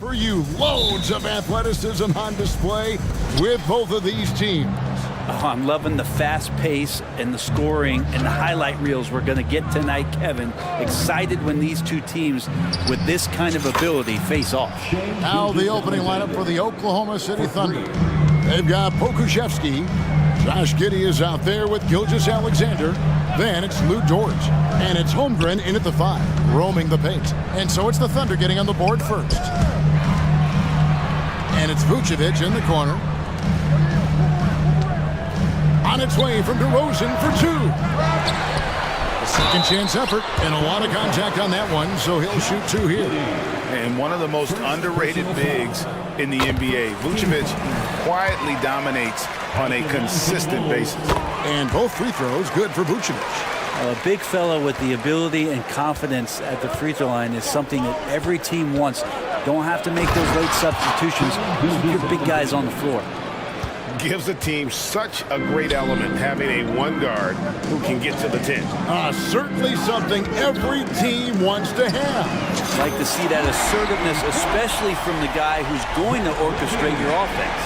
for you. Loads of athleticism on display with both of these teams. Oh, I'm loving the fast pace and the scoring and the highlight reels we're going to get tonight, Kevin. Excited when these two teams with this kind of ability face off. Now the opening lineup for the Oklahoma City Thunder. They've got Pokushevsky. Josh Giddey is out there with Gilgeous Alexander. Then it's Lou George. And it's Holmgren in at the 5, roaming the paint. And so it's the Thunder getting on the board first. And it's Vucevic in the corner. On its way from DeRozan for 2. A second chance effort and a lot of contact on that one, so he'll shoot 2 here. And one of the most underrated bigs in the NBA. Vucevic quietly dominates on a consistent basis. And both free throws good for Vucevic. A big fella with the ability and confidence at the free throw line is something that every team wants. Don't have to make those late substitutions. Keep your big guys on the floor. Gives the team such a great element having a one guard who can get to the 10. Certainly something every team wants to have. Like to see that assertiveness, especially from the guy who's going to orchestrate your offense.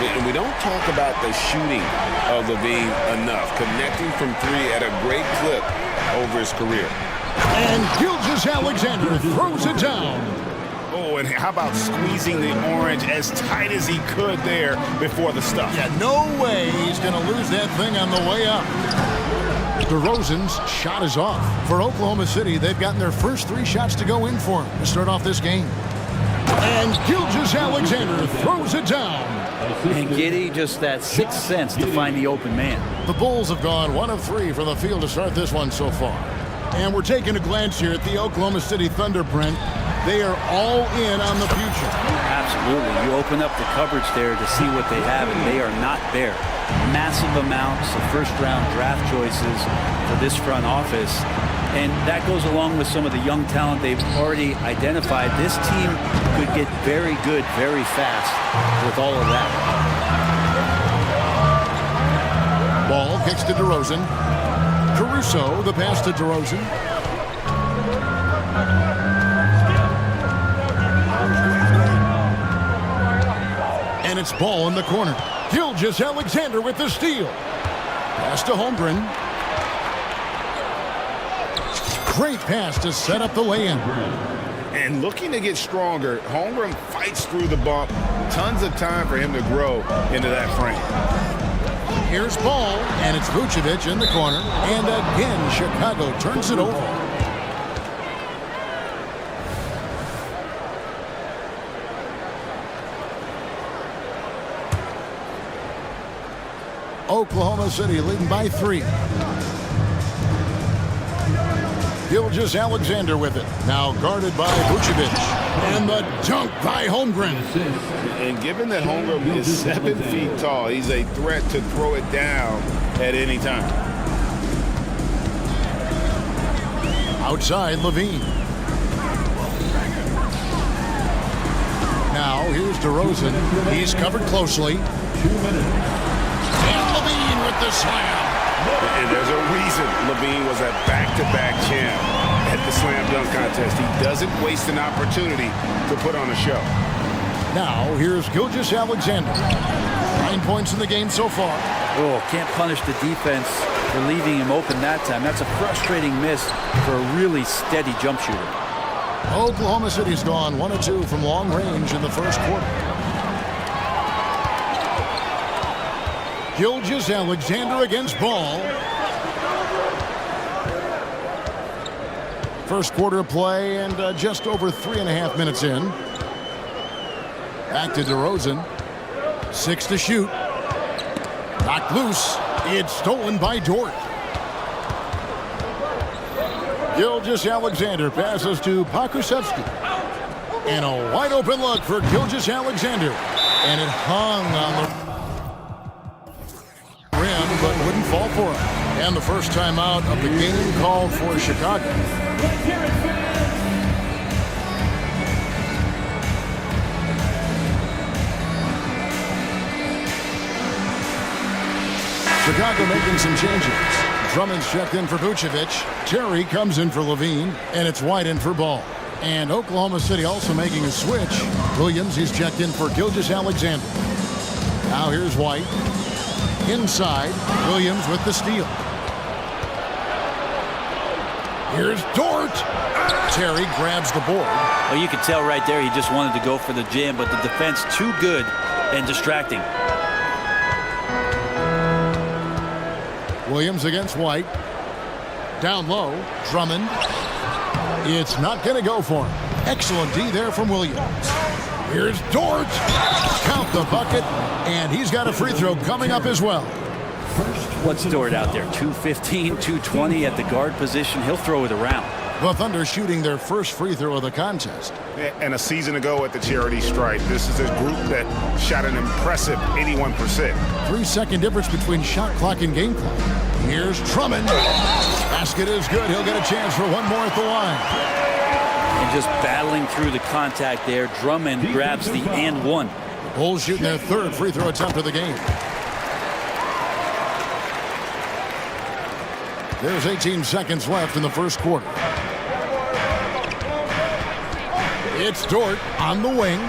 And we don't talk about the shooting of Levine enough. Connecting from 3 at a great clip over his career. And Gilgeous Alexander throws it down. Oh, and how about squeezing the orange as tight as he could there before the stuff? Yeah, no way he's going to lose that thing on the way up. DeRozan's shot is off. For Oklahoma City, they've gotten their first 3 shots to go in for him to start off this game. And Gilgeous Alexander throws it down. And Giddey, just that 6th sense to find the open man. The Bulls have gone 1 of 3 from the field to start this one so far. And we're taking a glance here at the Oklahoma City Thunder, Brent. They are all in on the future. Absolutely. You open up the coverage there to see what they have, and they are not there. Massive amounts of first-round draft choices for this front office. And that goes along with some of the young talent they've already identified. This team could get very good very fast with all of that. Ball kicks to DeRozan. Caruso, the pass to DeRozan. And it's Ball in the corner. Gilgeous Alexander with the steal. Pass to Holmgren. Great pass to set up the lay-in. And looking to get stronger, Holmgren fights through the bump. Tons of time for him to grow into that frame. Here's Ball, and it's Vucevic in the corner. And again, Chicago turns it over. Oklahoma City leading by 3. Gilgeous Alexander with it. Now guarded by Vucevic. And the dunk by Holmgren. And given that Holmgren is 7 feet tall, he's a threat to throw it down at any time. Outside, Levine. Now here's DeRozan. He's covered closely. 2 minutes. With the slam. And there's a reason Levine was a back-to-back champ at the slam dunk contest. He doesn't waste an opportunity to put on a show. Now here's Gilgeous Alexander. 9 points in the game so far. Oh, can't punish the defense for leaving him open that time. That's a frustrating miss for a really steady jump shooter. Oklahoma City's gone 1 of 2 from long range in the first quarter. Gilgeous Alexander against Ball. First quarter play and just over 3.5 minutes in. Back to DeRozan. 6 to shoot. Knocked loose. It's stolen by Dort. Gilgeous Alexander passes to Pokusevsky. And a wide open look for Gilgeous Alexander. And it hung on the but wouldn't fall for him. And the first timeout of the game called for Chicago. Chicago making some changes. Drummond's checked in for Vucevic. Terry comes in for Levine. And it's White in for Ball. And Oklahoma City also making a switch. Williams, he's checked in for Gilgeous-Alexander. Now here's White. Inside, Williams with the steal. Here's Dort. Terry grabs the board. Well, you could tell right there he just wanted to go for the jam, but the defense too good and distracting. Williams against White. Down low, Drummond. It's not going to go for him. Excellent D there from Williams. Here's Dort. Count the bucket, and he's got a free throw coming up as well. What's Dort out there? 215, 220 at the guard position. He'll throw it around. The Thunder shooting their first free throw of the contest. And a season ago at the charity stripe, this is a group that shot an impressive 81%. 3-second difference between shot clock and game clock. Here's Drummond. Basket is good. He'll get a chance for one more at the line. And just battling through the contact there, Drummond grabs the and one. Bulls shooting their third free throw attempt of the game. There's 18 seconds left in the first quarter. It's Dort on the wing.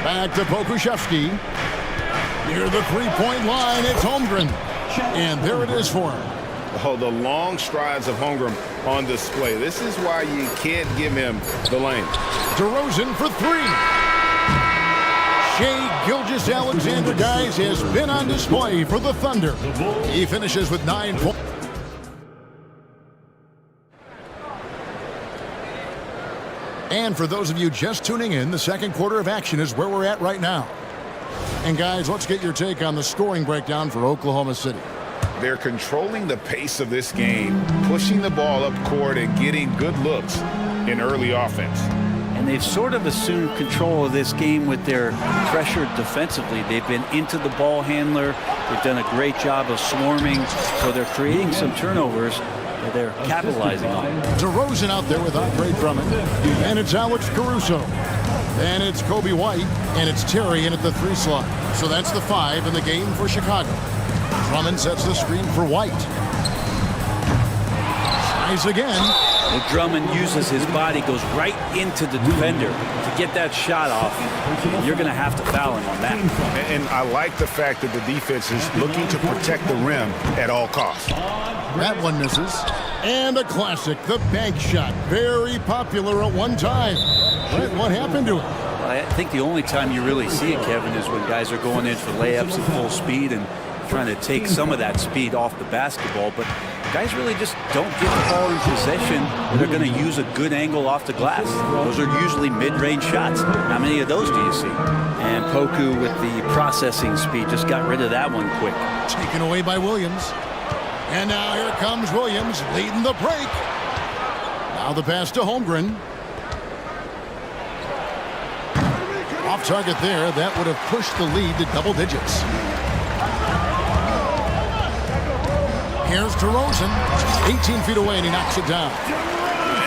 Back to Pokuševski. Near the three-point line, it's Holmgren. And there it is for him. Oh, the long strides of Holmgren on display. This is why you can't give him the lane. DeRozan for three. Shai Gilgeous-Alexander, guys, has been on display for the Thunder. He finishes with 9 points. And for those of you just tuning in, the second quarter of action is where we're at right now. And guys, let's get your take on the scoring breakdown for Oklahoma City. They're controlling the pace of this game, pushing the ball up court and getting good looks in early offense. And they've sort of assumed control of this game with their pressure defensively. They've been into the ball handler. They've done a great job of swarming. So they're creating some turnovers that they're capitalizing on. DeRozan out there with Andre Drummond. And it's Alex Caruso. And it's Kobe White. And it's Terry in at the 3 slot. So that's the 5 in the game for Chicago. Drummond sets the screen for White. Tries again. Well, Drummond uses his body, goes right into the defender to get that shot off. You're going to have to foul him on that. And I like the fact that the defense is looking to protect the rim at all costs. That one misses. And a classic, the bank shot. Very popular at one time. What happened to it? I think the only time you really see it, Kevin, is when guys are going in for layups at full speed and trying to take some of that speed off the basketball. But guys really just don't get the ball in possession. They're going to use a good angle off the glass. Those are usually mid-range shots. How many of those do you see? And Poku with the processing speed just got rid of that one quick. Taken away by Williams. And now here comes Williams leading the break. Now the pass to Holmgren. Off target there. That would have pushed the lead to double digits. Here's DeRozan. 18 feet away, and he knocks it down.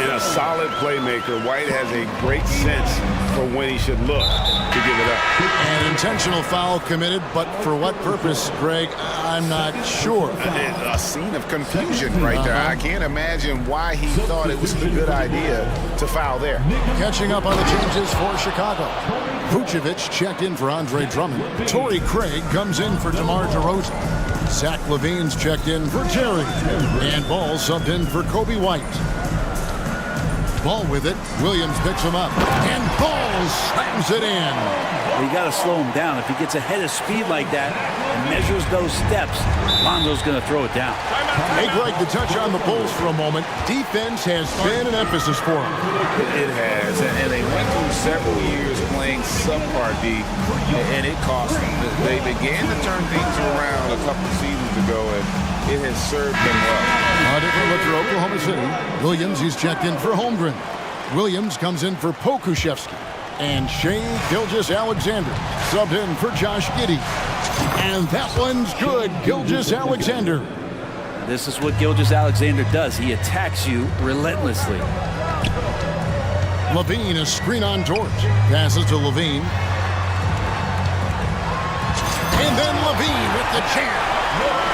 And a solid playmaker. White has a great sense for when he should look to give it up. An intentional foul committed, but for what purpose, Greg? I'm not sure. A scene of confusion right there. I can't imagine why he thought it was a good idea to foul there. Catching up on the changes for Chicago. Vucevic checked in for Andre Drummond. Torrey Craig comes in for DeMar DeRozan. Zach LaVine's checked in for Terry. And Ball subbed in for Kobe White. Ball with it. Williams picks him up. And Ball slams it in. You got to slow him down. If he gets ahead of speed like that and measures those steps, Lonzo's going to throw it down. Hey, Greg, to touch on the Bulls for a moment, defense has been an emphasis for them. It has, and they went through several years playing subpar D, and it cost them. They began to turn things around a couple seasons ago, and it has served them well. A different look for Oklahoma City. Williams, he's checked in for Holmgren. Williams comes in for Pokuševski. And Shai Gilgeous-Alexander subbed in for Josh Giddey. And that one's good. Gilgeous-Alexander. This is what Gilgeous-Alexander does. He attacks you relentlessly. LaVine, a screen on George. Passes to LaVine. And then Levine with the jam.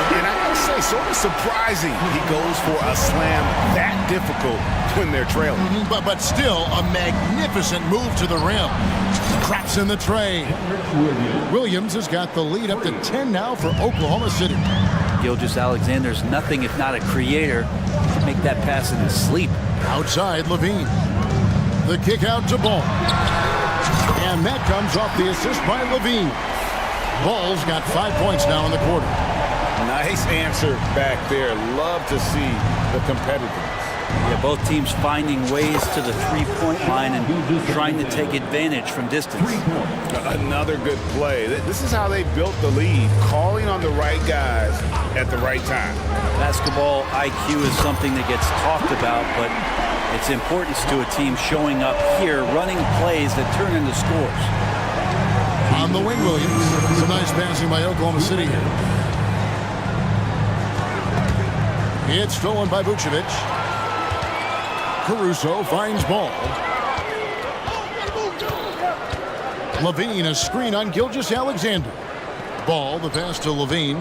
And I gotta say, sort of surprising he goes for a slam that difficult when they're trailing. But still a magnificent move to the rim. Traps in the tray. Williams has got the lead up to 10 now for Oklahoma City. Gilgeous-Alexander's nothing if not a creator. He can make that pass in his sleep. Outside Levine. The kick out to Ball. And that comes off the assist by Levine. Ball's got 5 points now in the quarter. Nice answer back there. Love to see the competitiveness. Yeah, both teams finding ways to the three-point line and trying to take advantage from distance. Another good play. This is how they built the lead, calling on the right guys at the right time. Basketball IQ is something that gets talked about, but its importance to a team showing up here, running plays that turn into scores. On the wing, Williams. Some nice passing by Oklahoma City here. It's stolen by Vucevic. Caruso finds Ball. Levine, a screen on Gilgeous-Alexander. Ball, the pass to Levine.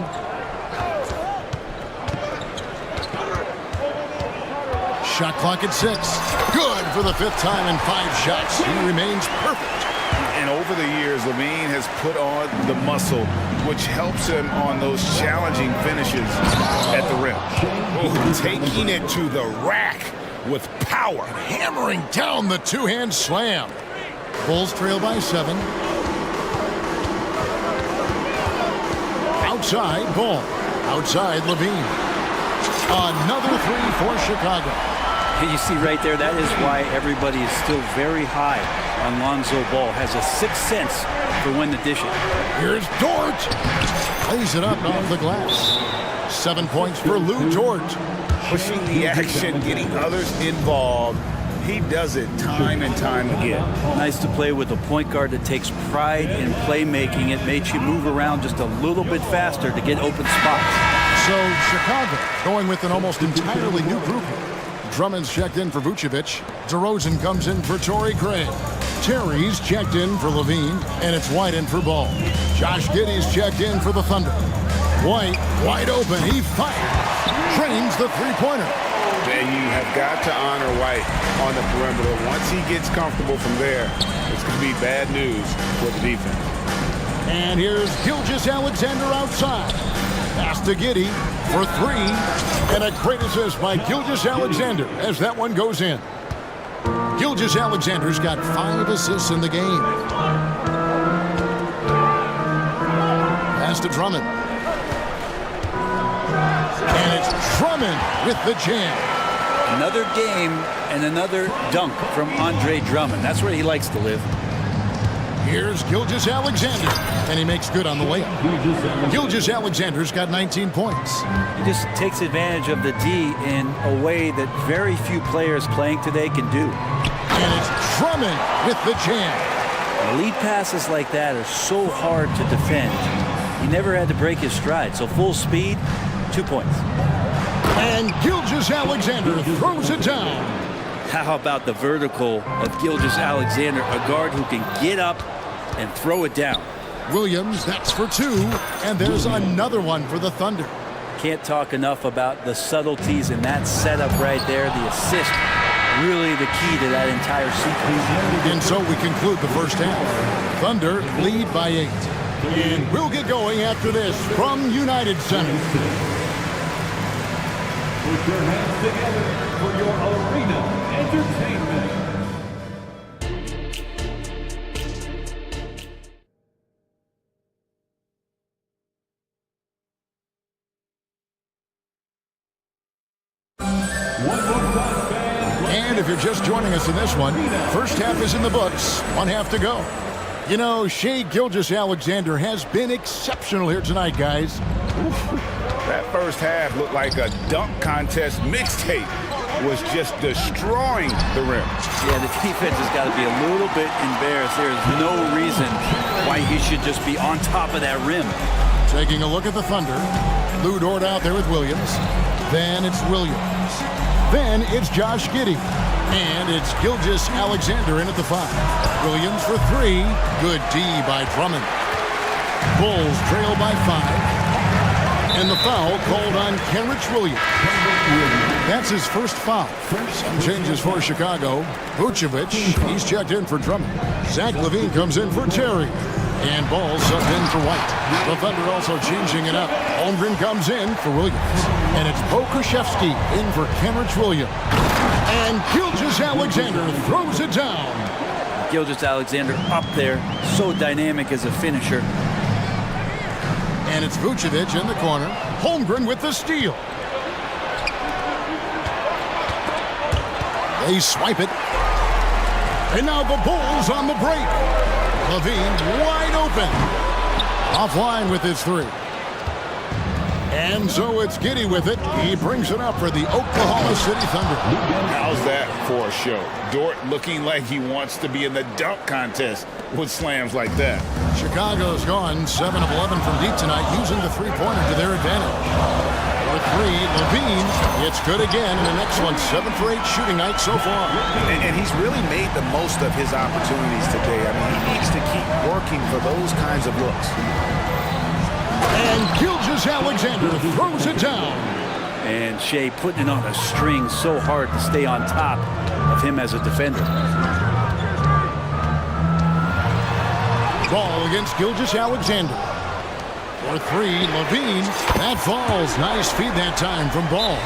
Shot clock at 6. Good for the 5th time in 5 shots. He remains perfect. And over the years, Levine has put on the muscle, which helps him on those challenging finishes at the rim. Oh, taking it to the rack with power. Hammering down the two-hand slam. Bulls trail by 7. Outside, Ball. Outside, Levine. Another 3 for Chicago. You see right there, that is why everybody is still very high on Lonzo Ball. Has a sixth sense for when to dish it. Here's Dort. Plays it up off the glass. 7 points for Lou Dort. Pushing the action, getting others involved. He does it time and time again. Nice to play with a point guard that takes pride in playmaking. It makes you move around just a little bit faster to get open spots. So Chicago going with an almost entirely new group. Drummond's checked in for Vucevic. DeRozan comes in for Torrey Craig. Terry's checked in for Levine, and it's White in for Ball. Josh Giddey's checked in for the Thunder. White, wide open, he fires. Trains the three-pointer. And you have got to honor White on the perimeter. Once he gets comfortable from there, it's going to be bad news for the defense. And here's Gilgeous-Alexander outside. Pass to Giddey for 3. And a great assist by Gilgeous-Alexander as that one goes in. Gilgeous-Alexander's got 5 assists in the game. Pass to Drummond. And it's Drummond with the jam. Another game and another dunk from Andre Drummond. That's where he likes to live. Here's Gilgeous-Alexander, and he makes good on the layup. Gilgeous-Alexander's got 19 points. He just takes advantage of the D in a way that very few players playing today can do. And it's Drummond with the jam. Lead passes like that are so hard to defend. He never had to break his stride, so full speed, 2 points. And Gilgeous-Alexander throws it down. How about the vertical of Gilgeous-Alexander, a guard who can get up and throw it down. Williams, that's for 2, and there's another one for the Thunder. Can't talk enough about the subtleties in that setup right there, the assist. Really the key to that entire sequence. And so we conclude the first half. Thunder lead by 8. And we'll get going after this from United Center. Put your hands together for your arena entertainment. And if you're just joining us in this one, first half is in the books, 1 half to go. You know, Shai Gilgeous-Alexander has been exceptional here tonight, guys. That first half looked like a dunk contest mixtape. Was just destroying the rim. Yeah, the defense has got to be a little bit embarrassed. There is no reason why he should just be on top of that rim. Taking a look at the Thunder. Lou Dort out there with Williams. Then it's Williams. Then it's Josh Giddey. And it's Gilgeous-Alexander in at the 5. Williams for 3. Good D by Drummond. Bulls trail by 5. And the foul called on Kenrich Williams. That's his first foul. Some changes for Chicago. Vucevic, he's checked in for Drummond. Zach LaVine comes in for Terry. And Ball subbed in for White. The Thunder also changing it up. Holmgren comes in for Williams. And it's Pokuševski in for Kenrich Williams. And Gilgeous-Alexander throws it down. Gilgeous-Alexander up there, so dynamic as a finisher. And it's Vucevic in the corner. Holmgren with the steal. They swipe it. And now the Bulls on the break. LaVine wide open. Offline with his three. And so it's Giddy with it. He brings it up for the Oklahoma City Thunder. How's that for a show? Dort looking like he wants to be in the dunk contest with slams like that. Chicago's gone 7 of 11 from deep tonight, using the three-pointer to their advantage. For three, LaVine. It's good again, and an excellent 7 for 8 shooting night so far. And he's really made the most of his opportunities today. I mean, he needs to keep working for those kinds of looks. And Gilgeous-Alexander throws it down. And Shea putting it on a string so hard to stay on top of him as a defender. Ball against Gilgeous-Alexander. For three, LaVine. That falls. Nice feed that time from Ball.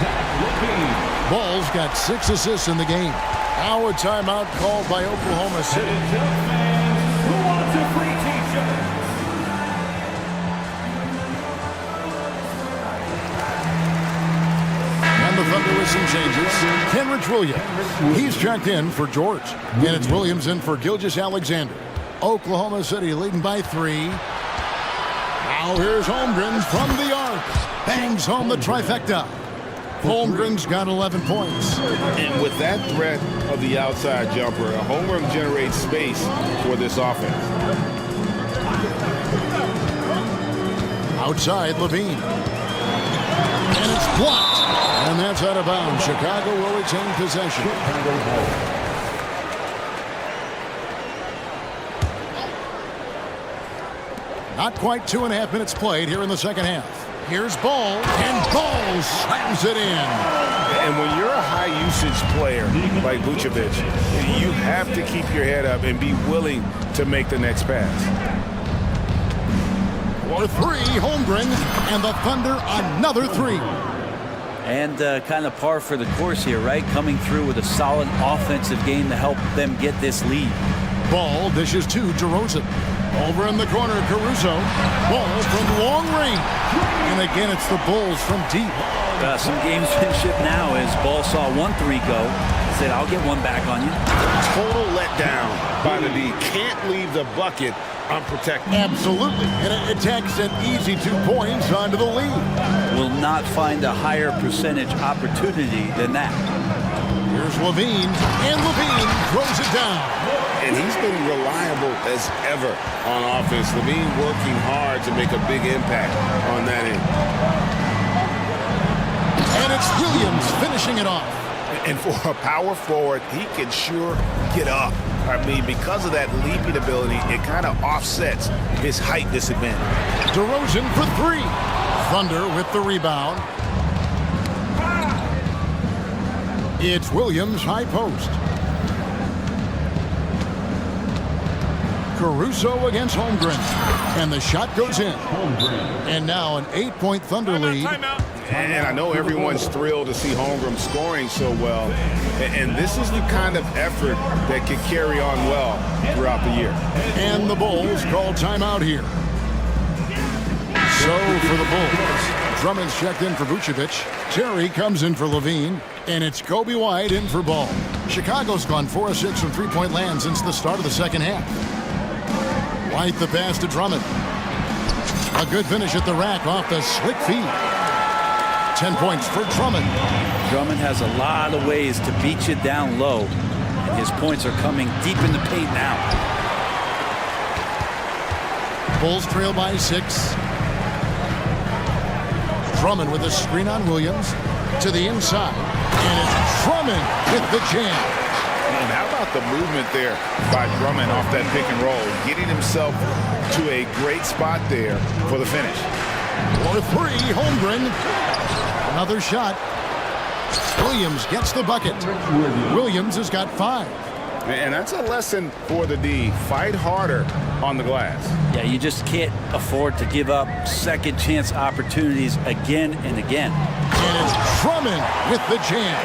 Ball's got 6 assists in the game. Now a timeout called by Oklahoma City. Who wants a free t-shirt? And the Thunder with some changes. Kenrich Williams. He's checked in for George. And it's Williams in for Gilgeous-Alexander. Oklahoma City leading by 3. Now here's Holmgren from the arc. Bangs home the trifecta. Holmgren's got 11 points. And with that threat of the outside jumper, Holmgren generates space for this offense. Outside, LaVine. And it's blocked. And that's out of bounds. Chicago will retain possession. Not quite 2.5 minutes played here in the second half. Here's Ball, and Ball slams it in. And when you're a high-usage player like Vucevic, you have to keep your head up and be willing to make the next pass. For three, Holmgren, and the Thunder another 3. And kind of par for the course here, right? Coming through with a solid offensive game to help them get this lead. Ball dishes to DeRozan. Over in the corner, Caruso. Ball from long range. And again, it's the Bulls from deep. Some gamesmanship now as Ball saw 1-3 go. Said, I'll get one back on you. Total letdown by the D. Can't leave the bucket unprotected. Absolutely. And it takes an easy 2 points onto the lead. Will not find a higher percentage opportunity than that. Here's LaVine. And LaVine throws it down. And he's been reliable as ever on offense. LaVine working hard to make a big impact on that end. And it's Williams finishing it off. And for a power forward, he can sure get up. I mean, because of that leaping ability, it kind of offsets his height disadvantage. DeRozan for 3. Thunder with the rebound. It's Williams high post. Caruso against Holmgren. And the shot goes in. And now an 8-point Thunder lead. And I know everyone's thrilled to see Holmgren scoring so well. And this is the kind of effort that can carry on well throughout the year. And the Bulls call timeout here. So for the Bulls, Drummond's checked in for Vucevic. Terry comes in for LaVine. And it's Kobe White in for Ball. Chicago's gone 4 of 6 from three-point land since the start of the second half. White the pass to Drummond. A good finish at the rack off the slick feed. 10 points for Drummond. Drummond has a lot of ways to beat you down low. And his points are coming deep in the paint now. Bulls trail by 6. Drummond with a screen on Williams. To the inside. And it's Drummond with the jam. And how about the movement there by Drummond off that pick and roll, getting himself to a great spot there for the finish. For three, Holmgren. Another shot. Williams gets the bucket. Williams has got 5. And that's a lesson for the D. Fight harder on the glass. Yeah, you just can't afford to give up second chance opportunities again and again. And it's Drummond with the jam.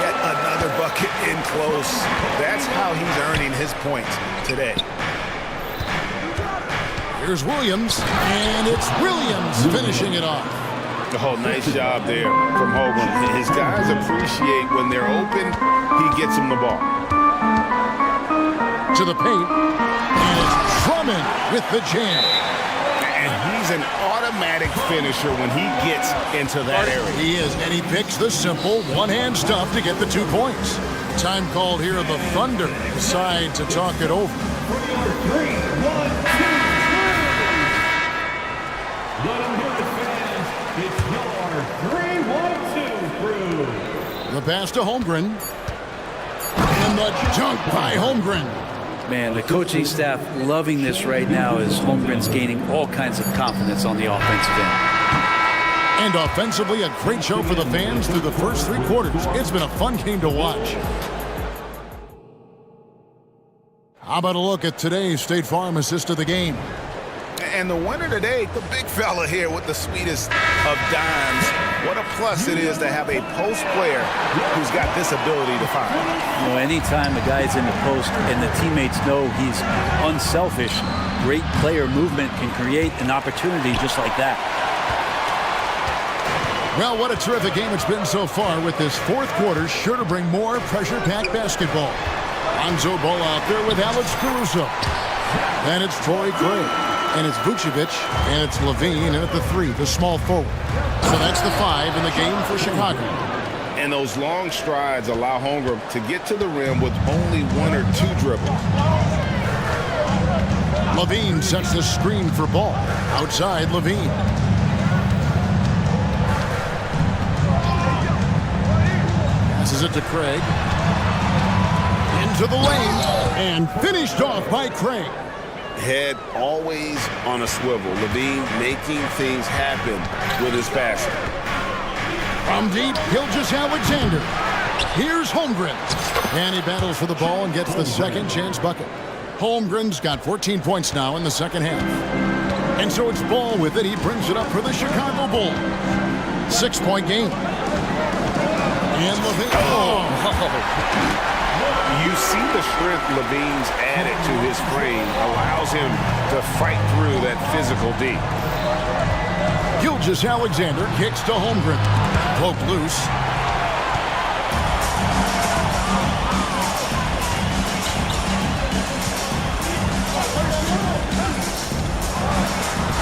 Yet another bucket in close. That's how he's earning his points today. Here's Williams, and it's Williams finishing it off. Oh, nice job there from Hogan. His guys appreciate when they're open, he gets them the ball. To the paint, and it's Drummond with the jam. And he's an automatic finisher when he gets into that area. He is, and he picks the simple one-hand stuff to get the 2 points. Time called here, the Thunder decide to talk it over. 3, 1, 2, 3. Let him hear the fans. It's your 3-1-2 crew. The pass to Holmgren. And the dunk by Holmgren. Man, the coaching staff loving this right now as Holmgren's gaining all kinds of confidence on the offensive end. And offensively, a great show for the fans through the first 3 quarters. It's been a fun game to watch. How about a look at today's State Farm assist of the game? And the winner today, the big fella here with the sweetest of dimes. What a plus it is to have a post player who's got this ability to find. You know, anytime a guy's in the post and the teammates know he's unselfish, great player movement can create an opportunity just like that. Well, what a terrific game it's been so far, with this 4th quarter sure to bring more pressure-packed basketball. Lonzo Ball out there with Alex Caruso. And it's Torrey Craig. And it's Vucevic, and it's Levine, and at the 3, the small forward. So that's the 5 in the game for Chicago. And those long strides allow Holmgren to get to the rim with only 1 or 2 dribbles. Levine sets the screen for Ball. Outside, Levine. Passes it to Craig. Into the lane, and finished off by Craig. Head always on a swivel. Levine making things happen with his passing. From deep, Gilgeous-Alexander. Here's Holmgren. And he battles for the ball and gets the second chance bucket. Holmgren's got 14 points now in the second half. And so it's Ball with it. He brings it up for the Chicago Bulls. 6-point game. And Levine. Oh! You see the strength Levine's added to his frame, allows him to fight through that physical D. Gilgeous-Alexander kicks to Holmgren. Poked loose.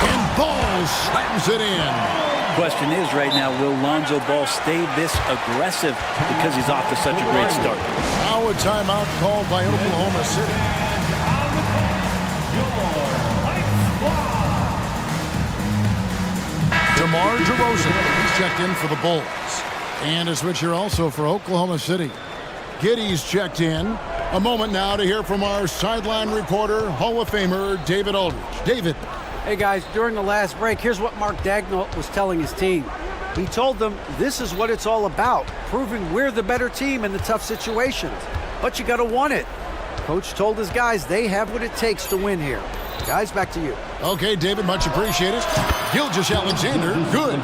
And Ball slams it in. Question is right now, will Lonzo Ball stay this aggressive because he's off to such a great start? Now a timeout called by Oklahoma City. DeMar DeRozan, he's checked in for the Bulls. And a switch here also for Oklahoma City. Giddey's checked in. A moment now to hear from our sideline reporter, Hall of Famer David Aldridge. David. Hey guys, during the last break, here's what Mark Dagnall was telling his team. He told them this is what it's all about, proving we're the better team in the tough situations. But you got to want it. Coach told his guys they have what it takes to win here. Guys, back to you. Okay, David, much appreciated. Gilgeous-Alexander, good.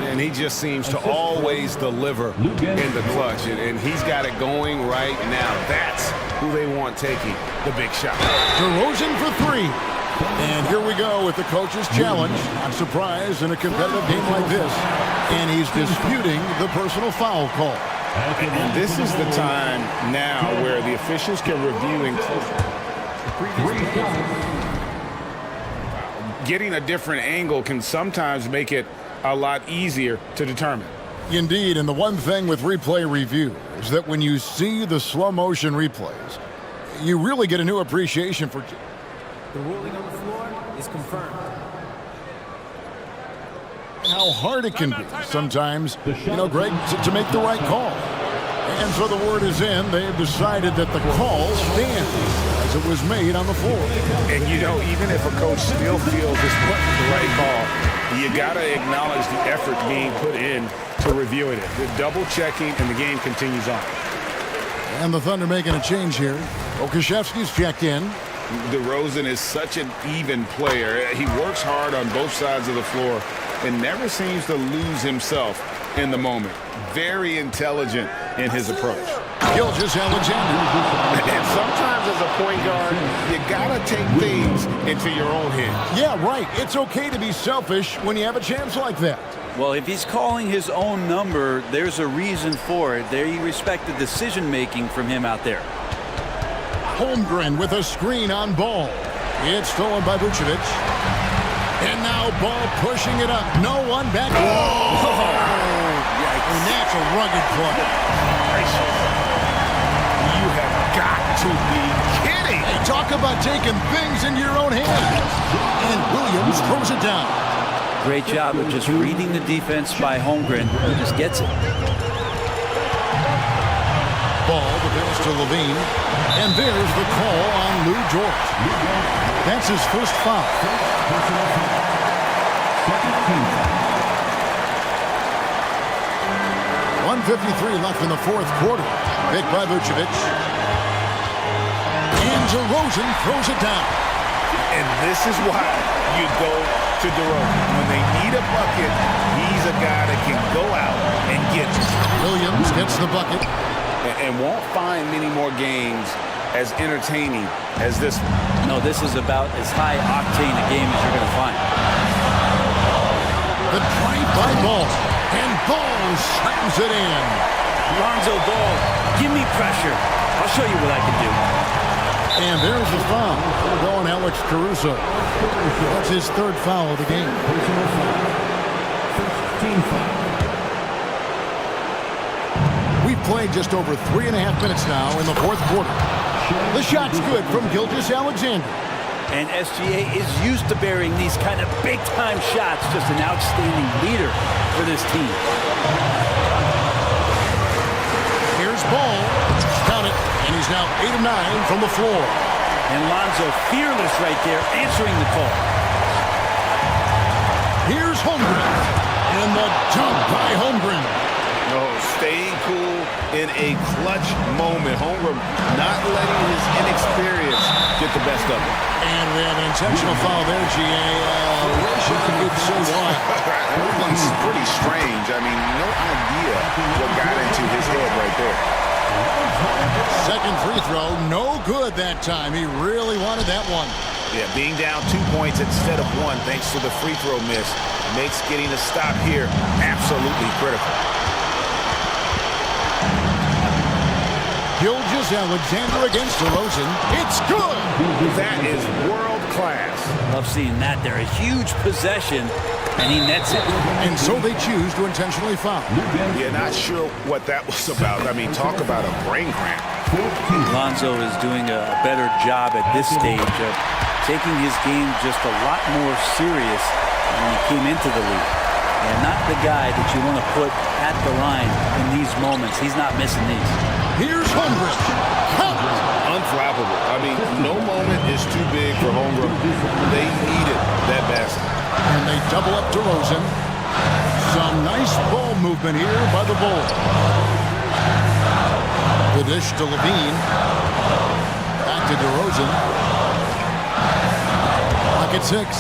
And he just seems to always deliver in the clutch. And he's got it going right now. That's who they want taking the big shot. DeRozan for 3. And here we go with the coach's challenge. Not surprised in a competitive game like this. And he's disputing the personal foul call. And this is the time now where the officials can review and getting a different angle can sometimes make it a lot easier to determine. Indeed, and the one thing with replay review is that when you see the slow motion replays, you really get a new appreciation for the ruling on the floor is confirmed. How hard it can be sometimes, Greg, to make the right call. And so the word is in. They have decided that the call stands as it was made on the floor. And you know, even if a coach still feels this wasn't the right call, you got to acknowledge the effort being put in to reviewing it. The double checking, and the game continues on. And the Thunder making a change here. Okashevsky's checked in. DeRozan is such an even player. He works hard on both sides of the floor and never seems to lose himself in the moment. Very intelligent in his approach. Gilgeous-Alexander. And sometimes as a point guard, you gotta take things into your own hands. Yeah, right. It's okay to be selfish when you have a chance like that. Well, if he's calling his own number, there's a reason for it. They respect the decision-making from him out there. Holmgren with a screen on ball. It's stolen by Vucevic. And now Ball pushing it up. No one back. Whoa! And that's a rugged play. You have got to be kidding. Hey, talk about taking things into your own hands. And Williams throws it down. Great job of just reading the defense by Holmgren. He just gets it. Ball, the pass to Levine. And there's the call on Lou George. That's his first foul. 1:53 left in the fourth quarter. Picked by Vucevic. And DeRozan throws it down. And this is why you go to DeRozan. When they need a bucket, he's a guy that can go out and get it. Williams gets the bucket. And won't find many more games as entertaining as this one. No, this is about as high octane a game as you're going to find. The drive by Ball. And Ball slams it in. Lonzo Ball, give me pressure. I'll show you what I can do. And there's the foul. Going Alex Caruso. That's his third foul of the game. We've played just over 3.5 minutes now in the fourth quarter. The shot's good from Gilgeous-Alexander. And SGA is used to bearing these kind of big-time shots. Just an outstanding leader for this team. Here's Ball. Count it. And he's now 8 of 9 from the floor. And Lonzo fearless right there, answering the call. Here's Holmgren. And the dunk by Holmgren. No, staying cool in a clutch moment. Holmgren not letting his inexperience get the best of him. And we have an intentional foul there, GA. Wish you could say why. Everything's pretty strange. I mean, no idea what got into his head right there. Second free throw, no good that time. He really wanted that one. Yeah, being down 2 points instead of 1 thanks to the free throw miss makes getting a stop here absolutely critical. Gilgeous-Alexander against DeRozan. It's good! That is world class. Love seeing that there. A huge possession, and he nets it. And so they choose to intentionally foul. Yeah, not sure what that was about. I mean, talk about a brain cramp. Lonzo is doing a better job at this stage of taking his game just a lot more serious when he came into the league. And not the guy that you want to put at the line in these moments. He's not missing these. Here's Holmgren. Count. Unflappable. I mean, no moment is too big for Holmgren. They needed that basket. And they double up DeRozan. Some nice ball movement here by the Bulls. The dish to Levine. Back to DeRozan. Pocket 6.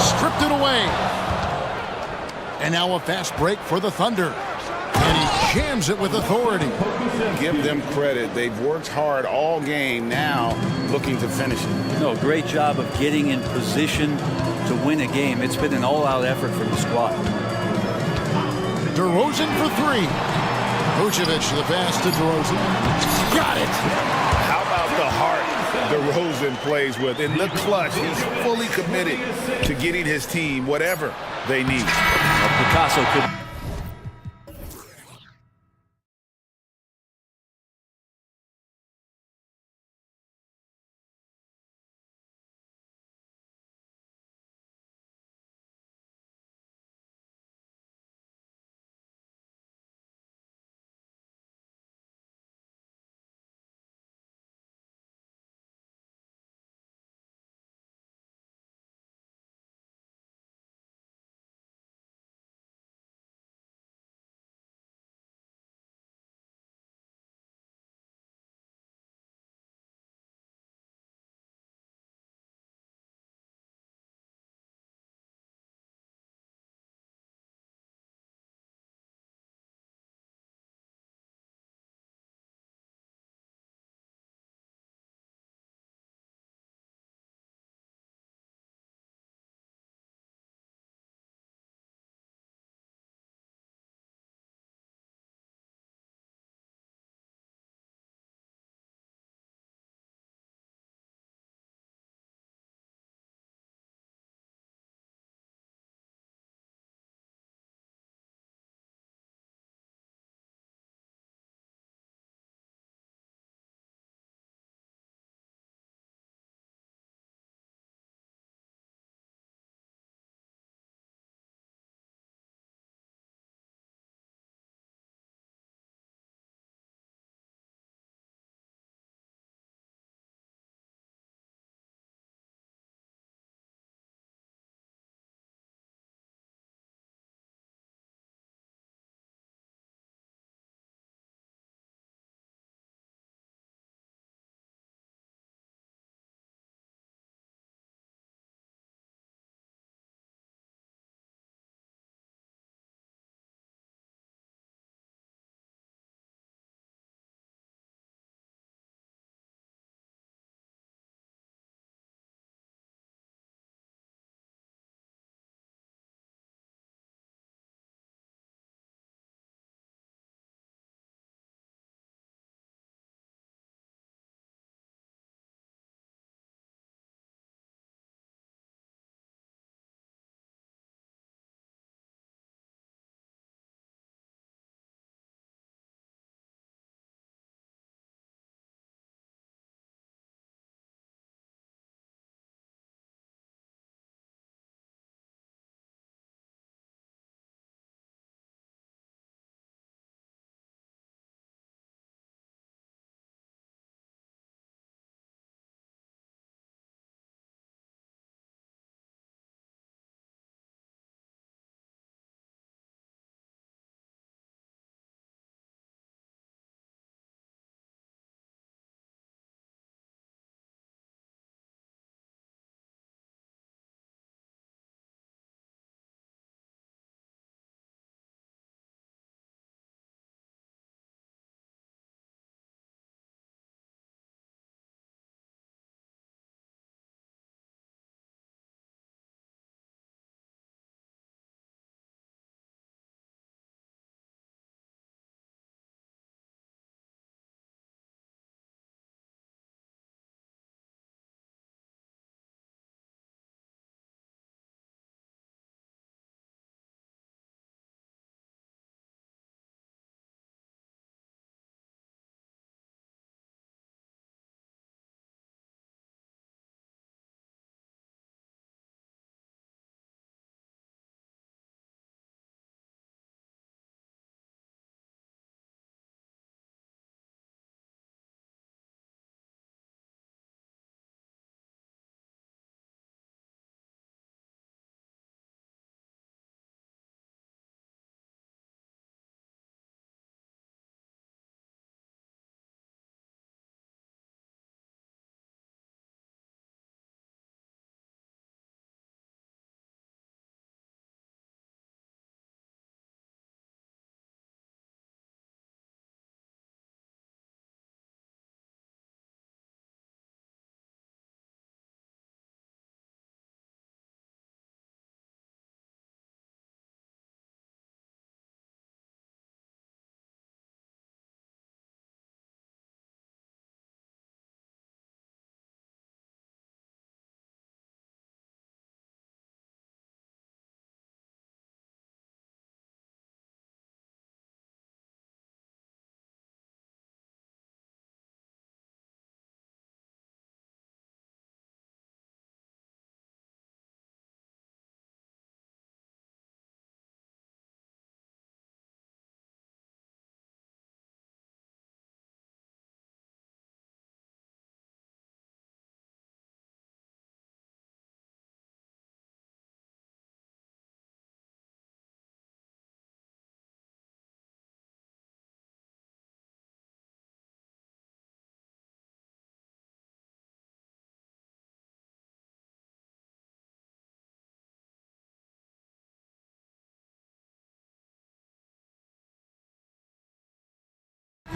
Stripped it away. And now a fast break for the Thunder. And he jams it with authority. Give them credit. They've worked hard all game, now looking to finish it. No, great job of getting in position to win a game. It's been an all-out effort from the squad. DeRozan for 3. Vucevic the pass to DeRozan. Got it. How about the heart DeRozan plays with? In the clutch, he's fully committed to getting his team whatever they need. Picasso could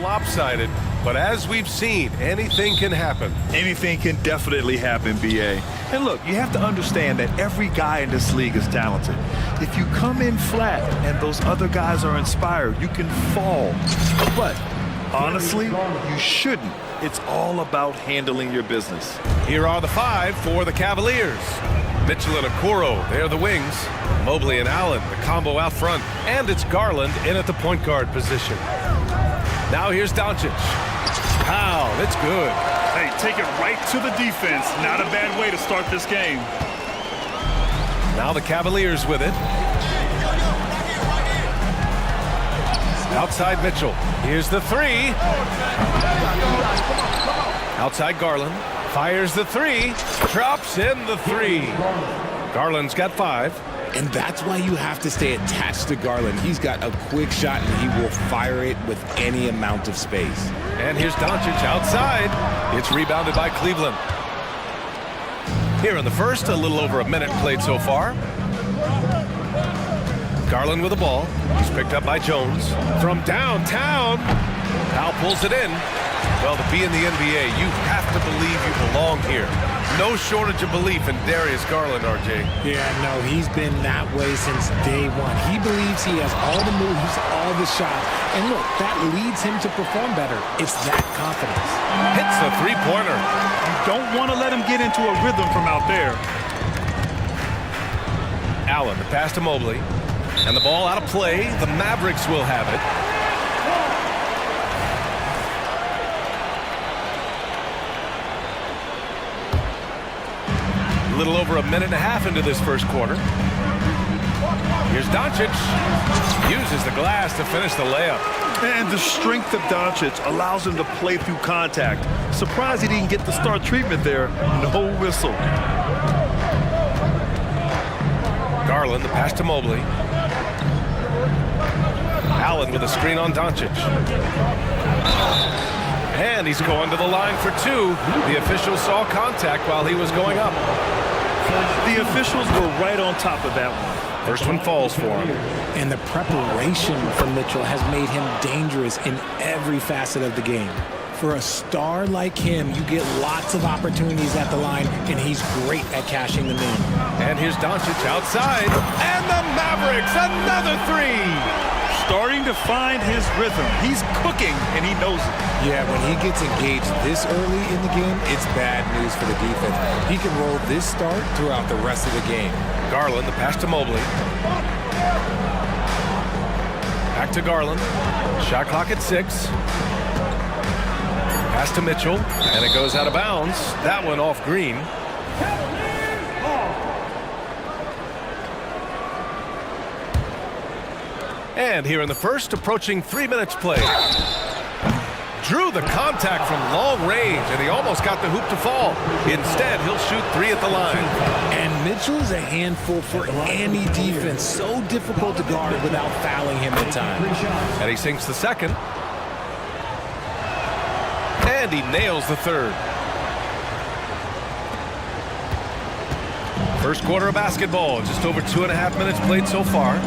lopsided, but as we've seen, anything can happen. Anything can definitely happen, BA. And look, you have to understand that every guy in this league is talented. If you come in flat and those other guys are inspired, you can fall. But honestly, you shouldn't. It's all about handling your business. Here are the 5 for the Cavaliers. Mitchell and Okoro, they're the wings. Mobley and Allen, the combo out front. And it's Garland in at the point guard position. Now here's Doncic. Powell, it's good. Hey, take it right to the defense. Not a bad way to start this game. Now the Cavaliers with it. Outside Mitchell. Here's the 3. Outside Garland. Fires the 3. Drops in the 3. Garland's got 5. And that's why you have to stay attached to Garland. He's got a quick shot, and he will fire it with any amount of space. And here's Doncic outside. It's rebounded by Cleveland. Here in the first, a little over a minute played so far. Garland with the ball. He's picked up by Jones. From downtown. Powell pulls it in. Well, to be in the NBA, you have to believe you belong here. No shortage of belief in Darius Garland, RJ. Yeah, no, he's been that way since day one. He believes he has all the moves, all the shots. And look, that leads him to perform better. It's that confidence. Hits the three-pointer. You don't want to let him get into a rhythm from out there. Allen, the pass to Mobley. And the ball out of play. The Mavericks will have it. A little over a minute and a half into this first quarter. Here's Doncic. Uses the glass to finish the layup. And the strength of Doncic allows him to play through contact. Surprised he didn't get the start treatment there. No whistle. Garland, the pass to Mobley. Allen with a screen on Doncic. And he's going to the line for 2. The official saw contact while he was going up. The officials were right on top of that one. First one falls for him. And the preparation from Mitchell has made him dangerous in every facet of the game. For a star like him, you get lots of opportunities at the line, and he's great at cashing them in. And here's Doncic outside. And the Mavericks, another 3. Starting to find his rhythm. He's cooking, and he knows it. Yeah, when he gets engaged this early in the game, it's bad news for the defense. He can roll this start throughout the rest of the game. Garland, the pass to Mobley. Back to Garland. Shot clock at 6. Pass to Mitchell, and it goes out of bounds. That one off Green. And here in the first, approaching 3 minutes played. Drew the contact from long range, and he almost got the hoop to fall. Instead, he'll shoot 3 at the line. And Mitchell's a handful for any defense. So difficult to guard without fouling him at times. And he sinks the second. And he nails the third. First quarter of basketball, just over 2.5 minutes played so far.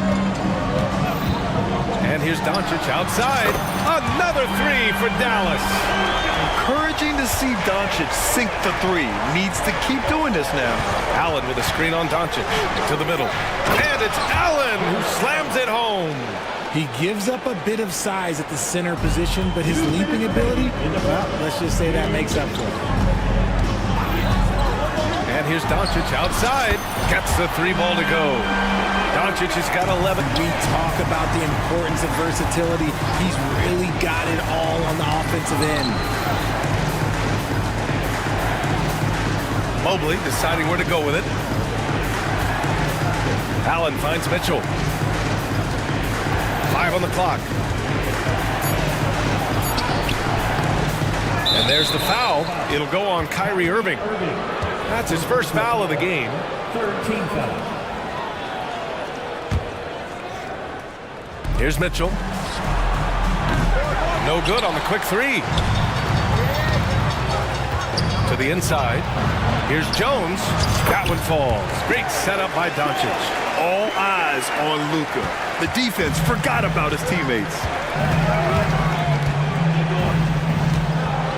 And here's Doncic outside. Another 3 for Dallas. Encouraging to see Doncic sink the 3. Needs to keep doing this now. Allen with a screen on Doncic to the middle. And it's Allen who slams it home. He gives up a bit of size at the center position, but his leaping ability, well, let's just say that makes up for it. And here's Doncic outside. Gets the 3 ball to go. Doncic has got 11. We talk about the importance of versatility. He's really got it all on the offensive end. Mobley deciding where to go with it. Allen finds Mitchell. 5 on the clock. And there's the foul. It'll go on Kyrie Irving. That's his first foul of the game. 13 foul. Here's Mitchell. No good on the quick 3. To the inside. Here's Jones. That one falls. Great setup by Doncic. All eyes on Luka. The defense forgot about his teammates.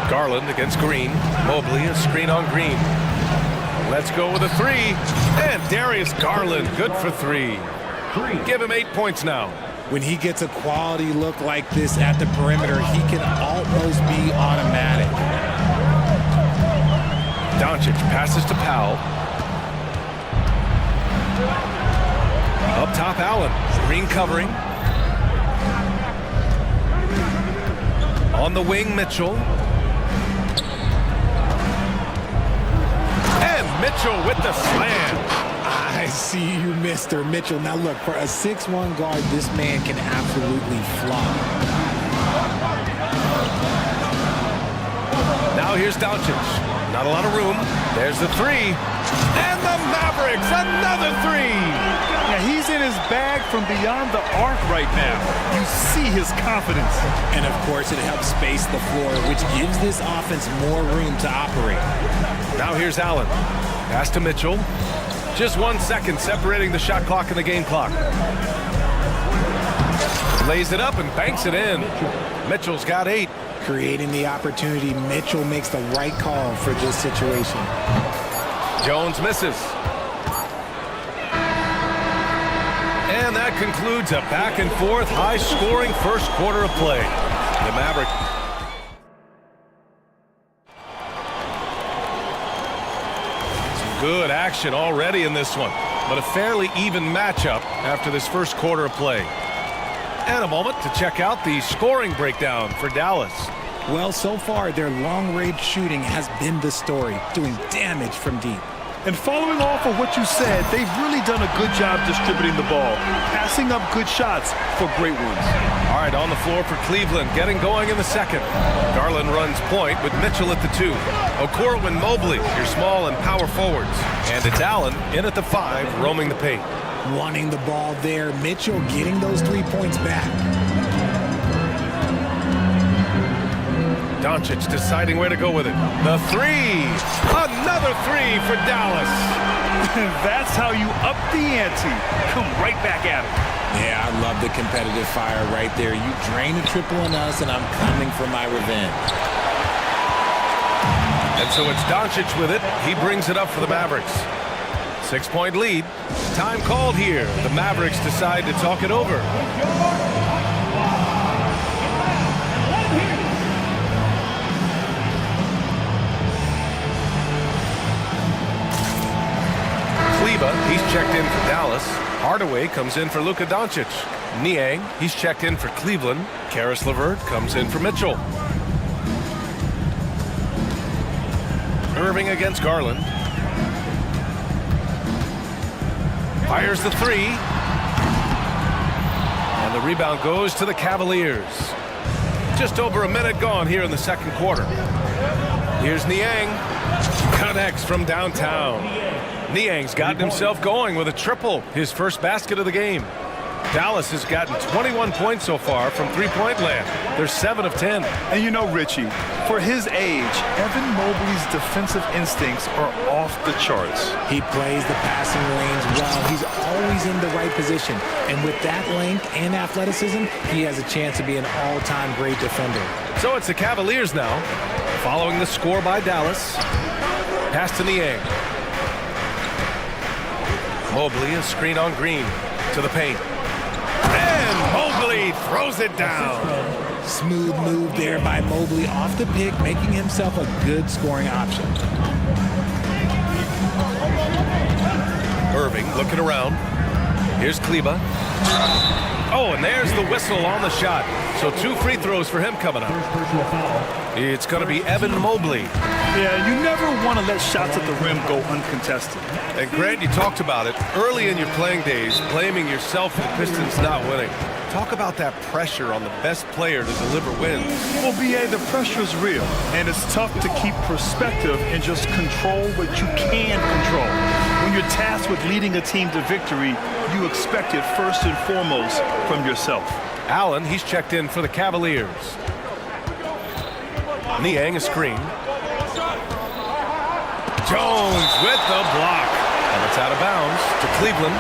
Garland against Green. Mobley, a screen on Green. Let's go with a three. And Darius Garland, good for three. Give him 8 points now. When he gets a quality look like this at the perimeter, he can almost be automatic. Doncic passes to Powell. Up top, Allen. Green covering. On the wing, Mitchell. And Mitchell with the slam. I see you, Mr. Mitchell. Now look, for a 6'1" guard, this man can absolutely fly. Now here's Doncic. Not a lot of room. There's the three. And the Mavericks, another three. Yeah, he's in his bag from beyond the arc right now. You see his confidence. And of course, it helps space the floor, which gives this offense more room to operate. Now here's Allen. Pass to Mitchell. Just 1 second separating the shot clock and the game clock. Lays it up and banks it in. Mitchell's got 8. Creating the opportunity, Mitchell makes the right call for this situation. Jones misses. And that concludes a back-and-forth, high-scoring first quarter of play. The Mavericks. Some good action already in this one, but a fairly even matchup after this first quarter of play. And a moment to check out the scoring breakdown for Dallas. Well, so far, their long-range shooting has been the story, doing damage from deep. And following off of what you said, they've really done a good job distributing the ball, passing up good shots for great ones. All right, on the floor for Cleveland, getting going in the second. Garland runs point with Mitchell at the 2. Okoro and Mobley, your small and power forwards. And it's Allen in at the 5, roaming the paint. Wanting the ball there, Mitchell getting those 3 points back. Doncic deciding where to go with it. The 3! Another 3 for Dallas. That's how you up the ante. Come right back at it. Yeah, I love the competitive fire right there. You drain a triple on us, and I'm coming for my revenge. And so it's Doncic with it. He brings it up for the Mavericks. 6-point lead. Time called here. The Mavericks decide to talk it over. He's checked in for Dallas. Hardaway comes in for Luka Doncic. Niang, he's checked in for Cleveland. Karis LeVert comes in for Mitchell. Irving against Garland. Fires the 3. And the rebound goes to the Cavaliers. Just over a minute gone here in the second quarter. Here's Niang. Connects from downtown. Niang's gotten himself going with a triple, his first basket of the game. Dallas has gotten 21 points so far from three-point land. They're 7 of 10. And you know, Richie, for his age, Evan Mobley's defensive instincts are off the charts. He plays the passing lanes well. He's always in the right position. And with that length and athleticism, he has a chance to be an all-time great defender. So it's the Cavaliers now, following the score by Dallas. Pass to Niang. Mobley, a screen on Green, to the paint. And Mobley throws it down. Smooth move there by Mobley off the pick, making himself a good scoring option. Irving looking around. Here's Kleba. Oh, and there's the whistle on the shot. So 2 free throws for him coming up. It's going to be Evan Mobley. Yeah, you never want to let shots at the rim go uncontested. And Grant, you talked about it early in your playing days, blaming yourself for the Pistons not winning. Talk about that pressure on the best player to deliver wins. Well, B.A., the pressure is real, and it's tough to keep perspective and just control what you can control. When you're tasked with leading a team to victory, you expect it first and foremost from yourself. Allen, he's checked in for the Cavaliers. Niang, a screen. Jones with the block. And it's out of bounds to Cleveland.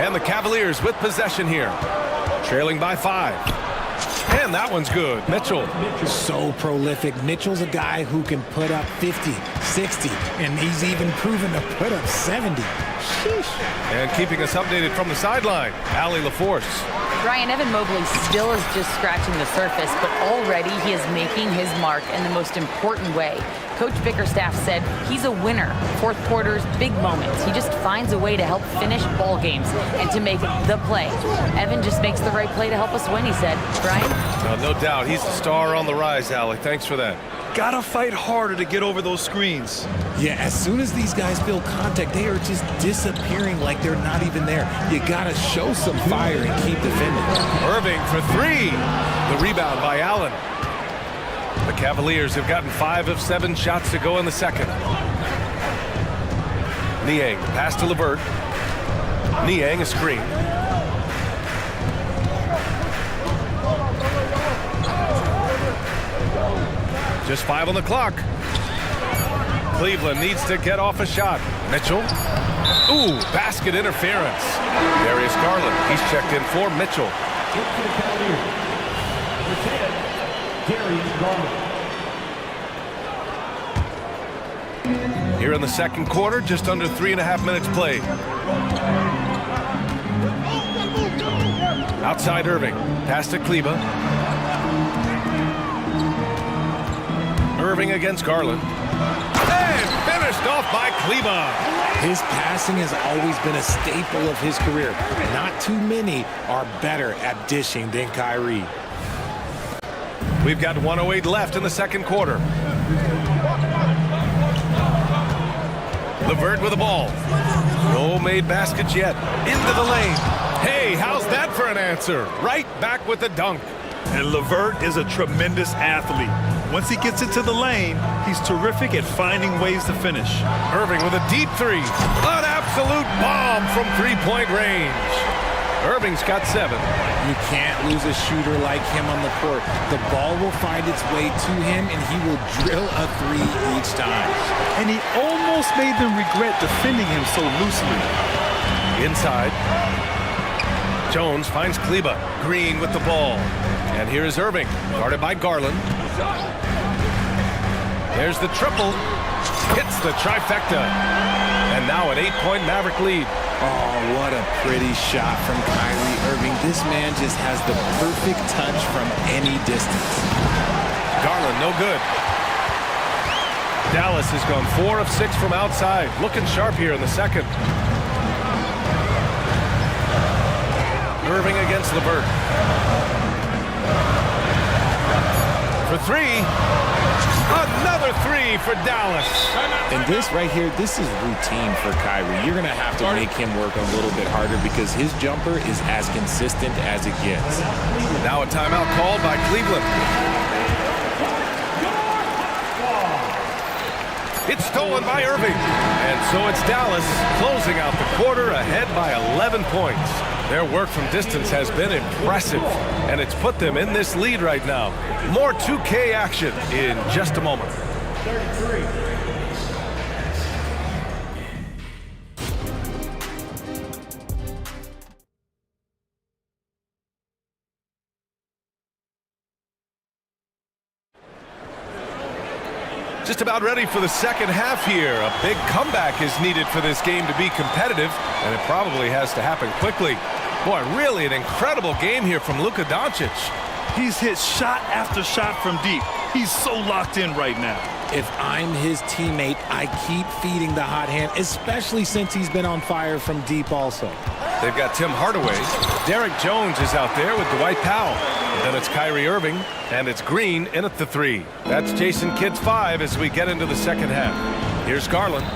And the Cavaliers with possession here. Trailing by 5. And that one's good. Mitchell. So prolific. Mitchell's a guy who can put up 50, 60, and he's even proven to put up 70. Sheesh. And keeping us updated from the sideline, Allie LaForce. Brian, Evan Mobley still is just scratching the surface, but already he is making his mark in the most important way. Coach Bickerstaff said he's a winner. Fourth quarters, big moments. He just finds a way to help finish ball games and to make the play. Evan just makes the right play to help us win, he said. Brian? No doubt. He's the star on the rise, Allie. Thanks for that. Gotta fight harder to get over those screens. Yeah, as soon as these guys feel contact, they are just disappearing like they're not even there. You gotta show some fire and keep defending. Irving for 3. The rebound by Allen. The Cavaliers have gotten 5 of 7 shots to go in the second. Niang, pass to LeVert. Niang, a screen. Just 5 on the clock. Cleveland needs to get off a shot. Mitchell. Ooh, basket interference. Darius Garland, he's checked in for Mitchell. Here in the second quarter, just under 3.5 minutes played. Outside Irving, pass to Kleba. Irving against Garland. And finished off by Kleba. His passing has always been a staple of his career. Not too many are better at dishing than Kyrie. We've got 1:08 left in the second quarter. LeVert with the ball. No made baskets yet. Into the lane. Hey, how's that for an answer? Right back with the dunk. And LeVert is a tremendous athlete. Once he gets into the lane, he's terrific at finding ways to finish. Irving with a deep 3. An absolute bomb from three-point range. Irving's got 7. You can't lose a shooter like him on the court. The ball will find its way to him, and he will drill a 3 each time. And he almost made them regret defending him so loosely. Inside. Jones finds Kleba. Green with the ball. And here is Irving, guarded by Garland. There's the triple. Hits the trifecta. And now an 8-point Maverick lead. Oh, what a pretty shot from Kyrie Irving. This man just has the perfect touch from any distance. Garland, no good. Dallas has gone 4 of 6 from outside. Looking sharp here in the second. Irving against LeVert. For 3. Another 3 for Dallas. And this right here, this is routine for Kyrie. You're going to have to make him work a little bit harder because his jumper is as consistent as it gets. Now a timeout called by Cleveland. It's stolen by Irving. And so it's Dallas closing out the quarter ahead by 11 points. Their work from distance has been impressive, and it's put them in this lead right now. More 2K action in just a moment. 33. Just about ready for the second half here. A big comeback is needed for this game to be competitive, and it probably has to happen quickly. Boy, really an incredible game here from Luka Doncic. He's hit shot after shot from deep. He's so locked in right now. If I'm his teammate, I keep feeding the hot hand, especially since he's been on fire from deep also. They've got Tim Hardaway. Derek Jones is out there with Dwight Powell. And then it's Kyrie Irving, and it's Green in at the 3. That's Jason Kidd's 5 as we get into the second half. Here's Garland.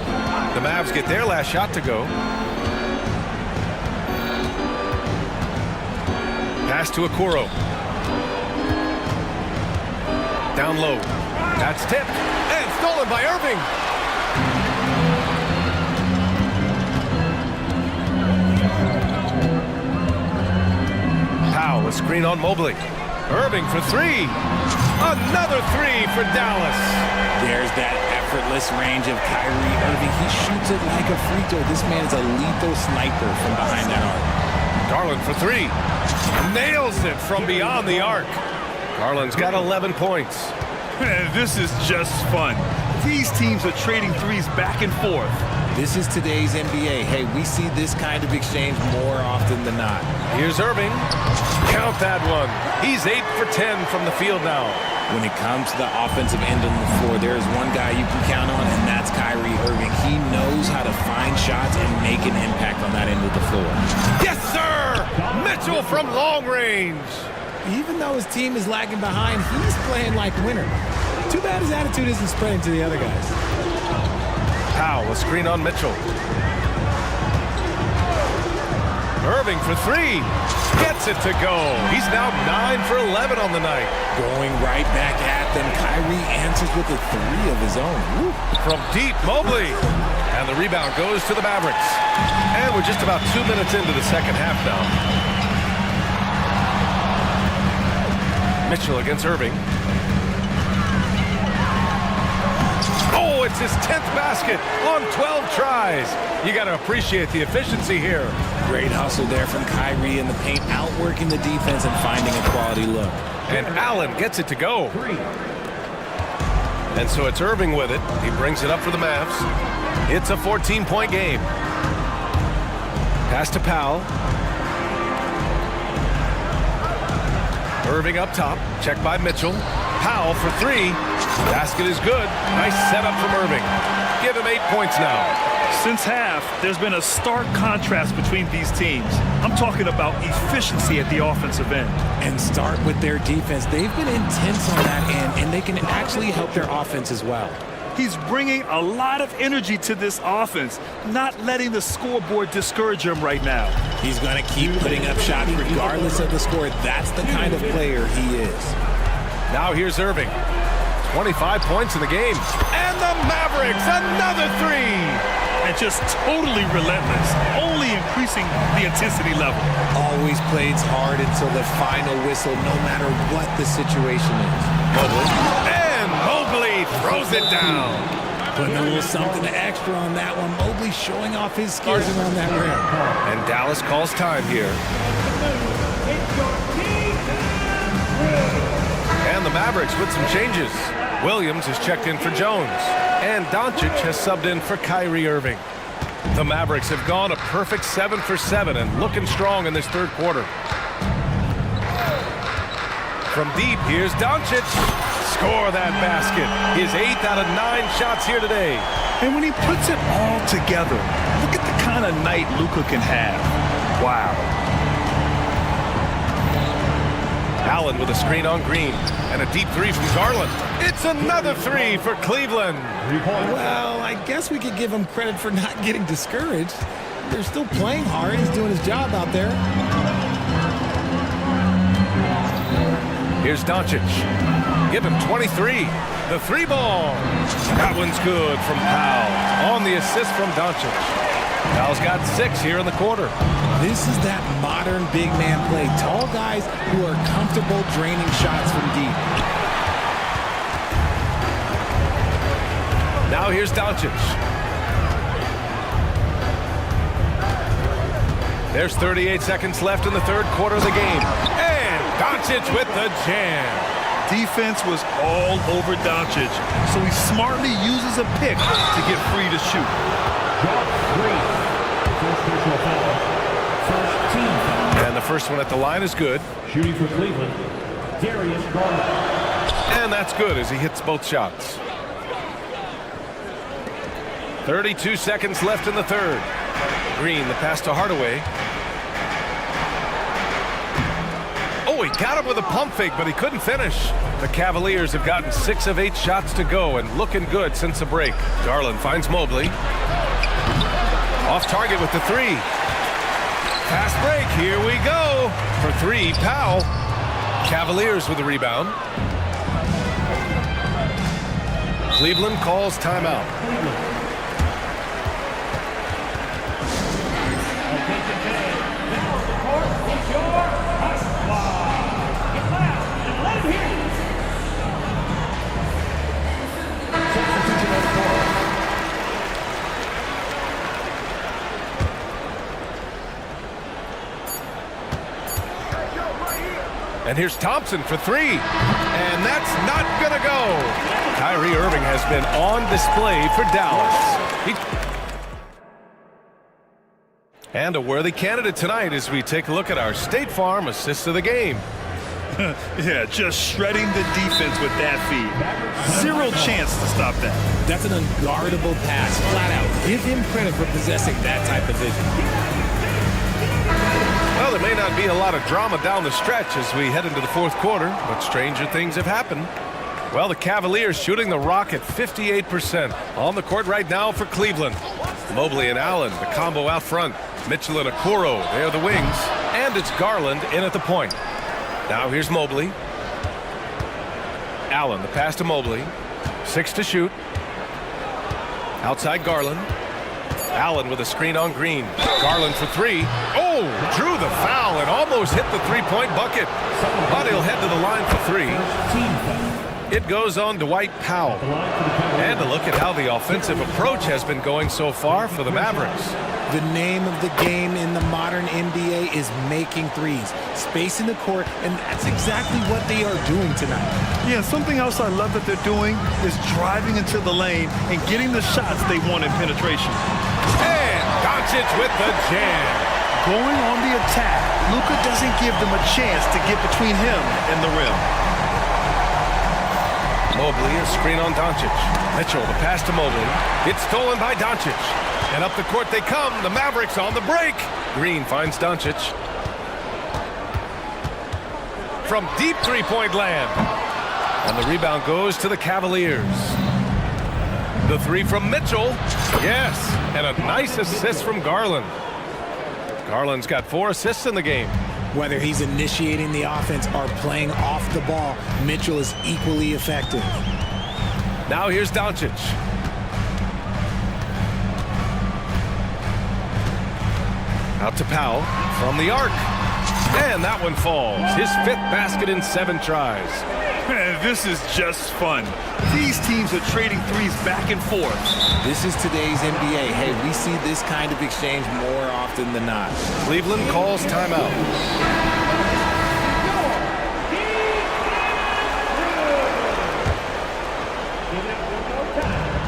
The Mavs get their last shot to go. Pass to Okoro. Down low. That's tipped and stolen by Irving. Powell, a screen on Mobley. Irving for 3. Another 3 for Dallas. There's that effortless range of Kyrie Irving. He shoots it like a free throw. This man is a lethal sniper from behind that arc. Garland for three. Nails it from beyond the arc. Garland's got 11 points. Man, this is just fun. These teams are trading threes back and forth. This is today's NBA. Hey, we see this kind of exchange more often than not. Here's Irving. Count that one. He's 8 for 10 from the field now. When it comes to the offensive end on the floor, there is one guy you can count on, and that's Kyrie Irving. He knows how to find shots and make an impact on that end of the floor. Yes, sir! Mitchell from long range. Even though his team is lagging behind, he's playing like a winner. Too bad his attitude isn't spreading to the other guys. Powell, a screen on Mitchell. Irving for three. Gets it to go. He's now 9 for 11 on the night. Going right back at them. Kyrie answers with a three of his own. Woo. From deep, Mobley. And the rebound goes to the Mavericks. And we're just about 2 minutes into the second half now. Mitchell against Irving. Oh, it's his 10th basket on 12 tries. You got to appreciate the efficiency here. Great hustle there from Kyrie in the paint, outworking the defense and finding a quality look. And Allen gets it to go. And so it's Irving with it. He brings it up for the Mavs. It's a 14-point game. Pass to Powell. Irving up top. Checked by Mitchell. Powell for three. Basket is good. Nice setup from Irving. Give him 8 points now. Since half, there's been a stark contrast between these teams. I'm talking about efficiency at the offensive end. And start with their defense. They've been intense on that end, and they can actually help their offense as well. He's bringing a lot of energy to this offense, not letting the scoreboard discourage him right now. He's going to keep putting up shots regardless of the score. That's the kind of player he is. Now here's Irving. 25 points in the game. And the Mavericks, another three. And just totally relentless, only increasing the intensity level. Always plays hard until the final whistle, no matter what the situation is. Mobley. And Mobley throws it down. Putting a little something extra on that one. Mobley showing off his skills around that rim. And Dallas calls time here. And the Mavericks with some changes. Williams is checked in for Jones. And Doncic has subbed in for Kyrie Irving. The Mavericks have gone a perfect 7 for 7 and looking strong in this third quarter. From deep, here's Doncic. Score that basket. His 8th out of 9 shots here today. And when he puts it all together, look at the kind of night Luka can have. Wow. Allen with a screen on Green. And a deep three from Garland. It's another three for Cleveland. Well, I guess we could give him credit for not getting discouraged. They're still playing hard. He's doing his job out there. Here's Doncic. Give him 23. The three ball. That one's good from Powell. On the assist from Doncic. Powell's got 6 here in the quarter. This is that modern big man play. Tall guys who are comfortable draining shots from deep. Now here's Doncic. There's 38 seconds left in the third quarter of the game. And Doncic with the jam. Defense was all over Doncic, so he smartly uses a pick to get free to shoot. And the first one at the line is good. Shooting for Cleveland, Darius Garland. And that's good as he hits both shots. 32 seconds left in the third. Green, the pass to Hardaway. Oh, he got him with a pump fake, but he couldn't finish. The Cavaliers have gotten 6 of 8 shots to go and looking good since the break. Garland finds Mobley. Off target with the three. Fast break, here we go. For three, Powell. Cavaliers with the rebound. Cleveland calls timeout. And here's Thompson for three. And that's not going to go. Kyrie Irving has been on display for Dallas. And a worthy candidate tonight as we take a look at our State Farm assist of the game. Yeah, just shredding the defense with that feed. Zero chance to stop that. That's an unguardable pass, flat out. Give him credit for possessing that type of vision. Well, there may not be a lot of drama down the stretch as we head into the fourth quarter, but stranger things have happened. Well, the Cavaliers shooting the rock at 58%. On the court right now for Cleveland. Mobley and Allen, the combo out front. Mitchell and Okoro, they're the wings. And it's Garland in at the point. Now here's Mobley. Allen, the pass to Mobley. 6 to shoot. Outside Garland. Allen with a screen on Green. Garland for three. Oh, drew the foul and almost hit the three-point bucket. But he'll head to the line for three. It goes on Dwight Powell. And a look at how the offensive approach has been going so far for the Mavericks. The name of the game in the modern NBA is making threes. Spacing the court, and that's exactly what they are doing tonight. Yeah, something else I love that they're doing is driving into the lane and getting the shots they want in penetration. And Doncic with the jam. Going on the attack, Luka doesn't give them a chance to get between him and the rim. Mobley, a screen on Doncic. Mitchell, the pass to Mobley. It's stolen by Doncic. And up the court they come. The Mavericks on the break. Green finds Doncic. From deep three-point land. And the rebound goes to the Cavaliers. The three from Mitchell. Yes. And a nice assist from Garland. Garland's got 4 assists in the game. Whether he's initiating the offense or playing off the ball, Mitchell is equally effective. Now here's Doncic. Out to Powell from the arc. And that one falls. His 5th basket in 7 tries. Man, this is just fun. These teams are trading threes back and forth. This is today's NBA. Hey, we see this kind of exchange more often than not. Cleveland calls timeout.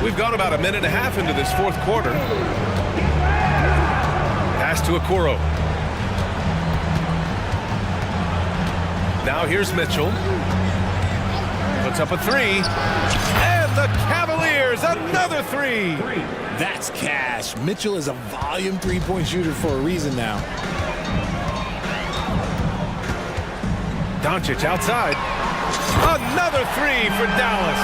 We've gone about a minute and a half into this fourth quarter. Pass to Okoro. Now here's Mitchell. Puts up a three. And the Cavaliers, another three. That's cash. Mitchell is a volume three-point shooter for a reason now. Doncic outside. Another three for Dallas.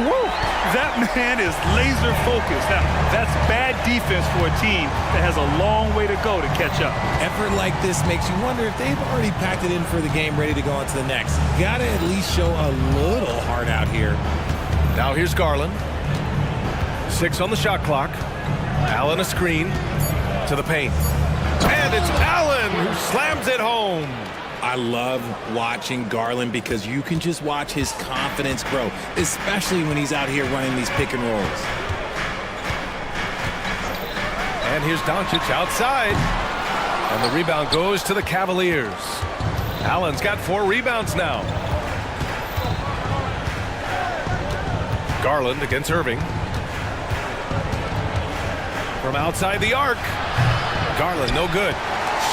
Woo! That man is laser focused. Now, that's bad defense for a team that has a long way to go to catch up. Effort like this makes you wonder if they've already packed it in for the game, ready to go on to the next. Gotta at least show a little heart out here. Now here's Garland. 6 on the shot clock. Allen a screen to the paint. And it's Allen who slams it home. I love watching Garland because you can just watch his confidence grow, especially when he's out here running these pick and rolls. And here's Doncic outside. And the rebound goes to the Cavaliers. Allen's got 4 rebounds now. Garland against Irving. From outside the arc. Garland no good.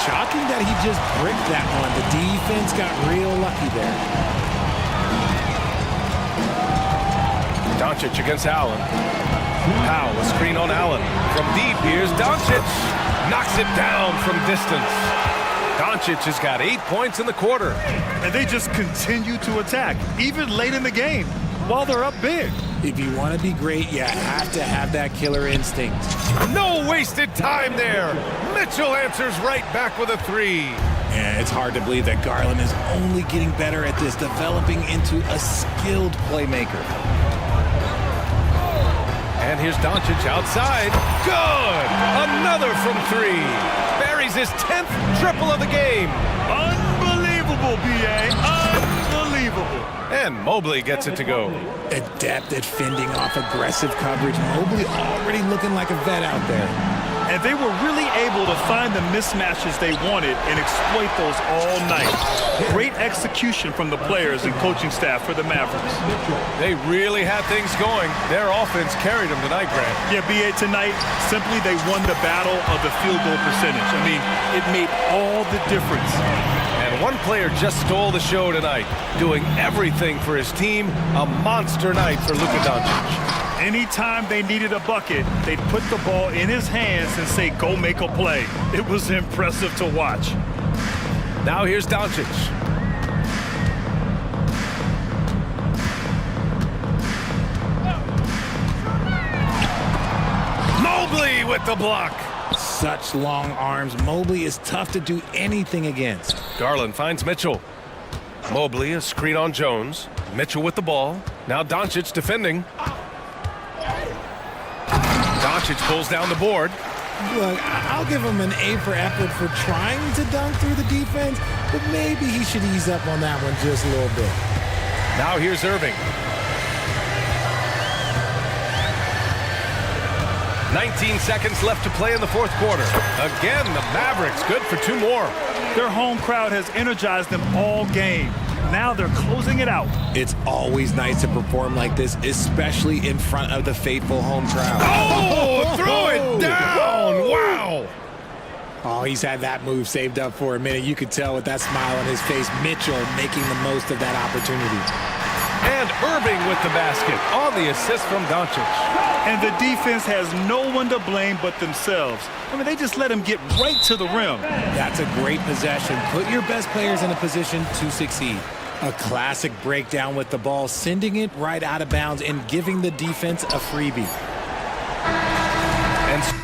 Shocking that he just bricked that one. The defense got real lucky there. Doncic against Allen. Powell, a screen on Allen. From deep, here's Doncic. Knocks it down from distance. Doncic has got 8 points in the quarter. And they just continue to attack, even late in the game, while they're up big. If you want to be great, you have to have that killer instinct. No wasted time there. Mitchell answers right back with a three. Yeah, it's hard to believe that Garland is only getting better at this, developing into a skilled playmaker. And here's Doncic outside. Good! Another from 3. Buries his 10th triple of the game. Unbelievable, B.A. Unbelievable. And Mobley gets it to go. Adept at fending off aggressive coverage. Mobley already looking like a vet out there. And they were really able to find the mismatches they wanted and exploit those all night. Great execution from the players and coaching staff for the Mavericks. They really had things going. Their offense carried them tonight, Grant. Yeah, BA, tonight, simply they won the battle of the field goal percentage. I mean, it made all the difference. And one player just stole the show tonight, doing everything for his team. A monster night for Luka Doncic. Anytime they needed a bucket, they'd put the ball in his hands and say, go make a play. It was impressive to watch. Now here's Doncic. Mobley with the block. Such long arms. Mobley is tough to do anything against. Garland finds Mitchell. Mobley, a screen on Jones. Mitchell with the ball. Now Doncic defending. Doncic pulls down the board. Look, I'll give him an A for effort for trying to dunk through the defense, but maybe he should ease up on that one just a little bit. Now here's Irving. 19 seconds left to play in the fourth quarter. Again, the Mavericks good for two more. Their home crowd has energized them all game. Now they're closing it out. It's always nice to perform like this, especially in front of the faithful home crowd. Oh, throw it down! Wow! Oh, he's had that move saved up for a minute. You could tell with that smile on his face. Mitchell making the most of that opportunity. And Irving with the basket on the assist from Doncic. And the defense has no one to blame but themselves. I mean, they just let him get right to the rim. That's a great possession. Put your best players in a position to succeed. A classic breakdown with the ball, sending it right out of bounds and giving the defense a freebie. And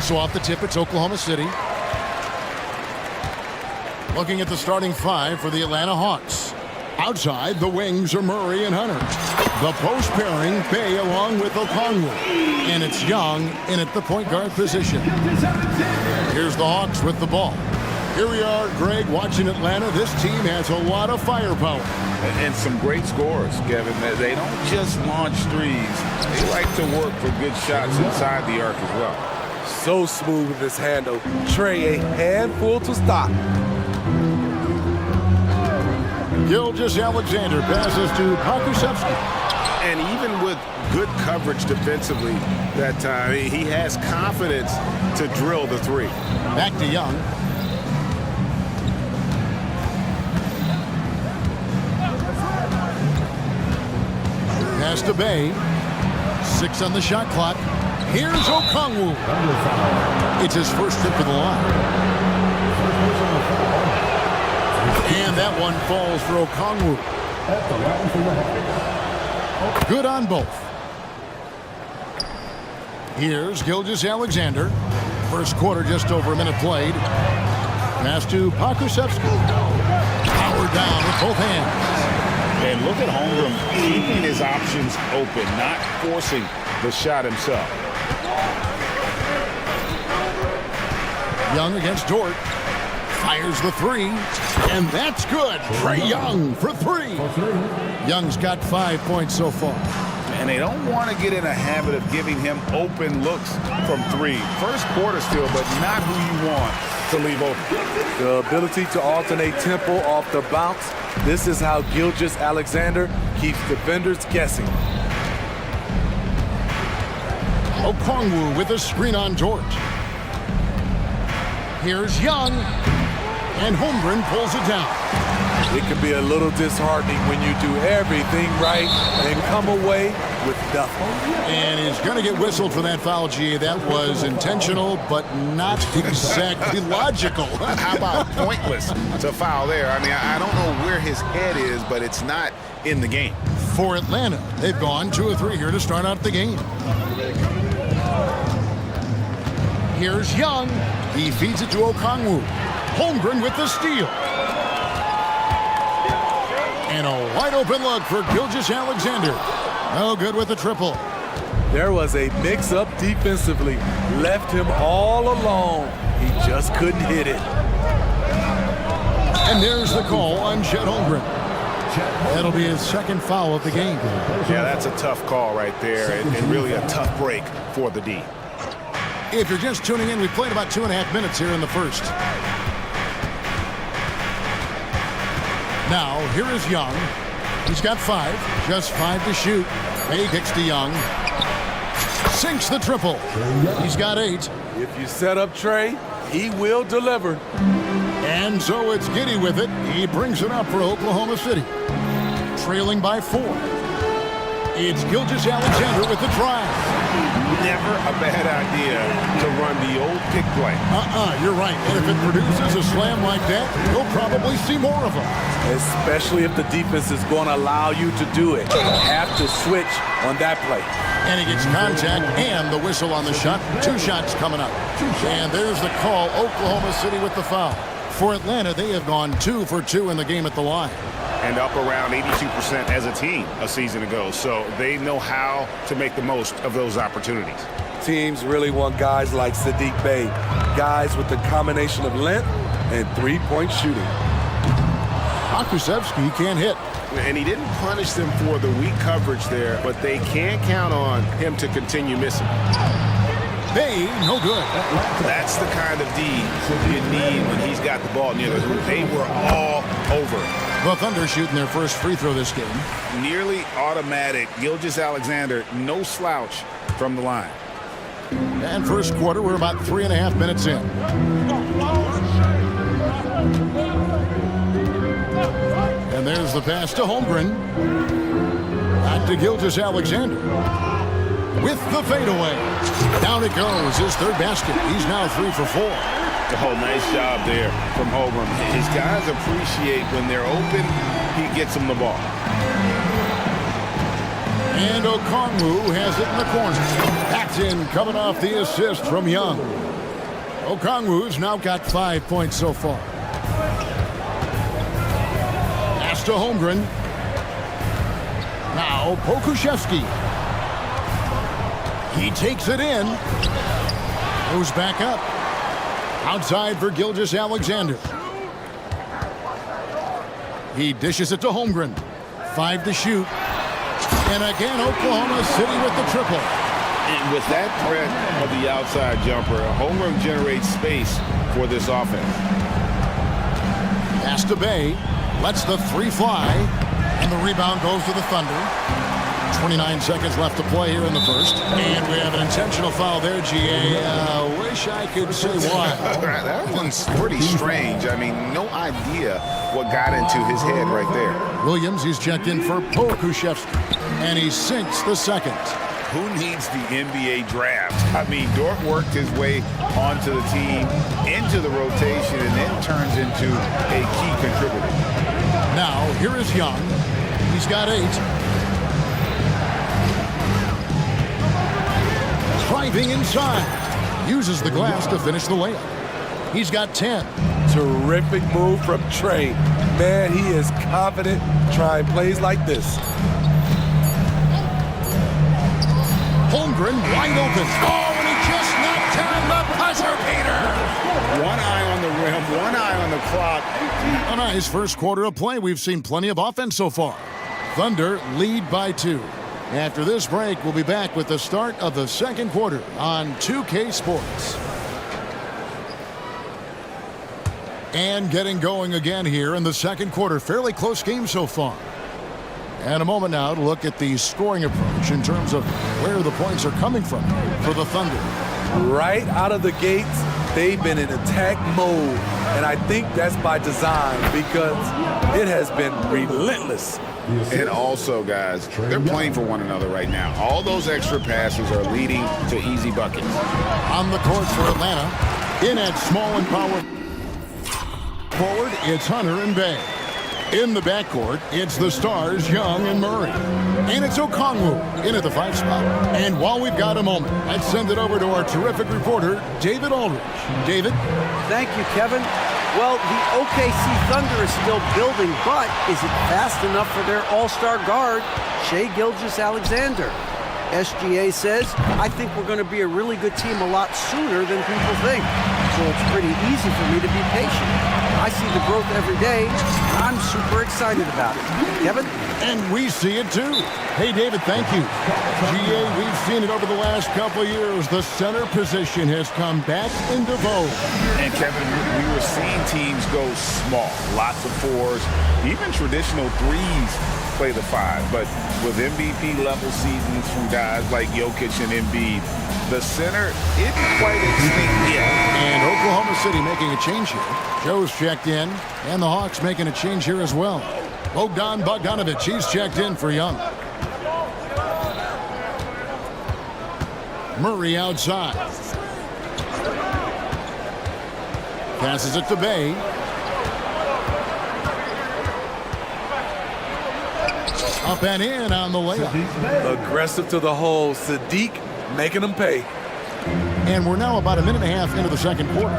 So off the tip, it's Oklahoma City. Looking at the starting five for the Atlanta Hawks. Outside, the wings are Murray and Hunter. The post pairing, Bay along with Okongwu. And it's Young in at the point guard position. Here's the Hawks with the ball. Here we are, Greg, watching Atlanta. This team has a lot of firepower. And some great scores, Kevin. They don't just launch threes. They like to work for good shots inside the arc as well. So smooth with this handle. Trey, a handful to stop. Gilgeous-Alexander passes to Pakusevsky. And even with good coverage defensively that time, he has confidence to drill the three. Back to Young. Pass to Bay. 6 on the shot clock. Here's Okongwu. It's his first trip to the line. And that one falls for Okongwu. Good on both. Here's Gilgeous-Alexander. First quarter, just over a minute played. Pass to Pakusevsky. Powered down with both hands. And look at Holmgren keeping his options open, not forcing the shot himself. Young against Dort. Fires the three. And that's good. Trae Young for three. Young's got 5 points so far. And they don't want to get in a habit of giving him open looks from three. First quarter still, but not who you want to leave open. The ability to alternate tempo off the bounce. This is how Gilgeous-Alexander keeps defenders guessing. Okongwu with a screen on George. Here's Young. And Holmgren pulls it down. It can be a little disheartening when you do everything right and come away with nothing. And he's going to get whistled for that foul, G. That was intentional, but not exactly logical. How about pointless to foul there? I mean, I don't know where his head is, but it's not in the game. For Atlanta, they've gone 2 of 3 here to start out the game. Here's Young. He feeds it to Okongwu. Holmgren with the steal. And a wide open look for Gilgeous-Alexander. No good with the triple. There was a mix-up defensively. Left him all alone. He just couldn't hit it. And there's the call on Chet Holmgren. That'll be his second foul of the game. Yeah, that's a tough call right there, and really a tough break for the D. If you're just tuning in, we played about 2.5 minutes here in the first. Now, here is Young. He's got 5, just 5 to shoot. Bay kicks to Young. Sinks the triple. He's got 8. If you set up Trey, he will deliver. And so it's Giddey with it. He brings it up for Oklahoma City. Trailing by 4. It's Gilgeous-Alexander with the drive. Never a bad idea to run the old pick play. You're right. And if it produces a slam like that, you'll probably see more of them. Especially if the defense is going to allow you to do it. Have to switch on that play. And he gets contact and the whistle on the shot. 2 shots coming up. And there's the call. Oklahoma City with the foul. For Atlanta, they have gone 2 for 2 in the game at the line. And up around 82% as a team a season ago. So they know how to make the most of those opportunities. Teams really want guys like Saddiq Bey. Guys with the combination of length and three-point shooting. Pakusevsky can't hit. And he didn't punish them for the weak coverage there, but they can't count on him to continue missing. Bay, no good. That's the kind of D you need when he's got the ball near the hoop. They were all over it. The Thunder shooting their first free throw this game. Nearly automatic. Gilgeous-Alexander, no slouch from the line. And first quarter, we're about 3.5 minutes in. And there's the pass to Holmgren. Back to Gilgeous-Alexander. With the fadeaway. Down it goes, his third basket. He's now 3 for 4. Oh, nice job there from Holmgren. His guys appreciate when they're open, he gets them the ball. And Okongwu has it in the corner. That's in, coming off the assist from Young. Okongwu's now got 5 points so far. Pass to Holmgren. Now Pokushevsky. He takes it in. Goes back up. Outside for Gilgeous-Alexander. He dishes it to Holmgren. 5 to shoot. And again, Oklahoma City with the triple. And with that threat of the outside jumper, Holmgren generates space for this offense. Pass to Bay. Lets the 3 fly. And the rebound goes to the Thunder. 29 seconds left to play here in the first. And we have an intentional foul there, GA. Wish I could say why. That one's pretty strange. I mean, no idea what got into his head right there. Williams, he's checked in for Pokushevsky. And he sinks the second. Who needs the NBA draft? I mean, Dort worked his way onto the team, into the rotation, and then turns into a key contributor. Now, here is Young. He's got 8. Driving inside. Uses the glass to finish the layup. He's got 10. Terrific move from Trey. Man, he is confident trying plays like this. Holmgren wide open. Oh, and he just knocked down the buzzer beater. One eye on the rim, one eye on the clock. A nice first quarter of play. We've seen plenty of offense so far. Thunder lead by 2. After this break, we'll be back with the start of the second quarter on 2K Sports. And getting going again here in the second quarter. Fairly close game so far. And a moment now to look at the scoring approach in terms of where the points are coming from for the Thunder. Right out of the gates, they've been in attack mode. And I think that's by design because it has been relentless. And also, guys, they're playing for one another right now. All those extra passes are leading to easy buckets. On the court for Atlanta, in at small and power forward, it's Hunter and Bay. In the backcourt, it's the Stars, Young and Murray. And it's Okongwu in at the 5 spot. And while we've got a moment, let's send it over to our terrific reporter, David Aldridge. David? Thank you, Kevin. Well, the OKC Thunder is still building, but is it fast enough for their all-star guard, Shai Gilgeous-Alexander? SGA says, I think we're going to be a really good team a lot sooner than people think. So it's pretty easy for me to be patient. I see the growth every day. I'm super excited about it. Kevin? And we see it too. Hey, David, thank you. GA, we've seen it over the last couple of years. The center position has come back into vogue. And Kevin, we were seeing teams go small. Lots of 4s, even traditional 3s play the 5. But with MVP-level seasons from guys like Jokic and Embiid, the center isn't quite extinct yet. And Oklahoma City making a change here. Joe's checked in, and the Hawks making a change here as well. Bogdan Bogdanovic, he's checked in for Young. Murray outside. Passes it to Bay. Up and in on the layup. Aggressive to the hole. Sadiq making them pay. And we're now about a minute and a half into the second quarter.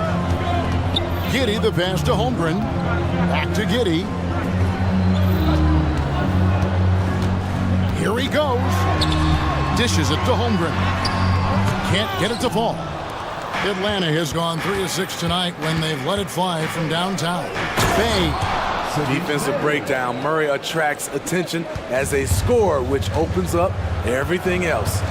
Giddey, the pass to Holmgren. Back to Giddey. Here he goes. Dishes it to Holmgren. Can't get it to fall. Atlanta has gone 3 of 6 tonight when they've let it fly from downtown. Bay. Defensive breakdown. Murray attracts attention as a scorer, which opens up everything else.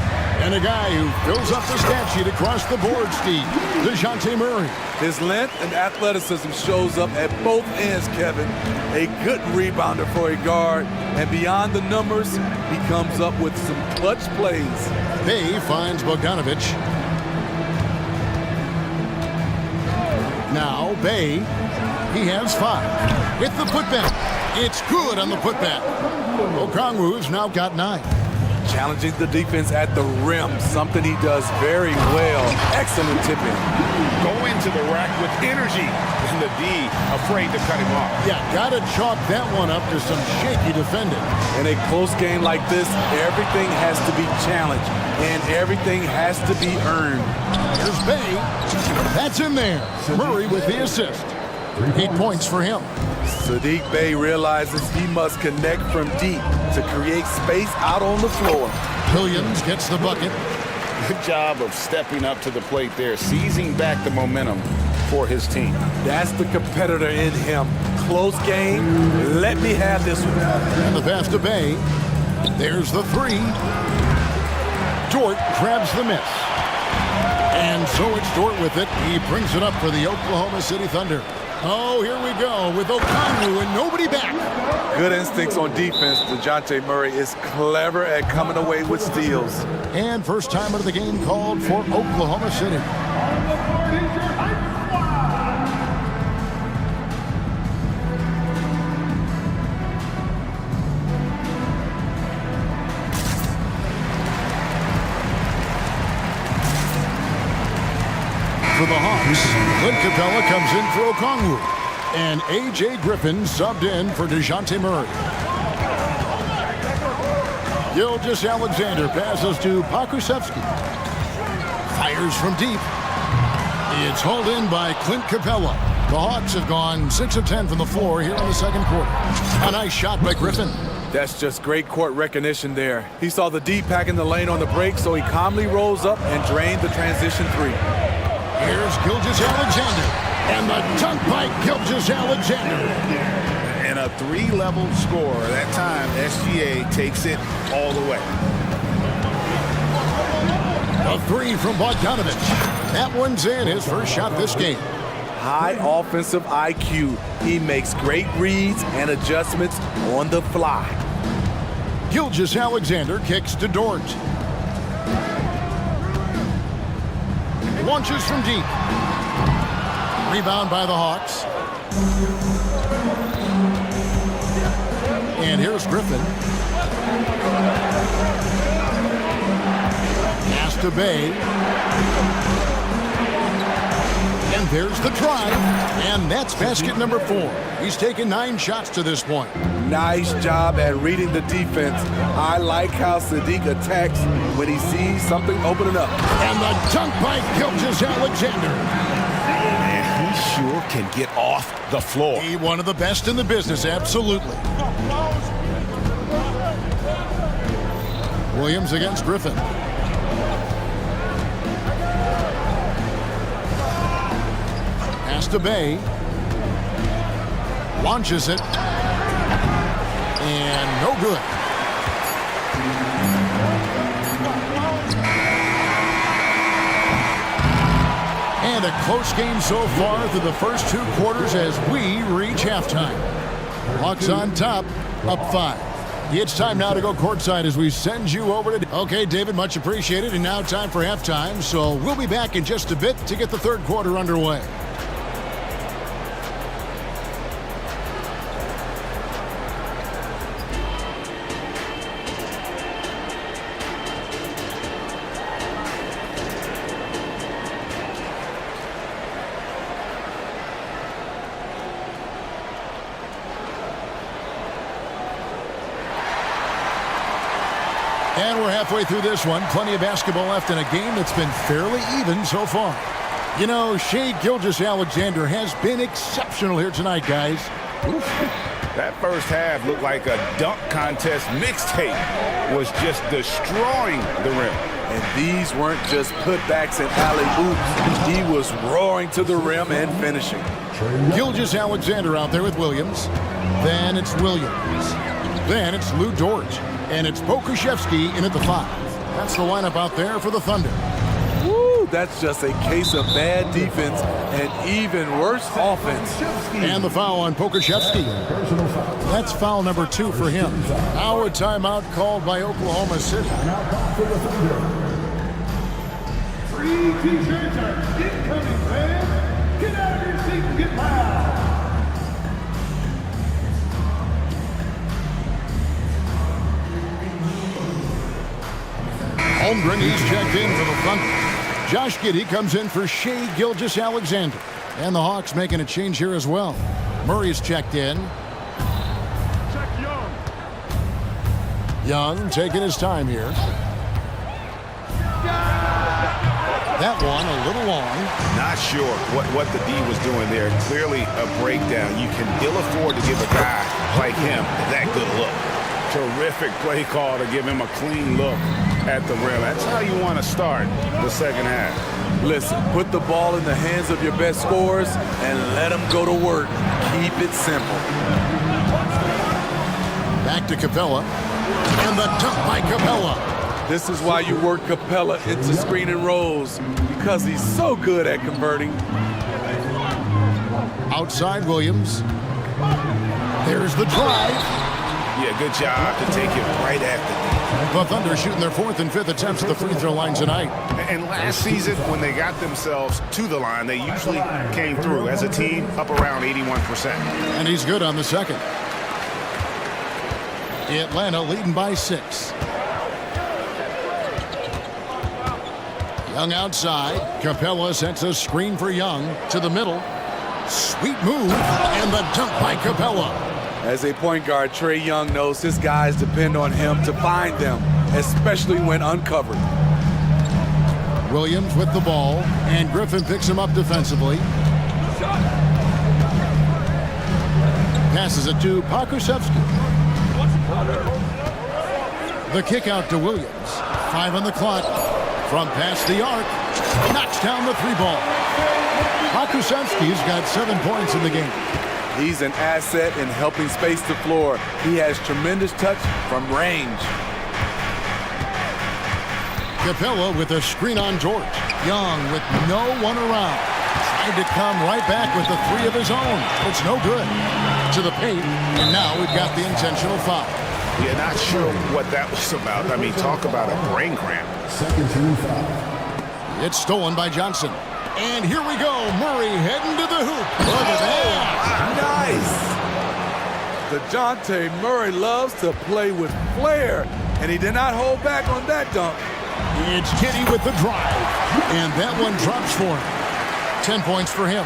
And a guy who fills up the stat sheet across the board, Steve. DeJounte Murray. His length and athleticism shows up at both ends, Kevin. A good rebounder for a guard. And beyond the numbers, he comes up with some clutch plays. Bay finds Bogdanovic. Now Bay, he has 5. Hit the putback. It's good on the putback. Okongwu's now got 9. Challenging the defense at the rim, something he does very well. Excellent tipping. Going to the rack with energy, and the D afraid to cut him off. Yeah, gotta chalk that one up to some shaky defending. In a close game like this, everything has to be challenged, and everything has to be earned. Here's Bay. That's in there. Murray with the assist. 8 points for him. Sadiq Bey realizes he must connect from deep to create space out on the floor. Williams gets the bucket. Good job of stepping up to the plate there, seizing back the momentum for his team. That's the competitor in him. Close game. Let me have this one. And the pass to Bay. There's the three. Dort grabs the miss. And so it's Dort with it. He brings it up for the Oklahoma City Thunder. Oh, here we go with O'Connor and nobody back. Good instincts on defense. DeJounte Murray is clever at coming away with steals. And first time of the game called for Oklahoma City. For the Hawks, Clint Capella comes in for Okongwu, and A.J. Griffin subbed in for DeJounte Murray. Gilgeous Alexander passes to Pokusevski. Fires from deep. It's hauled in by Clint Capella. The Hawks have gone 6 of 10 from the floor here in the second quarter. A nice shot by Griffin. That's just great court recognition there. He saw the D pack in the lane on the break, so he calmly rolls up and drained the transition three. Here's Gilgeous Alexander, and the dunk by Gilgeous Alexander. And a three-level score. That time, SGA takes it all the way. A three from Bogdanovich. That one's in, his first shot this game. High offensive IQ. He makes great reads and adjustments on the fly. Gilgeous Alexander kicks to Dort. Launches from deep. Rebound by the Hawks. And here's Griffin. Pass to Bay. And there's the drive. And that's basket number 4. He's taken 9 shots to this point. Nice job at reading the defense. I like how Sadiq attacks when he sees something opening up. And the dunk by Gilgeous Alexander. Man, he sure can get off the floor. He one of the best in the business, absolutely. Williams against Griffin. Pass to Bay. Launches it. And no good. And a close game so far through the first 2 quarters as we reach halftime. Hawks on top, up 5. It's time now to go courtside as we send you over to... Okay, David, much appreciated. And now time for halftime. So we'll be back in just a bit to get the third quarter underway. And we're halfway through this one. Plenty of basketball left in a game that's been fairly even so far. You know, Shai Gilgeous-Alexander has been exceptional here tonight, guys. Oof. That first half looked like a dunk contest mixtape was just destroying the rim. And these weren't just putbacks and alley-oops. He was roaring to the rim and finishing. Gilgeous-Alexander out there with Williams. Then it's Williams. Then it's Lou Dort. And it's Pokusevski in at the 5. That's the lineup out there for the Thunder. Woo, that's just a case of bad defense and even worse offense. And the foul on Pokusevski. That's foul number 2 for him. Now a timeout called by Oklahoma City. 3 T-shirts are incoming, fans. Get out of your seat and get loud. Holmgren, he's checked in for the Thunder. Josh Giddey comes in for Shea Gilgeous-Alexander. And the Hawks making a change here as well. Murray's checked in. Young taking his time here. That one a little long. Not sure what the D was doing there. Clearly a breakdown. You can ill afford to give a guy like him that good look. Terrific play call to give him a clean look at the rim. That's how you want to start the second half. Listen, put the ball in the hands of your best scorers and let them go to work. Keep it simple. Back to Capella. And the dunk by Capella. This is why you work Capella into screen and rolls, because he's so good at converting. Outside Williams. There's the drive. Yeah, good job to take it right after. The Thunder shooting their 4th and 5th attempts at the free throw line tonight. And last season, when they got themselves to the line, they usually came through as a team up around 81%. And he's good on the second. Atlanta leading by 6. Young outside. Capella sets a screen for Young to the middle. Sweet move, and the dunk by Capella. As a point guard, Trae Young knows his guys depend on him to find them, especially when uncovered. Williams with the ball, and Griffin picks him up defensively. Passes it to Pokusevski. The kick out to Williams. 5 on the clock. From past the arc, knocks down the 3-ball. Pokusevski's got 7 points in the game. He's an asset in helping space the floor. He has tremendous touch from range. Capella with a screen on George. Young with no one around. Tried to come right back with the 3 of his own. It's no good. To the paint, and now we've got the intentional foul. Yeah, not sure what that was about. I mean, talk about a brain cramp. Second team foul. It's stolen by Johnson. And here we go. Murray heading to the hoop. Look at that. Nice. DeJounte Murray loves to play with flair, and he did not hold back on that dunk. It's Giddey with the drive. And that one drops for him. 10 points for him.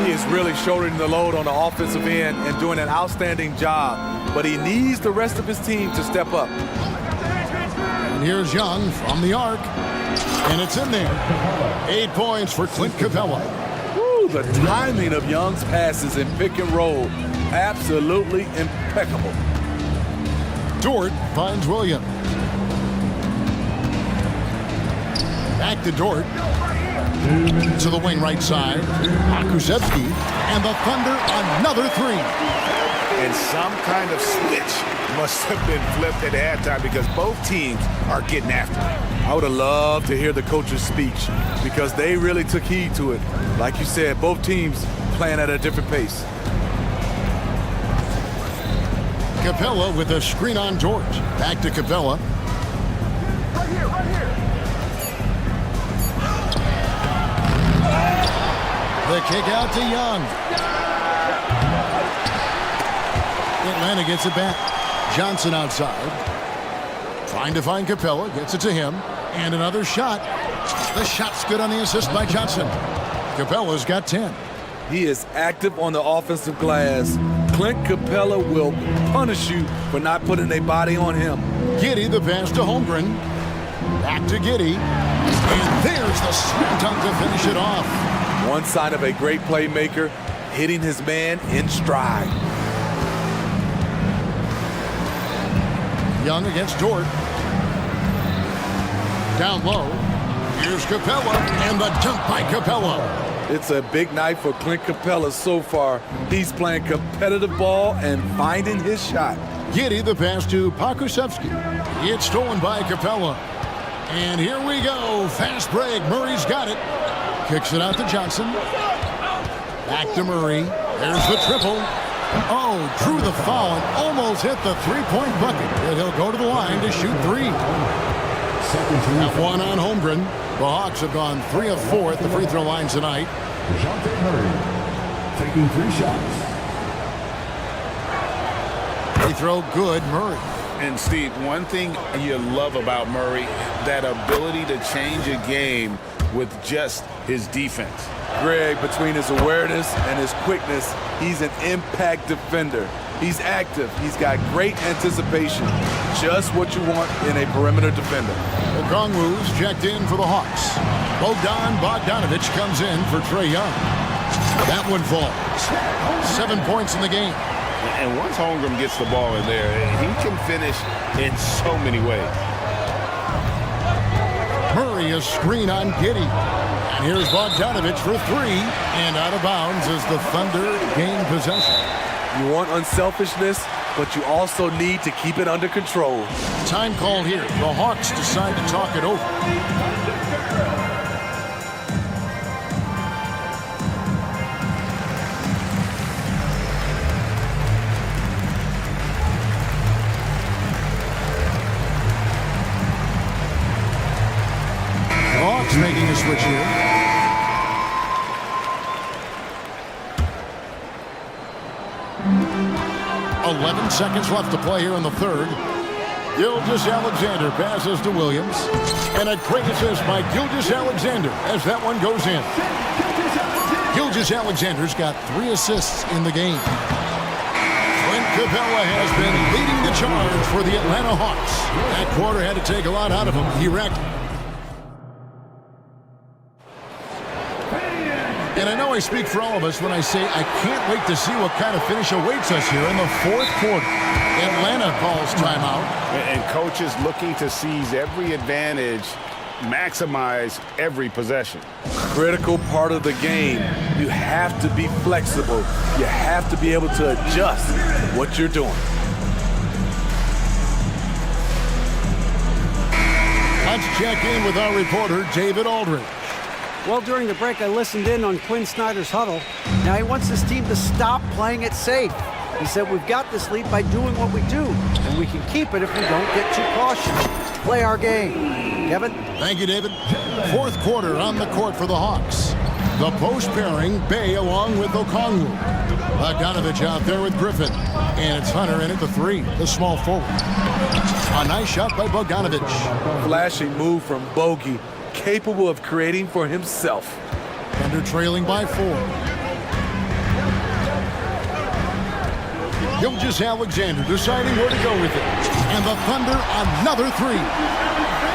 He is really shouldering the load on the offensive end and doing an outstanding job, but he needs the rest of his team to step up. And here's Young from the arc, and it's in there. 8 points for Clint Capella. Woo, the timing of Young's passes in pick and roll, absolutely impeccable. Dort finds Williams. Back to Dort. To the wing right side. Pokusevski, and the Thunder another 3. And some kind of switch must have been flipped at halftime because both teams are getting after it. I would have loved to hear the coach's speech because they really took heed to it. Like you said, both teams playing at a different pace. Capella with a screen on George. Back to Capella. Right here, right here. The kick out to Young. Atlanta gets it back. Johnson outside. Trying to find Capella. Gets it to him. And another shot. The shot's good on the assist by Johnson. Capella's got 10. He is active on the offensive glass. Clint Capella will punish you for not putting a body on him. Giddey the pass to Holmgren. Back to Giddey. And there's the slam dunk to finish it off. One sign of a great playmaker, hitting his man in stride. Young against Dort. Down low. Here's Capella, and the dunk by Capella. It's a big night for Clint Capella so far. He's playing competitive ball and finding his shot. Giddey the pass to Pokusevski. It's stolen by Capella. And here we go. Fast break. Murray's got it. Kicks it out to Johnson. Back to Murray. There's the triple. Oh, drew the foul and almost hit the three-point bucket. And he'll go to the line to shoot 3. That one on Holmgren. The Hawks have gone 3 of 4 at the free throw line tonight. DeJounte Murray taking 3 shots. Free throw good, Murray. And Steve, one thing you love about Murray, that ability to change a game with just his defense. Greg, between his awareness and his quickness, he's an impact defender. He's active. He's got great anticipation. Just what you want in a perimeter defender. Okongwu's checked in for the Hawks. Bogdanovich comes in for Trae Young. That one falls. 7 points in the game. And once Holmgren gets the ball in there, he can finish in so many ways. Murray a screen on Giddey. And here's Bogdanovich for three. And out of bounds as the Thunder gain possession. You want unselfishness, but you also need to keep it under control. Time call here. The Hawks decide to talk it over. Hawks making a switch here. Seconds left to play here in the third. Gilgeous-Alexander passes to Williams. And a great assist by Gilgeous-Alexander as that one goes in. Gilgeous-Alexander's got 3 assists in the game. Clint Capella has been leading the charge for the Atlanta Hawks. That quarter had to take a lot out of him. He wrecked. And I know I speak for all of us when I say I can't wait to see what kind of finish awaits us here in the fourth quarter. Atlanta calls timeout. And coaches looking to seize every advantage, maximize every possession. Critical part of the game. You have to be flexible. You have to be able to adjust what you're doing. Let's check in with our reporter, David Aldridge. Well, during the break, I listened in on Quinn Snyder's huddle. Now he wants his team to stop playing it safe. He said, we've got this lead by doing what we do, and we can keep it if we don't get too cautious. Play our game. Kevin? Thank you, David. Fourth quarter on the court for the Hawks. The post pairing, Bay along with Okongwu. Bogdanovich out there with Griffin. And it's Hunter in at the 3, the small forward. A nice shot by Bogdanovich. Flashing move from Bogey. Capable of creating for himself. Thunder trailing by 4. Gilgeous-Alexander deciding where to go with it. And the Thunder another 3.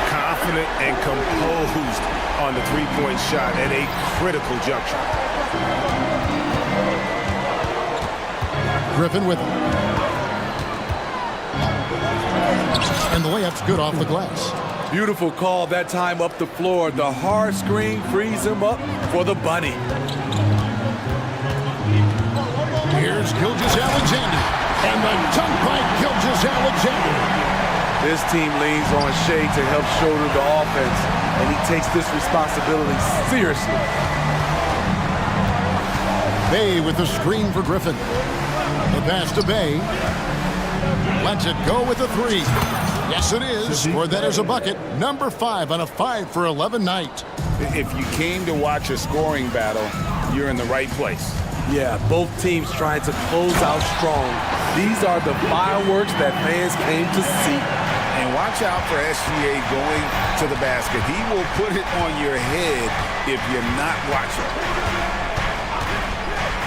Confident and composed on the three-point shot at a critical juncture. Griffin with him. And the layup's good off the glass. Beautiful call that time up the floor. The hard screen frees him up for the bunny. Here's Gilgeous-Alexander. And the dunk by Gilgeous-Alexander. This team leans on Shea to help shoulder the offense, and he takes this responsibility seriously. Bay with the screen for Griffin. The pass to Bay. Lets it go with a 3. Yes, it is. For that is a bucket. Number 5 on a 5 for 11 night. If you came to watch a scoring battle, you're in the right place. Yeah, both teams trying to close out strong. These are the fireworks that fans came to see. And watch out for SGA going to the basket. He will put it on your head if you're not watching.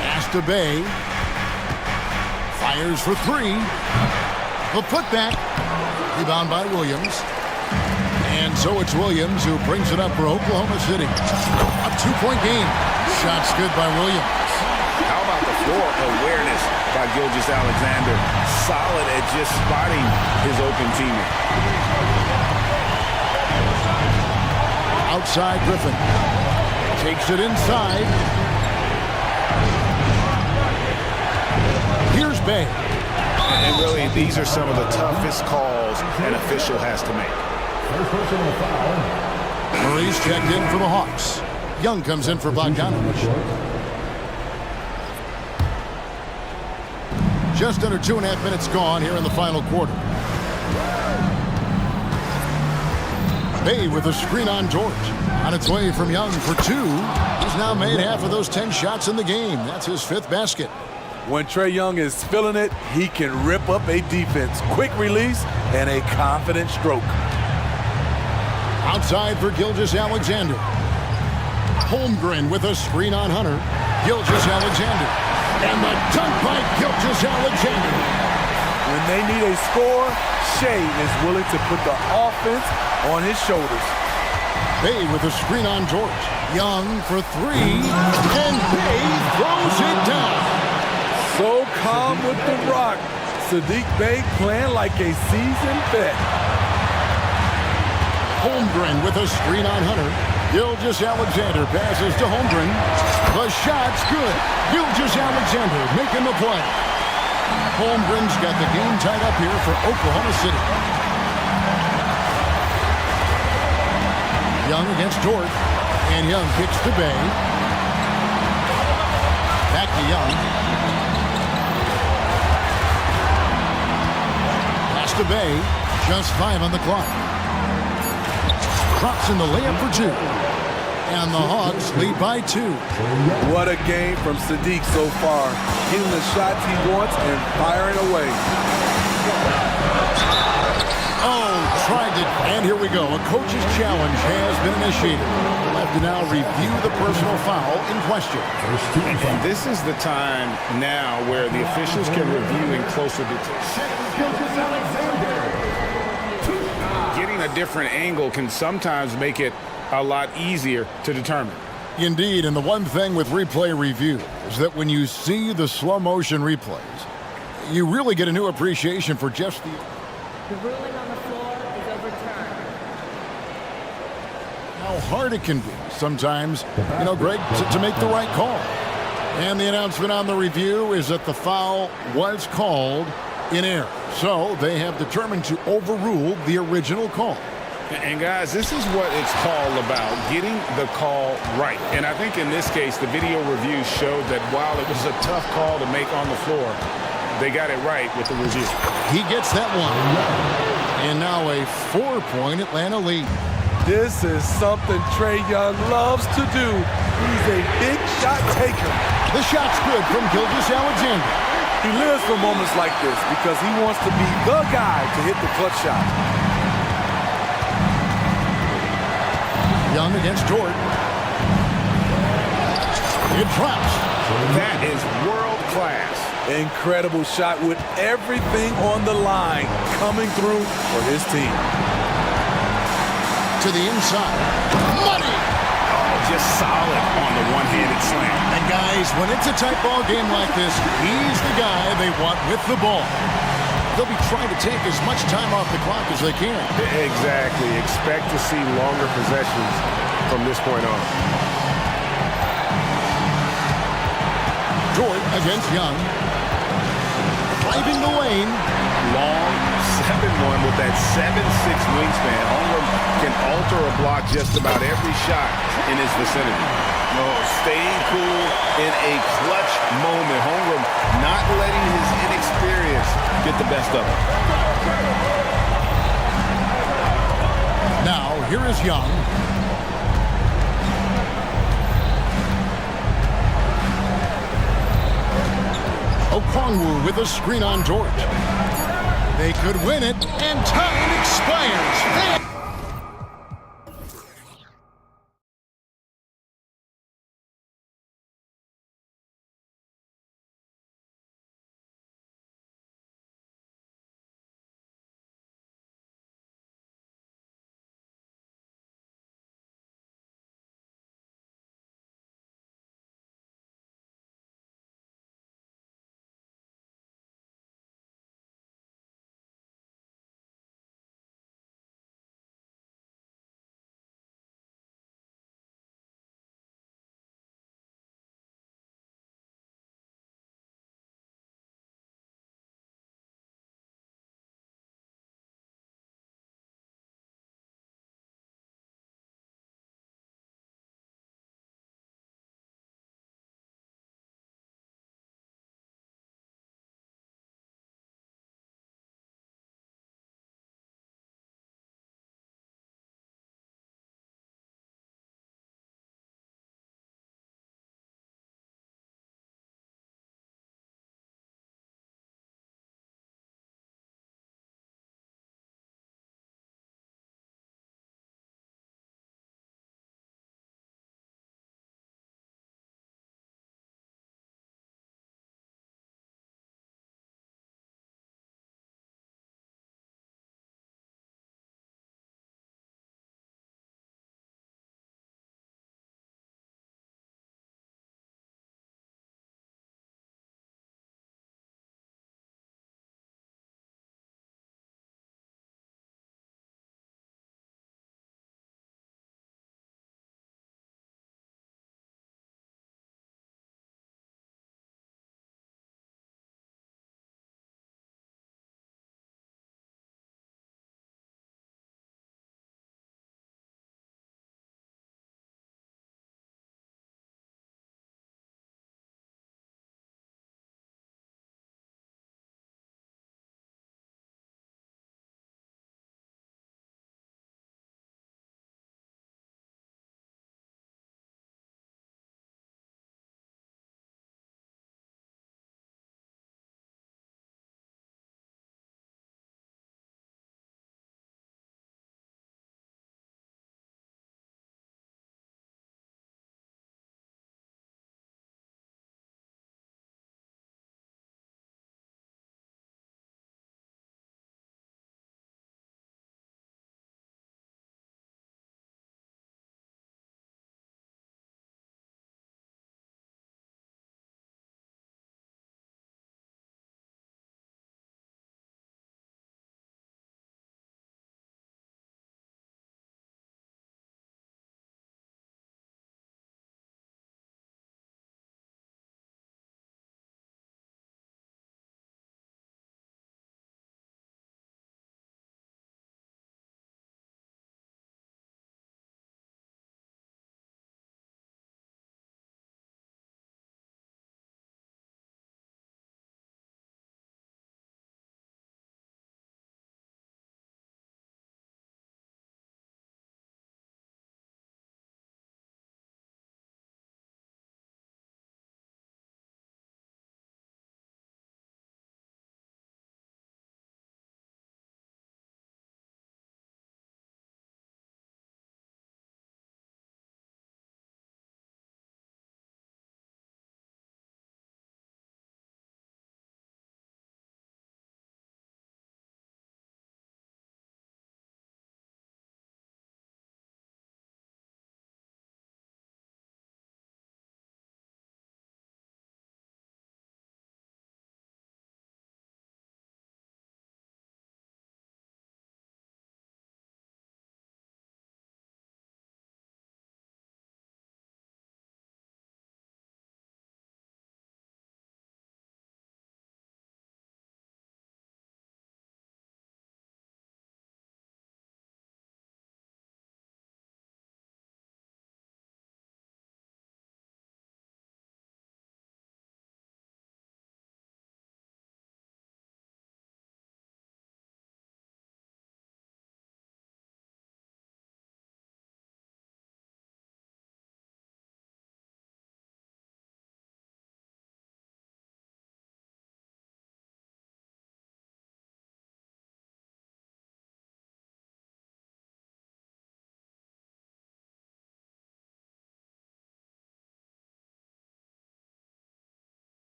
Pass to Bay. Fires for 3. The putback. Rebound by Williams. And so it's Williams who brings it up for Oklahoma City. A 2-point game. Shots good by Williams. How about the floor awareness by Gilgeous-Alexander? Solid at just spotting his open teammate. Outside Griffin. Takes it inside. Here's Bay. And really, these are some of the toughest calls an official has to make. Murray's checked in for the Hawks. Young comes in for Bogdanovich. Just under 2.5 minutes gone here in the final quarter. Bay with a screen on George. On its way from Young for 2. He's now made half of those 10 shots in the game. That's his 5th basket. When Trae Young is feeling it, he can rip up a defense. Quick release and a confident stroke. Outside for Gilgeous-Alexander. Holmgren with a screen on Hunter. Gilgeous-Alexander. And the dunk by Gilgeous-Alexander. When they need a score, Shea is willing to put the offense on his shoulders. Bay with a screen on George. Young for three. And Bay throws it down. So calm with the rock. Sadiq Bey playing like a seasoned vet. Holmgren with a screen on Hunter. Gilgeous-Alexander passes to Holmgren. The shot's good. Gilgeous-Alexander making the play. Holmgren's got the game tied up here for Oklahoma City. Young against Dort. And Young kicks to Bay. Back to Young. Pass to Bay. Just 5 on the clock. Drops in the layup for 2. And the Hawks lead by 2. What a game from Sadiq so far. Hitting the shots he wants and firing away. Oh, tried it. And here we go. A coach's challenge has been initiated. We'll have to now review the personal foul in question. And this is the time now where the officials can review in closer detail. Getting a different angle can sometimes make it a lot easier to determine. Indeed, and the one thing with replay review is that when you see the slow motion replays, you really get a new appreciation for just the ruling on the floor is overturned. how hard it can be sometimes, Greg, to make the right call. And the announcement on the review is that the foul was called in error. So they have determined to overrule the original call. And guys, this is what it's all about, getting the call right. And I think in this case, the video review showed that while it was a tough call to make on the floor, they got it right with the review. He gets that one. And now a 4-point Atlanta lead. This is something Trae Young loves to do. He's a big shot taker. The shot's good from Gilgeous-Alexander. He lives for moments like this because he wants to be the guy to hit the clutch shot. Young against Jordan. It drops. That is world class. Incredible shot with everything on the line coming through for his team. To the inside. Money! Oh, just solid on the one-handed slam. And guys, when it's a tight ball game like this, he's the guy they want with the ball. They'll be trying to take as much time off the clock as they can. Exactly. Expect to see longer possessions from this point on. Jordan against Young. Driving the lane. Long 7-1 with that 7'6" wingspan. Holmgren can alter a block just about every shot in his vicinity. Staying cool in a clutch moment. Holmgren not letting his inexperience get the best of him. Now, here is Young. Okongwu with a screen on George. They could win it, and time expires.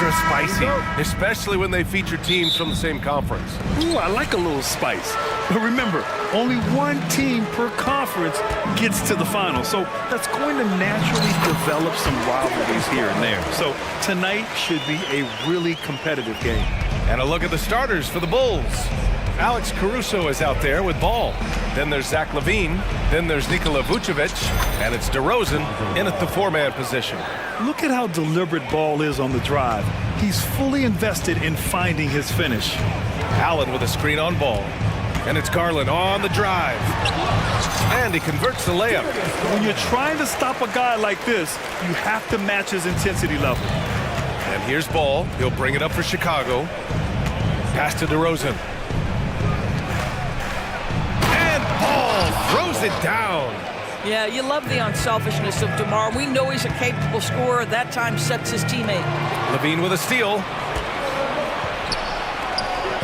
extra spicy, especially when they feature teams from the same conference. Ooh, I like a little spice. But remember, only one team per conference gets to the final. So that's going to naturally develop some rivalries here and there. So tonight should be a really competitive game. And a look at the starters for the Bulls. Alex Caruso is out there with ball. Then there's Zach Levine. Then there's Nikola Vucevic. And it's DeRozan in at the four-man position. Look at how deliberate Ball is on the drive. He's fully invested in finding his finish. Allen with a screen on Ball. And it's Garland on the drive. And he converts the layup. When you're trying to stop a guy like this, you have to match his intensity level. And here's Ball. He'll bring it up for Chicago. Pass to DeRozan. And Ball throws it down. Yeah, you love the unselfishness of DeMar. We know he's a capable scorer. That time sets his teammate. Levine with a steal.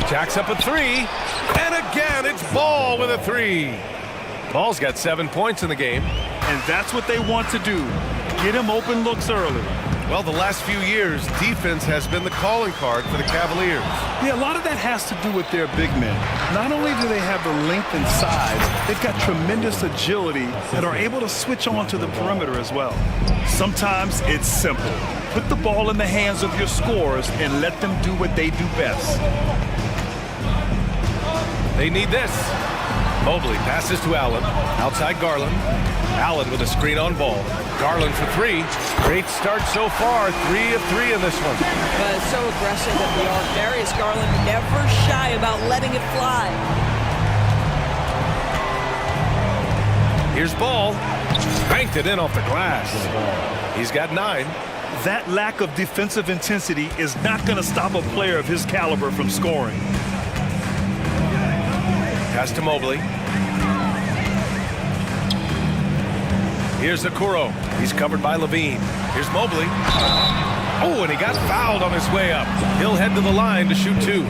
Jacks up a three. And again, it's Ball with a three. Ball's got 7 points in the game. And that's what they want to do. Get him open looks early. Well, the last few years, defense has been the calling card for the Cavaliers. Yeah, a lot of that has to do with their big men. Not only do they have the length and size, they've got tremendous agility that are able to switch on to the perimeter as well. Sometimes it's simple. Put the ball in the hands of your scorers and let them do what they do best. They need this. Mobley passes to Allen. Outside Garland. Allen with a screen on Ball. Garland for three. Great start so far. 3 of 3 in this one. So aggressive at the arc. Darius Garland never shy about letting it fly. Here's Ball. Banked it in off the glass. He's got 9. That lack of defensive intensity is not going to stop a player of his caliber from scoring. Pass to Mobley. Here's Okoro. He's covered by Levine. Here's Mobley. Oh, and he got fouled on his way up. He'll head to the line to shoot 2.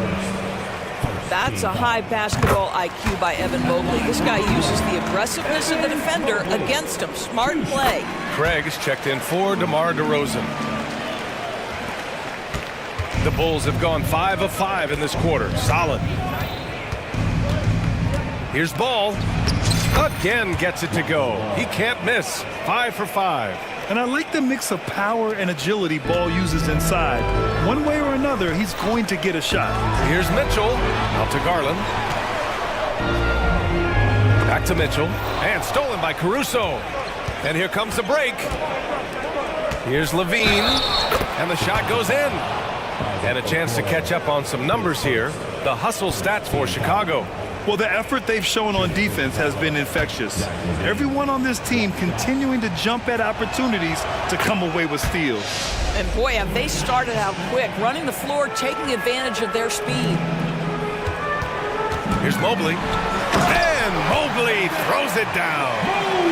That's a high basketball IQ by Evan Mobley. This guy uses the aggressiveness of the defender against him. Smart play. Craig is checked in for DeMar DeRozan. The Bulls have gone 5 of 5 in this quarter. Solid. Here's Ball. Again gets it to go. He can't miss. 5 for 5. And I like the mix of power and agility Ball uses inside. One way or another, he's going to get a shot. Here's Mitchell. Out to Garland. Back to Mitchell. And stolen by Caruso. And here comes the break. Here's Levine. And the shot goes in. And a chance to catch up on some numbers here. The hustle stats for Chicago. Well, the effort they've shown on defense has been infectious. Everyone on this team continuing to jump at opportunities to come away with steals. And boy, have they started out quick, running the floor, taking advantage of their speed. Here's Mobley. And Mobley throws it down.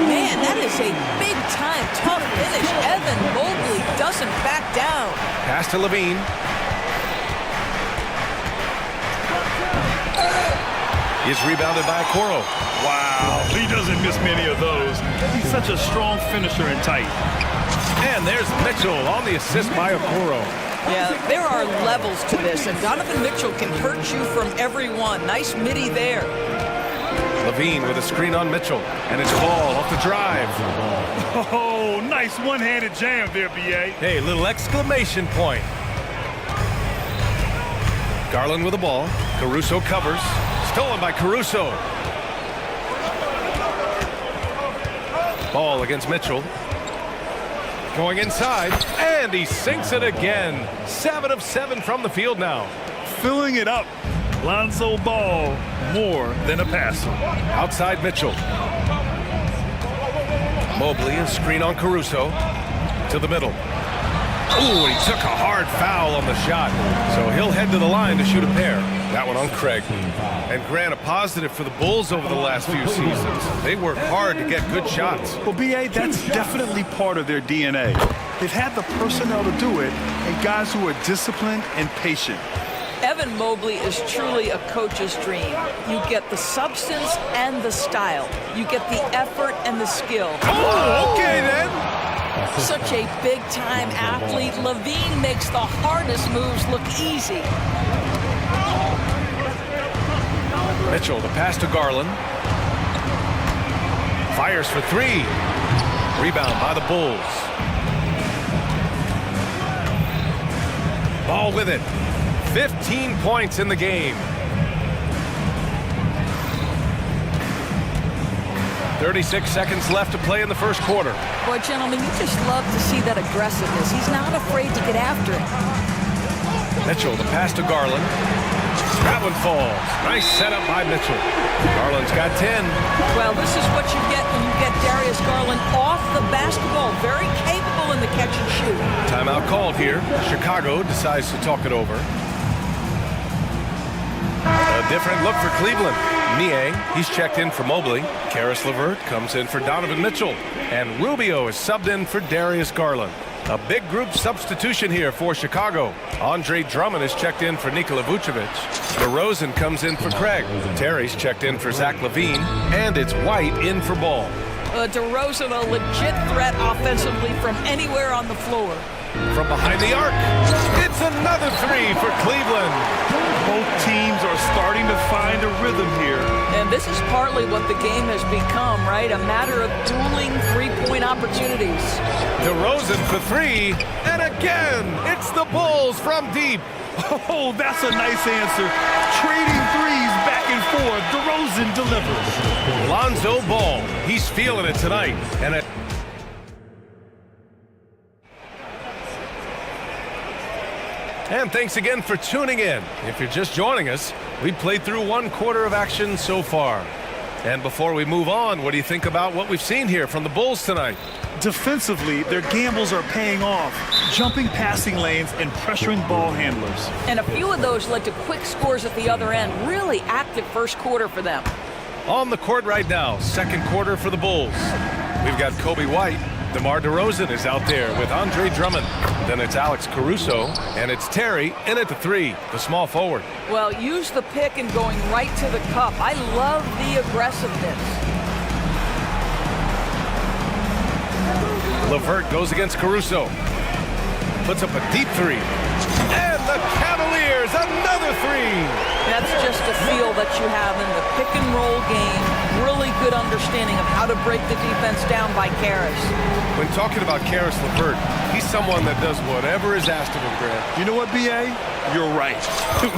Man, that is a big-time tough finish. Evan Mobley doesn't back down. Pass to Levine. Is rebounded by Okoro. Wow, he doesn't miss many of those. He's such a strong finisher and tight. And there's Mitchell on the assist by Okoro. Yeah, there are levels to this, and Donovan Mitchell can hurt you from everyone. Nice midi there. Levine with a screen on Mitchell, and it's Ball off the drive. Oh, nice one-handed jam there, B.A. Hey, little exclamation point. Garland with the ball. Caruso covers. Stolen by Caruso. Ball against Mitchell. Going inside, and he sinks it again. 7 of 7 from the field now. Filling it up. Lonzo Ball, more than a passer. Outside Mitchell. Mobley, a screen on Caruso. To the middle. Ooh, he took a hard foul on the shot. So he'll head to the line to shoot a pair. That one on Craig. And Grant, a positive for the Bulls over the last few seasons. They work hard to get good shots. Well, B.A., that's definitely part of their DNA. They've had the personnel to do it, and guys who are disciplined and patient. Evan Mobley is truly a coach's dream. You get the substance and the style. You get the effort and the skill. Oh, okay then. Such a big-time athlete. Levine makes the hardest moves look easy. Mitchell, the pass to Garland. Fires for three. Rebound by the Bulls. Ball with it. 15 points in the game. 36 seconds left to play in the first quarter. Boy, gentlemen, you just love to see that aggressiveness. He's not afraid to get after it. Mitchell, the pass to Garland. That one falls. Nice setup by Mitchell. Garland's got 10. Well, this is what you get when you get Darius Garland off the basketball. Very capable in the catch and shoot. Timeout called here. Chicago decides to talk it over. A different look for Cleveland. Niang, he's checked in for Mobley. Karis LeVert comes in for Donovan Mitchell. And Rubio is subbed in for Darius Garland. A big group substitution here for Chicago. Andre Drummond is checked in for Nikola Vucevic. DeRozan comes in for Craig. Terry's checked in for Zach LaVine. And it's White in for Ball. DeRozan, a legit threat offensively from anywhere on the floor. From behind the arc, it's another three for Cleveland. Both teams are starting to find a rhythm here. And this is partly what the game has become, right? A matter of dueling three-point opportunities. DeRozan for three, and again, it's the Bulls from deep. Oh, that's a nice answer. Trading threes back and forth. DeRozan delivers. Lonzo Ball, he's feeling it tonight. And thanks again for tuning in. If you're just joining us, we've played through one quarter of action so far. And before we move on, what do you think about what we've seen here from the Bulls tonight? Defensively, their gambles are paying off, jumping passing lanes and pressuring ball handlers. And a few of those led to quick scores at the other end. Really active first quarter for them. On the court right now, second quarter for the Bulls. We've got Kobe White. DeMar DeRozan is out there with Andre Drummond. Then it's Alex Caruso, and it's Terry in at the three, the small forward. Well, use the pick and going right to the cup. I love the aggressiveness. LeVert goes against Caruso. Puts up a deep three. And the Cavaliers, another three. That's just a feel that you have in the pick and roll game. Really good understanding of how to break the defense down by Karis. When talking about Karis LeVert, he's someone that does whatever is asked of him, Grant. You know what, B.A.? You're right.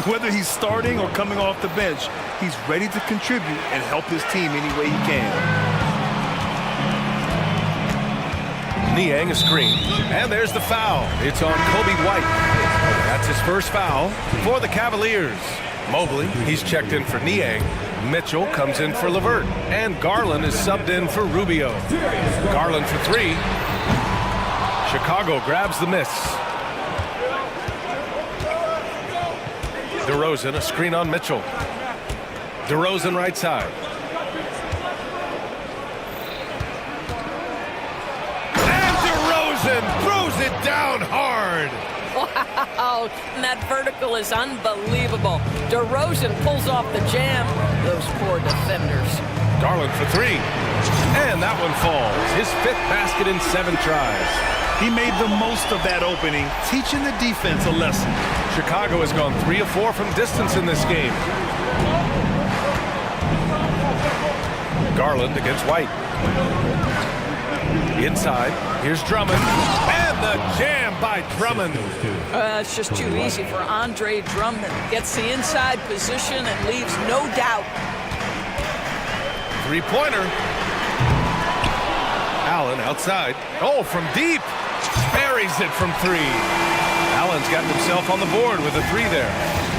Whether he's starting or coming off the bench, he's ready to contribute and help his team any way he can. Niang a screen, and there's the foul. It's on Kobe White. That's his first foul for the Cavaliers. Mobley, he's checked in for Niang. Mitchell comes in for LeVert, and Garland is subbed in for Rubio. Garland for three. Chicago grabs the miss. DeRozan, a screen on Mitchell. DeRozan right side. Throws it down hard. Wow, and that vertical is unbelievable. DeRozan pulls off the jam. Those poor defenders. Garland for three. And that one falls. His fifth basket in 7 tries. He made the most of that opening, teaching the defense a lesson. Chicago has gone 3 of 4 from distance in this game. Garland against White. Inside, here's Drummond, and the jam by Drummond. It's just too easy for Andre Drummond. Gets the inside position and leaves no doubt. Three-pointer. Allen outside. Oh, from deep. Buries it from three. Allen's gotten himself on the board with a three there.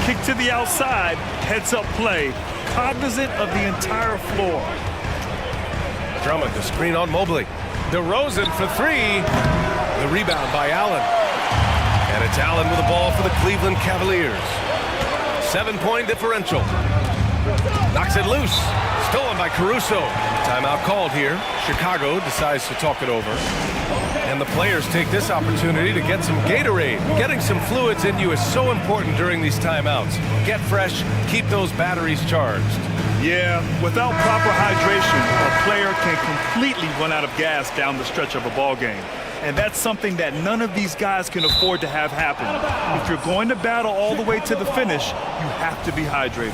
Kick to the outside, heads-up play, cognizant of the entire floor. Drummond, the screen on Mobley. DeRozan for three. The rebound by Allen. And it's Allen with the ball for the Cleveland Cavaliers. 7-point differential. Knocks it loose. Stolen by Caruso. Timeout called here. Chicago decides to talk it over. And the players take this opportunity to get some Gatorade. Getting some fluids in you is so important during these timeouts. Get fresh, keep those batteries charged. Yeah, without proper hydration, a player can completely run out of gas down the stretch of a ball game. And that's something that none of these guys can afford to have happen. If you're going to battle all the way to the finish, you have to be hydrated.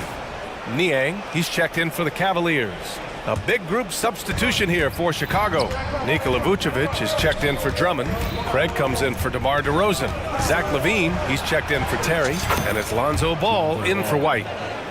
Niang, he's checked in for the Cavaliers. A big group substitution here for Chicago. Nikola Vucevic is checked in for Drummond. Craig comes in for DeMar DeRozan. Zach LaVine, he's checked in for Terry. And it's Lonzo Ball in for White.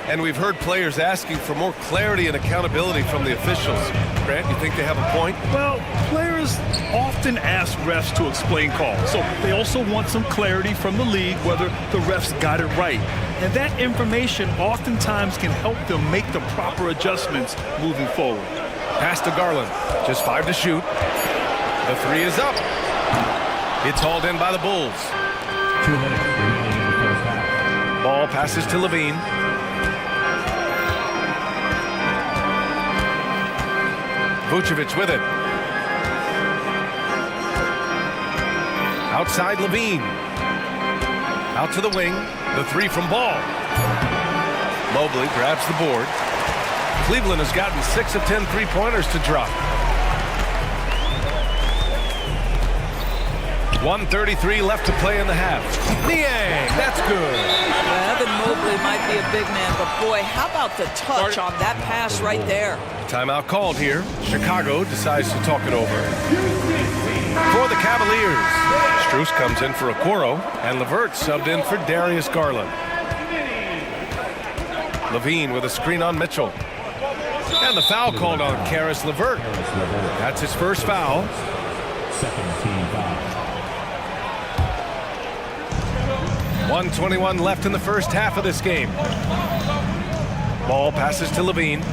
And we've heard players asking for more clarity and accountability from the officials. Grant, you think they have a point? Well, players often ask refs to explain calls. So they also want some clarity from the league whether the refs got it right. And that information oftentimes can help them make the proper adjustments moving forward. Pass to Garland. Just 5 to shoot. The 3 is up. It's hauled in by the Bulls. 2 minutes remaining in the first half. Ball passes to LaVine. Vucevic with it. Outside LaVine. Out to the wing. The 3 from Ball. Mobley grabs the board. Cleveland has gotten 6 of 10 three-pointers to drop. 1:33 left to play in the half. Niang, that's good. Evan Mobley might be a big man, but boy, how about the touch on that pass right there? Timeout called here. Chicago decides to talk it over. For the Cavaliers, Strus comes in for Okoro, and LeVert subbed in for Darius Garland. LaVine with a screen on Mitchell. And the foul called on Karis LeVert. That's his first foul. Second team foul. 1:21 left in the first half of this game. Ball passes to LaVine.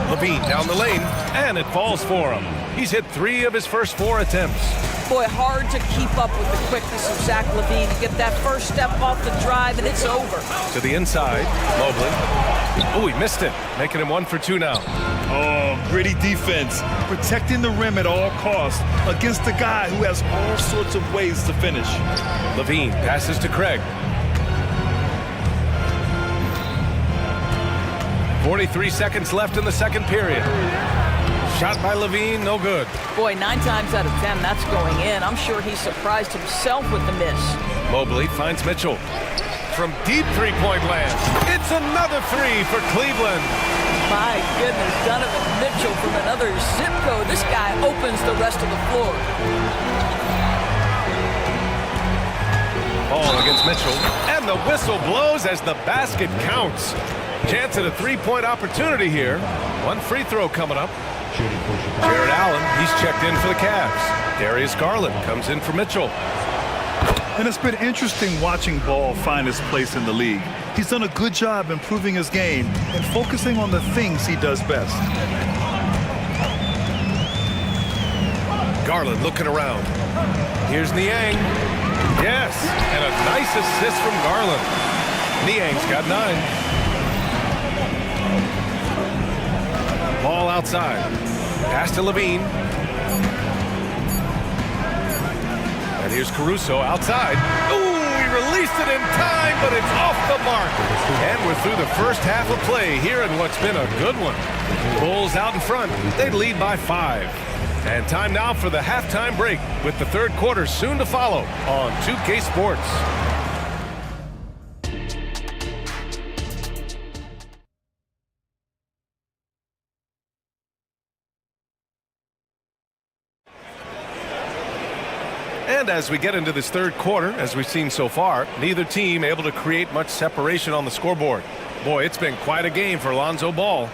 LaVine down the lane, and it falls for him. He's hit 3 of his first 4 attempts. Boy, hard to keep up with the quickness of Zach LaVine. You get that first step off the drive, and it's over. To the inside, Mobley. Oh, he missed it, making him 1 for 2 now. Oh, gritty defense, protecting the rim at all costs against a guy who has all sorts of ways to finish. LaVine passes to Craig. 43 seconds left in the second period. Shot by LaVine, no good. Boy, 9 times out of 10, that's going in. I'm sure he surprised himself with the miss. Mobley finds Mitchell. From deep three-point land, it's another 3 for Cleveland. My goodness, Donovan Mitchell from another zip code. This guy opens the rest of the floor. Ball against Mitchell, and the whistle blows as the basket counts. Chance at a 3-point opportunity here. 1 free throw coming up. Jared Allen, he's checked in for the Cavs. Darius Garland comes in for Mitchell. And it's been interesting watching Ball find his place in the league. He's done a good job improving his game and focusing on the things he does best. Garland looking around. Here's Niang. Yes, and a nice assist from Garland. Niang's got 9. Ball outside. Pass to LaVine. And here's Caruso outside. Ooh, he released it in time, but it's off the mark. And we're through the first half of play here in what's been a good one. Bulls out in front. They lead by 5. And time now for the halftime break with the third quarter soon to follow on 2K Sports. And as we get into this third quarter, as we've seen so far, neither team able to create much separation on the scoreboard. Boy, it's been quite a game for Lonzo Ball.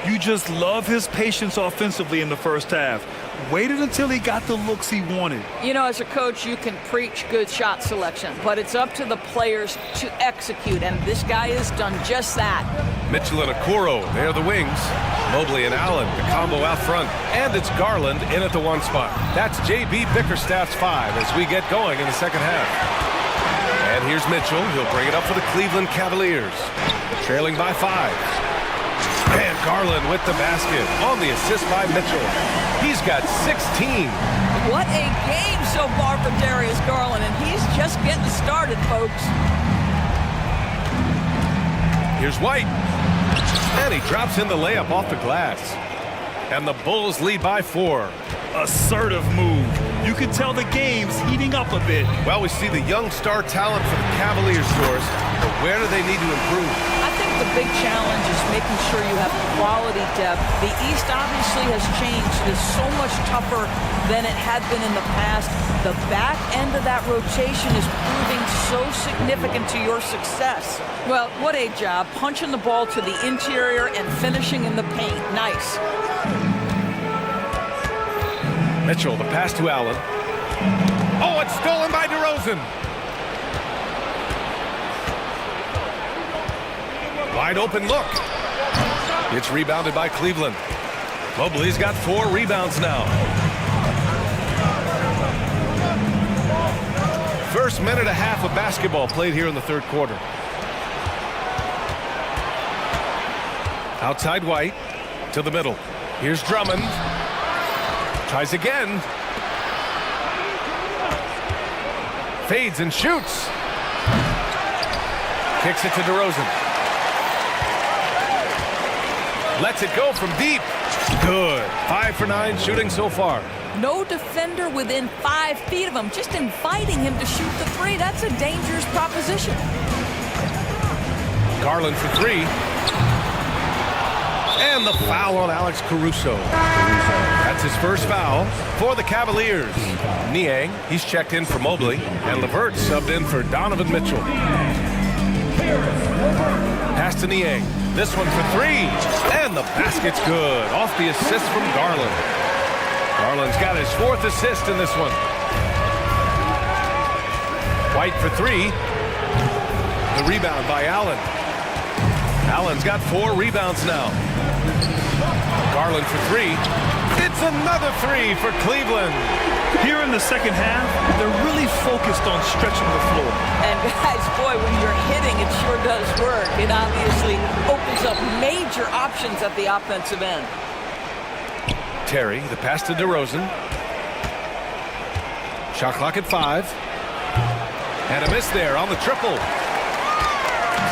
You just love his patience offensively in the first half. Waited until he got the looks he wanted. You know, as a coach, you can preach good shot selection, but it's up to the players to execute, and this guy has done just that. Mitchell and Okoro, they're the wings. Mobley and Allen, the combo out front. And it's Garland in at the 1 spot. That's J.B. Bickerstaff's 5 as we get going in the second half. And here's Mitchell. He'll bring it up for the Cleveland Cavaliers. Trailing by 5. And Garland with the basket on the assist by Mitchell. He's got 16. What a game so far for Darius Garland, and he's just getting started, folks. Here's White. And he drops in the layup off the glass. And the Bulls lead by 4. Assertive move. You can tell the game's heating up a bit. Well, we see the young star talent for the Cavaliers, Doris. But where do they need to improve? I think the big challenge is making sure you have quality depth. The East obviously has changed. It is so much tougher than it had been in the past. The back end of that rotation is proving so significant to your success. Well, what a job. Punching the ball to the interior and finishing in the paint. Nice. Mitchell, the pass to Allen. Oh, it's stolen by DeRozan. Wide open look. It's rebounded by Cleveland. Mobley's got 4 rebounds now. First minute and a half of basketball played here in the third quarter. Outside White to the middle. Here's Drummond. Tries again. Fades and shoots. Kicks it to DeRozan. Lets it go from deep. Good. 5 for 9 shooting so far. No defender within 5 feet of him, just inviting him to shoot the 3. That's a dangerous proposition. Garland for 3. And the foul on Alex Caruso. That's his first foul for the Cavaliers. Niang, he's checked in for Mobley. And LeVert subbed in for Donovan Mitchell. Pass to Niang. This one for 3. And the basket's good. Off the assist from Garland. Garland's got his 4th assist in this one. White for 3. The rebound by Allen. Allen's got 4 rebounds now. Garland for 3. It's another 3 for Cleveland. Here in the second half, they're really focused on stretching the floor. And guys, boy, when you're hitting, it sure does work. It obviously opens up major options at the offensive end. Terry, the pass to DeRozan. Shot clock at 5. And a miss there on the triple.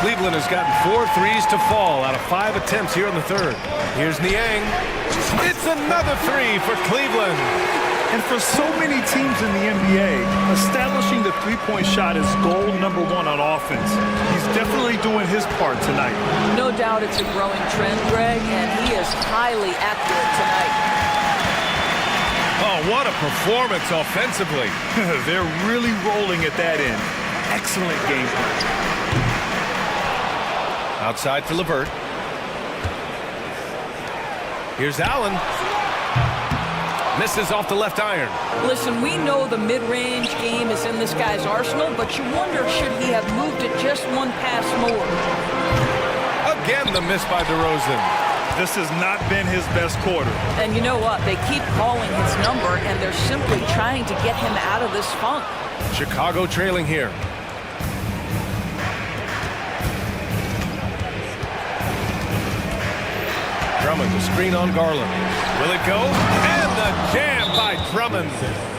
Cleveland has gotten 4 threes to fall out of 5 attempts here in the third. Here's Niang. It's another 3 for Cleveland. And for so many teams in the NBA, establishing the three-point shot is goal number 1 on offense. He's definitely doing his part tonight. No doubt it's a growing trend, Greg, and he is highly accurate tonight. Oh, what a performance offensively. They're really rolling at that end. Excellent game plan. Outside for LeVert. Here's Allen. Misses off the left iron. Listen, we know the mid-range game is in this guy's arsenal, but you wonder should he have moved it just 1 pass more. Again, the miss by DeRozan. This has not been his best quarter. And you know what? They keep calling his number, and they're simply trying to get him out of this funk. Chicago trailing here. Drummond, the screen on Garland. Will it go? And the jam by Drummond.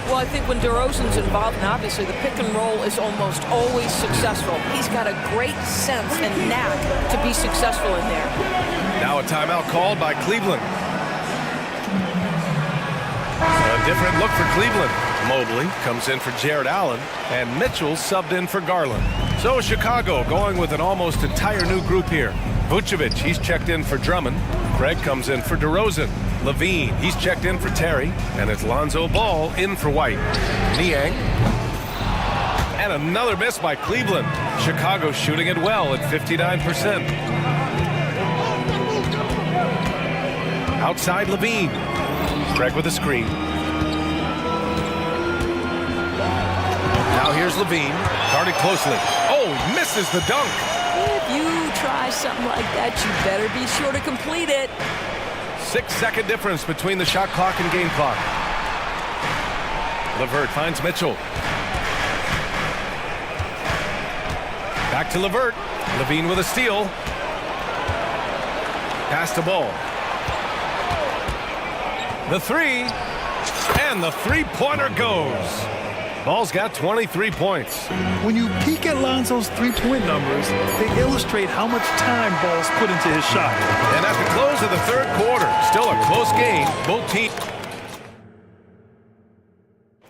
Well, I think when DeRozan's involved, and obviously the pick and roll is almost always successful. He's got a great sense and knack to be successful in there. Now a timeout called by Cleveland. A different look for Cleveland. Mobley comes in for Jared Allen, and Mitchell subbed in for Garland. So Chicago going with an almost entire new group here. Vucevic, he's checked in for Drummond. Craig comes in for DeRozan. Levine, he's checked in for Terry. And it's Lonzo Ball in for White. Niang. And another miss by Cleveland. Chicago shooting it well at 59%. Outside Levine. Craig with a screen. Now here's Levine. Guarded closely. Oh, misses the dunk. If you try something like that, you better be sure to complete it. 6-second difference between the shot clock and game clock. LeVert finds Mitchell. Back to LeVert. Levine with a steal. Pass the ball. The 3. And the 3-pointer goes. Ball's got 23 points. When you peek at Lonzo's three-point numbers, they illustrate how much time Ball's put into his shot. And at the close of the third quarter, still a close game, both teams.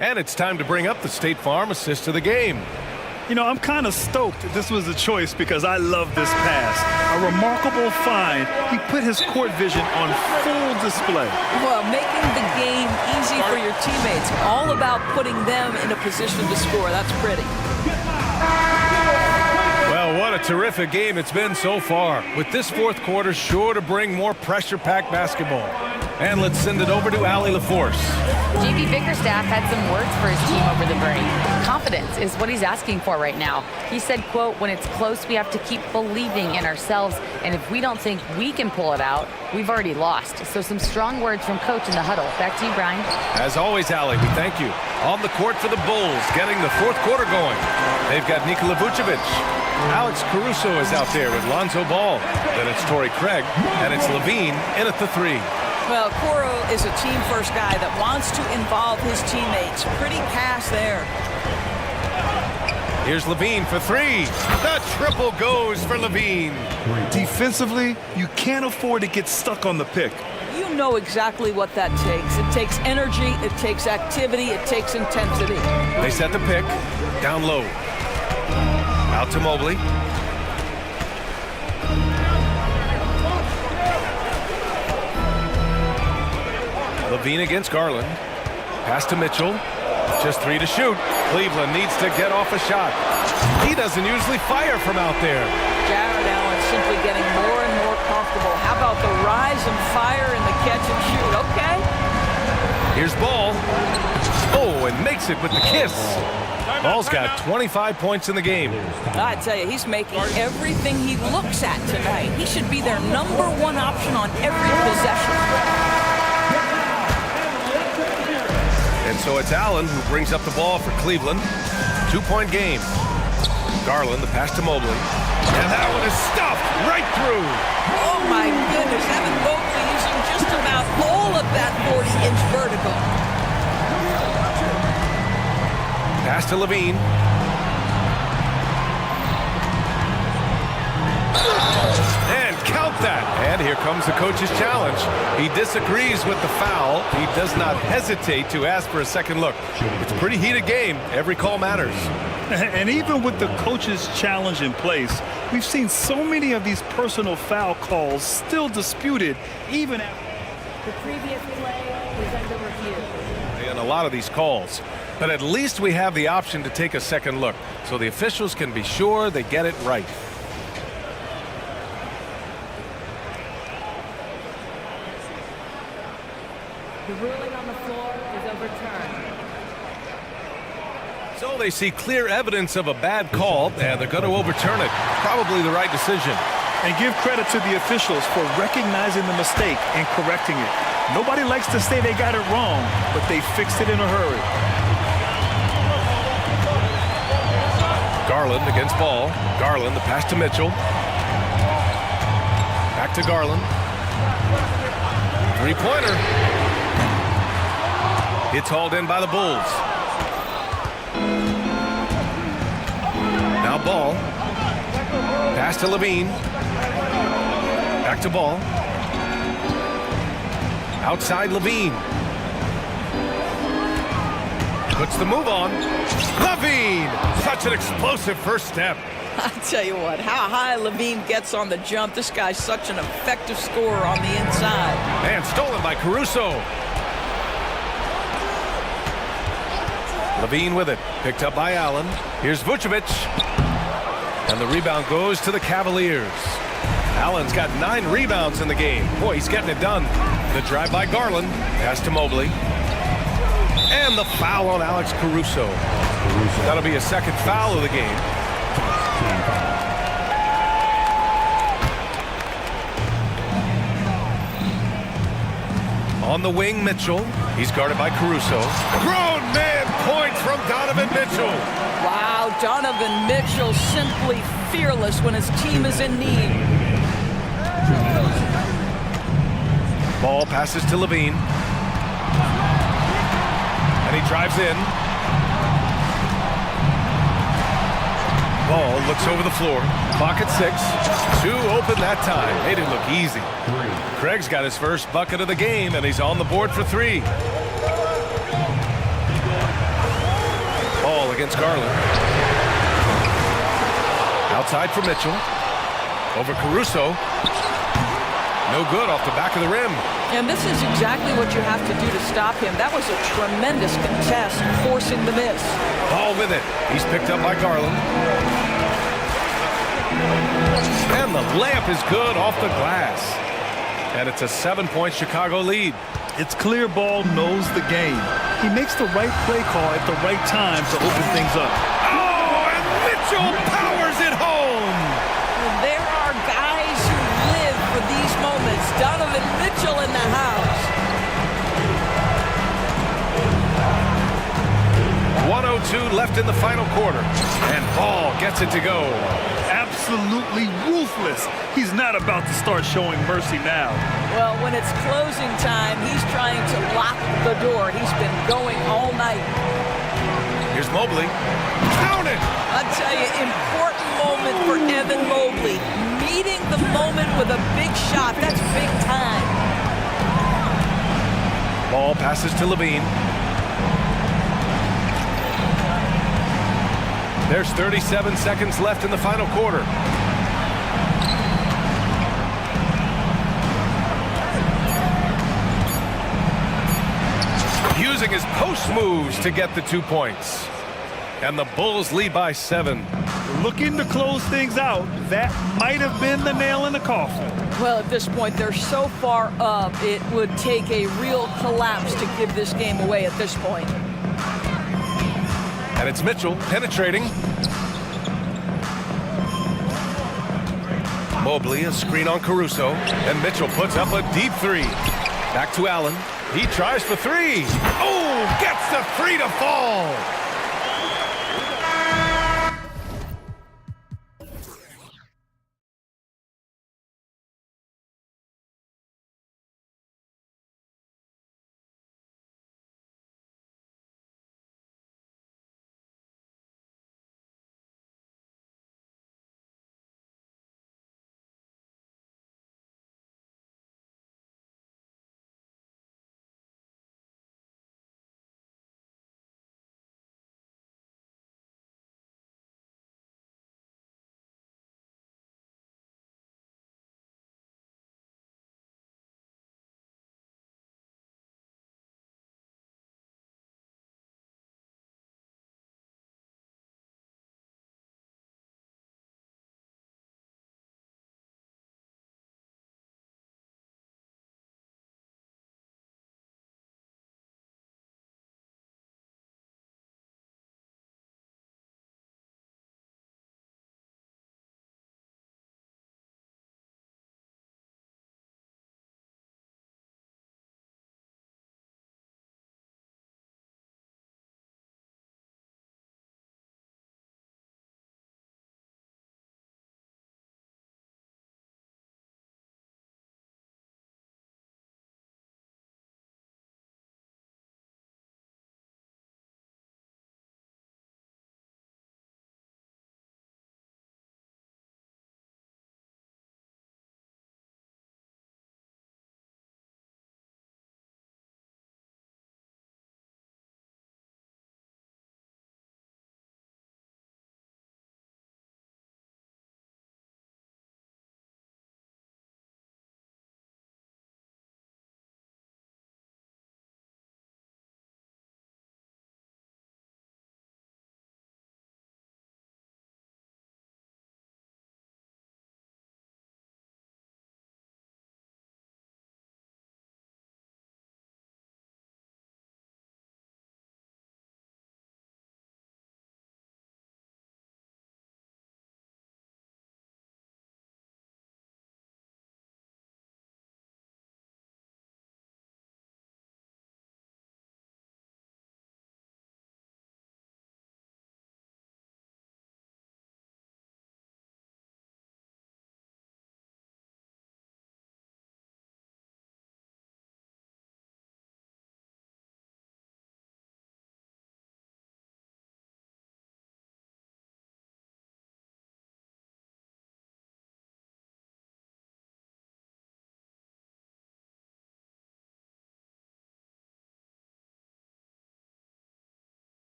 And it's time to bring up the State Farm assist of the game. You know, I'm kind of stoked this was a choice because I love this pass. A remarkable find. He put his court vision on full display. Well, making the game easy for your teammates. All about putting them in a position to score. That's pretty. Well, what a terrific game it's been so far. With this fourth quarter sure to bring more pressure-packed basketball. And let's send it over to Allie LaForce. JV Bickerstaff had some words for his team over the break. Confidence is what he's asking for right now. He said, quote, when it's close, we have to keep believing in ourselves. And if we don't think we can pull it out, we've already lost. So some strong words from coach in the huddle. Back to you, Brian. As always, Allie, we thank you. On the court for the Bulls, getting the fourth quarter going. They've got Nikola Vucevic. Alex Caruso is out there with Lonzo Ball. Then it's Torrey Craig, and it's Levine in at the three. Well, Coro is a team-first guy that wants to involve his teammates. Pretty pass there. Here's Levine for three. The triple goes for Levine. Defensively, you can't afford to get stuck on the pick. You know exactly what that takes. It takes energy, it takes activity, it takes intensity. They set the pick. Down low. Out to Mobley. Levine against Garland. Pass to Mitchell. Just three to shoot. Cleveland needs to get off a shot. He doesn't usually fire from out there. Jared Allen simply getting more and more comfortable. How about the rise and fire and the catch and shoot? Okay. Here's Ball. Oh, and makes it with the kiss. Ball's got 25 points in the game. I tell you, he's making everything he looks at tonight. He should be their number one option on every possession. And so it's Allen who brings up the ball for Cleveland. 2-point game. Garland, the pass to Mobley. And that one is stuffed right through. Oh, my goodness. Evan Mobley using just about all of that 40-inch vertical. Pass to Levine. And count that. And here comes the coach's challenge. He disagrees with the foul. He does not hesitate to ask for a second look. It's a pretty heated game. Every call matters. And even with the coach's challenge in place, we've seen so many of these personal foul calls still disputed, even after The previous play is under review. and a lot of these calls. But at least we have the option to take a second look, so the officials can be sure they get it right. The ruling on the floor is overturned. So they see clear evidence of a bad call, and they're going to overturn it. Probably the right decision. and give credit to the officials for recognizing the mistake and correcting it. Nobody likes to say they got it wrong, but they fixed it in a hurry. Garland against Ball. Garland, the pass to Mitchell. Back to Garland. Three-pointer. It's hauled in by the Bulls. Now Ball. Pass to Levine. Back to Ball. Outside Levine. Puts the move on. Levine! Such an explosive first step. I tell you what, how high Levine gets on the jump. This guy's such an effective scorer on the inside. And stolen by Caruso. Levine with it. Picked up by Allen. Here's Vucevic. And the rebound goes to the Cavaliers. Allen's got 9 rebounds in the game. Boy, he's getting it done. The drive by Garland. Pass to Mobley. And the foul on Alex Caruso. That'll be a second foul of the game. On the wing, Mitchell. He's guarded by Caruso. Grown man point from Donovan Mitchell. Wow, Donovan Mitchell simply fearless when his team is in need. Ball passes to Levine. And he drives in. Ball looks over the floor. Clock at 6. 2 open that time. Made it look easy. Craig's got his first bucket of the game, and he's on the board for 3. Ball against Garland. Outside for Mitchell. Over Caruso. No good off the back of the rim. And this is exactly what you have to do to stop him. That was a tremendous contest, forcing the miss. Ball with it. He's picked up by Garland. And the layup is good off the glass. And it's a 7-point Chicago lead. It's clear Ball knows the game. He makes the right play call at the right time to open things up. Oh, and Mitchell powers it home. There are guys who live for these moments. Donovan Mitchell in the house. 1:02 left in the final quarter. And Ball gets it to go. Absolutely ruthless. He's not about to start showing mercy now. Well, when it's closing time, he's trying to lock the door. He's been going all night. Here's Mobley. Count it! I'll tell you, important moment for Evan Mobley. Meeting the moment with a big shot. That's big time. Ball passes to Levine. There's 37 seconds left in the final quarter. Using his post moves to get the 2 points. And the Bulls lead by 7. Looking to close things out. That might have been the nail in the coffin. Well, at this point, they're so far up, it would take a real collapse to give this game away at this point. And it's Mitchell penetrating. Mobley, a screen on Caruso. And Mitchell puts up a deep 3. Back to Allen. He tries for 3. Oh, gets the 3 to fall.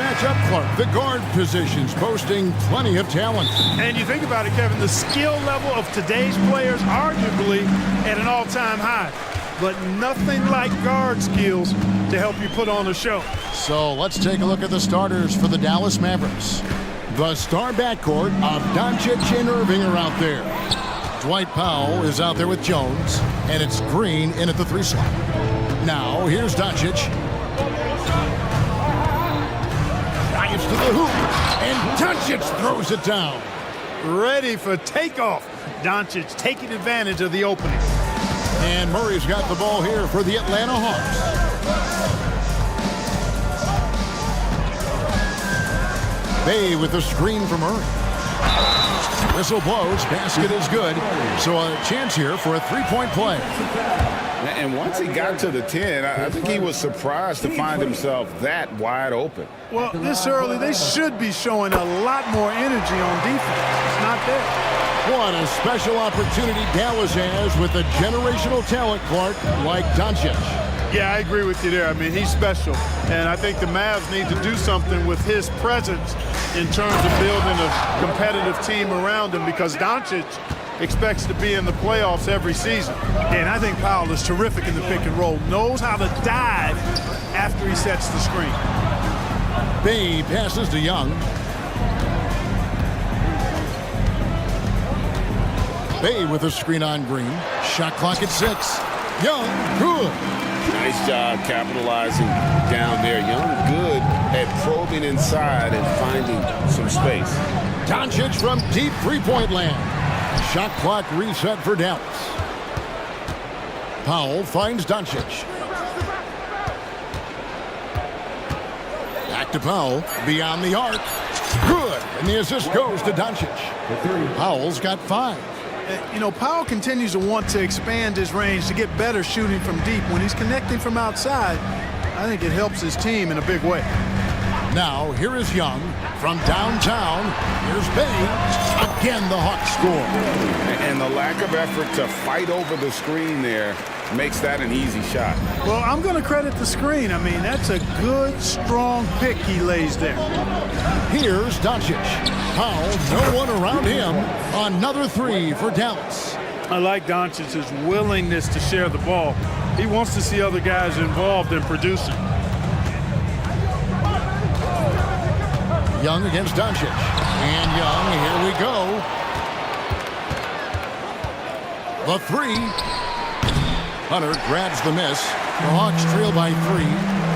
matchup, Clark, the guard positions boasting plenty of talent. And you think about it, Kevin, the skill level of today's players arguably at an all-time high. But nothing like guard skills to help you put on a show. So let's take a look at the starters for the Dallas Mavericks. The star backcourt of Doncic and Irving are out there. Dwight Powell is out there with Jones, and it's Green in at the 3 slot. Now, here's Doncic. Drives to the hoop, and Doncic throws it down. Ready for takeoff. Doncic taking advantage of the opening. And Murray's got the ball here for the Atlanta Hawks. Bay with the screen from Murray. Whistle blows, basket is good. So a chance here for a 3-point play. And once he got to the 10, I think he was surprised to find himself that wide open. Well, this early, they should be showing a lot more energy on defense. It's not there. What a special opportunity Dallas has with a generational talent, Clark, like Doncic. Yeah, I agree with you there. I mean, he's special. And I think the Mavs need to do something with his presence in terms of building a competitive team around him, because Doncic expects to be in the playoffs every season. And I think Powell is terrific in the pick and roll, knows how to dive after he sets the screen. Bay passes to Young. Bay with a screen on Green. Shot clock at 6. Young, good. Nice job capitalizing down there. Young good at probing inside and finding some space. Doncic from deep three-point land. Shot clock reset for Dallas. Powell finds Doncic. Back to Powell, beyond the arc. Good, and the assist goes to Doncic. Powell's got 5. You know, Powell continues to want to expand his range to get better shooting from deep. When he's connecting from outside, I think it helps his team in a big way. Now, here is Young from downtown. Here's Bay. Again, the Hawks score. And the lack of effort to fight over the screen there makes that an easy shot. Well, I'm going to credit the screen. I mean, that's a good, strong pick he lays there. Here's Doncic. Powell, no one around him. Another 3 for Dallas. I like Doncic's willingness to share the ball. He wants to see other guys involved in producing. Young against Doncic. And Young, here we go. The 3. Hunter grabs the miss. The Hawks trail by 3.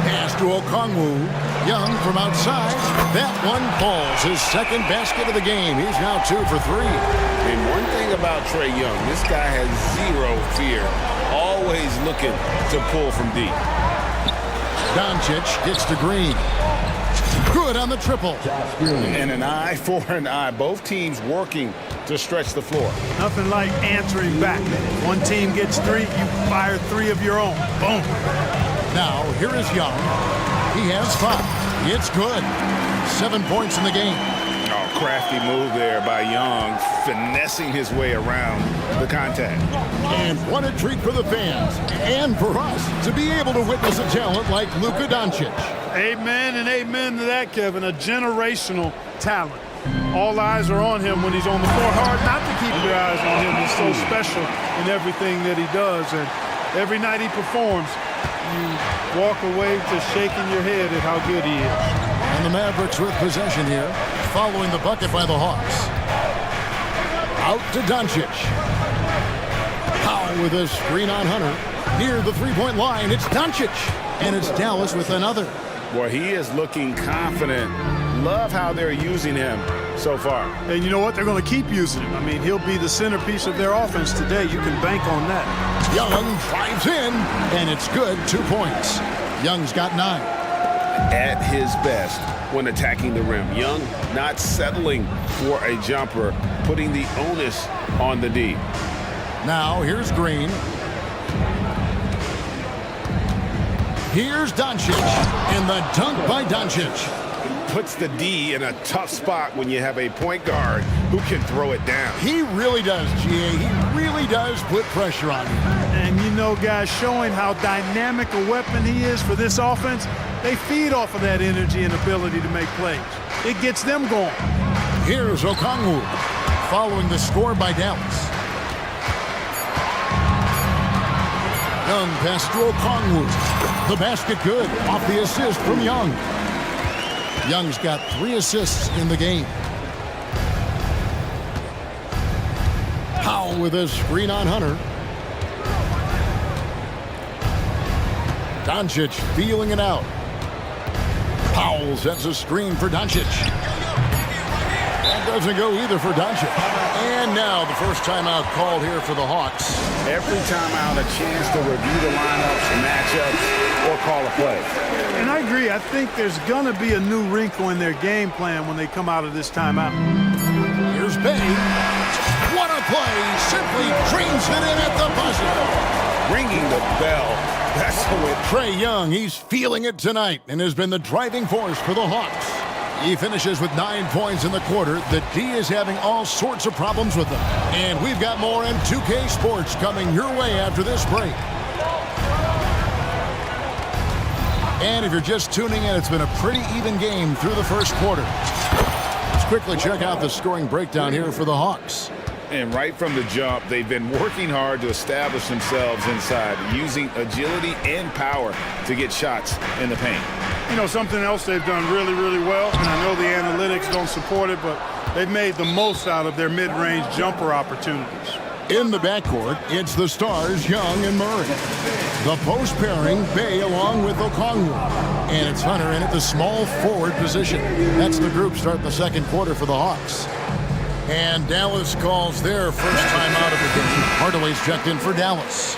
Pass to Okongwu. Young from outside. That one falls. His second basket of the game. He's now 2 for 3. And one thing about Trae Young, this guy has zero fear. Always looking to pull from deep. Doncic gets to Green. Good on the triple. And an eye for an eye. Both teams working to stretch the floor. Nothing like answering back. One team gets 3, you fire 3 of your own. Boom. Now, here is Young. He has 5. It's good. 7 points in the game. Oh, crafty move there by Young, finessing his way around the contact. And what a treat for the fans and for us to be able to witness a talent like Luka Doncic. Amen and amen to that, Kevin. A generational talent. All eyes are on him when he's on the court. Hard not to keep your eyes on him. He's so special in everything that he does. And every night he performs, you walk away just shaking your head at how good he is. And the Mavericks with possession here, following the bucket by the Hawks. Out to Doncic. Powell with a screen on Hunter. Near the three-point line, it's Doncic. And it's Dallas with another. Well, he is looking confident. Love how they're using him so far. And you know what? They're going to keep using him. I mean, he'll be the centerpiece of their offense today. You can bank on that. Young drives in, and it's good. 2 points. Young's got 9. At his best when attacking the rim. Young not settling for a jumper, putting the onus on the D. Now, here's Green. Here's Doncic, and the dunk by Doncic. puts the D in a tough spot when you have a point guard who can throw it down. He really does, GA. He really does put pressure on you. And you know, guys, showing how dynamic a weapon he is for this offense, they feed off of that energy and ability to make plays. It gets them going. Here's Okongwu following the score by Dallas. Young pass to Okongwu. The basket good off the assist from Young. Young's got 3 assists in the game. Powell with a screen on Hunter. Doncic feeling it out. Powell sets a screen for Doncic. That doesn't go either for Doncic. And now the first timeout called here for the Hawks. Every timeout, a chance to review the lineups, matchups, or call a play. And I agree. I think there's going to be a new wrinkle in their game plan when they come out of this timeout. Here's Bay. What a play. Simply drains it in at the buzzer. Ringing the bell. That's the way. Trae Young, he's feeling it tonight and has been the driving force for the Hawks. He finishes with 9 points in the quarter. The D is having all sorts of problems with them. And we've got more in 2K Sports coming your way after this break. And if you're just tuning in, it's been a pretty even game through the first quarter. Let's quickly check out the scoring breakdown here for the Hawks. And right from the jump, they've been working hard to establish themselves inside, using agility and power to get shots in the paint. You know, something else they've done really, really well, and I know the analytics don't support it, but they've made the most out of their mid-range jumper opportunities. In the backcourt, it's the stars, Young and Murray. The post pairing, Bay along with Okongwu. And it's Hunter in at the small forward position. That's the group starting the second quarter for the Hawks. And Dallas calls their first time out of the game. Hardaway's checked in for Dallas.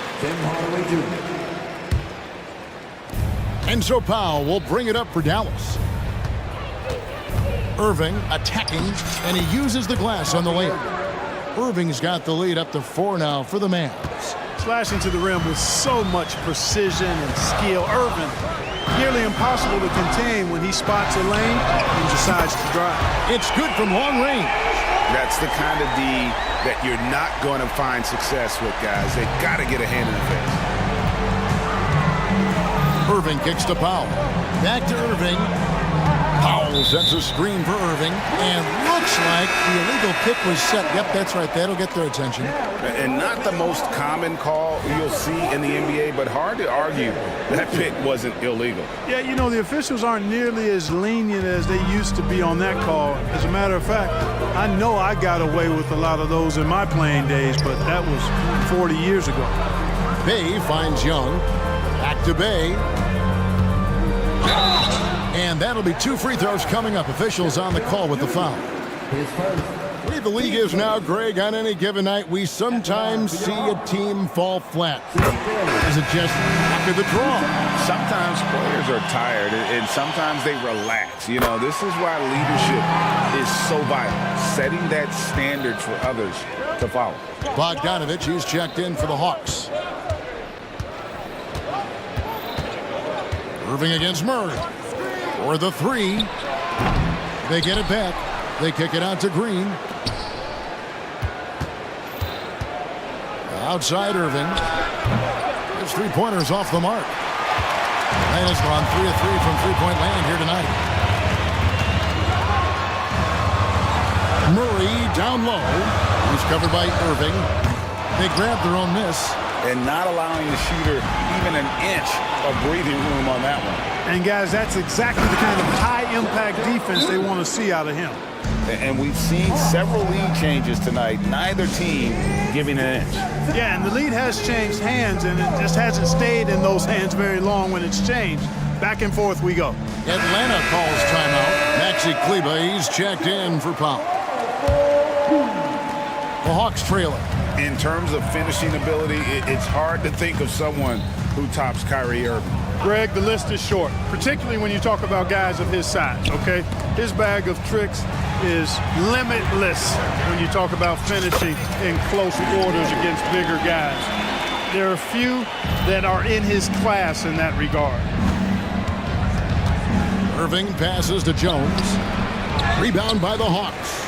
And so Powell will bring it up for Dallas. Irving attacking, and he uses the glass on the layup. Irving's got the lead up to 4 now for the Mavs. Slashing to the rim with so much precision and skill. Irving, nearly impossible to contain when he spots a lane and decides to drive. It's good from long range. That's the kind of D that you're not going to find success with, guys. They got to get a hand in the face. Irving kicks to Powell. Back to Irving. Powell sets a screen for Irving, and looks like the illegal kick was set. Yep, that's right. That'll get their attention. And not the most common call you'll see in the NBA, but hard to argue that pick wasn't illegal. Yeah, you know, the officials aren't nearly as lenient as they used to be on that call. As a matter of fact, I know I got away with a lot of those in my playing days, but that was 40 years ago. Bay finds Young. Back to Bay. And that'll be 2 free throws coming up. Officials on the call with the foul. The way the league is now, Greg, on any given night, we sometimes see a team fall flat. Is it just after the draw? Sometimes players are tired, and sometimes they relax. You know, this is why leadership is so vital, setting that standard for others to follow. Bogdanovich, he's checked in for the Hawks. Irving against Murray. For the 3. They get it back. They kick it out to Green. Outside Irving. His 3-pointer's off the mark. And has gone 3 of 3 from three-point land here tonight. Murray down low. He's covered by Irving. They grab their own miss. And not allowing the shooter even an inch of breathing room on that one. And guys, that's exactly the kind of high-impact defense they want to see out of him. And we've seen several lead changes tonight, neither team giving an inch. Yeah, and the lead has changed hands, and it just hasn't stayed in those hands very long when it's changed. Back and forth we go. Atlanta calls timeout. Maxi Kleba, he's checked in for Powell. The Hawks trailing. In terms of finishing ability, it's hard to think of someone who tops Kyrie Irving. Greg, the list is short, particularly when you talk about guys of his size, okay? His bag of tricks is limitless when you talk about finishing in close quarters against bigger guys. There are few that are in his class in that regard. Irving passes to Jones. Rebound by the Hawks.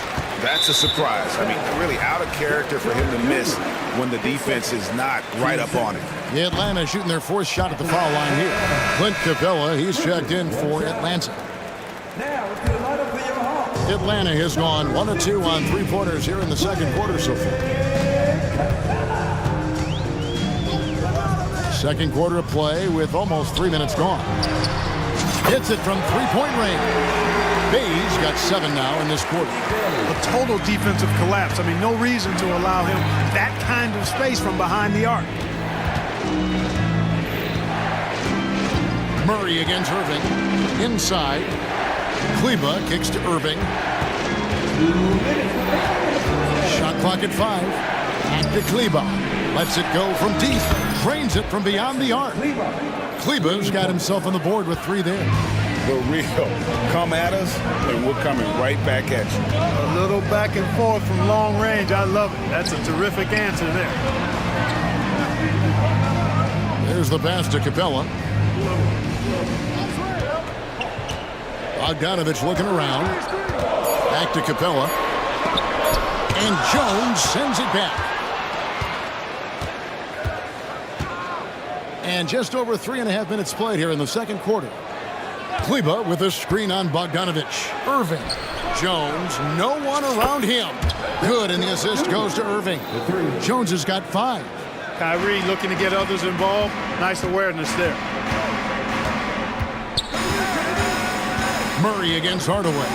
That's a surprise. I mean, really out of character for him to miss when the defense is not right up on him. The Atlanta shooting their fourth shot at the foul line here. Clint Capella, he's checked in for Atlanta. Atlanta has gone 1 of 2 on three-pointers here in the second quarter so far. Second quarter of play with almost 3 minutes gone. Hits it from three-point range. Bay's got 7 now in this quarter. A total defensive collapse. I mean, no reason to allow him that kind of space from behind the arc. Murray against Irving. Inside. Kleba kicks to Irving. Shot clock at 5. Back to Kleba. Lets it go from deep. Drains it from beyond the arc. Kleba's got himself on the board with 3 there. The real come at us, and we're coming right back at you. A little back and forth from long range. I love it. That's a terrific answer there. There's the pass to Capella. Bogdanovich looking around. Back to Capella. And Jones sends it back. And just over 3.5 minutes played here in the second quarter. Kleba with a screen on Bogdanovich. Irving. Jones, no one around him. Good, and the assist goes to Irving. Jones has got 5. Kyrie looking to get others involved. Nice awareness there. Murray against Hardaway.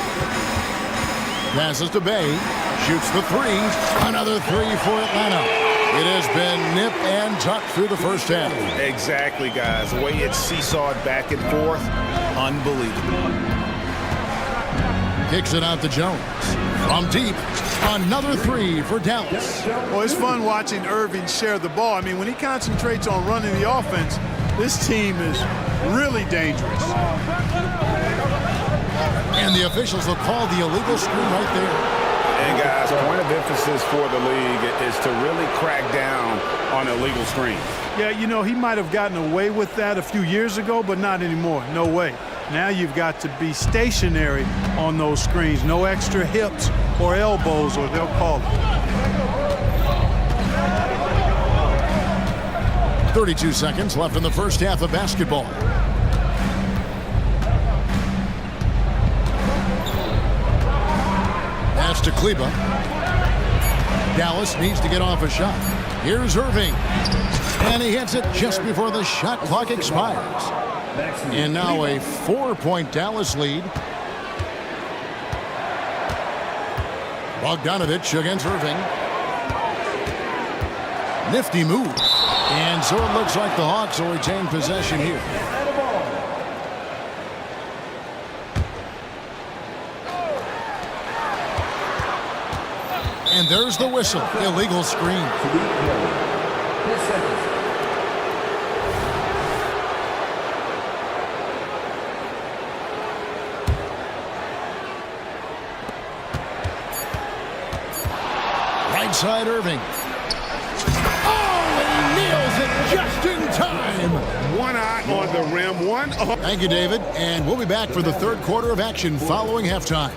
Passes to Bay. Shoots the 3. Another 3 for Atlanta. It has been nip and tuck through the first half. Exactly, guys. The way it's seesawed back and forth, unbelievable. Kicks it out to Jones. From deep, another 3 for Dallas. Well, it's fun watching Irving share the ball. I mean, when he concentrates on running the offense, this team is really dangerous. And the officials will call the illegal screen right there. And guys, point of emphasis for the league is to really crack down on illegal screens. Yeah, you know, he might have gotten away with that a few years ago, but not anymore. No way. Now you've got to be stationary on those screens. No extra hips or elbows, or they'll call it. 32 seconds left in the first half of basketball. Pass to Kleba. Dallas needs to get off a shot. Here's Irving. And he hits it just before the shot clock expires. And now a 4-point Dallas lead. Bogdanovich against Irving. Nifty move. And so it looks like the Hawks will retain possession here. And there's the whistle. Illegal screen. Right side Irving. Oh, and he nails it just in time. One eye on the rim. One. Thank you, David. And we'll be back for the third quarter of action following halftime.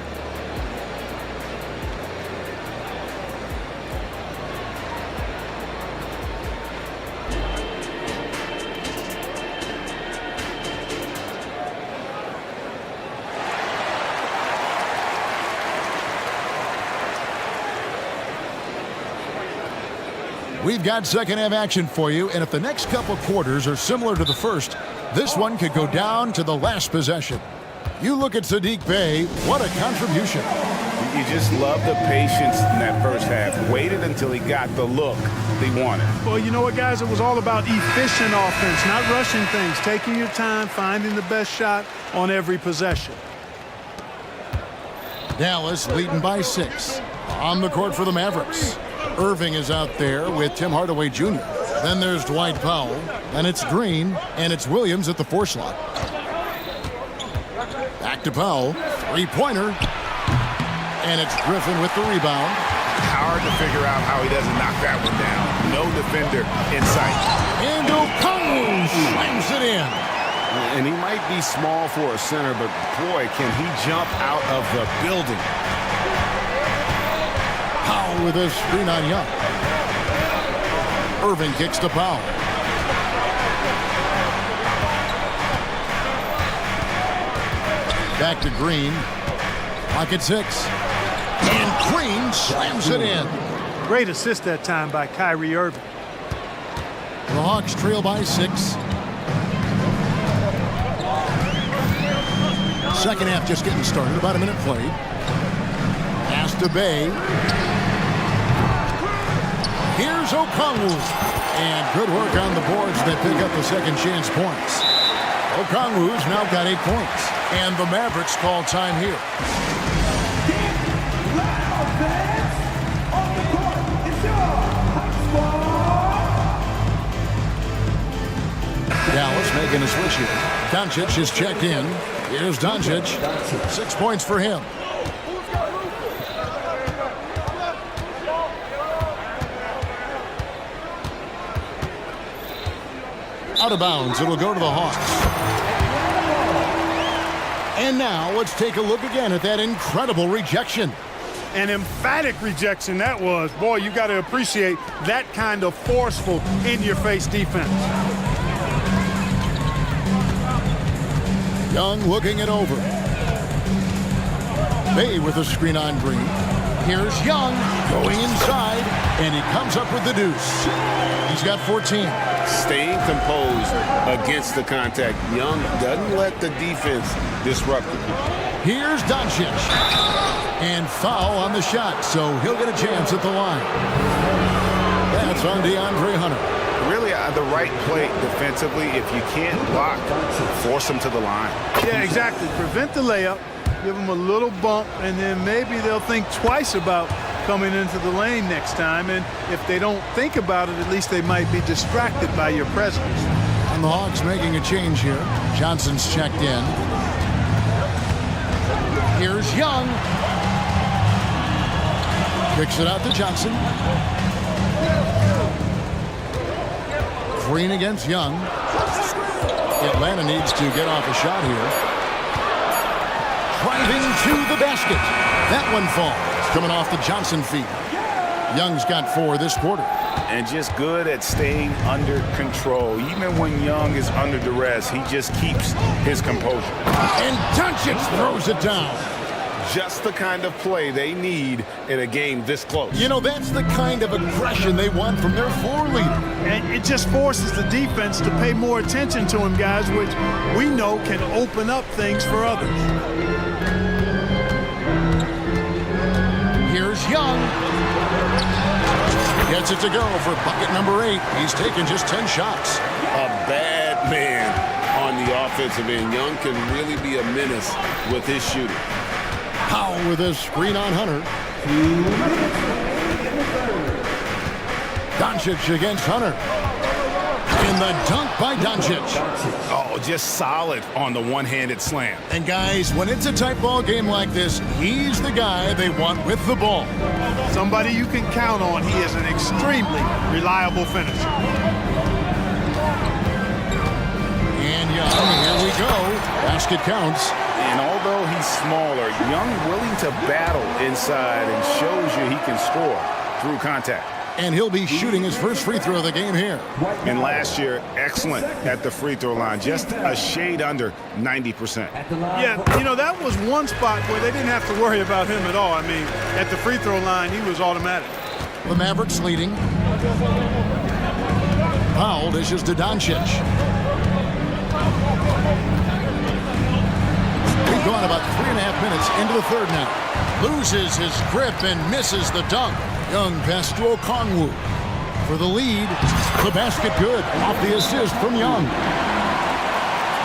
We've got second half action for you, and if the next couple quarters are similar to the first, this one could go down to the last possession. You look at Saddiq Bey, what a contribution. You just love the patience in that first half. Waited until he got the look they wanted. Well, you know what, guys? It was all about efficient offense, not rushing things, taking your time, finding the best shot on every possession. Dallas leading by 6. On the court for the Mavericks. Irving is out there with Tim Hardaway Jr. Then there's Dwight Powell. Then it's Green, and it's Williams at the 4 slot. Back to Powell. Three-pointer. And it's Griffin with the rebound. Hard to figure out how he doesn't knock that one down. No defender in sight. And Okongwu slams it in. And he might be small for a center, but boy, can he jump out of the building. Powell with a screen on Young. Irving kicks to Powell. Back to Green. Pocket 6. And Green slams it in. Great assist that time by Kyrie Irving. The Hawks trail by 6. Second half just getting started. About a minute played. Pass to Bay. Here's Okongwu. And good work on the boards that pick up the second chance points. Okongwu's now got 8 points. And the Mavericks call time here. Dallas making a switch here. Doncic is checked in. Here's Doncic. 6 points for him. Out of bounds. It'll go to the Hawks. And now let's take a look again at that incredible rejection. An emphatic rejection that was. Boy, you got to appreciate that kind of forceful, in-your-face defense. Young looking it over. Bay with a screen on Green. Here's Young going inside, and he comes up with the deuce. He's got 14. Staying composed against the contact. Young doesn't let the defense disrupt it. Here's Doncic. And foul on the shot, so he'll get a chance at the line. That's on DeAndre Hunter. Really the right play defensively. If you can't block, force them to the line. Yeah, exactly. Prevent the layup, give them a little bump, and then maybe they'll think twice about coming into the lane next time. And if they don't think about it, at least they might be distracted by your presence. And the Hawks making a change here. Johnson's checked in. Here's Young. Kicks it out to Johnson. Green against Young. Atlanta needs to get off a shot here. Driving to the basket. That one falls. Coming off the Johnson feet. Young's got 4 this quarter. And just good at staying under control. Even when Young is under duress, he just keeps his composure. And Doncic throws it down. Just the kind of play they need in a game this close. You know, that's the kind of aggression they want from their floor leader. And it just forces the defense to pay more attention to him, guys, which we know can open up things for others. Here's Young. Gets it to go for bucket number 8. He's taken just 10 shots. A bad man on the offensive end. Young can really be a menace with his shooting. Powell with a screen on Hunter. Doncic against Hunter. And the dunk by Doncic. Oh, just solid on the one-handed slam. And guys, when it's a tight ball game like this, he's the guy they want with the ball. Somebody you can count on. He is an extremely reliable finisher. And Young, here we go. Basket counts. And although he's smaller, Young willing to battle inside and shows you he can score through contact. And he'll be shooting his first free throw of the game here. And last year, excellent at the free throw line, just a shade under 90%. Yeah, you know, that was one spot where they didn't have to worry about him at all. I mean, at the free throw line, he was automatic. The Mavericks leading. Powell dishes to Doncic. We've gone about 3.5 minutes into the third now. Loses his grip and misses the dunk. Young pass to Okongwu for the lead. The basket good off the assist from Young.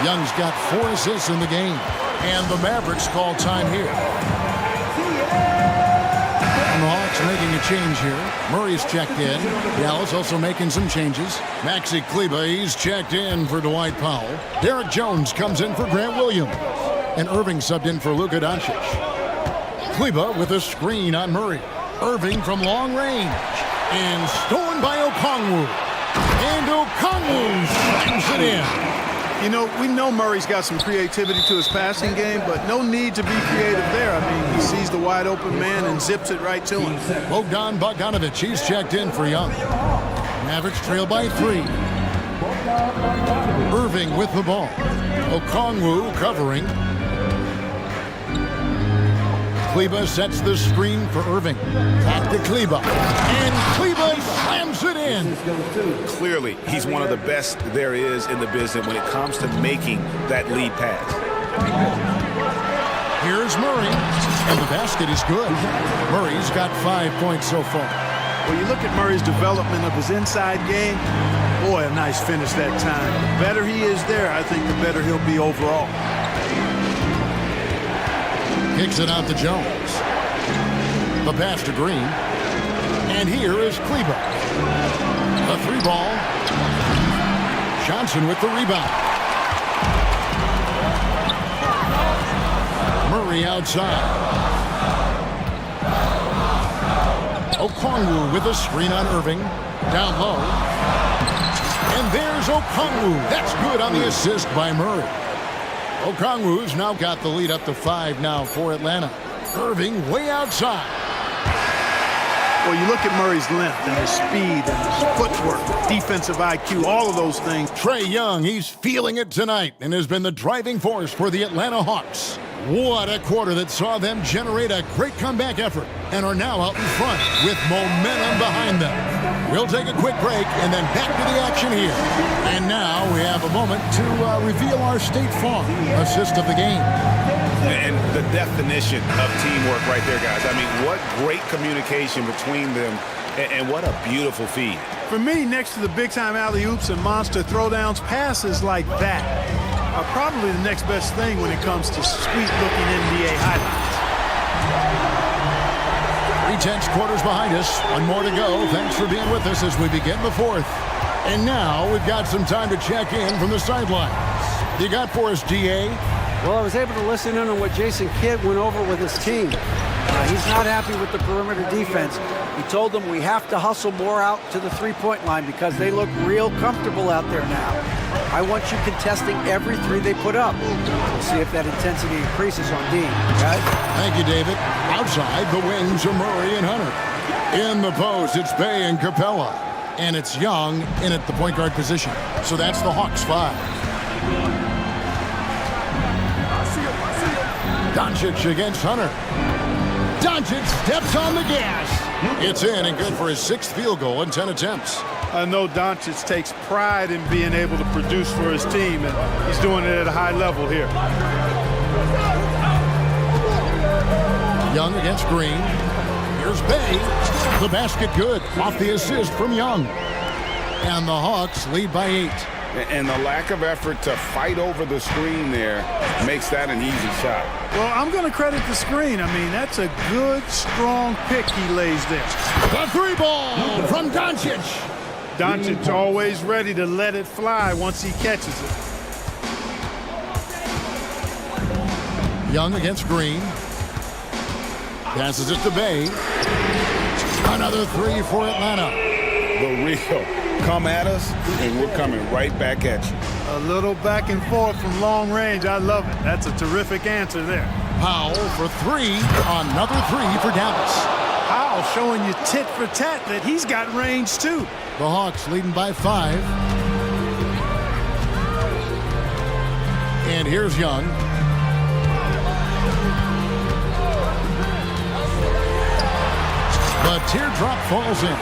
Young's got 4 assists in the game. And the Mavericks call time here. And the Hawks making a change here. Murray's checked in. Dallas also making some changes. Maxi Kleber, he's checked in for Dwight Powell. Derek Jones comes in for Grant Williams. And Irving subbed in for Luka Doncic. Kleber with a screen on Murray. Irving from long range. And stolen by Okongwu. And Okongwu slams it in. You know, we know Murray's got some creativity to his passing game, but no need to be creative there. I mean, he sees the wide open man and zips it right to him. Bogdan Bogdanovic, he's checked in for Young. Mavericks trail by 3. Irving with the ball. Okongwu covering. Kleba sets the screen for Irving. Back to Kleba. And Kleba slams it in. Clearly, he's one of the best there is in the business when it comes to making that lead pass. Here's Murray. And the basket is good. Murray's got 5 points so far. When you look at Murray's development of his inside game, boy, a nice finish that time. The better he is there, I think the better he'll be overall. Kicks it out to Jones. The pass to Green. And here is Kleba. A 3-ball. Johnson with the rebound. Murray outside. Okongwu with a screen on Irving. Down low. And there's Okongwu. That's good on the assist by Murray. Okongwu's now got the lead up to 5 now for Atlanta. Irving way outside. Well, you look at Murray's length and his speed and his footwork, defensive IQ, all of those things. Trae Young, he's feeling it tonight and has been the driving force for the Atlanta Hawks. What a quarter that saw them generate a great comeback effort and are now out in front with momentum behind them. We'll take a quick break and then back to the action here. And now we have a moment to reveal our State Farm assist of the game. And the definition of teamwork right there, guys. I mean, what great communication between them, and what a beautiful feed. For me, next to the big-time alley-oops and monster throwdowns, passes like that are probably the next best thing when it comes to sweet-looking NBA highlights. 3/10 quarters behind us. One more to go. Thanks for being with us as we begin the 4th. And now we've got some time to check in from the sidelines. You got for us, DA? Well, I was able to listen in on what Jason Kidd went over with his team. He's not happy with the perimeter defense. He told them we have to hustle more out to the three-point line because they look real comfortable out there now. I want you contesting every 3 they put up. We'll see if that intensity increases on D. Okay? Thank you, David. Outside, the wings are Murray and Hunter. In the post, it's Bay and Capella. And it's Young in at the point guard position. So that's the Hawks 5. Doncic against Hunter. Doncic steps on the gas. It's in and good for his 6th field goal in 10 attempts. I know Doncic takes pride in being able to produce for his team, and he's doing it at a high level here. Young against Green. Here's Bay. The basket good off the assist from Young. And the Hawks lead by 8. And the lack of effort to fight over the screen there makes that an easy shot. Well, I'm going to credit the screen. I mean, that's a good, strong pick he lays there. The 3-ball from Doncic. Doncic always ready to let it fly once he catches it. Young against Green. Passes it to Bay. Another 3 for Atlanta. The real. Come at us, and we're coming right back at you. A little back and forth from long range. I love it. That's a terrific answer there. Powell for 3. Another 3 for Dallas. Powell showing you tit for tat that he's got range too. The Hawks leading by 5. And here's Young. The teardrop falls in.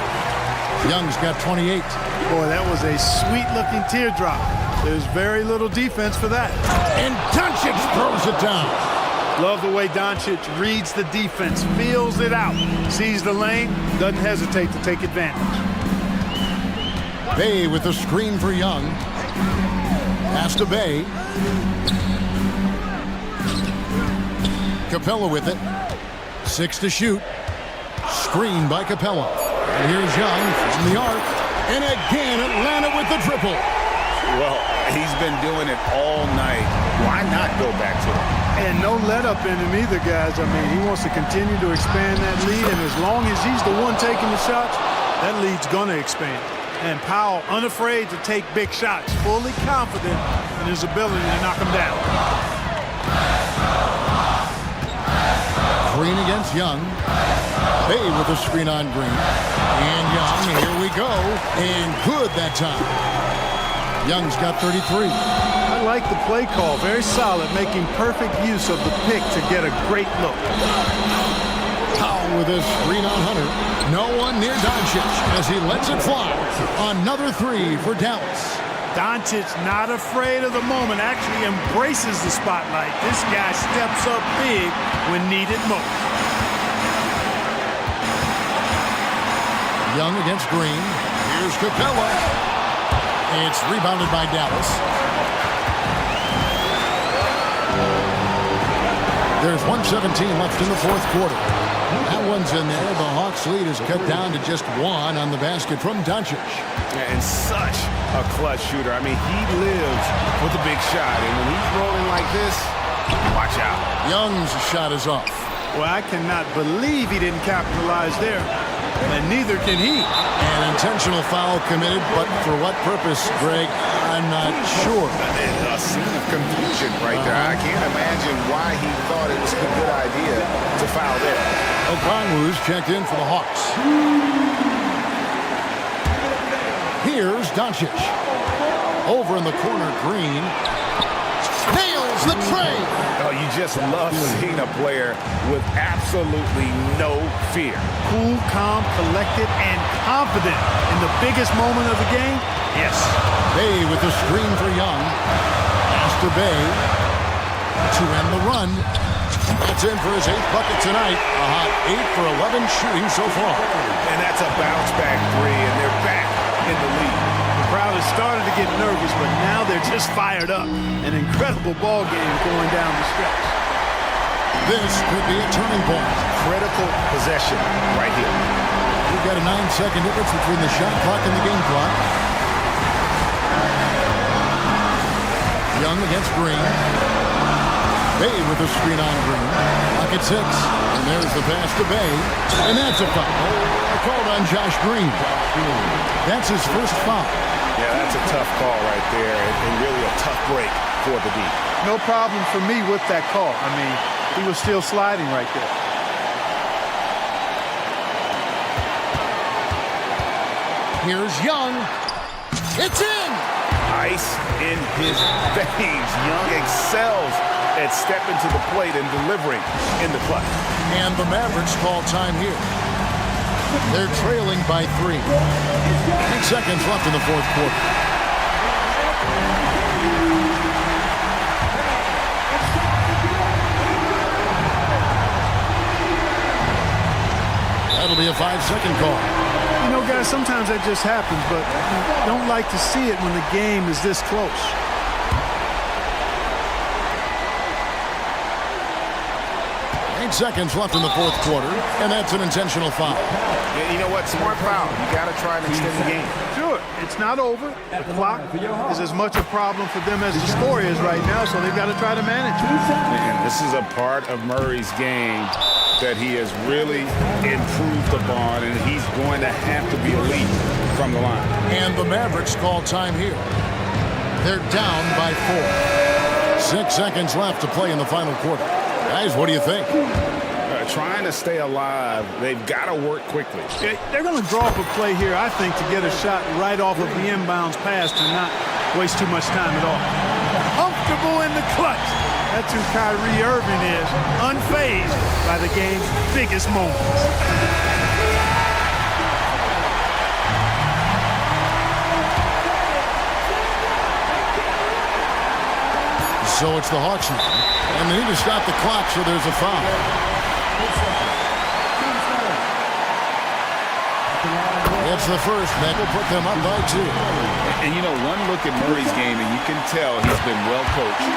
Young's got 28. Boy, that was a sweet-looking teardrop. There's very little defense for that. And Doncic throws it down. Love the way Doncic reads the defense, feels it out, sees the lane, doesn't hesitate to take advantage. Bay with the screen for Young. Pass to Bay. Capella with it. 6 to shoot. Screen by Capella. And here's Young from the arc. And again, Atlanta with the triple. Well, he's been doing it all night. Why not go back to it? And no let up in him either, guys. I mean, he wants to continue to expand that lead, and as long as he's the one taking the shots, that lead's going to expand. And Powell unafraid to take big shots, fully confident in his ability to knock them down. Green against Young. Bay with a screen on Green. And Young, here we go. And good that time. Young's got 33. I like the play call. Very solid, making perfect use of the pick to get a great look. Powell with a screen on Hunter. No one near Doncic as he lets it fly. Another three for Dallas. Doncic not afraid of the moment, actually embraces the spotlight. This guy steps up big when needed most. Young against Green. Here's Capella. It's rebounded by Dallas. There's 1:17 left in the fourth quarter. That one's in there. The Hawks lead is cut down to just one on the basket from Doncic. And such a clutch shooter. I mean, he lives with a big shot. And when he's rolling like this, watch out. Young's shot is off. Well, I cannot believe he didn't capitalize there. And neither can he. An intentional foul committed, but for what purpose, Greg? I'm not sure. A scene of confusion right there. I can't imagine why he thought it was a good idea to foul there. Okongwu's checked in for the Hawks. Here's Doncic. Over in the corner, Green. Nails the tray. Oh, you just love seeing a player with absolutely no fear. Cool, calm, collected, and confident in the biggest moment of the game. Yes. Bay with the screen for Young. Pass to Bay to end the run. That's in for his 8th bucket tonight. A hot 8 for 11 shooting so far. And that's a bounce back three, and they're back in the lead. The crowd has started to get nervous, but now they're just fired up. An incredible ball game going down the stretch. This could be a turning point. Critical possession right here. We've got a 9-second difference between the shot clock and the game clock. Young against Green. Bay with the screen on Green. Pocket 6. And there's the pass to Bay. And that's a foul. Called on Josh Green. That's his first foul. Yeah, that's a tough call right there, and really a tough break for the D. No problem for me with that call. I mean, he was still sliding right there. Here's Young. It's in! Ice in his veins. Young excels at stepping to the plate and delivering in the clutch. And the Mavericks call time here. They're trailing by 3. 8 seconds left in the fourth quarter. That'll be a 5-second call. You know, guys, sometimes that just happens, but you don't like to see it when the game is this close. Seconds left in the fourth quarter, and that's an intentional foul. Yeah, you know what? Smart foul. You got to try and extend the game. Sure, it's not over. The clock is as much a problem for them as the score is right now, so they've got to try to manage it. And this is a part of Murray's game that he has really improved upon, and he's going to have to be elite from the line. And the Mavericks call time here. They're down by 4. 6 seconds left to play in the final quarter. Guys, what do you think? Trying to stay alive, they've got to work quickly. They're going to draw up a play here, I think, to get a shot right off of the inbounds pass and not waste too much time at all. Comfortable in the clutch. That's who Kyrie Irving is, unfazed by the game's biggest moments. So it's the Hawks now, and they need to stop the clock, so there's a foul. It's the first. That will put them up by 2. And you know, one look at Murray's game, and you can tell he's been well coached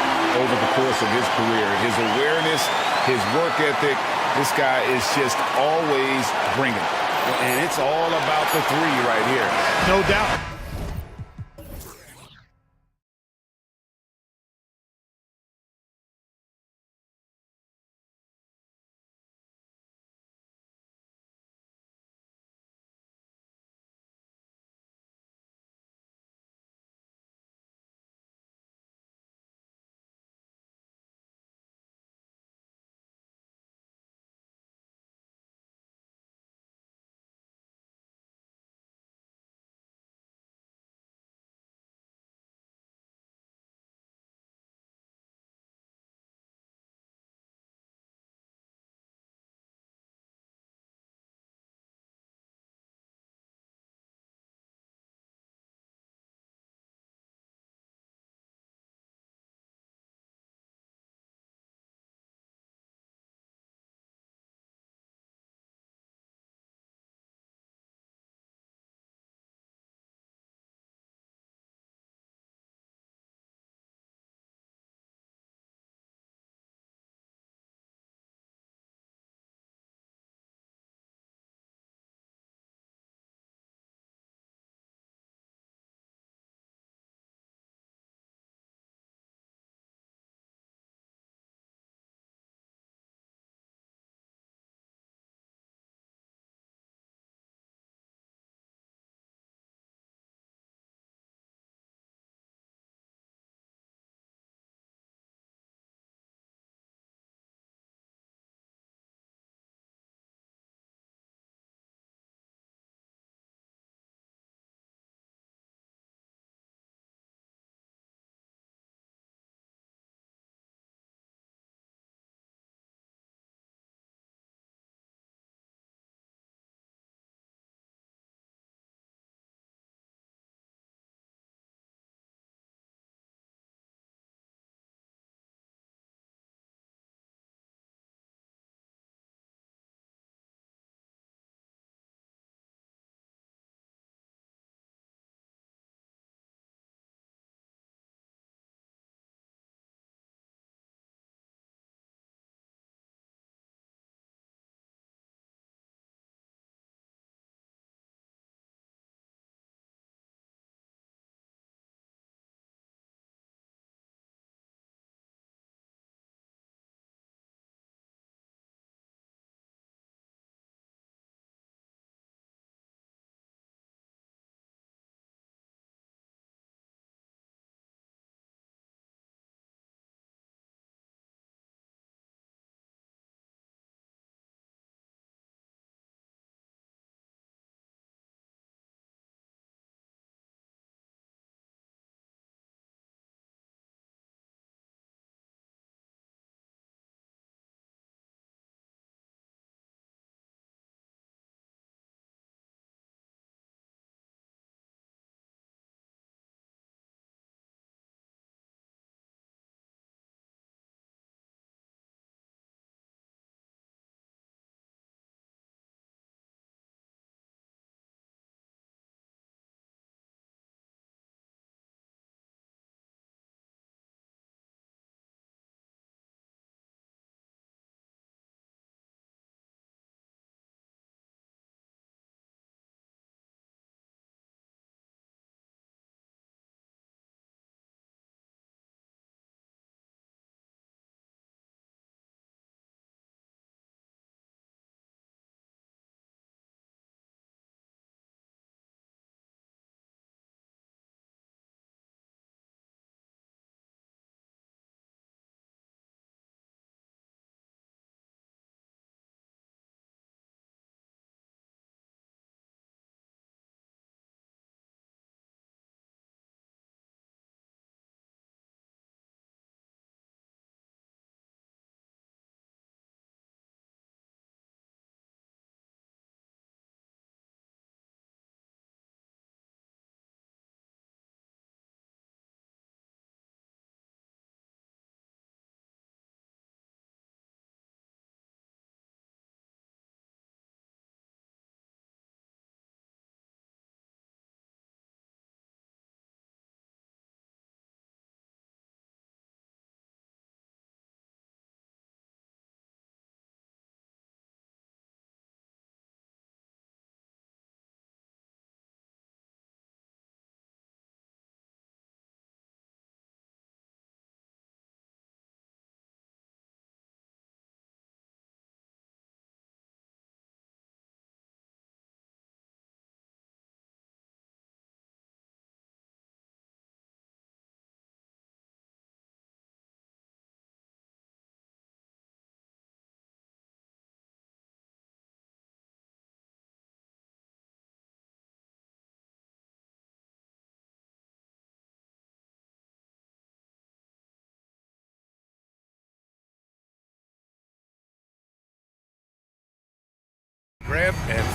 over the course of his career. His awareness, his work ethic, this guy is just always bringing it. And it's all about the 3 right here. No doubt.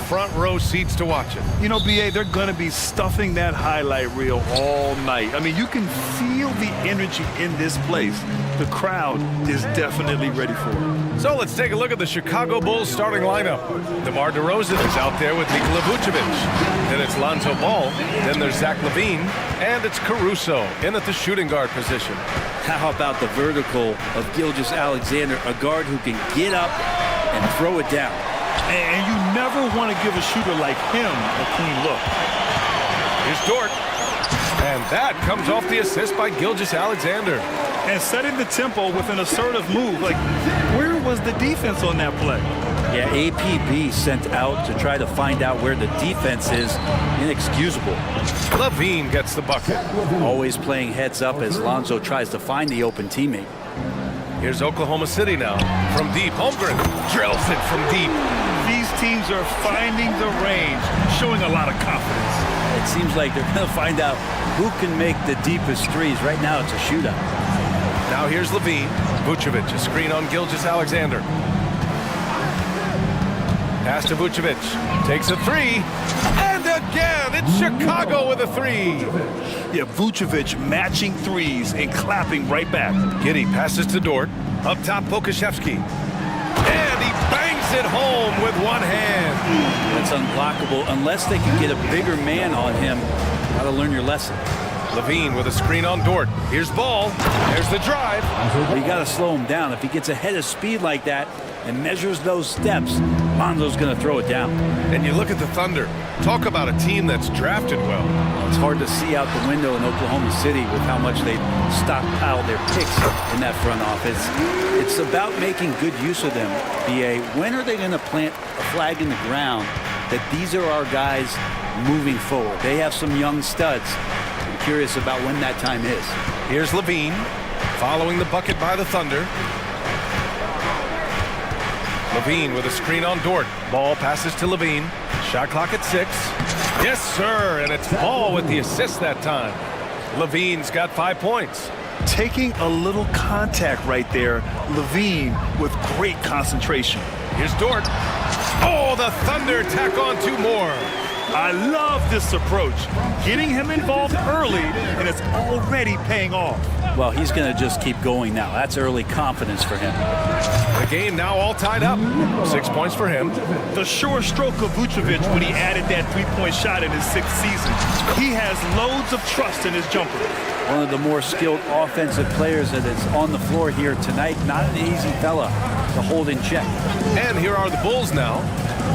front row seats to watch it. You know, BA, they're going to be stuffing that highlight reel all night. I mean, you can feel the energy in this place. The crowd is definitely ready for it. So let's take a look at the Chicago Bulls starting lineup. DeMar DeRozan is out there with Nikola Vucevic. Then it's Lonzo Ball. Then there's Zach LaVine. And it's Caruso in at the shooting guard position. How about the vertical of Gilgeous-Alexander, a guard who can get up and throw it down. And you never want to give a shooter like him a clean look. Here's Dort. And that comes off the assist by Gilgeous-Alexander. And setting the tempo with an assertive move. Like, where was the defense on that play? Yeah, APB sent out to try to find out where the defense is. Inexcusable. LaVine gets the bucket. Always playing heads up as Lonzo tries to find the open teammate. Here's Oklahoma City now. From deep, Holmgren drills it from deep. These teams are finding the range, showing a lot of confidence. It seems like they're going to find out who can make the deepest threes. Right now, it's a shootout. Now here's LaVine. Vucevic, a screen on Gilgeous-Alexander. Pass to Vucevic. Takes a three. And again, it's Chicago with a three. Yeah, Vucevic matching threes and clapping right back. Giddey passes to Dort. Up top, Pokusevski. And he bangs it home with one hand. That's unblockable unless they can get a bigger man on him. Got to learn your lesson. LaVine with a screen on Dort. Here's Ball. There's the drive. You got to slow him down. If he gets ahead of speed like that and measures those steps, Lonzo's going to throw it down. And you look at the Thunder. Talk about a team that's drafted well. It's hard to see out the window in Oklahoma City with how much they've stockpiled their picks in that front office. It's about making good use of them, BA. When are they going to plant a flag in the ground that these are our guys moving forward? They have some young studs. I'm curious about when that time is. Here's LaVine following the bucket by the Thunder. LaVine with a screen on Dort. Ball passes to LaVine. Shot clock at 6. Yes, sir, and it's Ball with the assist that time. LaVine's got 5 points. Taking a little contact right there. LaVine with great concentration. Here's Dort. Oh, the Thunder tack on 2 more. I love this approach. Getting him involved early, and it's already paying off. Well, he's going to just keep going now. That's early confidence for him. The game now all tied up. 6 points for him. The sure stroke of Vucevic when he added that three-point shot in his 6th season. He has loads of trust in his jumper. One of the more skilled offensive players that is on the floor here tonight. Not an easy fella to hold in check. And here are the Bulls now.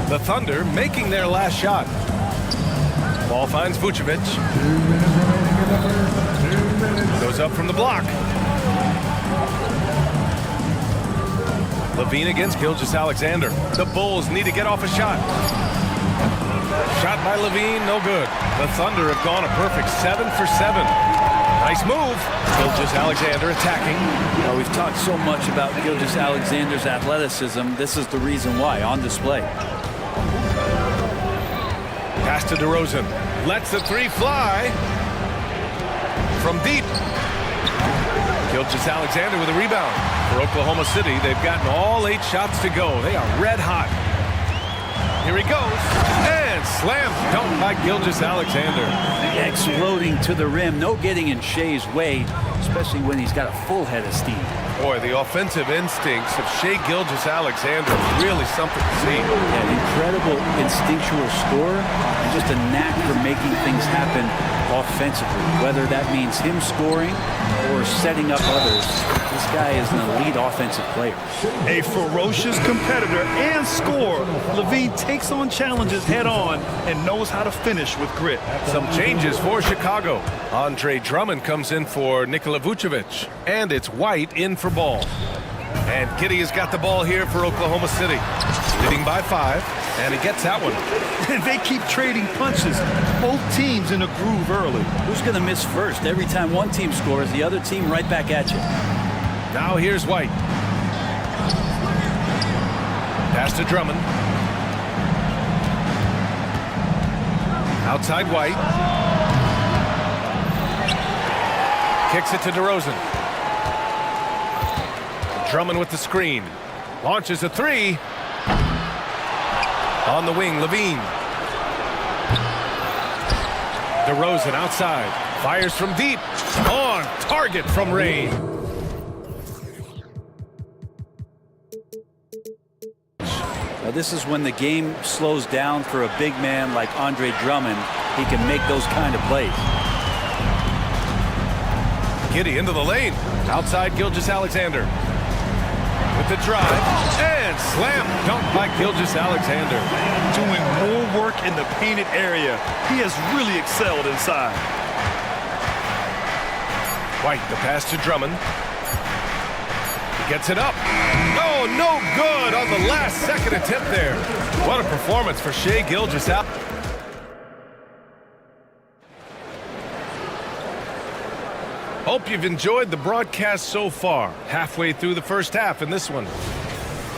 The Thunder making their last shot. Ball finds Vucevic. Goes up from the block. LaVine against Gilgeous-Alexander. The Bulls need to get off a shot. Shot by LaVine, no good. The Thunder have gone a perfect 7 for 7. Nice move. Gilgeous-Alexander attacking. Well, we've talked so much about Gilgeous-Alexander's athleticism. This is the reason why, on display. Pass to DeRozan. Lets the three fly. From deep. Gilgeous-Alexander with a rebound. For Oklahoma City, they've gotten all 8 shots to go. They are red hot. Here he goes. And slam dunk by Gilgeous-Alexander. Exploding to the rim. No getting in Shea's way, especially when he's got a full head of steam. Boy, the offensive instincts of Shai Gilgeous-Alexander is really something to see. An incredible instinctual scorer and just a knack for making things happen offensively. Whether that means him scoring or setting up others, this guy is an elite offensive player. A ferocious competitor and scorer, LaVine takes on challenges head on and knows how to finish with grit. Some changes for Chicago. Andre Drummond comes in for Nikola Vucevic. And it's White in for Ball. And Giddey has got the ball here for Oklahoma City. Leading by 5, and he gets that one. And they keep trading punches. Both teams in a groove early. Who's going to miss first? Every time one team scores, the other team right back at you. Now here's White. Pass to Drummond. Outside White. Kicks it to DeRozan. Drummond with the screen. Launches a 3. On the wing, Levine. DeRozan outside. Fires from deep. On target from Ray. Now this is when the game slows down for a big man like Andre Drummond. He can make those kind of plays. Giddey into the lane. Outside Gilgeous-Alexander. With the drive. And slam dunk by Gilgeous-Alexander. Doing more work in the painted area. He has really excelled inside. White, the pass to Drummond. He gets it up. Oh, no good on the last second attempt there. What a performance for Shai Gilgeous-Alexander. Hope you've enjoyed the broadcast so far. Halfway through the first half in this one.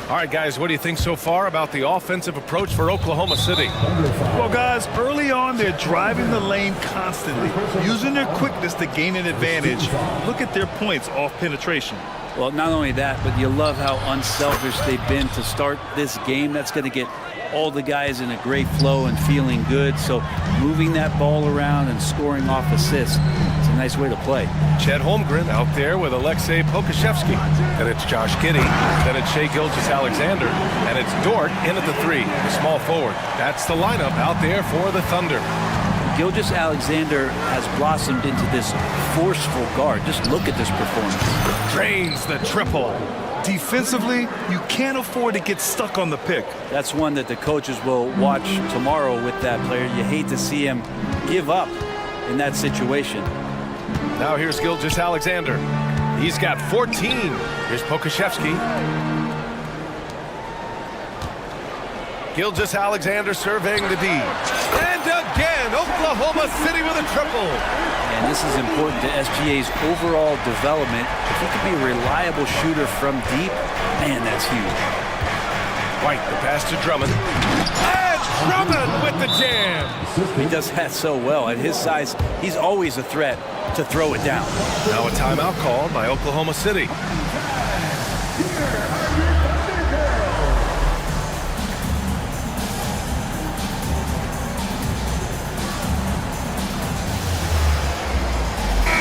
All right, guys, what do you think so far about the offensive approach for Oklahoma City? Well, guys, early on, they're driving the lane constantly, using their quickness to gain an advantage. Look at their points off penetration. Well, not only that, but you love how unselfish they've been to start this game. That's going to get all the guys in a great flow and feeling good. So moving that ball around and scoring off assists, it's a nice way to play. Chet Holmgren out there with Alexei Pokusevski. Then it's Josh Giddey. Then it's Shai Gilgeous-Alexander. And it's Dort in at the three, the small forward. That's the lineup out there for the Thunder. Gilgeous-Alexander has blossomed into this forceful guard. Just look at this performance. Drains the triple. Defensively, you can't afford to get stuck on the pick. That's one that the coaches will watch tomorrow with that player. You hate to see him give up in that situation. Now here's Gilgeous-Alexander. He's got 14. Here's Pokusevski. Gilgeous-Alexander surveying the D. And again, Oklahoma City with a triple. And this is important to SGA's overall development. If he can be a reliable shooter from deep, man, that's huge. White, the pass to Drummond. And Drummond with the jam. He does that so well. At his size, he's always a threat to throw it down. Now a timeout called by Oklahoma City.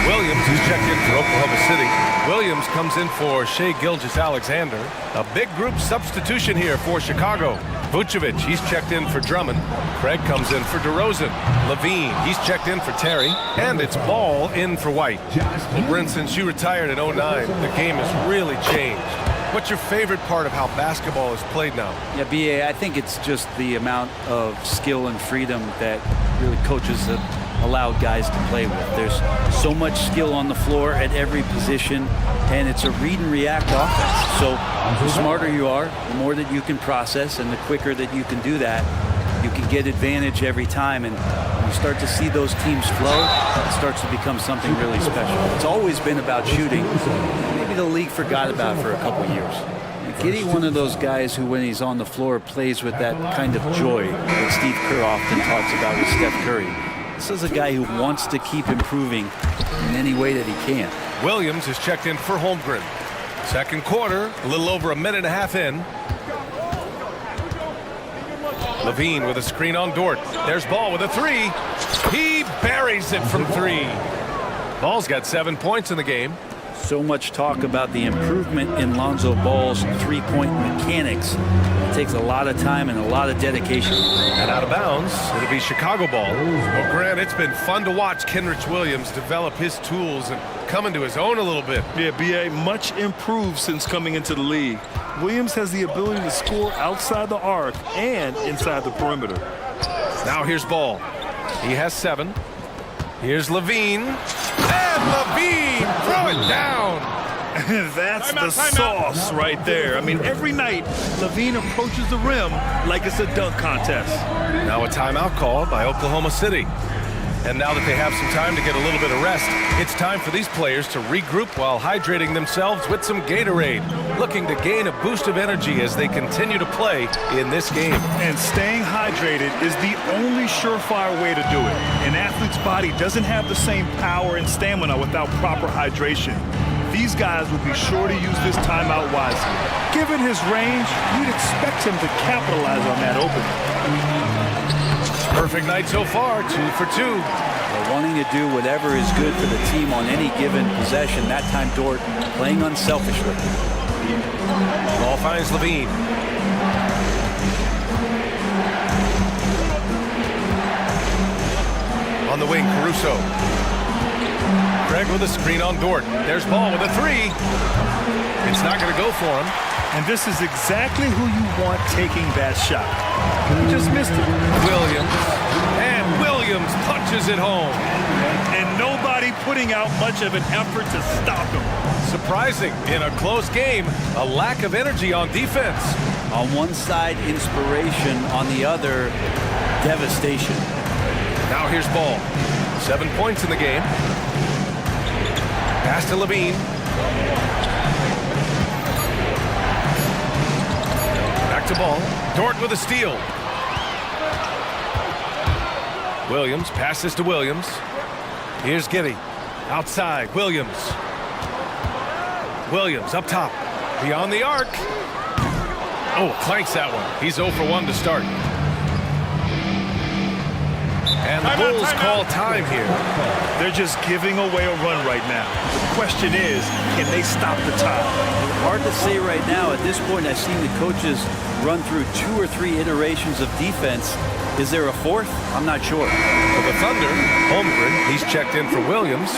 Williams is checked in for Oklahoma City. Williams comes in for Shai Gilgeous-Alexander. A big group substitution here for Chicago. Vucevic, he's checked in for Drummond. Craig comes in for DeRozan. Levine, he's checked in for Terry. And it's Ball in for White. Well, Brent, since you retired in 09, the game has really changed. What's your favorite part of how basketball is played now? Yeah, BA, I think it's just the amount of skill and freedom that really coaches have allowed guys to play with. There's so much skill on the floor at every position, and it's a read and react offense. So the smarter you are, the more that you can process, and the quicker that you can do that, you can get advantage every time. And when you start to see those teams flow, it starts to become something really special. It's always been about shooting. Maybe the league forgot about it for a couple years. Giddey, one of those guys who, when he's on the floor, plays with that kind of joy that Steve Kerr often talks about with Steph Curry. This is a guy who wants to keep improving in any way that he can. Williams is checked in for Holmgren. Second quarter, a little over a minute and a half in. Levine with a screen on Dort. There's Ball with a three. He buries it from three. Ball's got 7 points in the game. So much talk about the improvement in Lonzo Ball's three-point mechanics. It takes a lot of time and a lot of dedication. And out of bounds, it'll be Chicago ball. Well, Grant, it's been fun to watch Kenrich Williams develop his tools and come into his own a little bit. Yeah, B.A., much improved since coming into the league. Williams has the ability to score outside the arc and inside the perimeter. Now here's Ball. He has 7. Here's Levine. And Levine, throw it down. That's the sauce right there. I mean, every night, Levine approaches the rim like it's a dunk contest. Now a timeout called by Oklahoma City. And now that they have some time to get a little bit of rest, it's time for these players to regroup while hydrating themselves with some Gatorade, looking to gain a boost of energy as they continue to play in this game. And staying hydrated is the only surefire way to do it. An athlete's body doesn't have the same power and stamina without proper hydration. These guys will be sure to use this timeout wisely. Given his range, you'd expect him to capitalize on that opening. Perfect night so far, 2 for 2. Well, wanting to do whatever is good for the team on any given possession. That time, Dort playing unselfishly. Ball finds Levine. On the wing, Caruso. Craig with a screen on Dort. There's Ball with a three. It's not going to go for him. And this is exactly who you want taking that shot. He just missed it. Williams. And Williams punches it home. And nobody putting out much of an effort to stop him. Surprising, in a close game, a lack of energy on defense. On one side, inspiration. On the other, devastation. Now here's Ball. 7 points in the game. Pass to Levine. Back to Ball. Dort with a steal. Williams passes to Williams. Here's Giddey. Outside, Williams. Williams up top. Beyond the arc. Oh, clanks that one. He's 0 for 1 to start. And the Bulls call time here. They're just giving away a run right now. The question is, can they stop the time? Hard to say right now. At this point, I've seen the coaches run through 2 or 3 iterations of defense. Is there a fourth? I'm not sure. For the Thunder, Holmgren, he's checked in for Williams.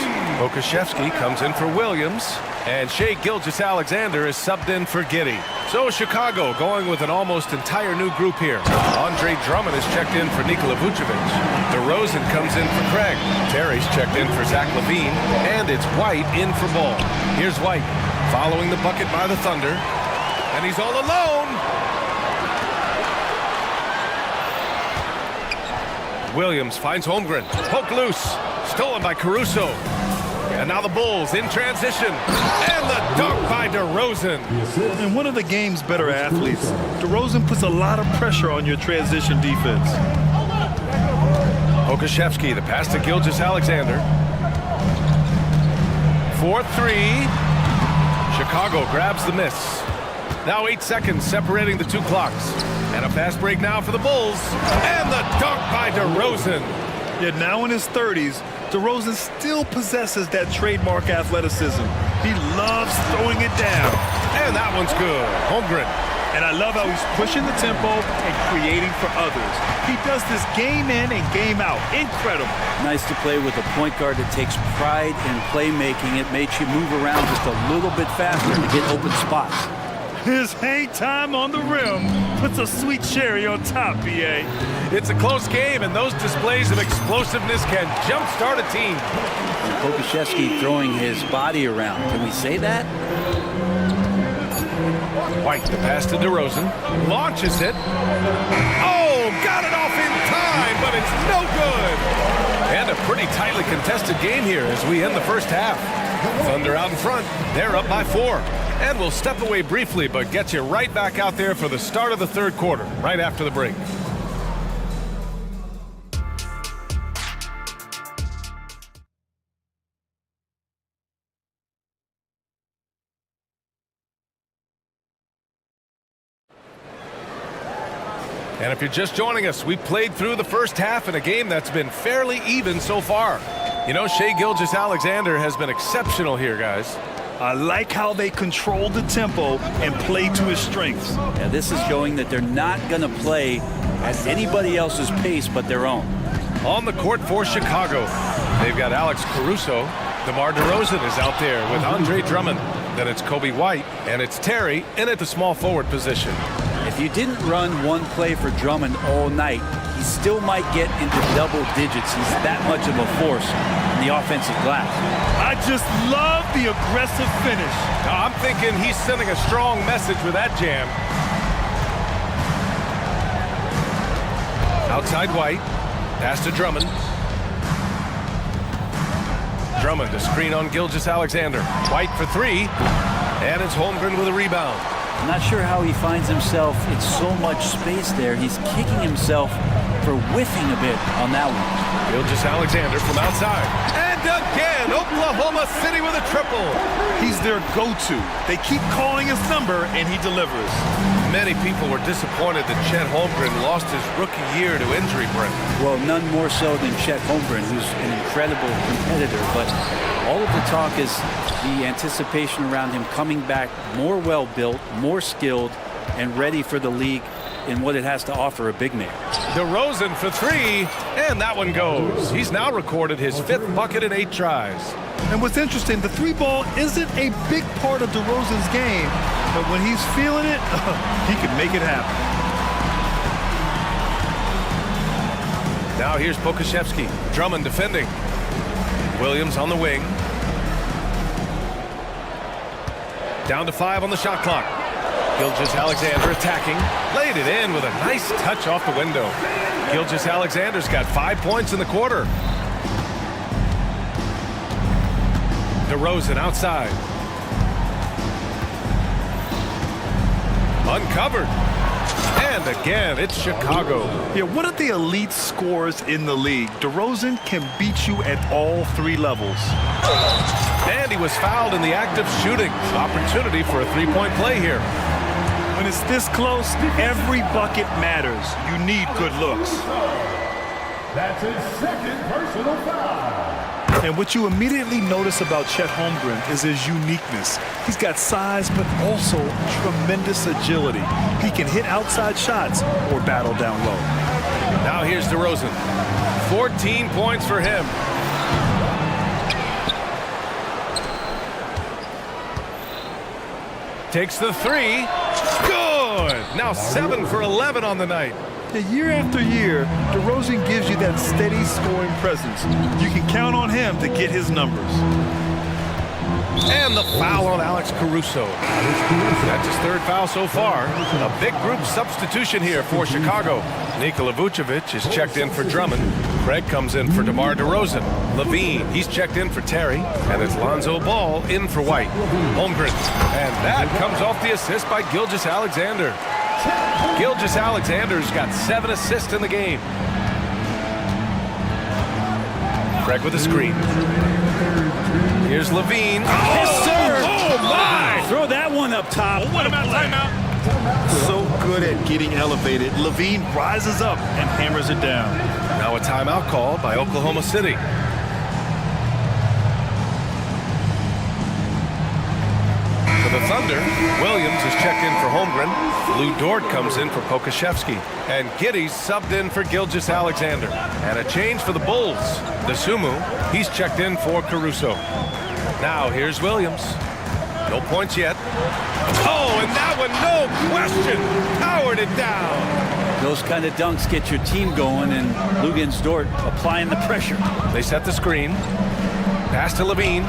Okashevsky comes in for Williams. And Shai Gilgeous-Alexander is subbed in for Giddey. So Chicago going with an almost entire new group here. Andre Drummond is checked in for Nikola Vucevic. DeRozan comes in for Craig. Terry's checked in for Zach LaVine. And it's White in for Ball. Here's White following the bucket by the Thunder. And he's all alone. Williams finds Holmgren. Poke loose. Stolen by Caruso. And now the Bulls in transition. And the dunk by DeRozan. And one of the game's better athletes, DeRozan puts a lot of pressure on your transition defense. Okashevsky, the pass to Gilgeous-Alexander. 4-3. Chicago grabs the miss. Now 8 seconds separating the 2 clocks. And a fast break now for the Bulls. And the dunk by DeRozan. Yet now in his 30s, DeRozan still possesses that trademark athleticism. He loves throwing it down. And that one's good. Holmgren. And I love how he's pushing the tempo and creating for others. He does this game in and game out. Incredible. Nice to play with a point guard that takes pride in playmaking. It makes you move around just a little bit faster to get open spots. His hang time on the rim puts a sweet cherry on top, BA. It's a close game, and those displays of explosiveness can jumpstart a team. And Okashevsky throwing his body around. Can we say that? White, the pass to DeRozan. Launches it. Oh, got it off in time, but it's no good. And a pretty tightly contested game here as we end the first half. Thunder out in front. They're up by 4. And we'll step away briefly, but get you right back out there for the start of the third quarter, right after the break. And if you're just joining us, we played through the first half in a game that's been fairly even so far. You know, Shai Gilgeous-Alexander has been exceptional here, guys. I like how they control the tempo and play to his strengths. Yeah, this is showing that they're not going to play at anybody else's pace but their own. On the court for Chicago, they've got Alex Caruso. DeMar DeRozan is out there with Andre Drummond. Then it's Kobe White, and it's Terry in at the small forward position. If you didn't run one play for Drummond all night, he still might get into double digits. He's that much of a force in the offensive glass. I just love the aggressive finish. I'm thinking he's sending a strong message with that jam. Outside White, pass to Drummond. Drummond to screen on Gilgeous-Alexander. White for 3, and it's Holmgren with a rebound. I'm not sure how he finds himself in so much space there. He's kicking himself for whiffing a bit on that one. Gilgeous-Alexander from outside. And again, Oklahoma City with a triple. He's their go-to. They keep calling his number, and he delivers. Many people were disappointed that Chet Holmgren lost his rookie year to injury, Brent. Well, none more so than Chet Holmgren, who's an incredible competitor. But all of the talk is the anticipation around him coming back more well-built, more skilled, and ready for the league in what it has to offer a big man. DeRozan for three, and that one goes. He's now recorded his 5th bucket in 8 tries. And what's interesting, the 3-ball isn't a big part of DeRozan's game, but when he's feeling it, he can make it happen. Now here's Pokusevski. Drummond defending. Williams on the wing. Down to 5 on the shot clock. Gilgeous-Alexander attacking. Laid it in with a nice touch off the window. Gilgeous-Alexander's got 5 points in the quarter. DeRozan outside. Uncovered. And again, it's Chicago. Yeah, one of the elite scorers in the league. DeRozan can beat you at all 3 levels. And he was fouled in the act of shooting. Opportunity for a 3-point play here. When it's this close, every bucket matters. You need good looks. That's his 2nd personal foul. And what you immediately notice about Chet Holmgren is his uniqueness. He's got size, but also tremendous agility. He can hit outside shots or battle down low. Now here's DeRozan. 14 points for him. Takes the 3. Good! Now 7 for 11 on the night. Year after year, DeRozan gives you that steady scoring presence. You can count on him to get his numbers. And the foul on Alex Caruso. That's his 3rd foul so far. A big group substitution here for Chicago. Nikola Vucevic is checked in for Drummond. Craig comes in for DeMar DeRozan. Levine, he's checked in for Terry. And it's Lonzo Ball in for White. Holmgren. And that comes off the assist by Gilgeous-Alexander. Gilgeous-Alexander's got 7 assists in the game. Craig with a screen. Here's Levine. Yes, sir. Oh, my! Throw that one up top. What about timeout? So good at getting elevated. Levine rises up and hammers it down. Now a timeout called by Oklahoma City. For the Thunder, Williams is checked in for Holmgren. Lou Dort comes in for Pokusevski. And Giddey's subbed in for Gilgeous-Alexander. And a change for the Bulls. Dosunmu, he's checked in for Caruso. Now here's Williams. No points yet. Oh, and that one, no question, powered it down. Those kind of dunks get your team going, and Lugens Dort applying the pressure. They set the screen. Pass to Levine.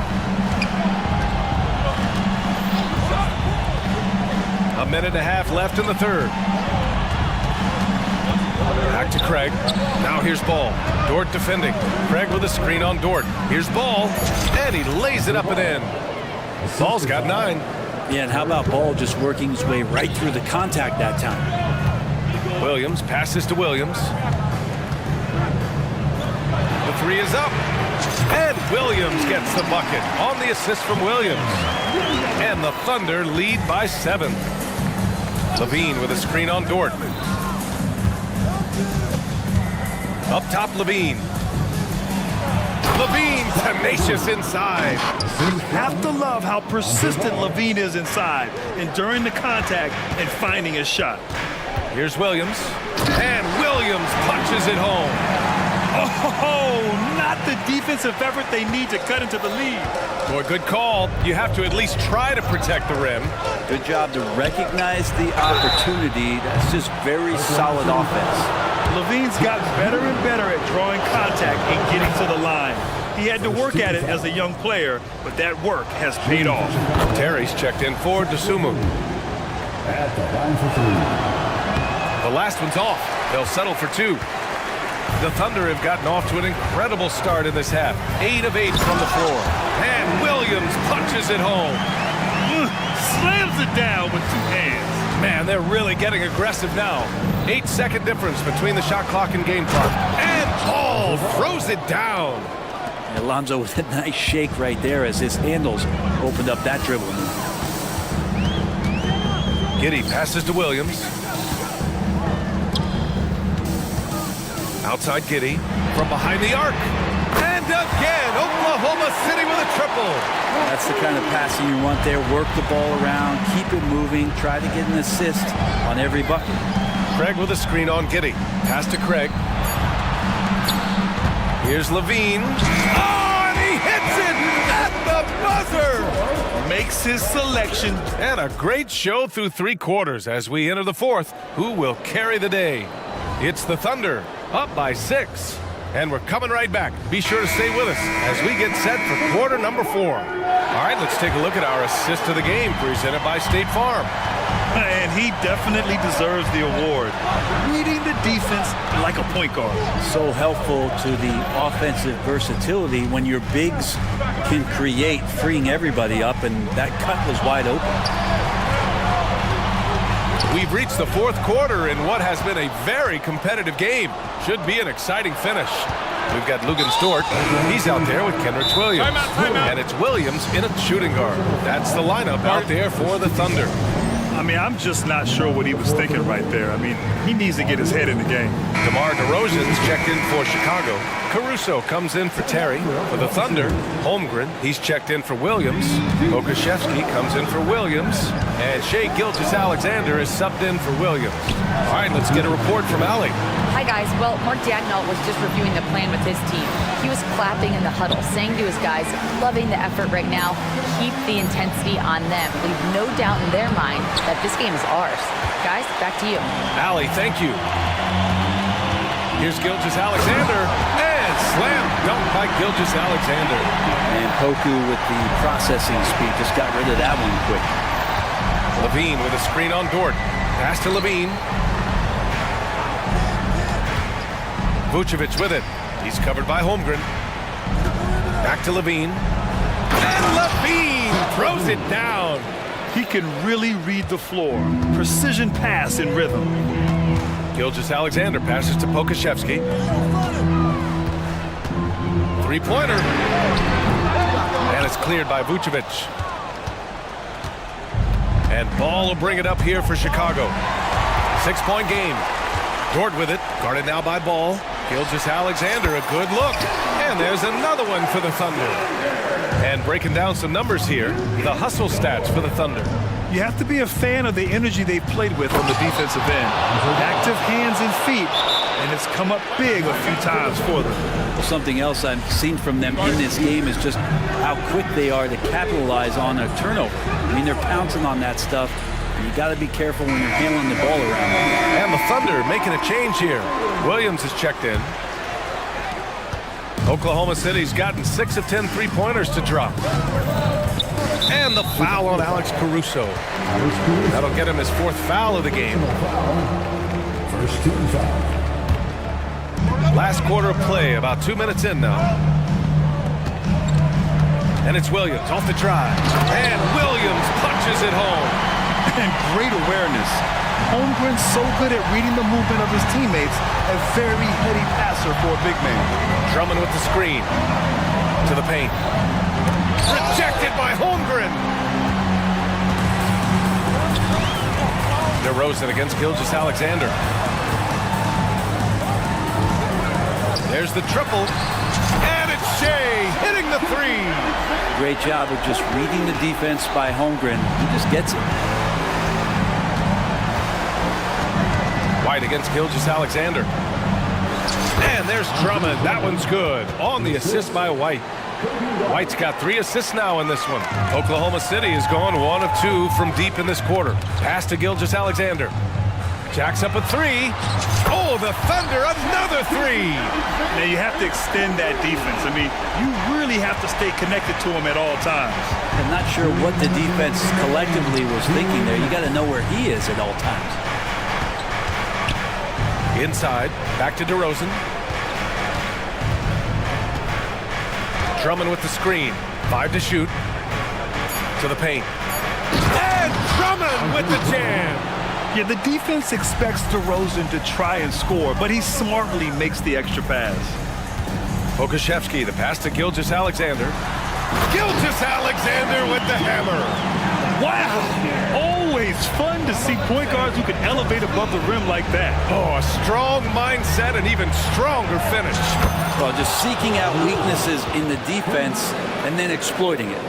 A minute and a half left in the 3rd. Back to Craig. Now here's Ball. Dort defending. Craig with a screen on Dort. Here's Ball, and he lays it up and in. Ball's got 9. Yeah, and how about Ball just working his way right through the contact that time? Williams passes to Williams. The 3 is up. And Williams gets the bucket on the assist from Williams. And the Thunder lead by 7. Levine with a screen on Dort. Up top, Levine. Levine tenacious inside. You have to love how persistent Levine is inside, enduring the contact and finding his shot. Here's Williams. And Williams punches it home. Oh, not the defensive effort they need to cut into the lead. Boy, good call. You have to at least try to protect the rim. Good job to recognize the opportunity. That's just very solid offense. Levine's gotten better and better at drawing contact and getting to the line. He had to work at it as a young player, but that work has paid off. Terry's checked in for Dosunmu. At the line for 3. The last one's off. They'll settle for 2. The Thunder have gotten off to an incredible start in this half. 8 of 8 from the floor. And Williams punches it home. slams it down with 2 hands. Man, they're really getting aggressive now. 8-second difference between the shot clock and game clock. And Paul throws it down. Alonzo with a nice shake right there as his handles opened up that dribble move. Giddey passes to Williams. Outside Giddey from behind the arc. And again, Oklahoma City with a triple. That's the kind of passing you want there. Work the ball around, keep it moving, try to get an assist on every bucket. Craig with a screen on Giddey. Pass to Craig. Here's Levine. Oh, and he hits it at the buzzer. Makes his selection. And a great show through 3 quarters as we enter the 4th. Who will carry the day? It's the Thunder, up by 6. And we're coming right back. Be sure to stay with us as we get set for quarter number 4. All right, let's take a look at our assist of the game presented by State Farm. And he definitely deserves the award. Reading the defense like a point guard. So helpful to the offensive versatility when your bigs can create, freeing everybody up, and that cut was wide open. We've reached the 4th quarter in what has been a very competitive game. Should be an exciting finish. We've got Lugan Stort. He's out there with Kenrich Williams. Timeout. And it's Williams in a shooting guard. That's the lineup out there for the Thunder. I mean, I'm just not sure what he was thinking right there. I mean, he needs to get his head in the game. DeMar DeRozan's checked in for Chicago. Caruso comes in for Terry. For the Thunder, Holmgren, he's checked in for Williams. Okashevsky comes in for Williams. And Shai Gilgeous-Alexander is subbed in for Williams. All right, let's get a report from Allie. Hi, guys. Well, Mark Dagnall was just reviewing the plan with his team. He was clapping in the huddle, saying to his guys, loving the effort right now, keep the intensity on them. Leave no doubt in their mind that this game is ours. Guys, back to you. Allie, thank you. Here's Gilgeous-Alexander, and slam dunk by Gilgeous-Alexander. And Poku with the processing speed just got rid of that one quick. Levine with a screen on Dort. Pass to Levine. Vucevic with it. He's covered by Holmgren. Back to Levine. And Levine throws it down. He can really read the floor. Precision pass in rhythm. Gilgeous-Alexander passes to Pokashevsky. 3-pointer. And it's cleared by Vucevic. And Ball will bring it up here for Chicago. 6-point game. Dort with it. Guarded now by Ball. Gilgeous-Alexander, a good look. And there's another one for the Thunder. And breaking down some numbers here, the hustle stats for the Thunder. You have to be a fan of the energy they've played with on the defensive end. Active hands and feet, and it's come up big a few times for them. Well, something else I've seen from them in this game is just how quick they are to capitalize on a turnover. I mean, they're pouncing on that stuff. You got to be careful when you're handling the ball around. And the Thunder making a change here. Williams is checked in. Oklahoma City's gotten 6 of 10 3-pointers to drop. And the foul on Alex Caruso. That'll get him his 4th foul of the game. First team foul. Last quarter of play, about 2 minutes in now. And it's Williams off the drive. And Williams punches it home. And great awareness. Holmgren's so good at reading the movement of his teammates. A very heady passer for a big man. Drummond with the screen. To the paint. Rejected by Holmgren. DeRozan against Gilgeous-Alexander. There's the triple. And it's Shai hitting the 3. Great job of just reading the defense by Holmgren. He just gets it. White against Gilgeous-Alexander. And there's Drummond. That one's good. On the assist by White. White's got 3 assists now in this one. Oklahoma City has gone 1 of 2 from deep in this quarter. Pass to Gilgeous-Alexander. Jacks up a 3. Oh, the Thunder, another 3. Now you have to extend that defense. I mean, you really have to stay connected to him at all times. I'm not sure what the defense collectively was thinking there. You got to know where he is at all times. Inside, back to DeRozan. Drummond with the screen. 5 to shoot. To the paint. And with the jam. Yeah, the defense expects DeRozan to try and score, but he smartly makes the extra pass. Pokuševski, the pass to Gilgeous-Alexander. Gilgeous-Alexander with the hammer. Wow! Always fun to see point guards who can elevate above the rim like that. Oh, a strong mindset and even stronger finish. Well, just seeking out weaknesses in the defense and then exploiting it.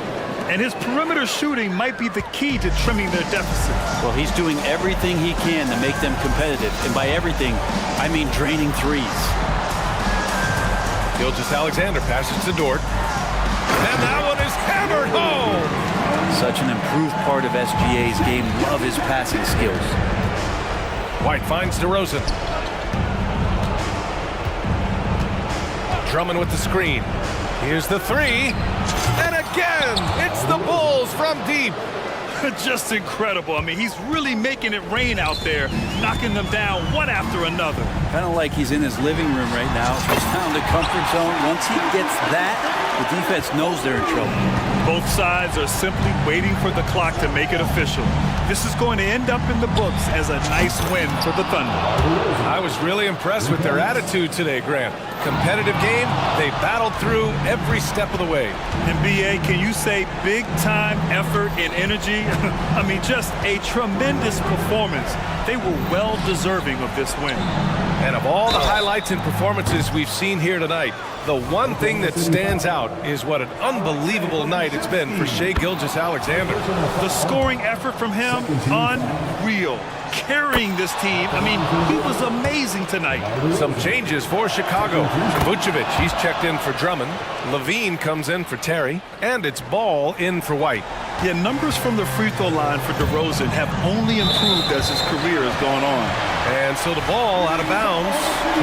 And his perimeter shooting might be the key to trimming their deficit. Well, he's doing everything he can to make them competitive. And by everything, I mean draining threes. Gilgeous-Alexander passes to Dort. And that one is hammered home. Such an improved part of SGA's game. Love his passing skills. White finds DeRozan. Drummond with the screen. Here's the three. And again, it's the Bulls from deep. Just incredible. I mean, he's really making it rain out there, knocking them down one after another. Kind of like he's in his living room right now. He's found the comfort zone. Once he gets that, the defense knows they're in trouble. Both sides are simply waiting for the clock to make it official. This is going to end up in the books as a nice win for the Thunder. I was really impressed with their attitude today, Grant. Competitive game, they battled through every step of the way. And BA, can you say big time effort and energy? I mean, just a tremendous performance. They were well deserving of this win. And of all the highlights and performances we've seen here tonight, the one thing that stands out is what an unbelievable night it's been for Shai Gilgeous-Alexander. The scoring effort from him, unreal. Carrying this team, I mean, he was amazing tonight. Some changes for Chicago. Vucevic, he's checked in for Drummond. Levine comes in for Terry. And it's Ball in for White. Yeah, numbers from the free throw line for DeRozan have only improved as his career has gone on. And so the ball out of bounds.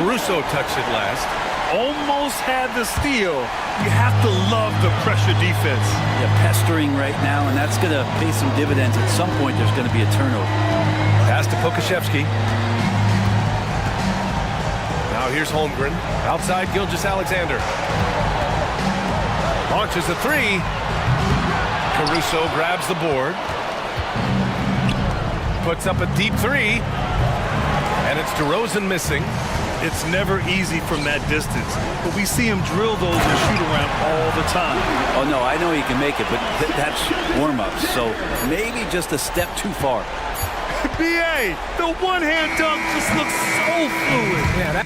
Caruso touched it last. Almost had the steal. You have to love the pressure defense. Yeah, pestering right now, and that's going to pay some dividends. At some point, there's going to be a turnover. Pass to Pokuševski. Now here's Holmgren. Outside Gilgeous-Alexander. Launches a three. Caruso grabs the board. Puts up a deep three. And it's DeRozan missing. It's never easy from that distance, but we see him drill those and shoot around all the time. Oh, no, I know he can make it, but that's warm-ups, so maybe just a step too far. BA, the one-hand dunk just looks so fluid. Yeah,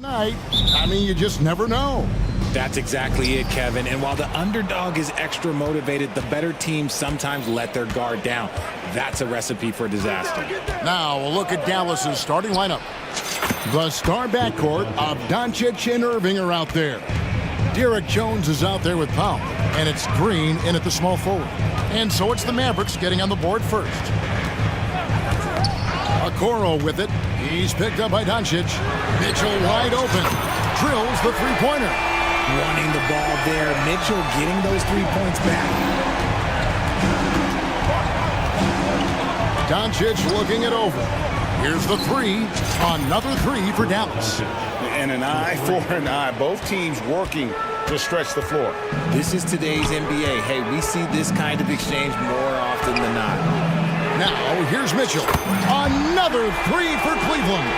Night. I mean, you just never know. That's exactly it, Kevin. And while the underdog is extra motivated, the better teams sometimes let their guard down. That's a recipe for disaster. Now we'll look at Dallas's starting lineup. The star backcourt of Doncic and Irving are out there. Derek Jones is out there with Powell, and it's Green in at the small forward. And so it's the Mavericks getting on the board first. Okoro with it. He's picked up by Doncic. Mitchell wide open. Drills the three-pointer. Running the ball there. Mitchell getting those 3 points back. Doncic looking it over. Here's the three. Another three for Dallas. And an eye for an eye. Both teams working to stretch the floor. This is today's NBA. Hey, we see this kind of exchange more often than not. Now, here's Mitchell. Another three for Cleveland.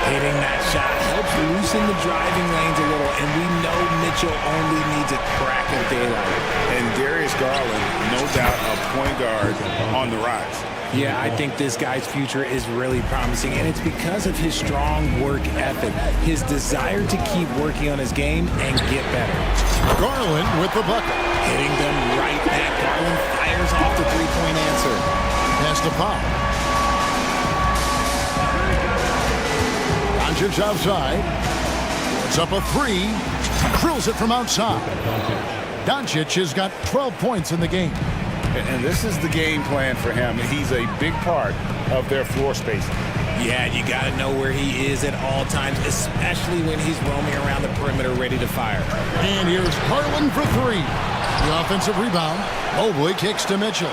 Hitting that shot helps loosen the driving lanes a little, and we know Mitchell only needs a crack at daylight. And Darius Garland, no doubt a point guard on the rise. Yeah, I think this guy's future is really promising, and it's because of his strong work ethic, his desire to keep working on his game and get better. Garland with the bucket. Hitting them right back. Garland fires off the three-point answer. Pass to Powell. Doncic outside. Puts up a three. Drills it from outside. Doncic has got 12 points in the game. And this is the game plan for him. He's a big part of their floor spacing. Yeah, you got to know where he is at all times, especially when he's roaming around the perimeter ready to fire. And here's Garland for three. The offensive rebound. Mobley kicks to Mitchell.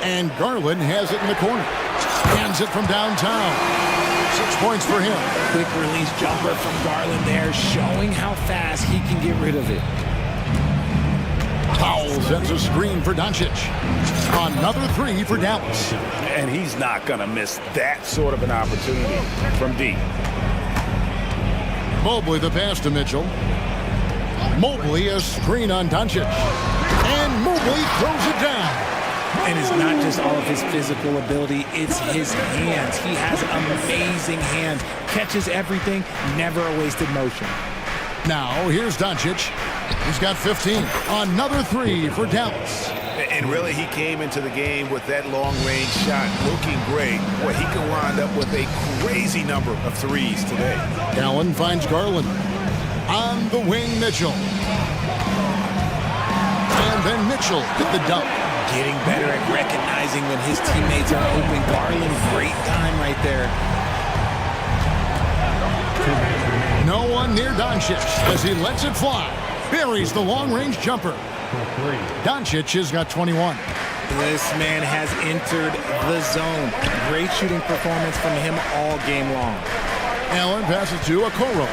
And Garland has it in the corner. Hands it from downtown. 6 points for him. Quick release jumper from Garland there, showing how fast he can get rid of it. Powell sends a screen for Doncic. Another three for Dallas. And he's not going to miss that sort of an opportunity from deep. Mobley the pass to Mitchell. Mobley a screen on Doncic. And Mobley throws it down. And it's not just all of his physical ability, it's his hands. He has amazing hands. Catches everything, never a wasted motion. Now, here's Doncic. He's got 15. Another three for Dallas. And really, he came into the game with that long-range shot looking great. Well, he can wind up with a crazy number of threes today. Allen finds Garland. On the wing, Mitchell. And then Mitchell hit the dunk. Getting better at recognizing when his teammates are open. Garland, great time right there. No one near Doncic as he lets it fly. Buries the long-range jumper. Doncic has got 21. This man has entered the zone. Great shooting performance from him all game long. Allen passes to Okoro.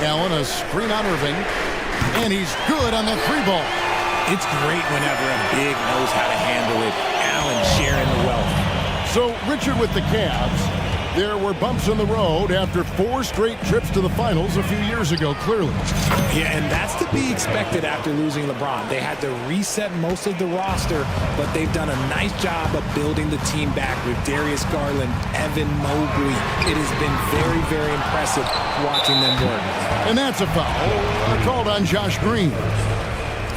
Allen a screen on Irving. And he's good on the three ball. It's great whenever a big knows how to handle it. Allen sharing the wealth. So, Richard with the Cavs, there were bumps in the road after 4 straight trips to the finals a few years ago, clearly. Yeah, and that's to be expected after losing LeBron. They had to reset most of the roster, but they've done a nice job of building the team back with Darius Garland, Evan Mobley. It has been very, very impressive watching them work. And that's a foul called on Josh Green.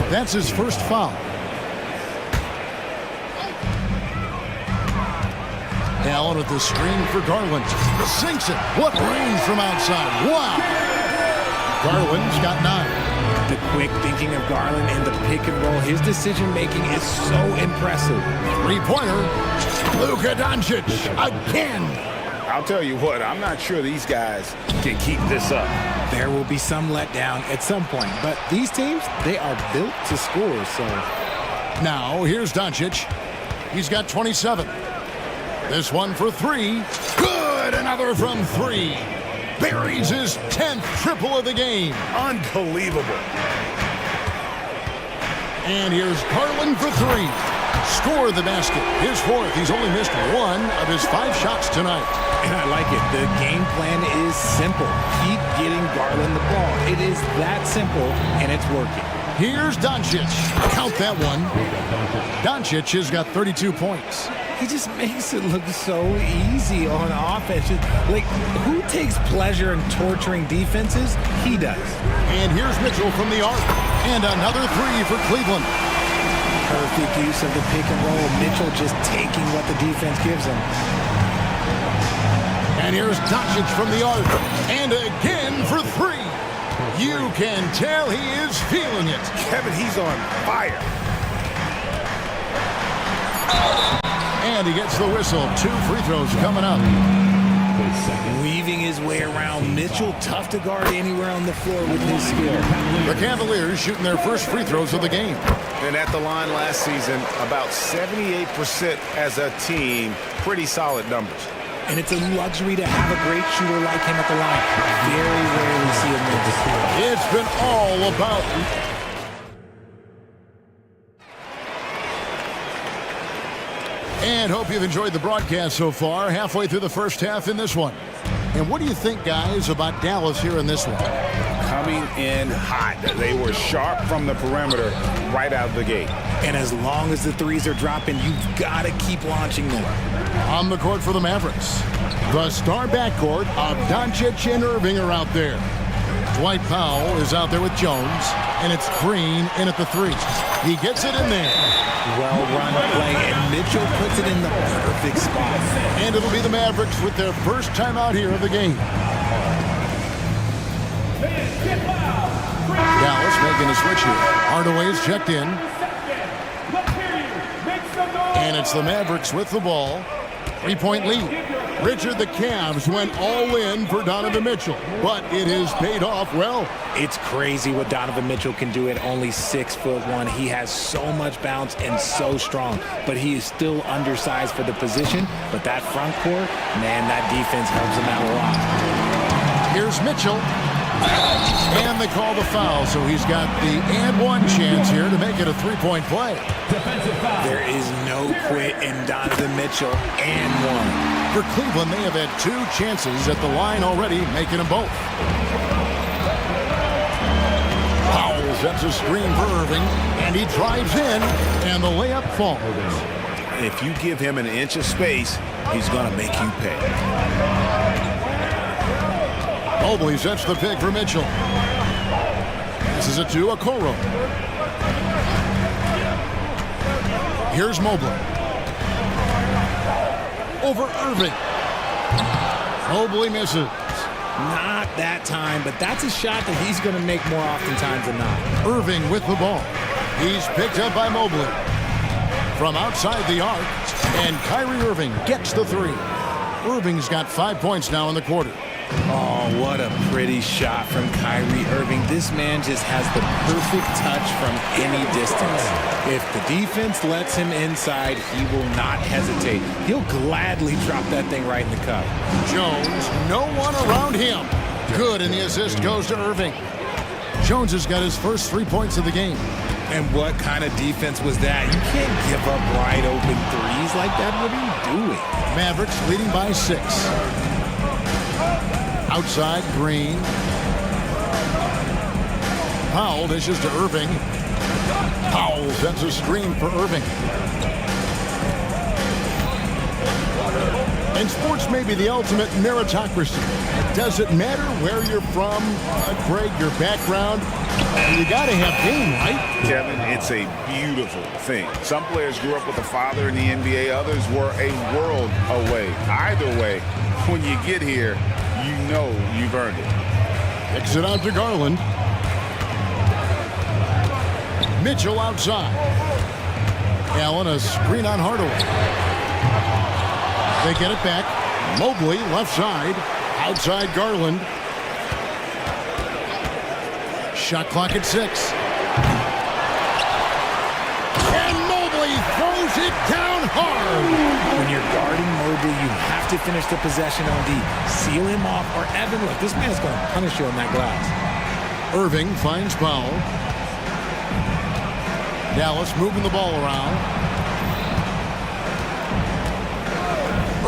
That's his first foul. Allen with the screen for Garland. Sinks it. What range from outside. Wow. Garland's got 9. The quick thinking of Garland and the pick and roll. His decision-making is so impressive. Three-pointer. Luka Doncic again. I'll tell you what, I'm not sure these guys can keep this up. There will be some letdown at some point, but these teams, they are built to score, so. Now, here's Doncic. He's got 27. This one for 3. Good! Another from 3. Buries his 10th triple of the game. Unbelievable. And here's Garland for 3. Score the basket. His 4th. He's only missed 1 of his 5 shots tonight. And I like it. The game plan is simple. Keep getting Garland the ball. It is that simple, and it's working. Here's Doncic. Count that one. Doncic has got 32 points. He just makes it look so easy on offense. Like, who takes pleasure in torturing defenses? He does. And here's Mitchell from the arc. And another three for Cleveland. Perfect use of the pick and roll. Mitchell just taking what the defense gives him. And here's Doncic from the arc. And again for three. You can tell he is feeling it. Kevin, he's on fire. And he gets the whistle. 2 free throws coming up. Weaving his way around Mitchell. Tough to guard anywhere on the floor with his skill. The Cavaliers shooting their first free throws of the game. And at the line last season, about 78% as a team. Pretty solid numbers. And it's a luxury to have a great shooter like him at the line. Very rarely see him make this field. It's been all about... And hope you've enjoyed the broadcast so far. Halfway through the first half in this one. And what do you think, guys, about Dallas here in this one? Coming in hot. They were sharp from the perimeter right out of the gate. And as long as the threes are dropping, you've got to keep launching them. On the court for the Mavericks, the star backcourt of Doncic and Irving are out there. Dwight Powell is out there with Jones, and it's Green in at the three. He gets it in there. Well-run play, and Mitchell puts it in the perfect spot. And it'll be the Mavericks with their first time out here of the game. Dallas making a switch here. Hardaway's checked in. And it's the Mavericks with the ball. 3-point lead. Richard, the Cavs went all in for Donovan Mitchell, but it has paid off well. It's crazy what Donovan Mitchell can do at only 6'1". He has so much bounce and so strong, but he is still undersized for the position. But that front court, man, that defense helps him out a lot. Here's Mitchell. And they call the foul, so he's got the and one chance here to make it a 3-point play. There is no quit in Donovan Mitchell and one. For Cleveland, they have had 2 chances at the line already, making them both. Powell sets a screen for Irving, and he drives in, and the layup falls. If you give him an inch of space, he's going to make you pay. Mobley sets the pick for Mitchell. This is it to Okoro. Here's Mobley. Over Irving. Mobley misses. Not that time, but that's a shot that he's going to make more oftentimes than not. Irving with the ball. He's picked up by Mobley. From outside the arc, and Kyrie Irving gets the 3. Irving's got 5 points now in the quarter. Oh, what a pretty shot from Kyrie Irving. This man just has the perfect touch from any distance. If the defense lets him inside, he will not hesitate. He'll gladly drop that thing right in the cup. Jones, no one around him. Good, and the assist goes to Irving. Jones has got his first 3 points of the game. And what kind of defense was that? You can't give up wide open threes like that. What are you doing? Mavericks leading by 6. Outside, Green. Powell dishes to Irving. Powell sets a screen for Irving. And sports may be the ultimate meritocracy. It doesn't matter where you're from, Greg, your background. You got to have game, right? Kevin, it's a beautiful thing. Some players grew up with a father in the NBA. Others were a world away. Either way, when you get here, you know you've earned it. Kicks it out to Garland. Mitchell outside. Allen, a screen on Hardaway. They get it back. Mobley, left side. Outside Garland. Shot clock at 6. And Mobley throws it down hard. When you're guarding Mobley, you have to finish the possession on D. Seal him off, or Evan, look, this man's going to punish you on that glass. Irving finds Powell. Dallas moving the ball around.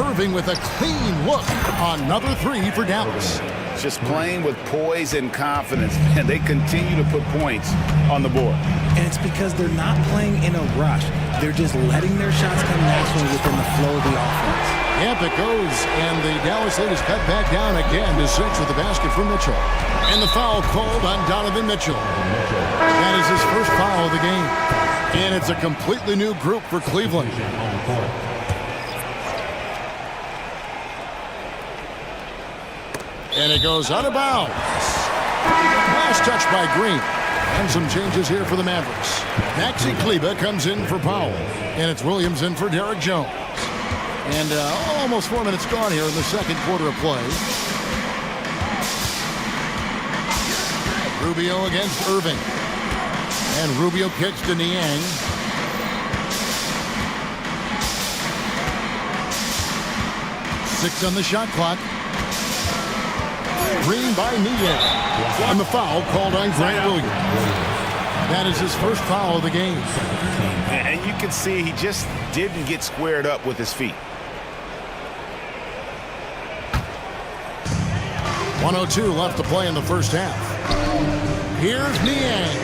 Irving with a clean look. Another 3 for Dallas. Just playing with poise and confidence, and they continue to put points on the board. And it's because they're not playing in a rush. They're just letting their shots come naturally within the flow of the offense. Yep, it goes, and the Dallas lead is cut back down again to 6 with the basket for Mitchell. And the foul called on Donovan Mitchell. That is his first foul of the game. And it's a completely new group for Cleveland. And it goes out of bounds. Last touch by Green. And some changes here for the Mavericks. Maxi Kleber comes in for Powell. And it's Williams in for Derek Jones. And almost 4 minutes gone here in the second quarter of play. Rubio against Irving. And Rubio kicks to Niang. Six on the shot clock. Green by Niang. And the foul called on Grant Williams. That is his first foul of the game. And you can see he just didn't get squared up with his feet. 1:02 left to play in the first half. Here's Niang.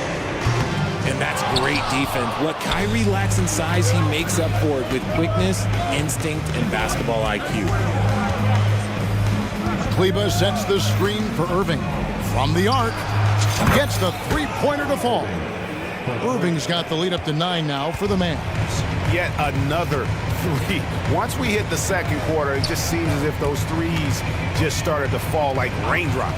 And that's great defense. What Kyrie lacks in size, he makes up for it with quickness, instinct, and basketball IQ. Kleber sets the screen for Irving. From the arc, gets the three-pointer to fall. Irving's got the lead up to 9 now for the Mavs. Yet another three. Once we hit the second quarter, it just seems as if those threes just started to fall like raindrops.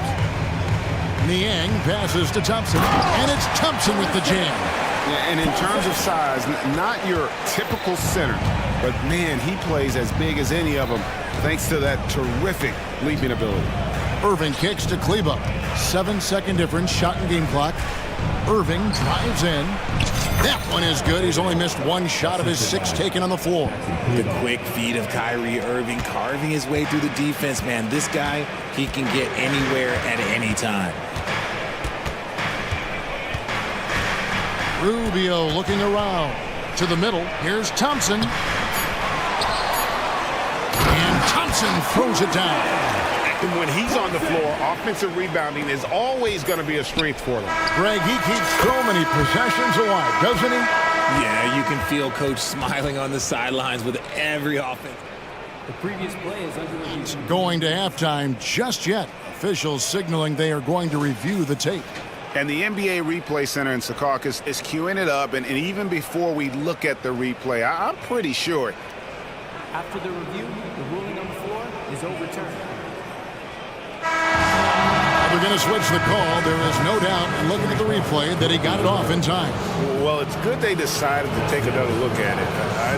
Niang passes to Thompson, and it's Thompson with the jam. Yeah, and in terms of size, not your typical center, but man, he plays as big as any of them thanks to that terrific leaping ability. Irving kicks to Kleber. 7-second difference, shot and game clock. Irving drives in. That one is good. He's only missed one shot of his 6 taken on the floor. The quick feed of Kyrie Irving carving his way through the defense, man. This guy, he can get anywhere at any time. Rubio looking around. To the middle. Here's Thompson. And Thompson throws it down. And when he's on the floor, offensive rebounding is always going to be a strength for them. Greg, he keeps so many possessions alive, doesn't he? Yeah, you can feel Coach smiling on the sidelines with every offense. The previous play is under review. It's going to halftime just yet. Officials signaling they are going to review the tape. And the NBA Replay Center in Secaucus is queuing it up. And even before we look at the replay, I'm pretty sure. After the review, the ruling on the floor is overturned. They're going to switch the call. There is no doubt, looking at the replay, that he got it off in time. Well, it's good they decided to take another look at it.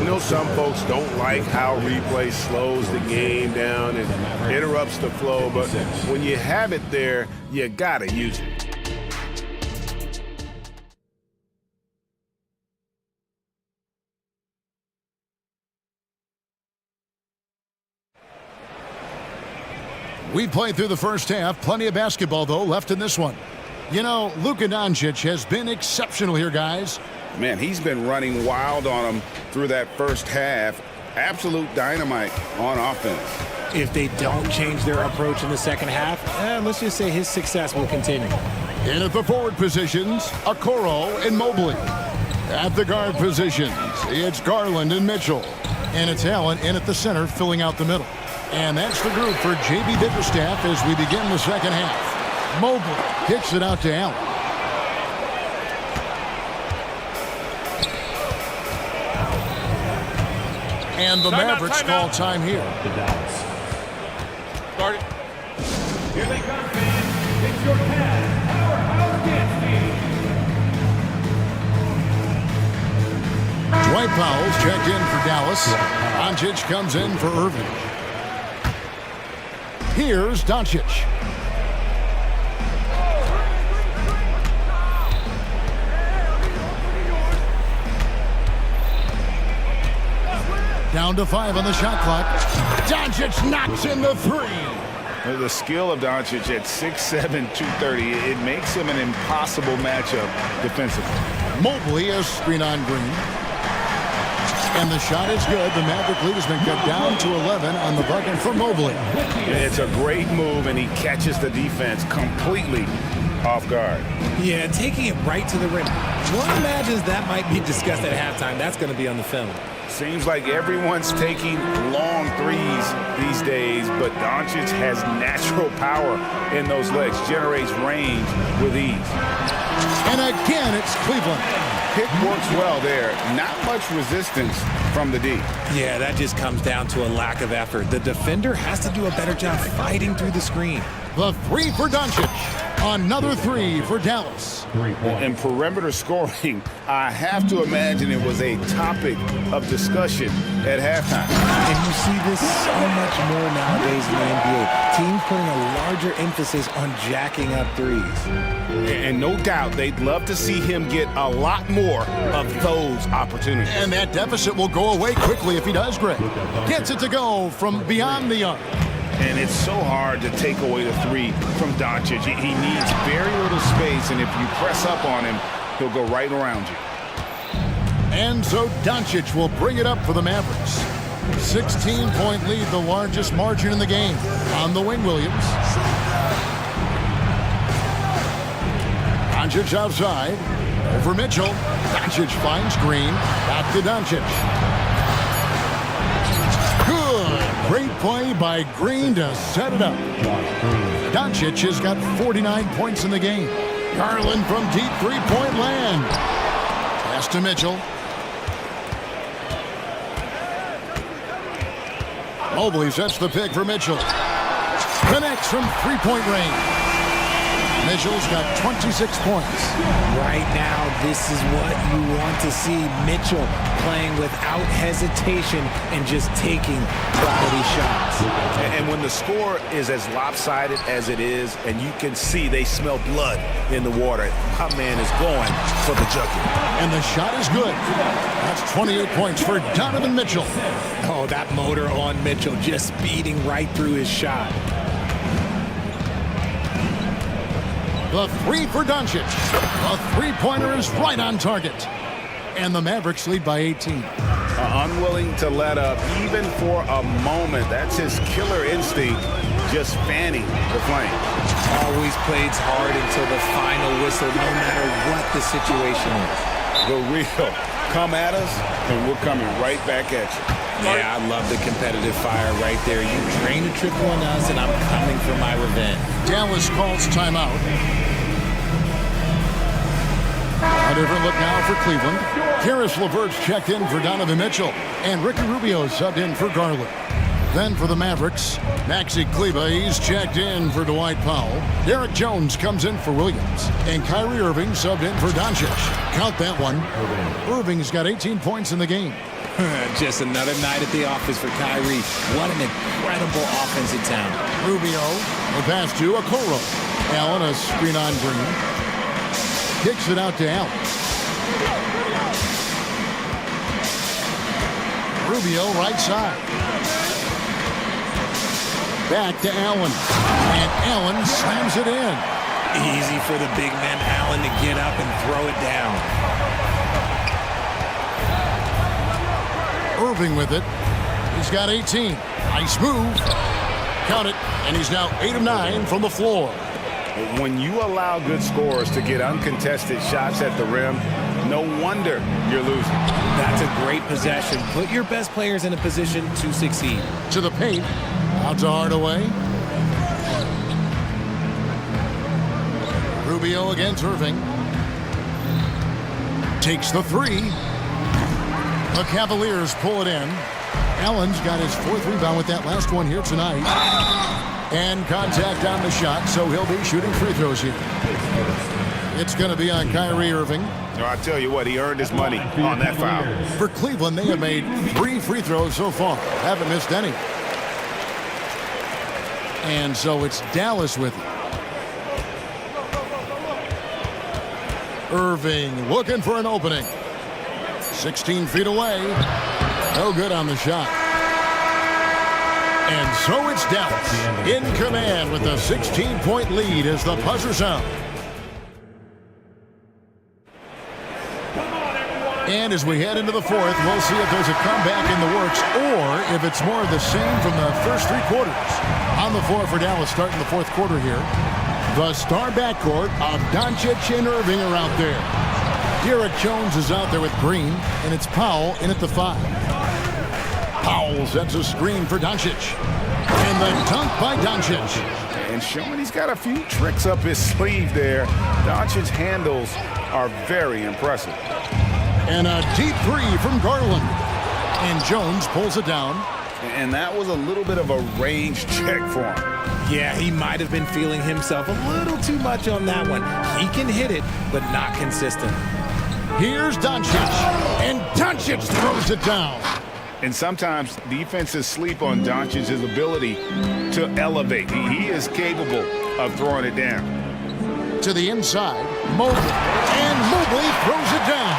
I know some folks don't like how replay slows the game down and interrupts the flow, but when you have it there, you got to use it. We played through the first half. Plenty of basketball, though, left in this one. You know, Luka Doncic has been exceptional here, guys. Man, he's been running wild on them through that first half. Absolute dynamite on offense. If they don't change their approach in the second half, let's just say his success will continue. In at the forward positions, Okoro and Mobley. At the guard positions, it's Garland and Mitchell. And it's Allen in at the center, filling out the middle. And that's the group for J.B. Bickerstaff as we begin the second half. Mobley kicks it out to Allen. And the Mavericks call time here. Start it. Here they come, fans. It's your powerhouse dance team. Dwight Powell's checked in for Dallas. Doncic comes in for Irving. Here's Doncic. Down to 5 on the shot clock. Doncic knocks in the 3. The skill of Doncic at 6'7", 230, it makes him an impossible matchup defensively. Mobley is screen on Green. And the shot is good. The Maverick lead has been cut down to 11 on the bucket for Mobley. It's a great move, and he catches the defense completely off guard. Yeah, taking it right to the rim. One imagines that might be discussed at halftime. That's going to be on the film. Seems like everyone's taking long threes these days, but Doncic has natural power in those legs, generates range with ease. And again, it's Cleveland. Pick works well there. Not much resistance from the D. Yeah, that just comes down to a lack of effort. The defender has to do a better job fighting through the screen. The three for Doncic. Another three for Dallas. In perimeter scoring, I have to imagine it was a topic of discussion at halftime. And you see this so much more nowadays in the NBA. Teams putting a larger emphasis on jacking up threes. And no doubt they'd love to see him get a lot more of those opportunities. And that deficit will go away quickly if he does, Greg. Gets it to go from beyond the arc. And it's so hard to take away the three from Doncic. He needs very little space, and if you press up on him, he'll go right around you. And so Doncic will bring it up for the Mavericks. 16-point lead, the largest margin in the game. On the wing, Williams. Doncic outside. Over Mitchell. Doncic finds Green. Back to Doncic. Great play by Green to set it up. Doncic has got 49 points in the game. Garland from deep three-point land. Pass to Mitchell. Mobley sets the pick for Mitchell. Connects from three-point range. Mitchell's got 26 points. Right now, this is what you want to see. Mitchell playing without hesitation and just taking quality shots. And when the score is as lopsided as it is, and you can see they smell blood in the water, my man is going for the jugular. And the shot is good. That's 28 points for Donovan Mitchell. Oh, that motor on Mitchell just speeding right through his shot. The three for Doncic. The three-pointer is right on target. And the Mavericks lead by 18. Unwilling to let up even for a moment. That's his killer instinct, just fanning the flame. Always plays hard until the final whistle, no matter what the situation is. The real. Come at us, and we're coming right back at you. Yeah, I love the competitive fire right there. You drain a triple on us, and I'm coming for my revenge. Dallas calls timeout. A different look now for Cleveland. Karis LeVert's checked in for Donovan Mitchell, and Ricky Rubio subbed in for Garland. Then for the Mavericks, Maxi Kleber, he's checked in for Dwight Powell. Derek Jones comes in for Williams, and Kyrie Irving subbed in for Doncic. Count that one. Irving's got 18 points in the game. Just another night at the office for Kyrie. What an incredible offensive talent. Rubio, the pass to Okoro. Allen, a screen on Green. Kicks it out to Allen. Rubio, right side. Back to Allen. And Allen slams it in. Easy for the big man Allen to get up and throw it down. Irving with it. He's got 18. Nice move. Count it. And he's now 8 of 9 from the floor. When you allow good scorers to get uncontested shots at the rim, no wonder you're losing. That's a great possession. Put your best players in a position to succeed. To the paint. Out to Hardaway. Rubio against Irving. Takes the three. The Cavaliers pull it in. Allen's got his fourth rebound with that last one here tonight. And contact on the shot, so he'll be shooting free throws here. It's going to be on Kyrie Irving. No, I tell you what, he earned his money on that foul. For Cleveland, they have made 3 free throws so far. Haven't missed any. And so it's Dallas with it. Irving looking for an opening. 16 feet away. No good on the shot. And so it's Dallas in command with a 16-point lead as the buzzer sounds. And as we head into the fourth, we'll see if there's a comeback in the works or if it's more of the same from the first 3 quarters. On the floor for Dallas starting the fourth quarter here. The star backcourt of Doncic and Irving are out there. Derek Jones is out there with Green, and it's Powell in at the 5. Powell sets a screen for Doncic. And the dunk by Doncic. And showing he's got a few tricks up his sleeve there. Doncic's handles are very impressive. And a deep 3 from Garland. And Jones pulls it down. And that was a little bit of a range check for him. Yeah, he might have been feeling himself a little too much on that one. He can hit it, but not consistent. Here's Doncic. And Doncic throws it down. And sometimes defenses sleep on Doncic's ability to elevate. He is capable of throwing it down. To the inside, Mobley. And Mobley throws it down.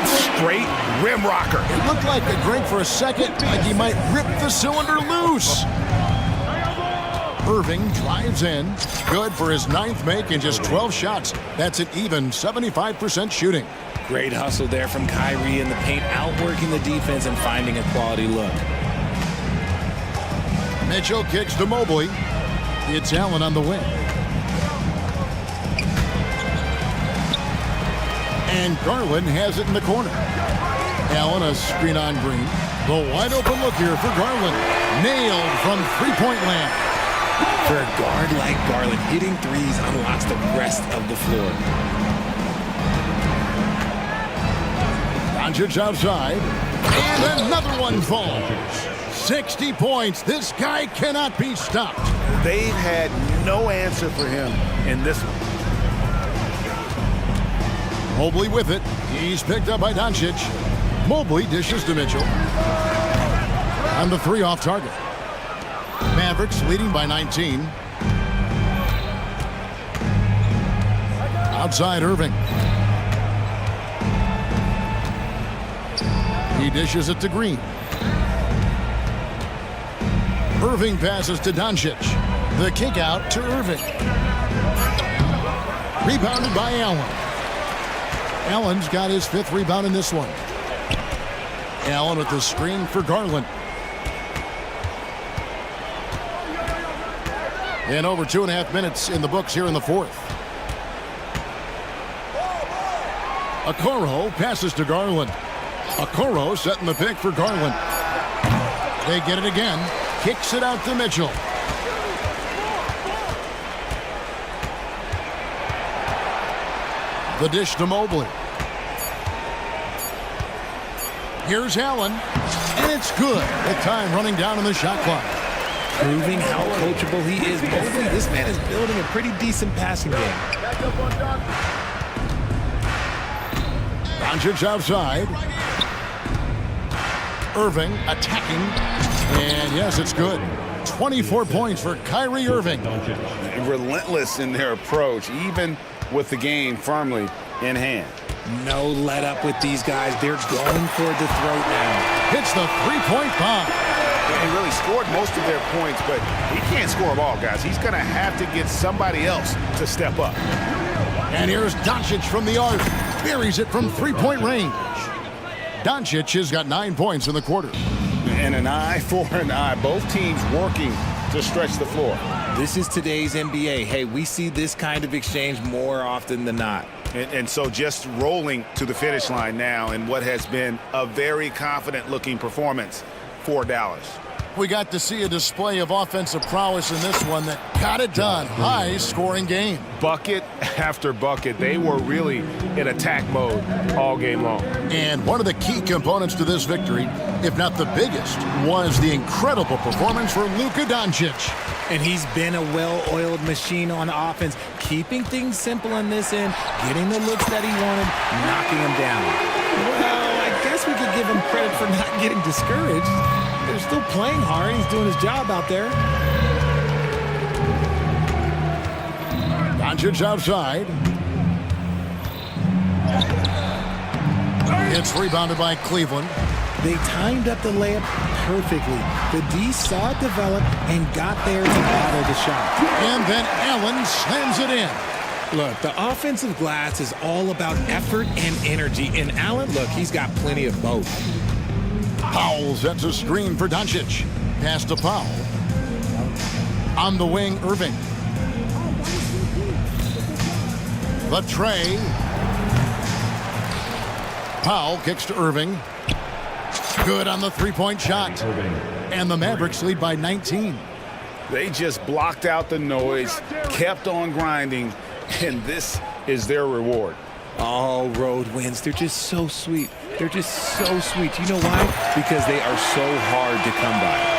Straight rim rocker. It looked like the drink for a second, like he might rip the cylinder loose. Irving drives in. Good for his 9th make in just 12 shots. That's an even 75% shooting. Great hustle there from Kyrie in the paint, outworking the defense and finding a quality look. Mitchell kicks to Mobley. It's Allen on the wing. And Garland has it in the corner. Allen a screen on Green. The wide open look here for Garland. Nailed from three-point land. For a guard like Garland, hitting threes unlocks the rest of the floor. Doncic outside. And another one falls. 60 points. This guy cannot be stopped. They've had no answer for him in this one. Mobley with it. He's picked up by Doncic. Mobley dishes to Mitchell. On the 3 off target. Mavericks leading by 19. Outside Irving. He dishes it to Green. Irving passes to Doncic. The kick out to Irving. Rebounded by Allen. Allen's got his 5th rebound in this one. Allen with the screen for Garland. And over 2.5 minutes in the books here in the 4th. Okoro passes to Garland. Okoro setting the pick for Garland. They get it again. Kicks it out to Mitchell. The dish to Mobley. Here's Allen. And it's good. The time running down on the shot clock. Proving how coachable he is. Mobley, this man is building a pretty decent passing game. Doncic outside. Irving attacking. And yes, it's good. 24 points for Kyrie Irving. Relentless in their approach, even with the game firmly in hand. No let up with these guys. They're going for the throat now. Hits the 3-point bomb. He really scored most of their points, but he can't score them all, guys. He's going to have to get somebody else to step up. And here's Doncic from the arc. Buries it from 3-point range. Doncic has got 9 points in the quarter. And an eye for an eye. Both teams working to stretch the floor. This is today's NBA. Hey, we see this kind of exchange more often than not. And so just rolling to the finish line now in what has been a very confident-looking performance for Dallas. We got to see a display of offensive prowess in this one that got it done. High-scoring game. Bucket after bucket. They were really in attack mode all game long. And one of the key components to this victory, if not the biggest, was the incredible performance for Luka Doncic. And he's been a well-oiled machine on offense, keeping things simple on this end, getting the looks that he wanted, knocking them down. Well, I guess we could give him credit for not getting discouraged. They're still playing hard. He's doing his job out there. Doncic outside. It's rebounded by Cleveland. They timed up the layup perfectly. The D saw it develop and got there to bottle the shot. And then Allen slams it in. Look, the offensive glass is all about effort and energy. And Allen, look, he's got plenty of both. Powell sets a screen for Doncic. Pass to Powell. On the wing, Irving. The tray. Powell kicks to Irving. Good on the three-point shot. And the Mavericks lead by 19. They just blocked out the noise, kept on grinding, and this is their reward. All road wins. They're just so sweet. They're just so sweet. You know why? Because they are so hard to come by.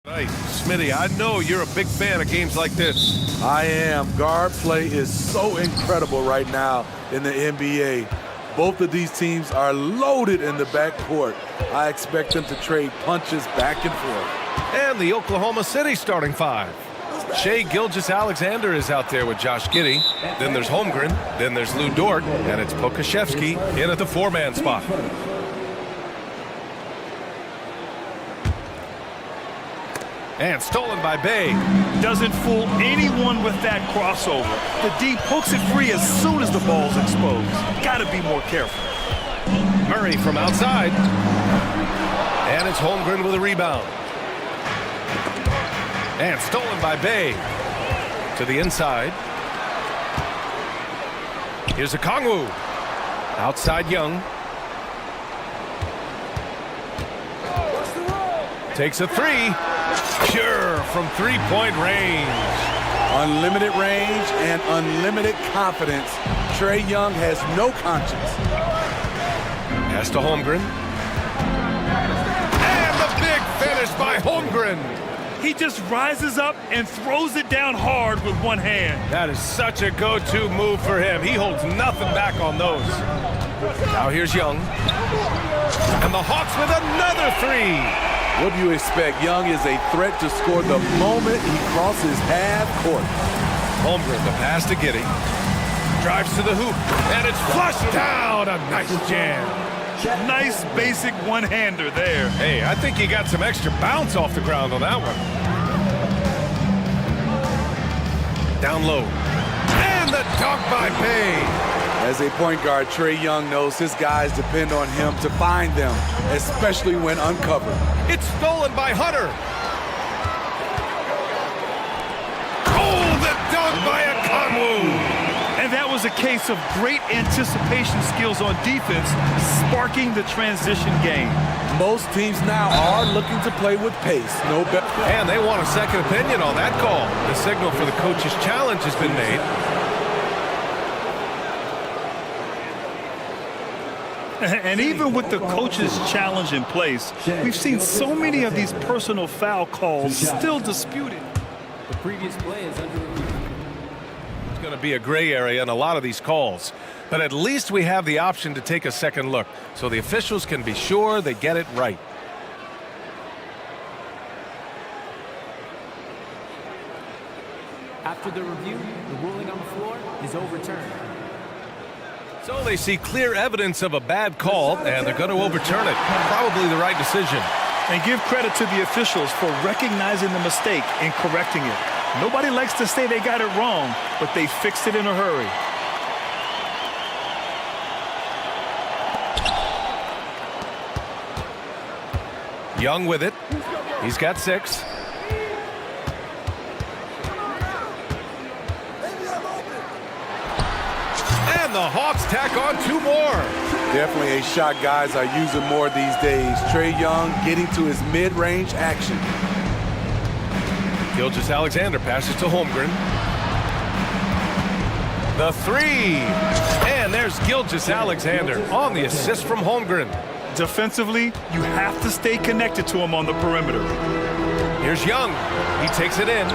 Right, Smitty, I know you're a big fan of games like this. I am. Guard play is so incredible right now in the NBA. Both of these teams are loaded in the backcourt. I expect them to trade punches back and forth. And the Oklahoma City starting five. Shai Gilgeous-Alexander is out there with Josh Giddey. Then there's Holmgren. Then there's Lou Dort. And it's Pokusevski in at the four-man spot. And stolen by Bay. Doesn't fool anyone with that crossover. The D pokes it free as soon as the ball's exposed. Gotta be more careful. Murray from outside. And it's Holmgren with a rebound. And stolen by Bay. To the inside. Here's a Kongwu. Outside Young. Takes a three. Pure from three-point range. Unlimited range and unlimited confidence. Trae Young has no conscience. Pass to Holmgren. And the big finish by Holmgren. He just rises up and throws it down hard with one hand. That is such a go-to move for him. He holds nothing back on those. Now here's Young. And the Hawks with another three. What do you expect? Young is a threat to score the moment he crosses half court. Holmgren, the pass to Giddey. Drives to the hoop, and it's flushed down. A nice jam. Nice basic one-hander there. Hey, I think he got some extra bounce off the ground on that one. Down low. And the dunk by Bay. As a point guard, Trae Young knows his guys depend on him to find them, especially when uncovered. It's stolen by Hunter. Oh, the dunk by a Kongwu. And that was a case of great anticipation skills on defense, sparking the transition game. Most teams now are looking to play with pace. No better. And they want a second opinion on that call. The signal for the coach's challenge has been made. And even with the coach's challenge in place, we've seen so many of these personal foul calls still disputed. The previous play is under review. It's going to be a gray area in a lot of these calls. But at least we have the option to take a second look, so the officials can be sure they get it right. After the review, the ruling on the floor is overturned. So they see clear evidence of a bad call, and they're going to overturn it. Probably the right decision. And give credit to the officials for recognizing the mistake and correcting it. Nobody likes to say they got it wrong, but they fixed it in a hurry. Young with it. He's got 6. The Hawks tack on 2 more. Definitely a shot guys are using more these days. Trae Young getting to his mid-range action. Gilgeous-Alexander passes to Holmgren. The 3. And there's Gilgeous-Alexander on the assist from Holmgren. Defensively, you have to stay connected to him on the perimeter. Here's Young. He takes it in.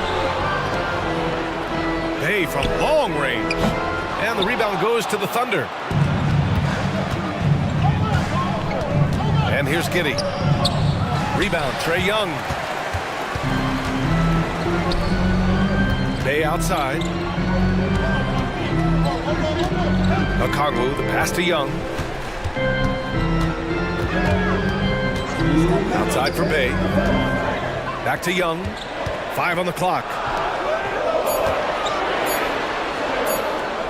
Bay from long range. And the rebound goes to the Thunder. And here's Giddey. Rebound, Trae Young. Bay outside. Kongwu, the pass to Young. Outside for Bay. Back to Young. 5 on the clock.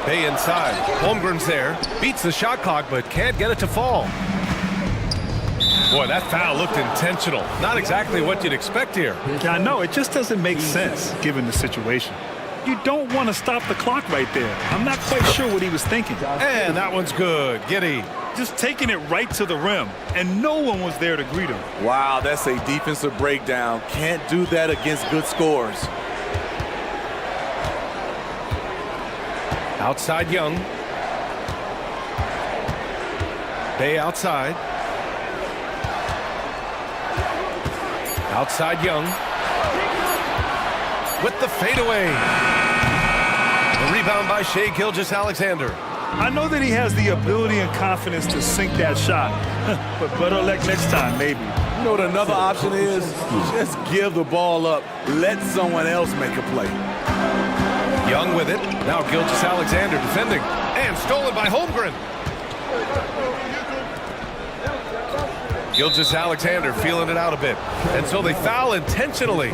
Bay inside. Holmgren's there. Beats the shot clock, but can't get it to fall. Boy, that foul looked intentional. Not exactly what you'd expect here. Yeah, I know. It just doesn't make sense, given the situation. You don't want to stop the clock right there. I'm not quite sure what he was thinking. And that one's good. Giddey. Just taking it right to the rim, and no one was there to greet him. Wow, that's a defensive breakdown. Can't do that against good scores. Outside Young. Bay outside. Outside Young. with the fadeaway. The rebound by Shai Gilgeous-Alexander. I know that he has the ability and confidence to sink that shot, but better luck next time, maybe. You know what another option is? Just give the ball up. Let someone else make a play. Young with it. Now Gilgeous-Alexander defending. And stolen by Holmgren. Gilgeous-Alexander feeling it out a bit. And so they foul intentionally.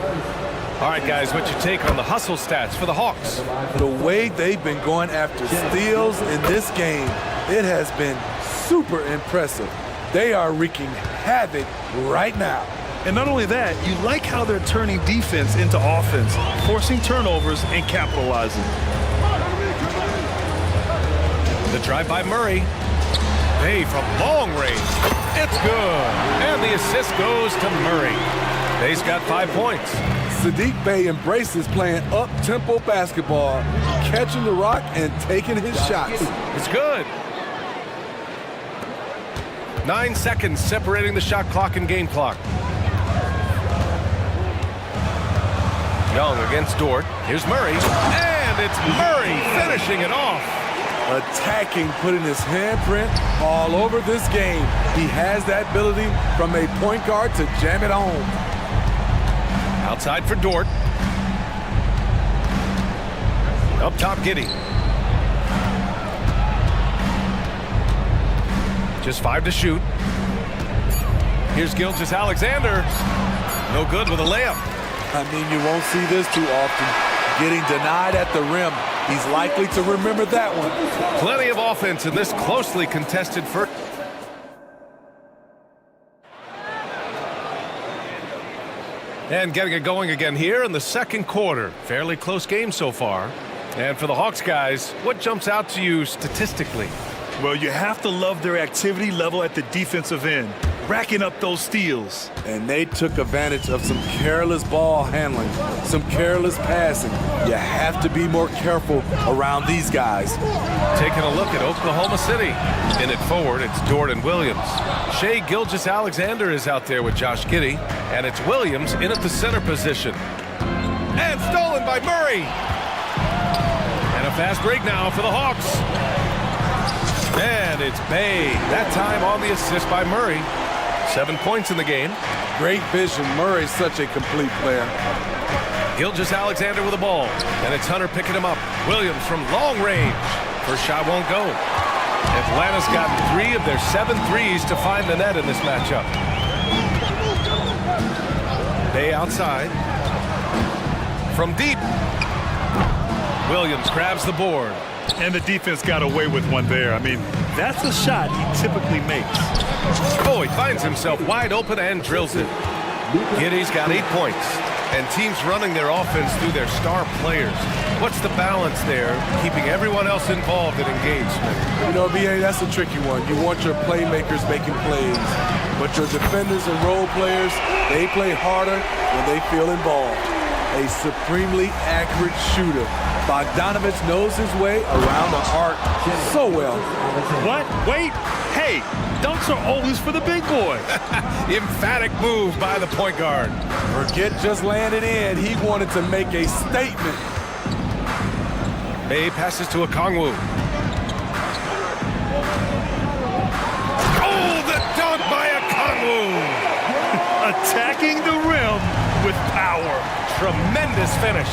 All right, guys, what's your take on the hustle stats for the Hawks? The way they've been going after steals in this game, it has been super impressive. They are wreaking havoc right now. And not only that, you like how they're turning defense into offense, forcing turnovers and capitalizing. The drive by Murray. Hey, from long range. It's good. And the assist goes to Murray. Bay's got 5 points. Saddiq Bey embraces playing up-tempo basketball, catching the rock and taking his shots. It's good. 9 seconds separating the shot clock and game clock. Young against Dort. Here's Murray. And it's Murray finishing it off. Attacking, putting his handprint all over this game. He has that ability from a point guard to jam it home. Outside for Dort. Up top, Giddey. Just 5 to shoot. Here's Gilgeous-Alexander. No good with a layup. I mean, you won't see this too often. Getting denied at the rim. He's likely to remember that one. Plenty of offense in this closely contested first. And getting it going again here in the second quarter. Fairly close game so far. And for the Hawks guys, what jumps out to you statistically? Well, you have to love their activity level at the defensive end, racking up those steals. And they took advantage of some careless ball handling, some careless passing. You have to be more careful around these guys. Taking a look at Oklahoma City. In it forward, it's Dort and Williams. Shai Gilgeous-Alexander is out there with Josh Giddey, and it's Williams in at the center position. And stolen by Murray. And a fast break now for the Hawks. And it's Bey. That time on the assist by Murray. 7 points in the game. Great vision. Murray's such a complete player. Gilgeous-Alexander with the ball. And it's Hunter picking him up. Williams from long range. First shot won't go. Atlanta's got 3 of their 7 threes to find the net in this matchup. Bey outside. From deep. Williams grabs the board. And the defense got away with one there. I mean, that's a shot he typically makes. Oh, he finds himself wide open and drills it. Giddey's got 8 points. And teams running their offense through their star players. What's the balance there, keeping everyone else involved and engaged? You know, BA, that's a tricky one. You want your playmakers making plays. But your defenders and role players, they play harder when they feel involved. A supremely accurate shooter. Bogdanovich knows his way around the arc so well. What? Wait. Hey, dunks are always for the big boy. Emphatic move by the point guard. Forget just landed in. He wanted to make a statement. Bey passes to Okongwu. Oh, the dunk by Okongwu. Attacking the rim with power. Tremendous finish.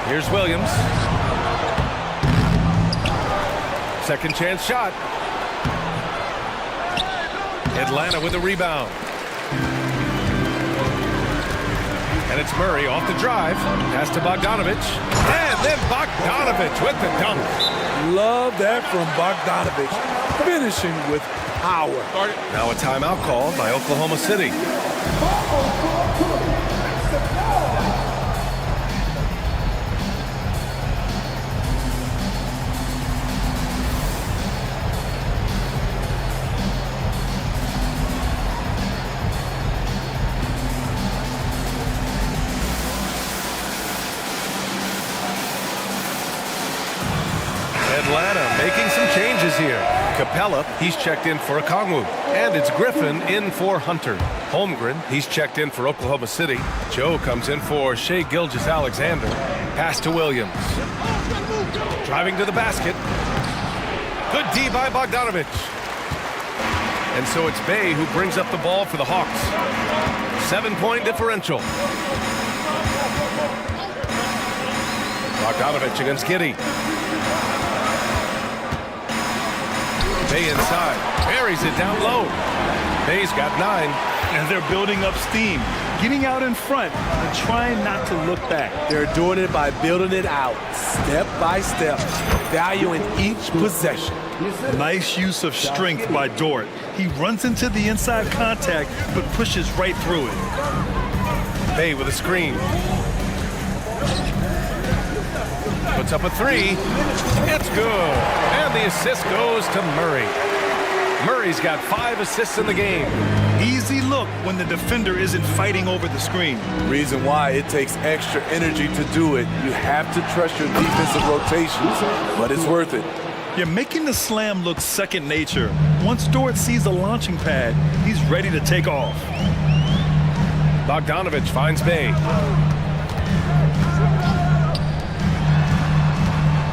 Here's Williams. Second chance shot. Atlanta with the rebound. And it's Murray off the drive. Pass to Bogdanovich. And then Bogdanovich with the dunk. Love that from Bogdanovich. Finishing with power. Now a timeout called by Oklahoma City. Atlanta making some changes here. Capella, he's checked in for Okongwu. And it's Griffin in for Hunter. Holmgren, he's checked in for Oklahoma City. Joe comes in for Shai Gilgeous-Alexander. Pass to Williams. Driving to the basket. Good D by Bogdanovich. And so it's Bay who brings up the ball for the Hawks. 7-point differential. Bogdanovich against Giddey. Bay inside. Buries it down low. Bay's got 9. And they're building up steam, getting out in front and trying not to look back. They're doing it by building it out, step by step, valuing each possession. Nice use of strength by Dort. He runs into the inside contact, but pushes right through it. Bay with a screen. Puts up a 3. It's good. And the assist goes to Murray. Murray's got 5 assists in the game. Easy look when the defender isn't fighting over the screen. Reason why it takes extra energy to do it. You have to trust your defensive rotations, but it's worth it. You're making the slam look second nature. Once Dort sees the launching pad, he's ready to take off. Bogdanovich finds Bay.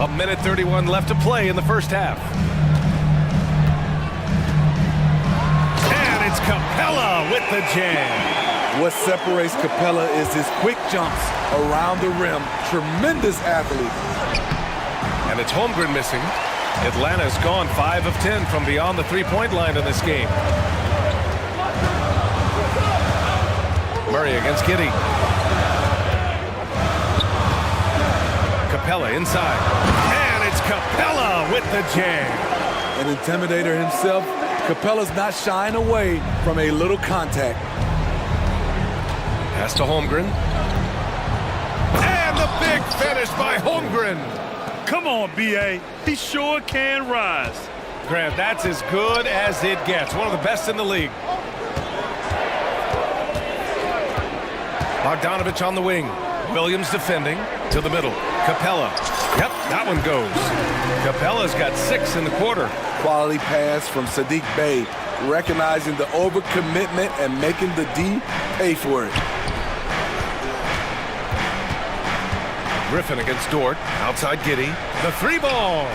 A minute 31 left to play in the first half. And it's Capella with the jam. What separates Capella is his quick jumps around the rim. Tremendous athlete. And it's Holmgren missing. Atlanta's gone 5 of 10 from beyond the three-point line in this game. Murray against Giddey. Capella inside. And it's Capella with the jam. An intimidator himself, Capella's not shying away from a little contact. Pass to Holmgren. And the big finish by Holmgren. Come on, B.A. He sure can rise. Grant, that's as good as it gets. One of the best in the league. Bogdanovich on the wing. Williams defending to the middle. Capella. Yep, that one goes. Capella's got 6 in the quarter. Quality pass from Saddiq Bey, recognizing the overcommitment and making the D pay for it. Griffin against Dort. Outside Giddey. The 3-ball.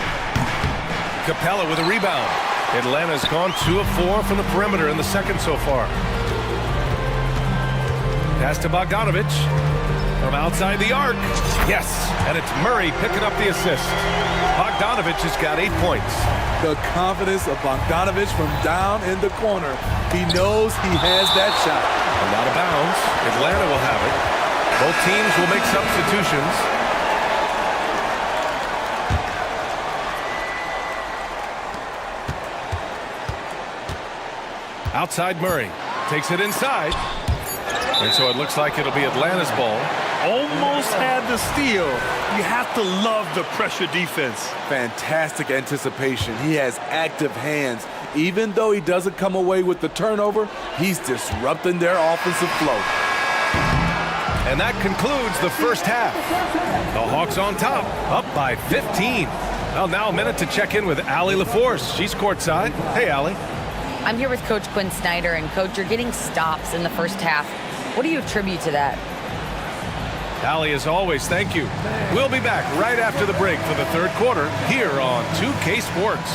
Capella with a rebound. Atlanta's gone 2 of 4 from the perimeter in the second so far. Pass to Bogdanovich. From outside the arc. Yes, and it's Murray picking up the assist. Bogdanovich has got 8 points. The confidence of Bogdanovich from down in the corner. He knows he has that shot. And out of bounds. Atlanta will have it. Both teams will make substitutions. Outside Murray. Takes it inside. And so it looks like it'll be Atlanta's ball. Almost had the steal. You have to love the pressure defense. Fantastic anticipation. He has active hands. Even though he doesn't come away with the turnover, he's disrupting their offensive flow. And that concludes the first half. The Hawks on top, up by 15. Well, now a minute to check in with Allie LaForce. She's courtside. Hey, Allie. I'm here with Coach Quinn Snyder, and Coach, you're getting stops in the first half. What do you attribute to that? Allie, as always, thank you. We'll be back right after the break for the third quarter here on 2K Sports.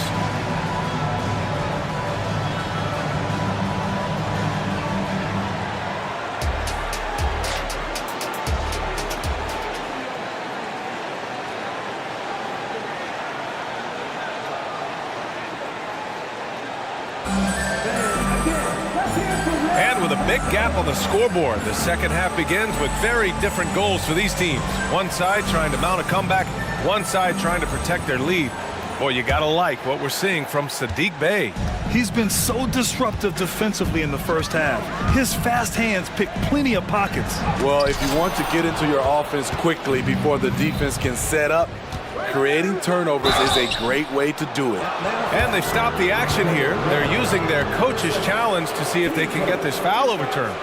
And with a big gap on the scoreboard, the second half begins with very different goals for these teams. One side trying to mount a comeback, one side trying to protect their lead. Boy, you gotta like what we're seeing from Saddiq Bey. He's been so disruptive defensively in the first half. His fast hands pick plenty of pockets. Well, if you want to get into your offense quickly before the defense can set up, creating turnovers is a great way to do it. And they've stopped the action here. They're using their coach's challenge to see if they can get this foul overturned.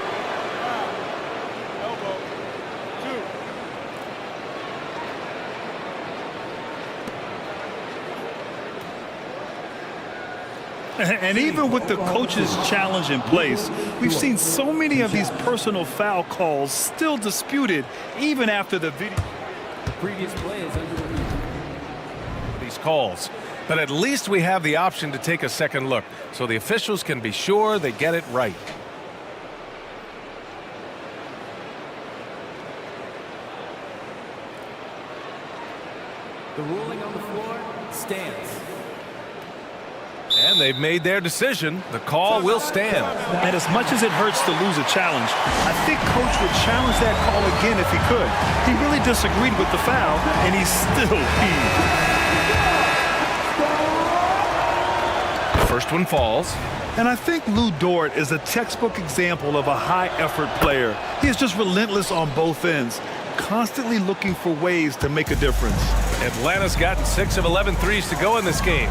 And even with the coach's challenge in place, we've seen so many of these personal foul calls still disputed even after the video. The previous play is under review. These calls. But at least we have the option to take a second look, so the officials can be sure they get it right. The ruling on the floor stands. And they've made their decision. The call will stand. And as much as it hurts to lose a challenge, I think Coach would challenge that call again if he could. He really disagreed with the foul, and he's still peeved. First one falls. And I think Lou Dort is a textbook example of a high-effort player. He is just relentless on both ends, constantly looking for ways to make a difference. Atlanta's gotten 6 of 11 threes to go in this game.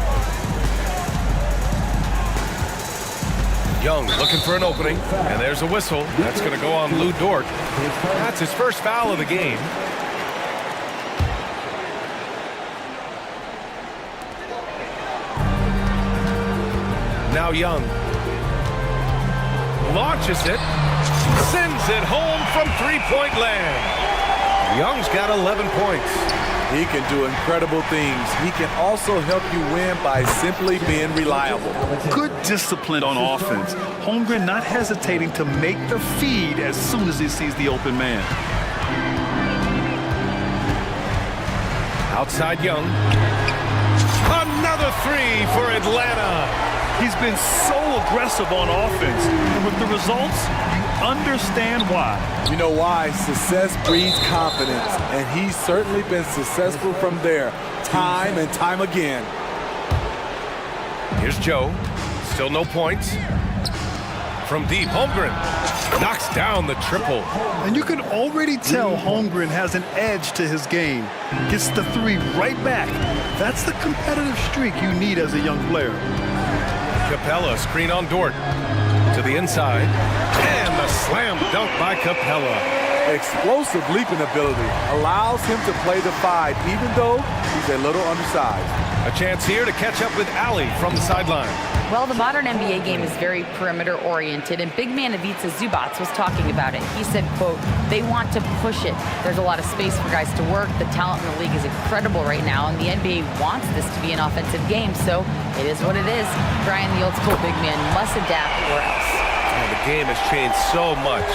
Young looking for an opening, and there's a whistle. That's going to go on Lou Dort. That's his first foul of the game. Now Young launches it, sends it home from three-point land. Young's got 11 points. He can do incredible things. He can also help you win by simply being reliable. Good discipline on offense. Holmgren not hesitating to make the feed as soon as he sees the open man. Outside Young. Another three for Atlanta. He's been so aggressive on offense, and with the results, you understand why. You know why? Success breeds confidence, and he's certainly been successful from there, time and time again. Here's Joe. Still no points. From deep, Holmgren knocks down the triple. And you can already tell Holmgren has an edge to his game. Gets the three right back. That's the competitive streak you need as a young player. Capella, screen on Dort. To the inside. And the slam dunk by Capella. Explosive leaping ability allows him to play the five, even though he's a little undersized. A chance here to catch up with Ali from the sideline. Well, the modern NBA game is very perimeter-oriented, and big man Ivica Zubac was talking about it. He said, quote, they want to push it. There's a lot of space for guys to work. The talent in the league is incredible right now, and the NBA wants this to be an offensive game, so it is what it is. Brian, the old-school big man, must adapt or else. Oh, the game has changed so much.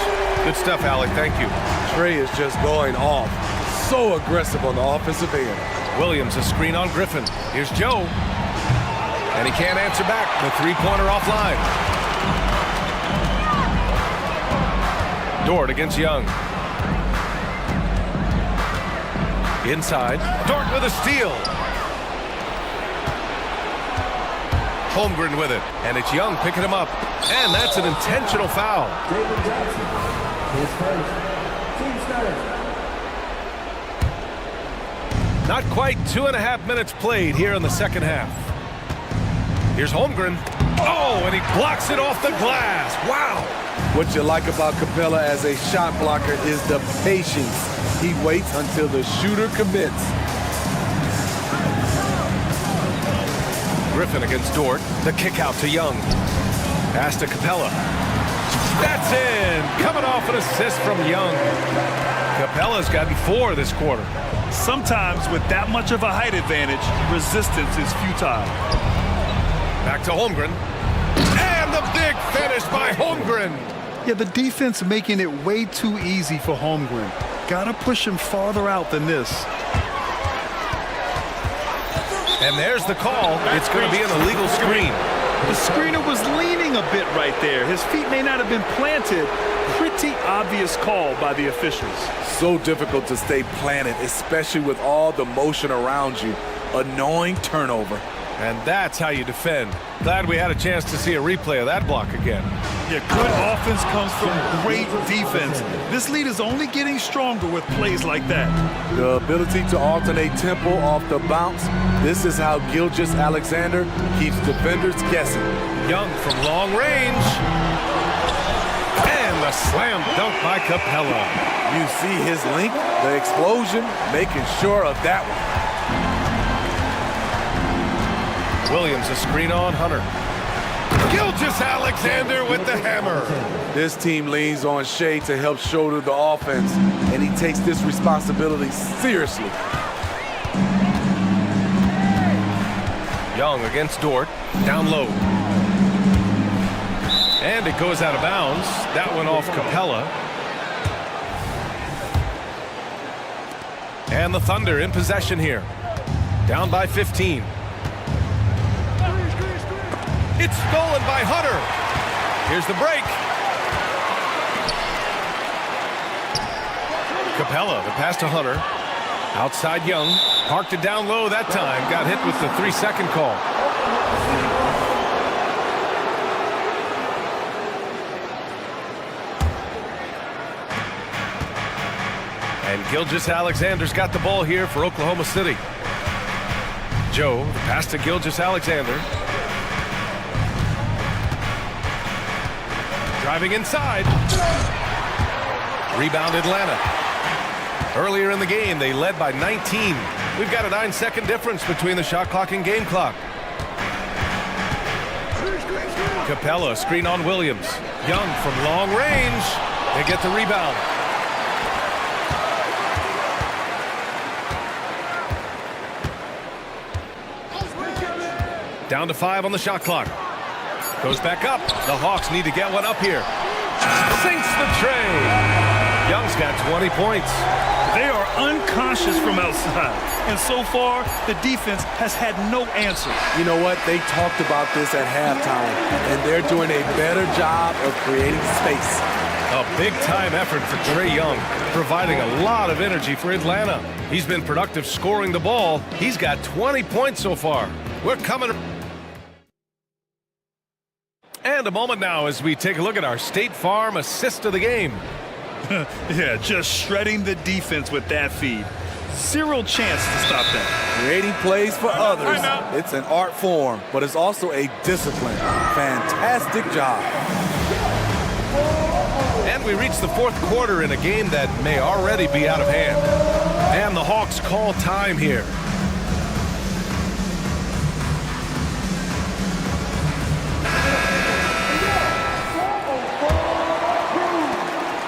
Good stuff, Ali. Thank you. Trey is just going off. So aggressive on the offensive end. Williams, a screen on Griffin. Here's Joe. And he can't answer back. The three-pointer offline. Dort against Young. Inside. Dort with a steal. Holmgren with it. And it's Young picking him up. And that's an intentional foul. Not quite 2.5 minutes played here in the second half. Here's Holmgren. Oh, and he blocks it off the glass. Wow. What you like about Capella as a shot blocker is the patience. He waits until the shooter commits. Griffin against Dort. The kick out to Young. Pass to Capella. That's in. Coming off an assist from Young. Capella's gotten 4 this quarter. Sometimes with that much of a height advantage, resistance is futile. Back to Holmgren. And the big finish by Holmgren. Yeah, the defense making it way too easy for Holmgren. Gotta push him farther out than this. And there's the call. It's going to be an illegal screen. The screener was leaning a bit right there. His feet may not have been planted. Pretty obvious call by the officials. So difficult to stay planted, especially with all the motion around you. Annoying turnover. And that's how you defend. Glad we had a chance to see a replay of that block again. Yeah, good offense comes from great defense. This lead is only getting stronger with plays like that. The ability to alternate tempo off the bounce. This is how Gilgeous-Alexander keeps defenders guessing. Young from long range. And the slam dunk by Capella. You see his link, the explosion, making sure of that one. Williams, a screen on Hunter. Gilgeous-Alexander with the hammer. This team leans on Shea to help shoulder the offense, and he takes this responsibility seriously. Young against Dort, down low. And it goes out of bounds. That one off Capella. And the Thunder in possession here. Down by 15. It's stolen by Hunter. Here's the break. Capella, the pass to Hunter. Outside Young. Parked it down low that time. Got hit with the 3-second call. And Gilgeous-Alexander's got the ball here for Oklahoma City. Joe, the pass to Gilgeous-Alexander. Driving inside. Rebound Atlanta. Earlier in the game, they led by 19. We've got a 9-second difference between the shot clock and game clock. Capella, screen on Williams. Young from long range. They get the rebound. Down to 5 on the shot clock. Goes back up. The Hawks need to get one up here. Sinks the tray. Young's got 20 points. They are unconscious from outside, and so far, the defense has had no answer. You know what? They talked about this at halftime, and they're doing a better job of creating space. A big-time effort for Trae Young, providing a lot of energy for Atlanta. He's been productive scoring the ball. He's got 20 points so far. We're coming. And a moment now as we take a look at our State Farm assist of the game. Yeah, just shredding the defense with that feed. Zero chance to stop that. Creating plays for others. It's an art form, but it's also a discipline. Fantastic job. And we reach the fourth quarter in a game that may already be out of hand. And the Hawks call time here.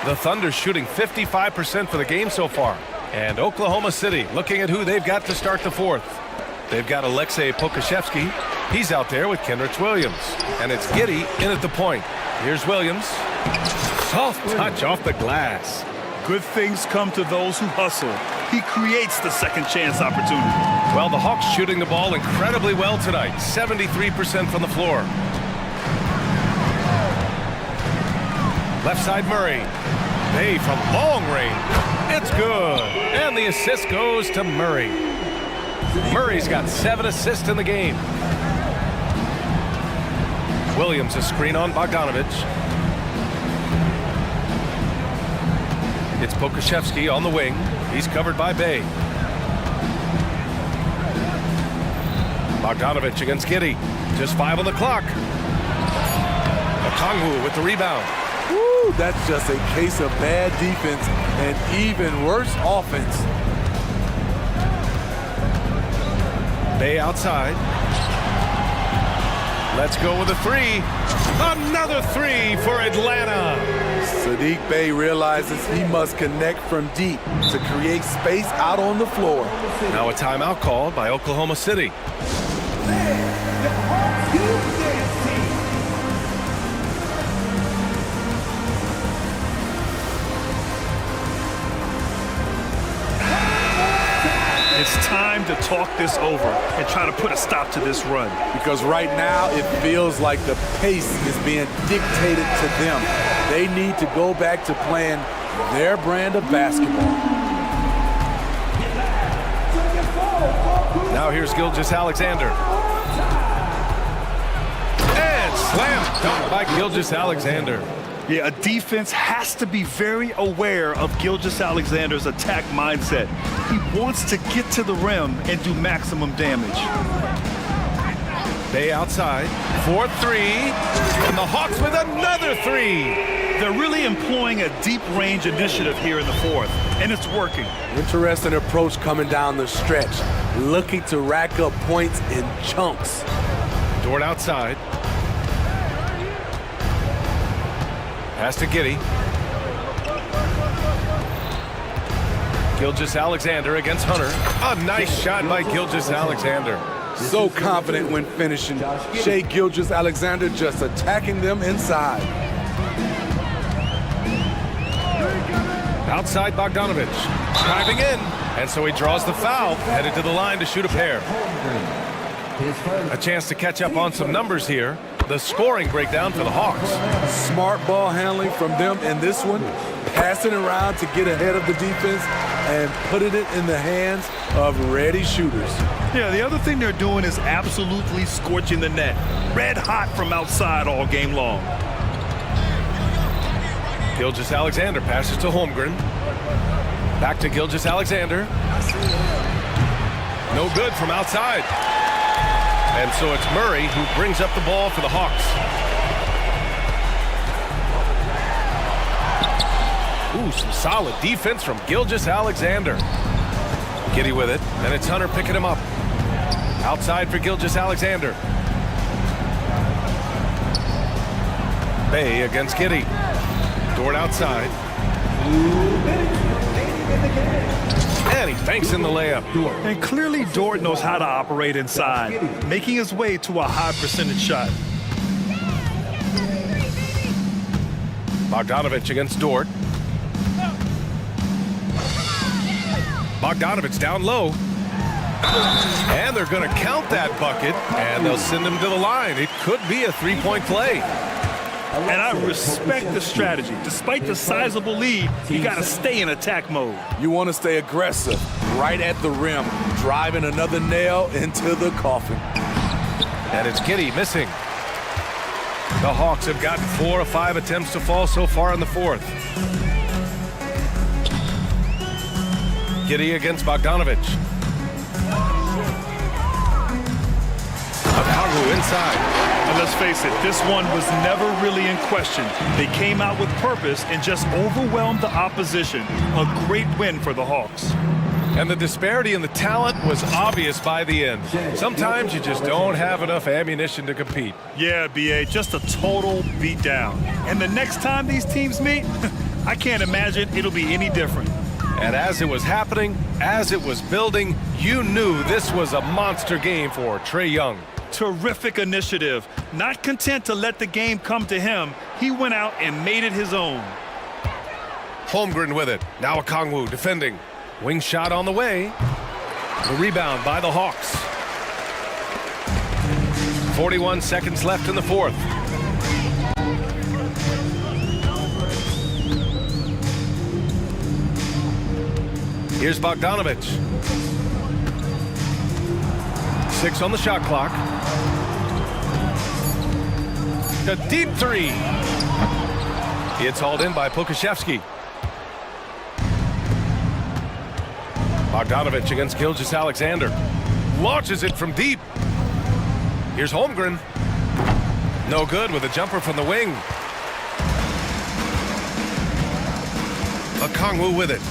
The Thunder shooting 55% for the game so far. And Oklahoma City looking at who they've got to start the fourth. They've got Alexei Pokashevsky. He's out there with Kenrich Williams. And it's Giddey in at the point. Here's Williams. Soft touch off the glass. Good things come to those who hustle. He creates the second chance opportunity. Well, the Hawks shooting the ball incredibly well tonight. 73% from the floor. Left side Murray. Hey, from long range. It's good. And the assist goes to Murray. Murray's got 7 assists in the game. Williams a screen on Bogdanovich. It's Pokashevsky on the wing. He's covered by Bay. Bogdanovich against Giddey. Just 5 on the clock. Okongwu with the rebound. Woo, that's just a case of bad defense and even worse offense. Bay outside. Let's go with a 3. Another 3 for Atlanta. Saddiq Bey realizes he must connect from deep to create space out on the floor. Now a timeout called by Oklahoma City. It's time to talk this over and try to put a stop to this run. Because right now it feels like the pace is being dictated to them. They need to go back to playing their brand of basketball. Now here's Gilgeous-Alexander. And slam dunk by Gilgeous-Alexander. Yeah, a defense has to be very aware of Gilgeous-Alexander's attack mindset. He wants to get to the rim and do maximum damage. Bay outside, 4-3, and the Hawks with another 3. They're really employing a deep range initiative here in the fourth, and it's working. Interesting approach coming down the stretch, looking to rack up points in chunks. Dort outside. Pass to Giddy. Gilgeous-Alexander against Hunter. A nice shot by Gilgeous-Alexander. So confident when finishing. Shai Gilgeous-Alexander just attacking them inside. Outside Bogdanovich. Driving in. And so he draws the foul. Headed to the line to shoot a pair. A chance to catch up on some numbers here. The scoring breakdown for the Hawks. Smart ball handling from them in this one. Passing around to get ahead of the defense and putting it in the hands of ready shooters. Yeah, the other thing they're doing is absolutely scorching the net. Red hot from outside all game long. Gilgeous-Alexander passes to Holmgren. Back to Gilgeous-Alexander. No good from outside. And so it's Murray who brings up the ball for the Hawks. Ooh, some solid defense from Gilgeous-Alexander. Giddy with it, and it's Hunter picking him up. Outside for Gilgeous-Alexander. Bay against Giddy. Dort outside. And he banks in the layup. And clearly Dort knows how to operate inside, making his way to a high percentage shot. Bogdanovich against Dort. Bogdanovich down low. And they're going to count that bucket, and they'll send him to the line. It could be a three-point play. And I respect the strategy. Despite the sizable lead, you got to stay in attack mode. You want to stay aggressive, right at the rim, driving another nail into the coffin. And it's Giddy missing. The Hawks have gotten 4 of 5 attempts to fall so far in the fourth. Giddy against Bogdanovich. Okongwu inside. And let's face it, this one was never really in question. They came out with purpose and just overwhelmed the opposition. A great win for the Hawks. And the disparity in the talent was obvious by the end. Sometimes you just don't have enough ammunition to compete. Yeah, BA, just a total beatdown. And the next time these teams meet, I can't imagine it'll be any different. And as it was happening, as it was building, you knew this was a monster game for Trae Young. Terrific initiative. Not content to let the game come to him, he went out and made it his own. Holmgren with it. Now Okongwu defending. Wing shot on the way. The rebound by the Hawks. 41 seconds left in the fourth. Here's Bogdanovich. 6 on the shot clock. A deep three. It's hauled in by Pokusevski. Bogdanovich against Gilgeous-Alexander. Launches it from deep. Here's Holmgren. No good with a jumper from the wing. Okongwu with it.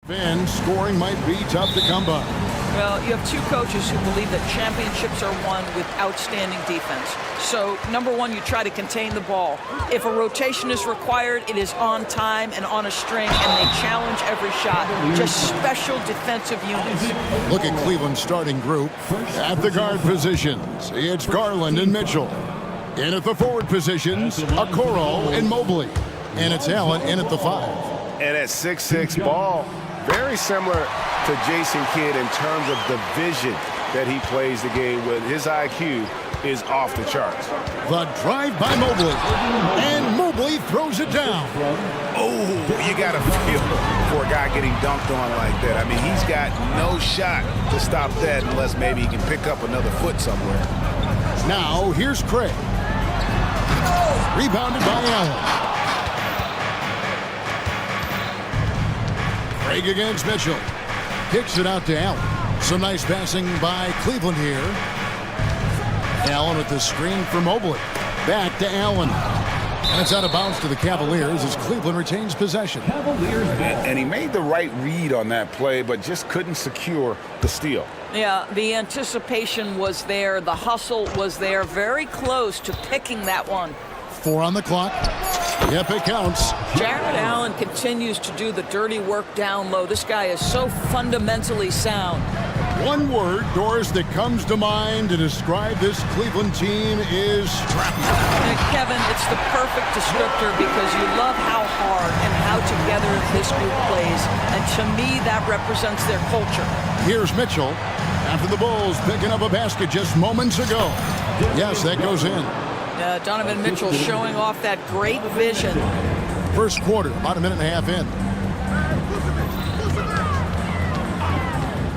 And scoring might be tough to come by. Well, you have two coaches who believe that championships are won with outstanding defense. So, number one, you try to contain the ball. If a rotation is required, it is on time and on a string, and they challenge every shot. Just special defensive units. Look at Cleveland's starting group. At the guard positions, it's Garland and Mitchell. In at the forward positions, Okoro and Mobley. And it's Allen in at the 5. And at 6'6", Ball, very similar to Jason Kidd in terms of the vision that he plays the game with. His IQ is off the charts. The drive by Mobley. And Mobley throws it down. Oh, you got to feel for a guy getting dunked on like that. I mean, he's got no shot to stop that unless maybe he can pick up another foot somewhere. Now, here's Craig. Rebounded by Allen. Craig against Mitchell. Kicks it out to Allen. Some nice passing by Cleveland here. Allen with the screen for Mobley. Back to Allen. And it's out of bounds to the Cavaliers as Cleveland retains possession. And he made the right read on that play, but just couldn't secure the steal. Yeah, the anticipation was there. The hustle was there. Very close to picking that one. 4 on the clock. Yep, it counts. Jared Allen continues to do the dirty work down low. This guy is so fundamentally sound. One word, Doris, that comes to mind to describe this Cleveland team is scrappy. Kevin, it's the perfect descriptor because you love how hard and how together this group plays. And to me, that represents their culture. Here's Mitchell after the Bulls picking up a basket just moments ago. Yes, that goes in. Donovan Mitchell showing off that great vision. First quarter, about a minute and a half in.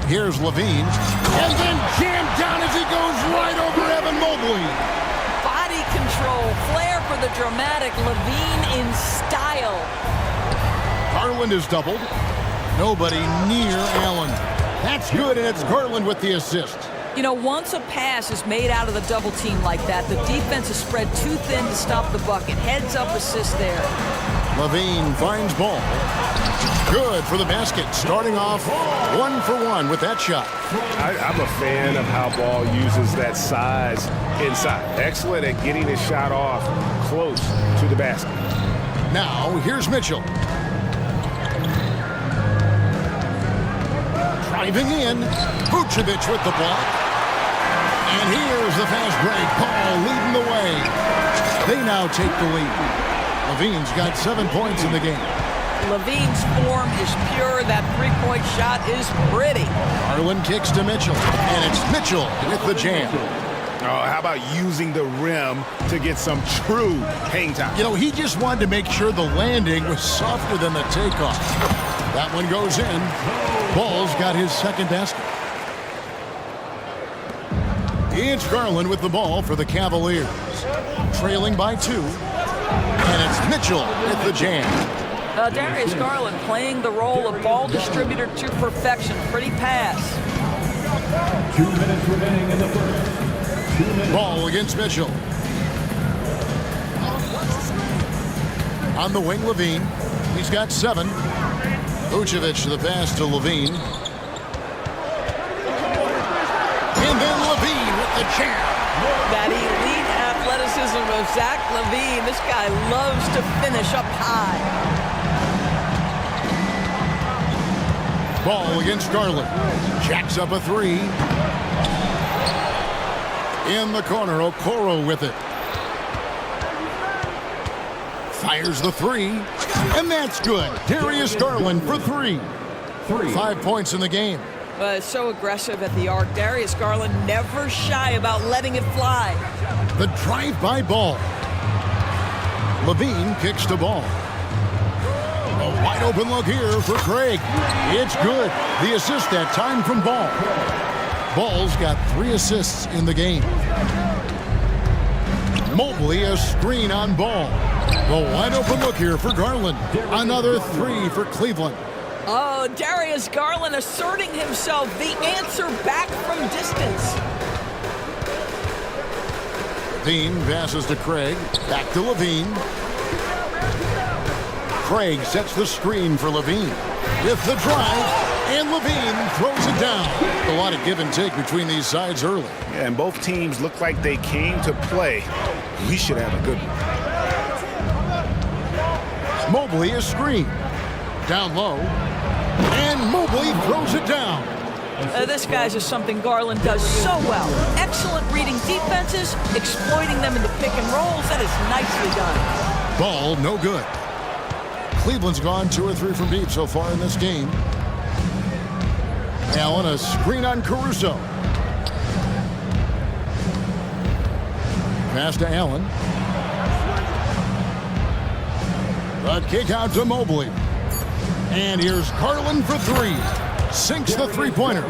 Here's Levine. And then jammed down as he goes right over Evan Mobley. Body control, flair for the dramatic. Levine in style. Garland is doubled. Nobody near Allen. That's good, and it's Garland with the assist. You know, once a pass is made out of the double team like that, the defense is spread too thin to stop the bucket. Heads up assist there. Levine finds Ball. Good for the basket. Starting off 1 for 1 with that shot. I'm a fan of how Ball uses that size inside. Excellent at getting his shot off close to the basket. Now, here's Mitchell. Driving in. Vucevic with the block. And here's the fast break. Ball leading the way. They now take the lead. Levine's got 7 points in the game. Levine's form is pure. That three-point shot is pretty. Garland kicks to Mitchell. And it's Mitchell with the jam. Oh, how about using the rim to get some true hang time? You know, he just wanted to make sure the landing was softer than the takeoff. That one goes in. Ball's got his second basket. It's Garland with the ball for the Cavaliers. Trailing by 2. And it's Mitchell with the jam. Darius Garland playing the role of ball distributor to perfection. Pretty pass. 2 minutes remaining in the first. Ball against Mitchell. On the wing, Levine. He's got 7. Vucevic the pass to Levine. And then Levine with the jam. That elite athleticism of Zach Levine. This guy loves to finish up high. Ball against Garland. Jacks up a 3. In the corner, Okoro with it. Fires the 3. And that's good. Darius Garland for 3. 5 points in the game. So aggressive at the arc. Darius Garland never shy about letting it fly. The drive-by Ball. Levine kicks to Ball. A wide open look here for Craig. It's good. The assist that time from Ball. Ball's got 3 assists in the game. Mobley a screen on Ball. The wide open look here for Garland. Another 3 for Cleveland. Oh, Darius Garland asserting himself. The answer back from distance. Levine passes to Craig. Back to Levine. Craig sets the screen for Levine. with the drive, and Levine throws it down. A lot of give and take between these sides early. Yeah, and both teams look like they came to play. We should have a good one. Mobley is screened. Down low. And Mobley throws it down. This guy's just something Garland does so well. Excellent reading defenses, exploiting them into pick and rolls. That is nicely done. Ball no good. Cleveland's gone 2 or 3 from deep so far in this game. Allen, a screen on Caruso. Pass to Allen. The kick out to Mobley. And here's Garland for 3. Sinks the three-pointer.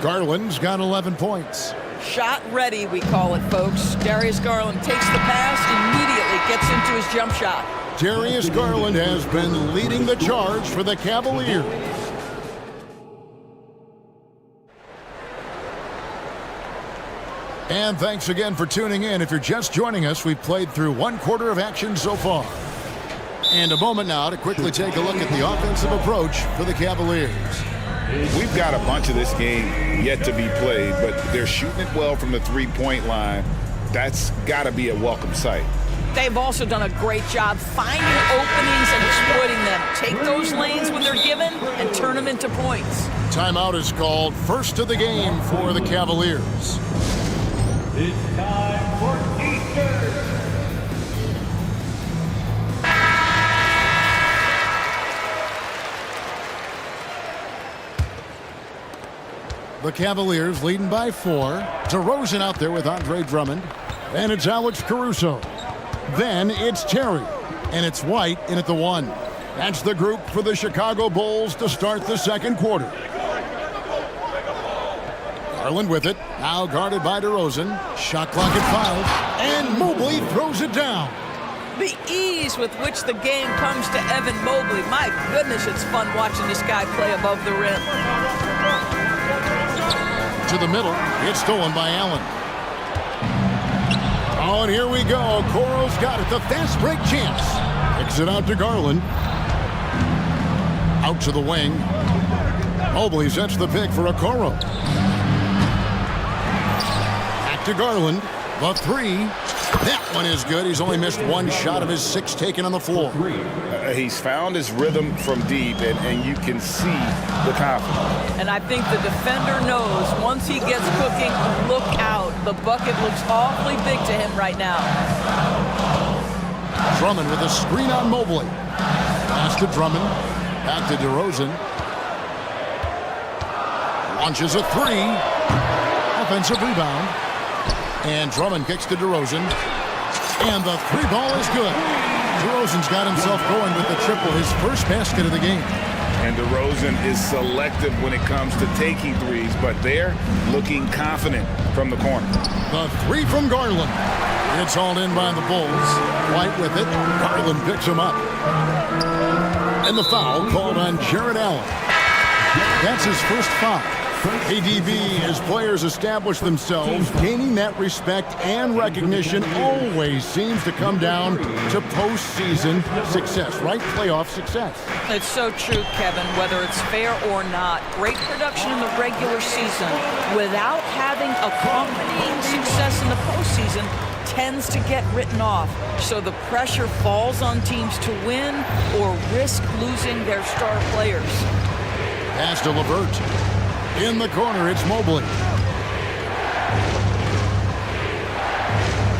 Garland's got 11 points. Shot ready, we call it, folks. Darius Garland takes the pass, immediately gets into his jump shot. Darius Garland has been leading the charge for the Cavaliers. And thanks again for tuning in. If you're just joining us, we've played through 1 quarter of action so far. And a moment now to quickly take a look at the offensive approach for the Cavaliers. We've got a bunch of this game yet to be played, but they're shooting it well from the three-point line. That's got to be a welcome sight. They've also done a great job finding openings and exploiting them. Take those lanes when they're given and turn them into points. Timeout is called. First of the game for the Cavaliers. It's time for Eastern. The Cavaliers leading by 4. DeRozan out there with Andre Drummond. And it's Alex Caruso. Then it's Terry. And it's White in at the 1. That's the group for the Chicago Bulls to start the second quarter. Garland with it. Now guarded by DeRozan. Shot clock at 5. And Mobley throws it down. The ease with which the game comes to Evan Mobley. My goodness, it's fun watching this guy play above the rim. To the middle. It's stolen by Allen. Oh, and here we go. Coro's got it. The fast break chance. Kicks it out to Garland. Out to the wing. Mobley sets the pick for Okoro. Back to Garland. The 3. That one is good. He's only missed 1 shot of his 6 taken on the floor. He's found his rhythm from deep, and you can see the confidence. And I think the defender knows once he gets cooking, look out. The bucket looks awfully big to him right now. Drummond with a screen on Mobley. Pass to Drummond. Back to DeRozan. Launches a 3. Offensive rebound. And Drummond kicks to DeRozan. And the 3 ball is good. DeRozan's got himself going with the triple, his first basket of the game. And DeRozan is selective when it comes to taking threes, but they're looking confident from the corner. The 3 from Garland. It's hauled in by the Bulls. White with it. Garland picks him up. And the foul called on Jared Allen. That's his first foul. ADB, as players establish themselves, gaining that respect and recognition always seems to come down to postseason success, right? Playoff success. It's so true, Kevin, whether it's fair or not. Great production in the regular season without having accompanying success in the postseason tends to get written off. So the pressure falls on teams to win or risk losing their star players. Pass to LeVert. In the corner, it's Mobley.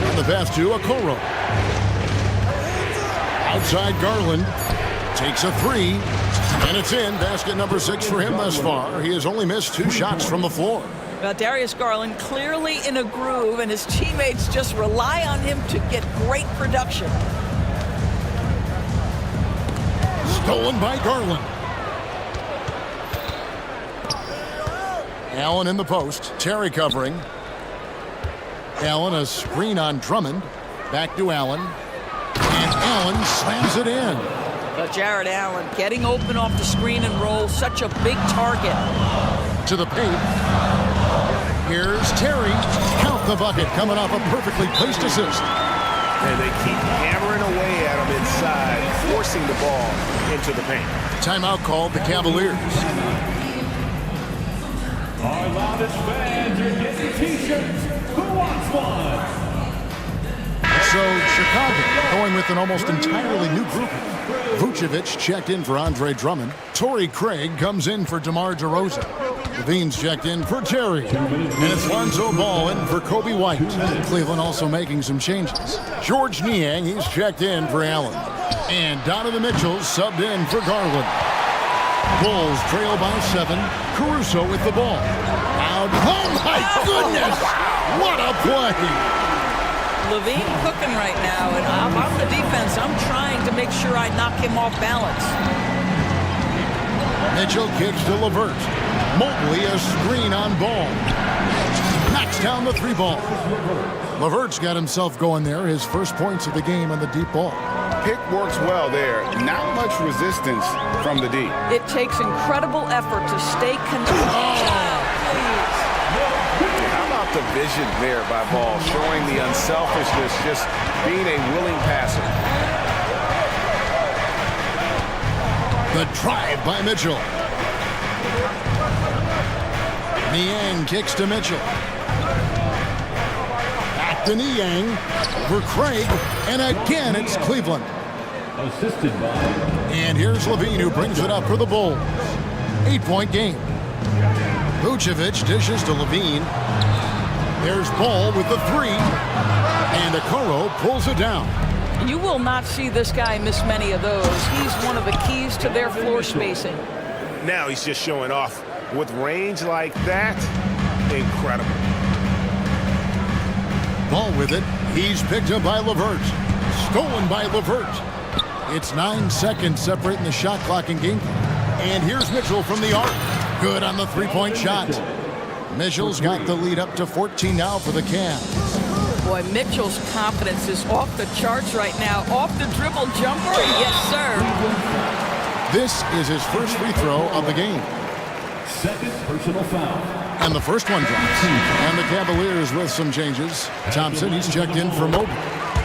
On the pass to Okoro. Outside Garland. Takes a 3. And it's in. Basket number 6 for him thus far. He has only missed 2 shots from the floor. Darius Garland clearly in a groove, and his teammates just rely on him to get great production. Stolen by Garland. Allen in the post. Terry covering. Allen a screen on Drummond. Back to Allen. And Allen slams it in. But Jared Allen getting open off the screen and roll. Such a big target. To the paint. Here's Terry. Count the bucket coming off a perfectly placed assist. And they keep hammering away at him inside, forcing the ball into the paint. Timeout called the Cavaliers. Our loudest fans are getting t-shirts. Who wants one? So Chicago going with an almost entirely new group. Vucevic checked in for Andre Drummond. Torrey Craig comes in for DeMar DeRozan. Levine's checked in for Terry. And it's Lonzo Ball in for Kobe White. Cleveland also making some changes. George Niang, he's checked in for Allen. And Donovan Mitchell subbed in for Garland. Bulls trail by 7. Caruso with the ball. Out. Oh my goodness! What a play! Levine cooking right now, and I'm on the defense. I'm trying to make sure I knock him off balance. Mitchell kicks to LeVert. Mobley a screen on Ball. Knocks down the 3 ball. LeVert's got himself going there. His first points of the game on the deep ball. Pick works well there. Not much resistance from the D. It takes incredible effort to stay connected. How about the vision there by Ball, showing the unselfishness, just being a willing passer. The drive by Mitchell. Niang kicks to Mitchell. Back to Niang. For Craig. And again, it's Cleveland. Assisted by. And here's Levine who brings it up for the Bulls. 8-point game. Vucevic dishes to Levine. There's Ball with the 3. And Okoro pulls it down. You will not see this guy miss many of those. He's one of the keys to their floor spacing. Now he's just showing off. With range like that, incredible. Ball with it. He's picked up by LeVert. Stolen by LeVert. It's 9 seconds separating the shot clock and game clock. And here's Mitchell from the arc. Good on the 3-point shot. Mitchell's got the lead up to 14 now for the Cavs. Boy, Mitchell's confidence is off the charts right now. Off the dribble jumper. Yes, sir. This is his first free throw of the game. Second personal foul. And the first one drops. And the Cavaliers with some changes. Thompson, he's checked in for Mobley.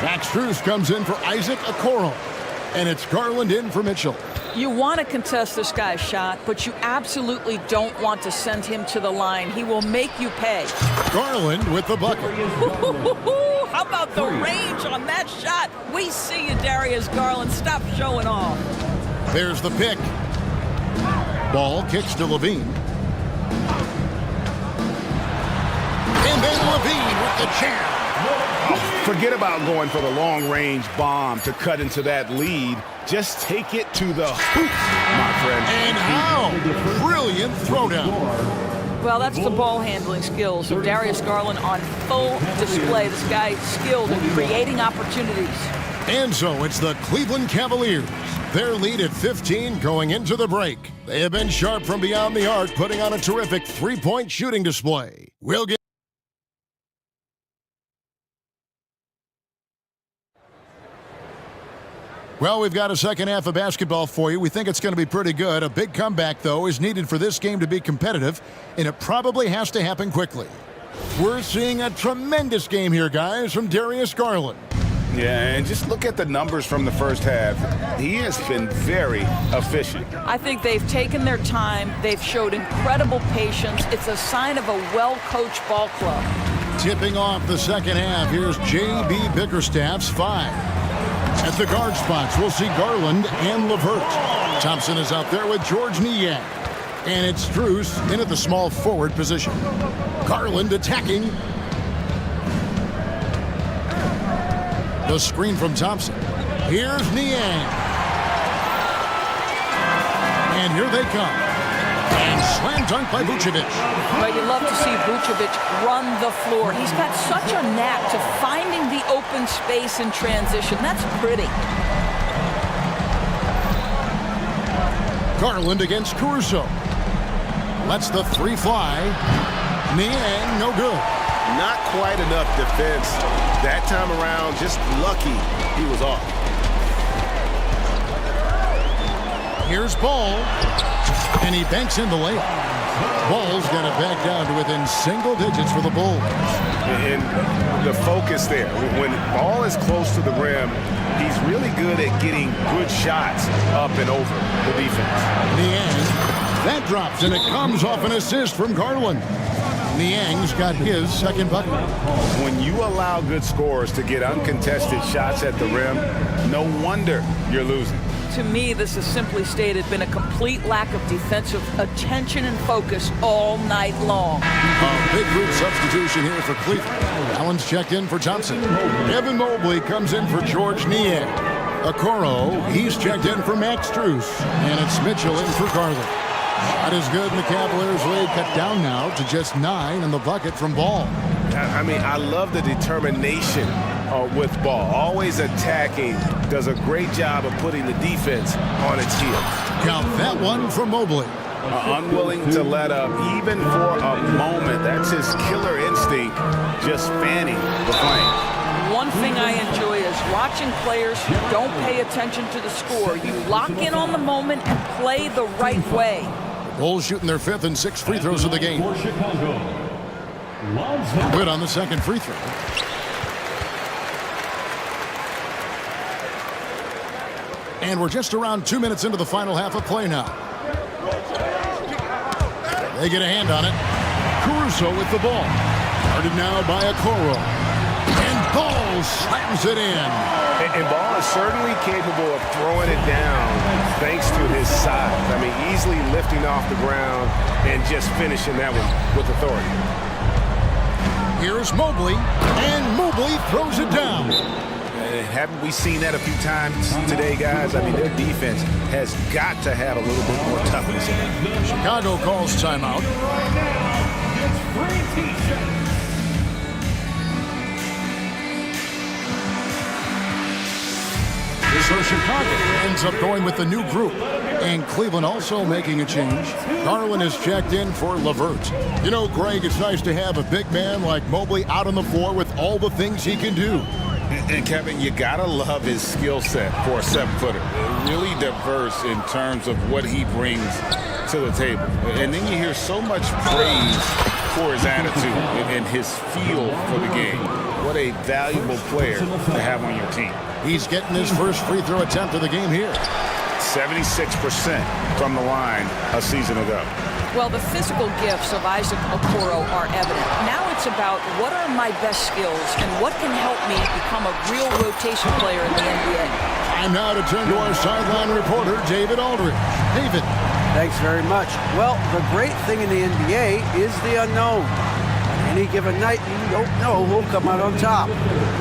Max Strus comes in for Isaac Okoro. And it's Garland in for Mitchell. You want to contest this guy's shot, but you absolutely don't want to send him to the line. He will make you pay. Garland with the bucket. How about the range on that shot? We see you, Darius Garland. Stop showing off. There's the pick. Ball kicks to Levine. And then Levine with the jam. Forget about going for the long-range bomb to cut into that lead. Just take it to the hoop, my friend. And how? Brilliant throwdown. Well, that's the ball handling skills of Darius Garland on full display. This guy skilled in creating opportunities. And so it's the Cleveland Cavaliers. Their lead at 15 going into the break. They have been sharp from beyond the arc, putting on a terrific 3-point shooting display. We'll get... Well, we've got a second half of basketball for you. We think it's going to be pretty good. A big comeback, though, is needed for this game to be competitive, and it probably has to happen quickly. We're seeing a tremendous game here, guys, from Darius Garland. Yeah, and just look at the numbers from the first half. He has been very efficient. I think they've taken their time. They've showed incredible patience. It's a sign of a well-coached ball club. Tipping off the second half, here's J.B. Bickerstaff's 5. At the guard spots, we'll see Garland and LeVert. Thompson is out there with George Niang. And it's Strus in at the small forward position. Garland attacking. The screen from Thompson. Here's Niang. And here they come. And slam dunk by Vucevic. Well, you love to see Vucevic run the floor. He's got such a knack to finding the open space in transition. That's pretty. Garland against Caruso. Lets the 3 fly. Niang, no good. Not quite enough defense. That time around, just lucky he was off. Here's Ball. And he banks in the layup. Ball's got it back down to within single digits for the Bulls. And the focus there, when the ball is close to the rim, he's really good at getting good shots up and over the defense. Niang, that drops, and it comes off an assist from Garland. Niang's got his second bucket. When you allow good scorers to get uncontested shots at the rim, no wonder you're losing. To me, this has simply stated been a complete lack of defensive attention and focus all night long. A big group substitution here for Cleveland. Allen's checked in for Thompson. Evan Mobley comes in for George Niang. Okoro, he's checked in for Max Strus. And it's Mitchell in for Garland. Not as good, and the Cavaliers' lead cut down now to just 9 in the bucket from Ball. I mean, I love the determination with Ball. Always attacking. Does a great job of putting the defense on its heels. Count that one from Mobley. Unwilling to let up even for a moment. That's his killer instinct, just fanning the flame. One thing I enjoy is watching players who don't pay attention to the score. You lock in on the moment and play the right way. Bulls shooting their 5th and 6th free throws of the game. For Chicago, Good on the second free throw. And we're just around 2 minutes into the final half of play now. They get a hand on it. Caruso with the ball. Guarded now by Okoro. And Ball slams it in. And Ball is certainly capable of throwing it down thanks to his size. I mean, easily lifting off the ground and just finishing that one with authority. Here's Mobley, and Mobley throws it down. Haven't we seen that a few times today, guys? I mean, their defense has got to have a little bit more toughness in it. Chicago calls timeout. it's free t-shirts. So Chicago ends up going with the new group. And Cleveland also making a change. Garland is checked in for LeVert. You know, Greg, it's nice to have a big man like Mobley out on the floor with all the things he can do. And Kevin, you gotta love his skill set for a 7-footer. Really diverse in terms of what he brings to the table. And then you hear so much praise for his attitude and his feel for the game. What a valuable player to have on your team. He's getting his first free throw attempt of the game here. 76% from the line a season ago. Well, the physical gifts of Isaac Okoro are evident. Now it's about what are my best skills and what can help me become a real rotation player in the NBA. Time now to turn to our sideline reporter, David Aldridge. David. Thanks very much. Well, the great thing in the NBA is the unknown. On any given night, you don't know who'll come out on top.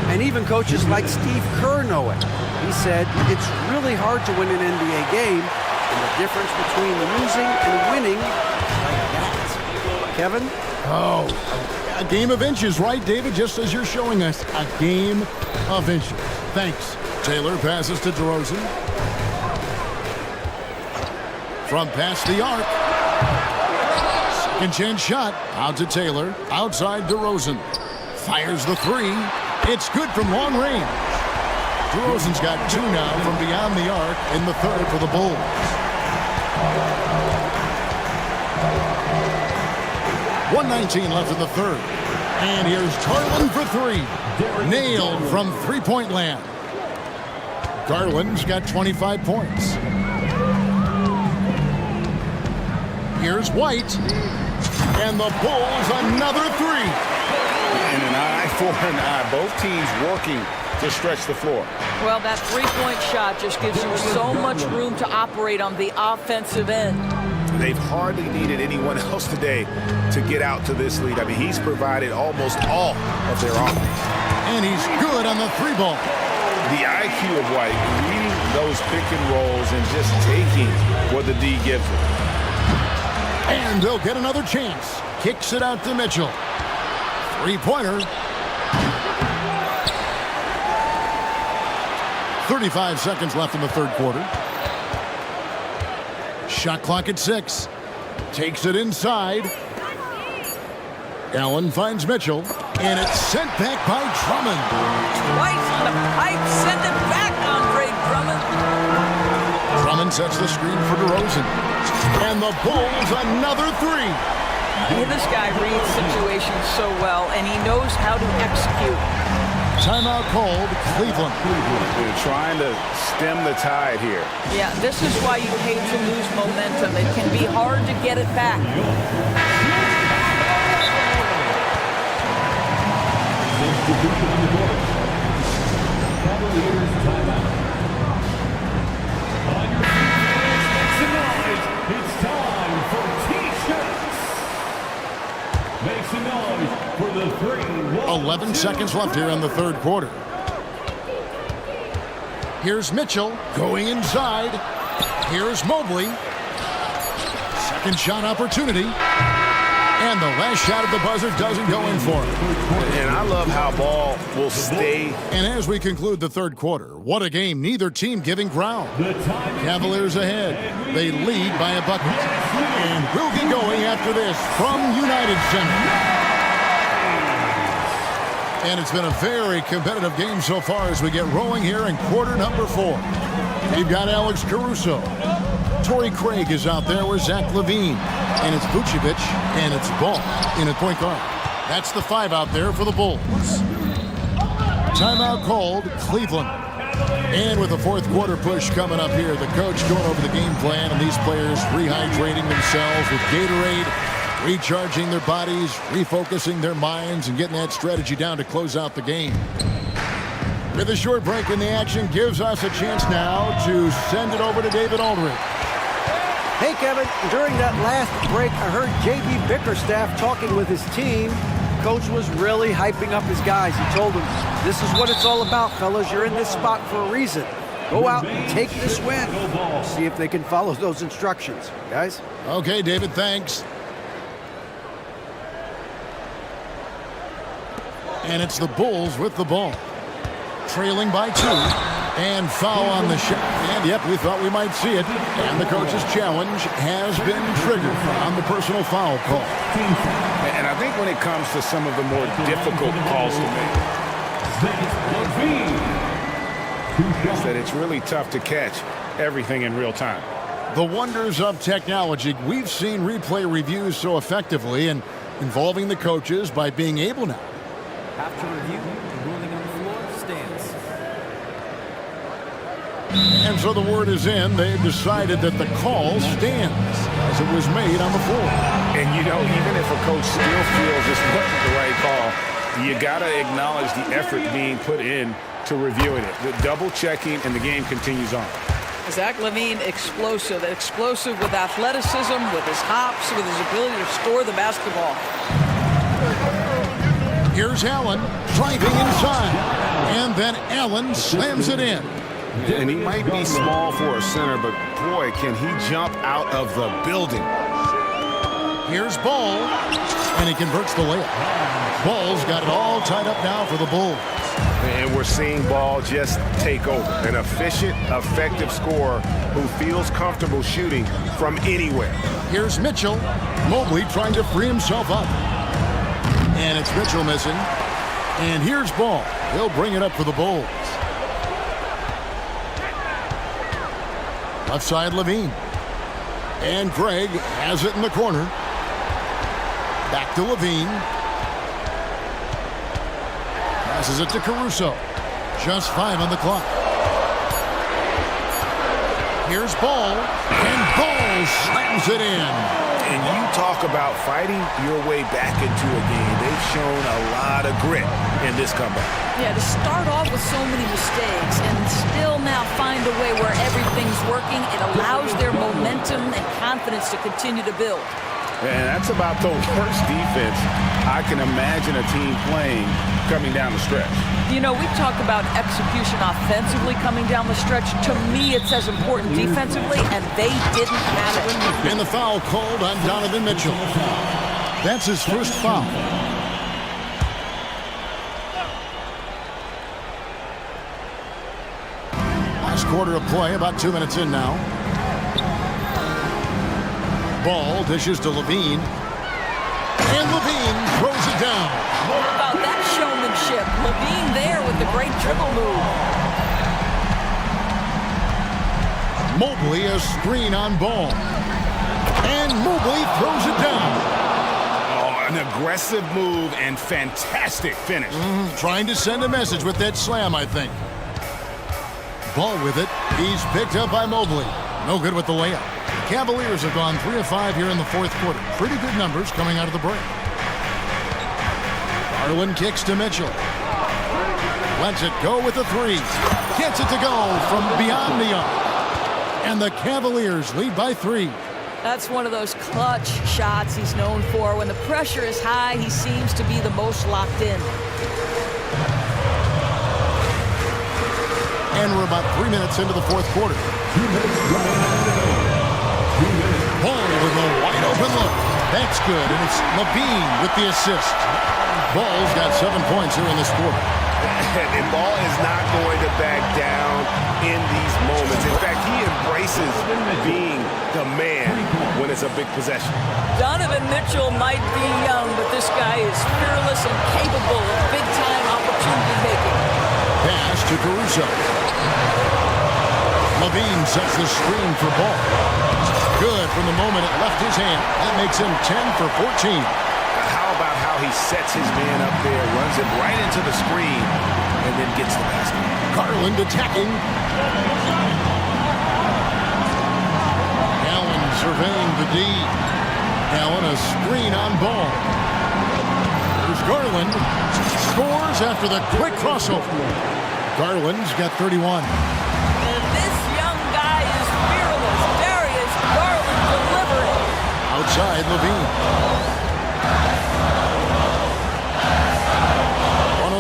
And even coaches like Steve Kerr know it. He said it's really hard to win an NBA game, and the difference between losing and winning is like that. Kevin? Oh, a game of inches, right, David? Just as you're showing us, a game of inches. Thanks. Taylor passes to DeRozan. From past the arc. Second chance shot. Out to Taylor. Outside DeRozan. Fires the three. It's good from long range. DeRozan's got 2 now from beyond the arc in the third for the Bulls. .119 left in the third. And here's Garland for 3. Nailed from three-point land. Garland's got 25 points. Here's White. And the Bulls another 3. And an eye for an eye. Both teams working to stretch the floor. Well, that three-point shot just gives you so much room to operate on the offensive end. They've hardly needed anyone else today to get out to this lead. I mean, he's provided almost all of their offense. And he's good on the 3-ball. The IQ of White, reading those pick and rolls and just taking what the D gives him. And they'll get another chance. Kicks it out to Mitchell. 3-pointer. 35 seconds left in the third quarter. Shot clock at 6. Takes it inside. Allen finds Mitchell. And it's sent back by Drummond. Twice on the pipe. Send it back, Andre Drummond. Drummond Allen sets the screen for DeRozan. And the Bulls another three. This guy reads situations so well, and he knows how to execute. Timeout called, Cleveland. They're trying to stem the tide here. Yeah, this is why you hate to lose momentum. It can be hard to get it back. 11 seconds left here in the third quarter. Here's Mitchell going inside. Here's Mobley. Second shot opportunity. And the last shot at the buzzer doesn't go in for him. And I love how ball will stay. And as we conclude the third quarter, what a game, neither team giving ground. Cavaliers ahead. They lead by a bucket. And we'll get going after this from United Center. And it's been a very competitive game so far as we get rolling here in quarter number 4. We've got Alex Caruso. Torrey Craig is out there with Zach LaVine. And it's Vucevic, and it's Ball in at point guard. That's the 5 out there for the Bulls. Timeout called, Cleveland. And with the fourth quarter push coming up here, the coach going over the game plan, and these players rehydrating themselves with Gatorade, recharging their bodies, refocusing their minds, and getting that strategy down to close out the game. With a short break in the action, gives us a chance now to send it over to David Aldridge. Hey, Kevin, during that last break, I heard J.B. Bickerstaff talking with his team. Coach was really hyping up his guys. He told them, this is what it's all about, fellas. You're in this spot for a reason. Go out and take this win. See if they can follow those instructions, guys. Okay, David, thanks. And it's the Bulls with the ball. Trailing by 2. And foul on the shot. And yep, we thought we might see it. And the coach's challenge has been triggered on the personal foul call. And I think when it comes to some of the more difficult calls to make, is that it's really tough to catch everything in real time. The wonders of technology. We've seen replay reviews so effectively and involving the coaches by being able now. After review, the ruling on the floor stands. And so the word is in. They've decided that the call stands as it was made on the floor. And, you know, even if a coach still feels this wasn't the right call, you got to acknowledge the effort being put in to reviewing it. The double checking, and the game continues on. Zach LaVine, explosive with athleticism, with his hops, with his ability to score the basketball. Here's Allen driving inside. And then Allen slams it in. And he might be small for a center, but boy, can he jump out of the building. Here's Ball, and he converts the layup. Ball's got it all tied up now for the Bulls. And we're seeing Ball just take over. An efficient, effective scorer who feels comfortable shooting from anywhere. Here's Mitchell. Mobley trying to free himself up. And it's Mitchell missing. And here's Ball. He'll bring it up for the Bulls. Left side, LaVine. And Craig has it in the corner. Back to LaVine. Passes it to Caruso. Just 5 on the clock. Here's Ball. And Ball slams it in. And you talk about fighting your way back into a game. They've shown a lot of grit in this comeback. Yeah, to start off with so many mistakes and still now find a way where everything's working, it allows their momentum and confidence to continue to build. And that's about the worst defense I can imagine a team playing coming down the stretch. You know, we talk about execution offensively coming down the stretch. To me, it's as important defensively, and they didn't have it. And the foul called on Donovan Mitchell. That's his first foul. Last quarter of play, about 2 minutes in now. Ball dishes to LaVine. And LaVine throws it down. What about that showmanship? LaVine there with the great dribble move. Mobley a screen on ball. And Mobley throws it down. Oh, an aggressive move and fantastic finish. Trying to send a message with that slam, I think. Ball with it. He's picked up by Mobley. No good with the layup. The Cavaliers have gone 3 of 5 here in the fourth quarter. Pretty good numbers coming out of the break. Garland kicks to Mitchell. Lets it go with a 3. Gets it to go from beyond the arc. And the Cavaliers lead by 3. That's one of those clutch shots he's known for. When the pressure is high, he seems to be the most locked in. And we're about 3 minutes into the fourth quarter. Ball with a wide open look. That's good, and it's Levine with the assist. Ball's got 7 points here in this quarter. And Ball is not going to back down in these moments. In fact, he embraces being the man when it's a big possession. Donovan Mitchell might be young, but this guy is fearless and capable of big-time opportunity making. Pass to Caruso. Levine sets the screen for Ball. Good from the moment it left his hand. That makes him 10 for 14. How about how he sets his man up there, runs him right into the screen, and then gets the basket. Garland attacking. Allen surveying the D. Allen a screen on Ball. Here's Garland. Scores after the quick crossover. Garland's got 31. And this young guy is fearless. Darius Garland delivering. Outside Levine.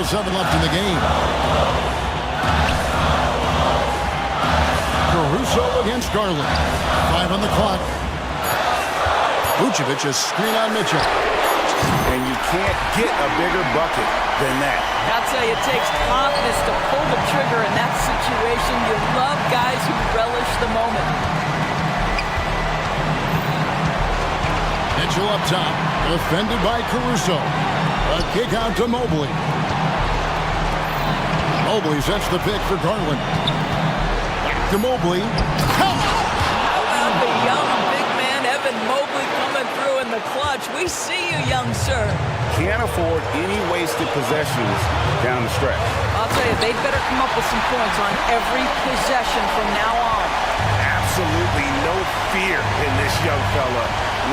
1:07 left in the game. Caruso against Garland. 5 on the clock. Vucevic a screen on Mitchell. And you can't get a bigger bucket than that. I'll tell you, it takes confidence to pull the trigger in that situation. You love guys who relish the moment. Mitchell up top, defended by Caruso. A kick out to Mobley. Mobley sets the pick for Garland. Back to Mobley. How about the young big man, Evan Mobley, coming through in the clutch? We see you, young sir. Can't afford any wasted possessions down the stretch. I'll tell you, they better come up with some points on every possession from now on. Absolutely no fear in this young fella.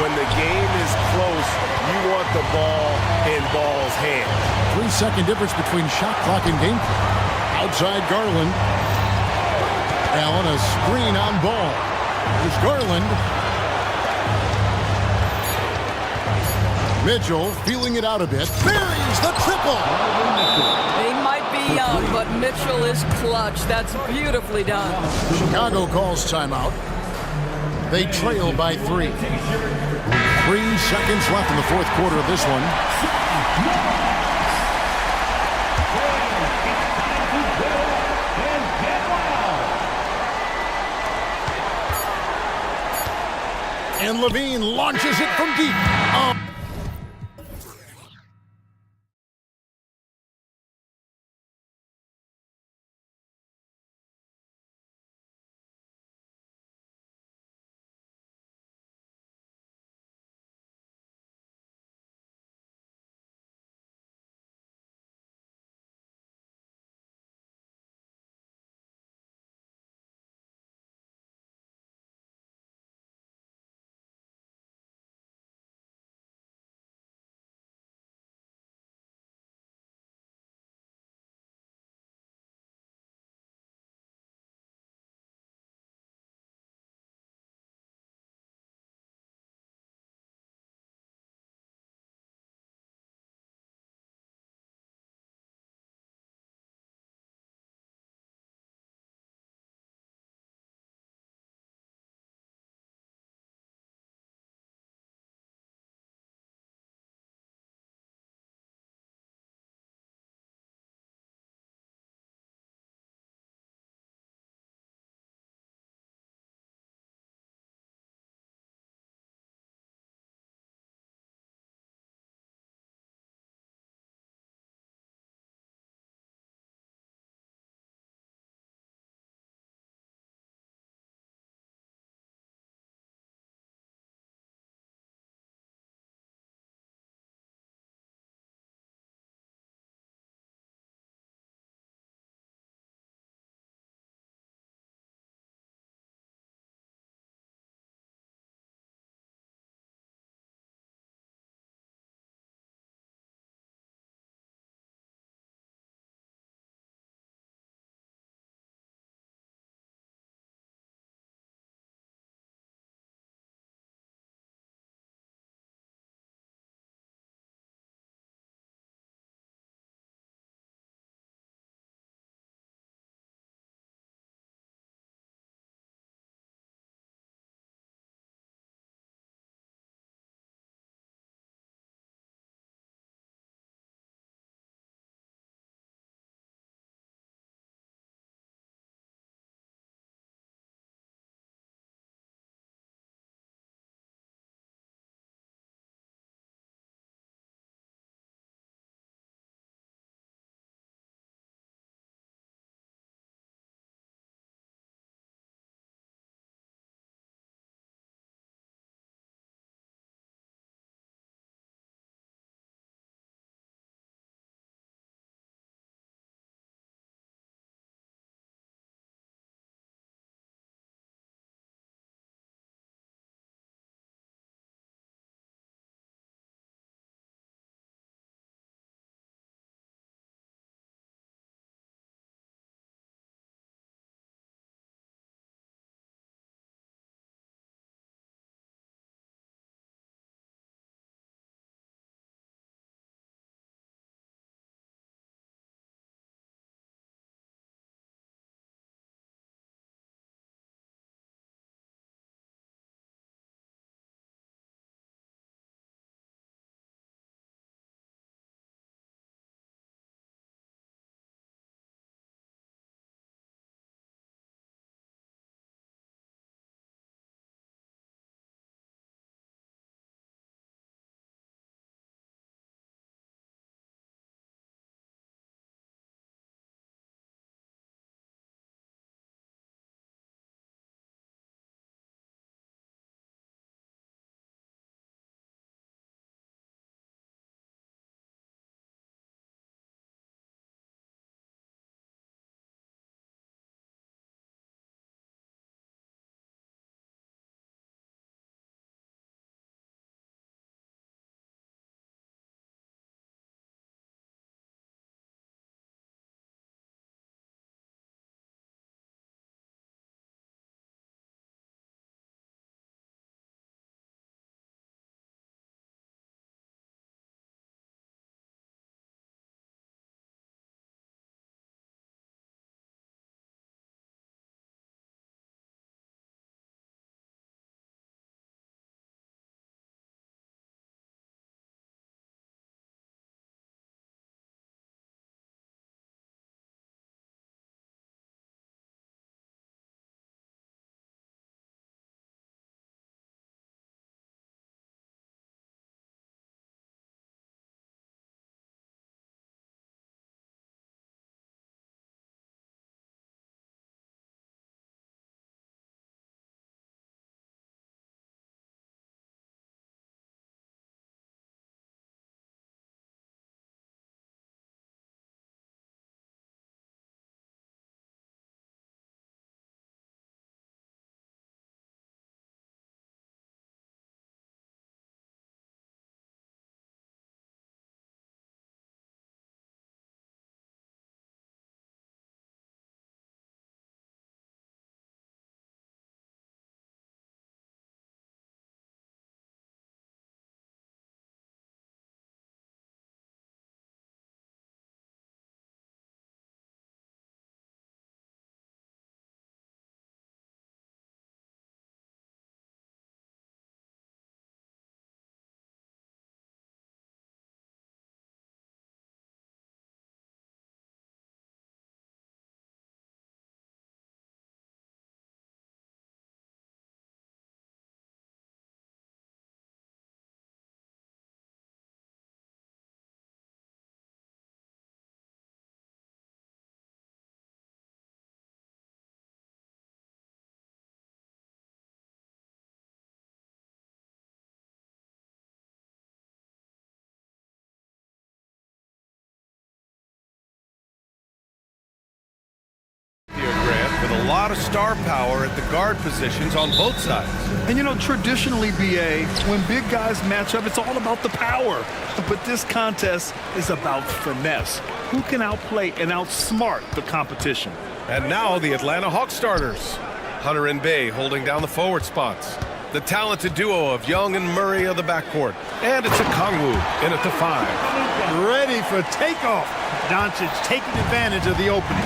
When the game is close, you want the ball in Ball's hands. 3-second difference between shot clock and game clock. Outside Garland. Allen a screen on Ball. Here's Garland. Mitchell feeling it out a bit. Buries the triple. He might be young, but Mitchell is clutch. That's beautifully done. Chicago calls timeout. They trail by 3. 3 seconds left in the fourth quarter of this one. And Levine launches it from deep. with a lot of star power at the guard positions on both sides. And you know, traditionally, BA, when big guys match up, it's all about the power. But this contest is about finesse. Who can outplay and outsmart the competition? And now the Atlanta Hawks starters. Hunter and Bay holding down the forward spots. The talented duo of Young and Murray of the backcourt. And it's a Kongwu in at the 5. Ready for takeoff. Doncic taking advantage of the opening.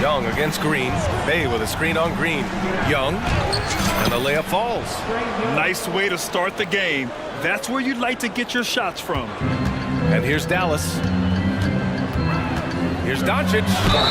Young against Green. Bay with a screen on Green. Young. And the layup falls. Nice way to start the game. That's where you'd like to get your shots from. And here's Dallas. Here's Doncic.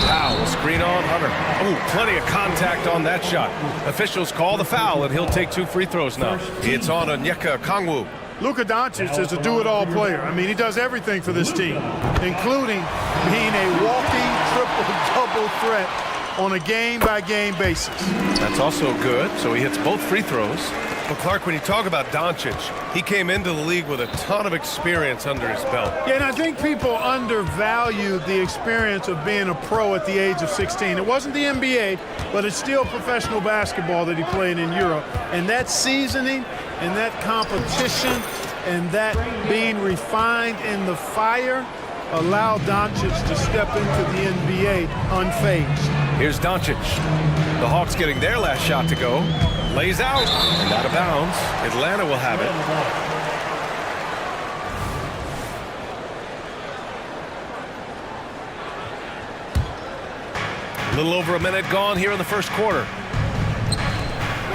Foul, a screen on Hunter. Oh, plenty of contact on that shot. Officials call the foul, and he'll take 2 free throws now. It's on Onyeka Kongwu. Luka Doncic is a do-it-all player. I mean, he does everything for this team, including being a walking triple-double threat on a game-by-game basis. That's also good, so he hits both free throws. But Clark, when you talk about Doncic, he came into the league with a ton of experience under his belt. Yeah, and I think people undervalue the experience of being a pro at the age of 16. It wasn't the NBA, but it's still professional basketball that he played in Europe. And that seasoning and that competition and that being refined in the fire allowed Doncic to step into the NBA unfazed. Here's Doncic. The Hawks getting their last shot to go. Lays out and out of bounds. Atlanta will have it. A little over a minute gone here in the first quarter.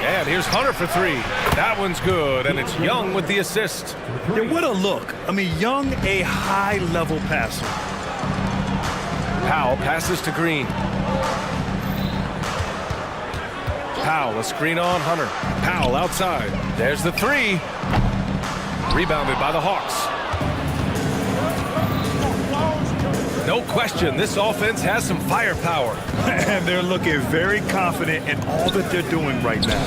And here's Hunter for 3. That one's good, and it's Young with the assist. Yeah, what a look. I mean, Young, a high-level passer. Powell passes to Green. Powell, a screen on Hunter. Powell outside. There's the 3. Rebounded by the Hawks. No question, this offense has some firepower. And they're looking very confident in all that they're doing right now.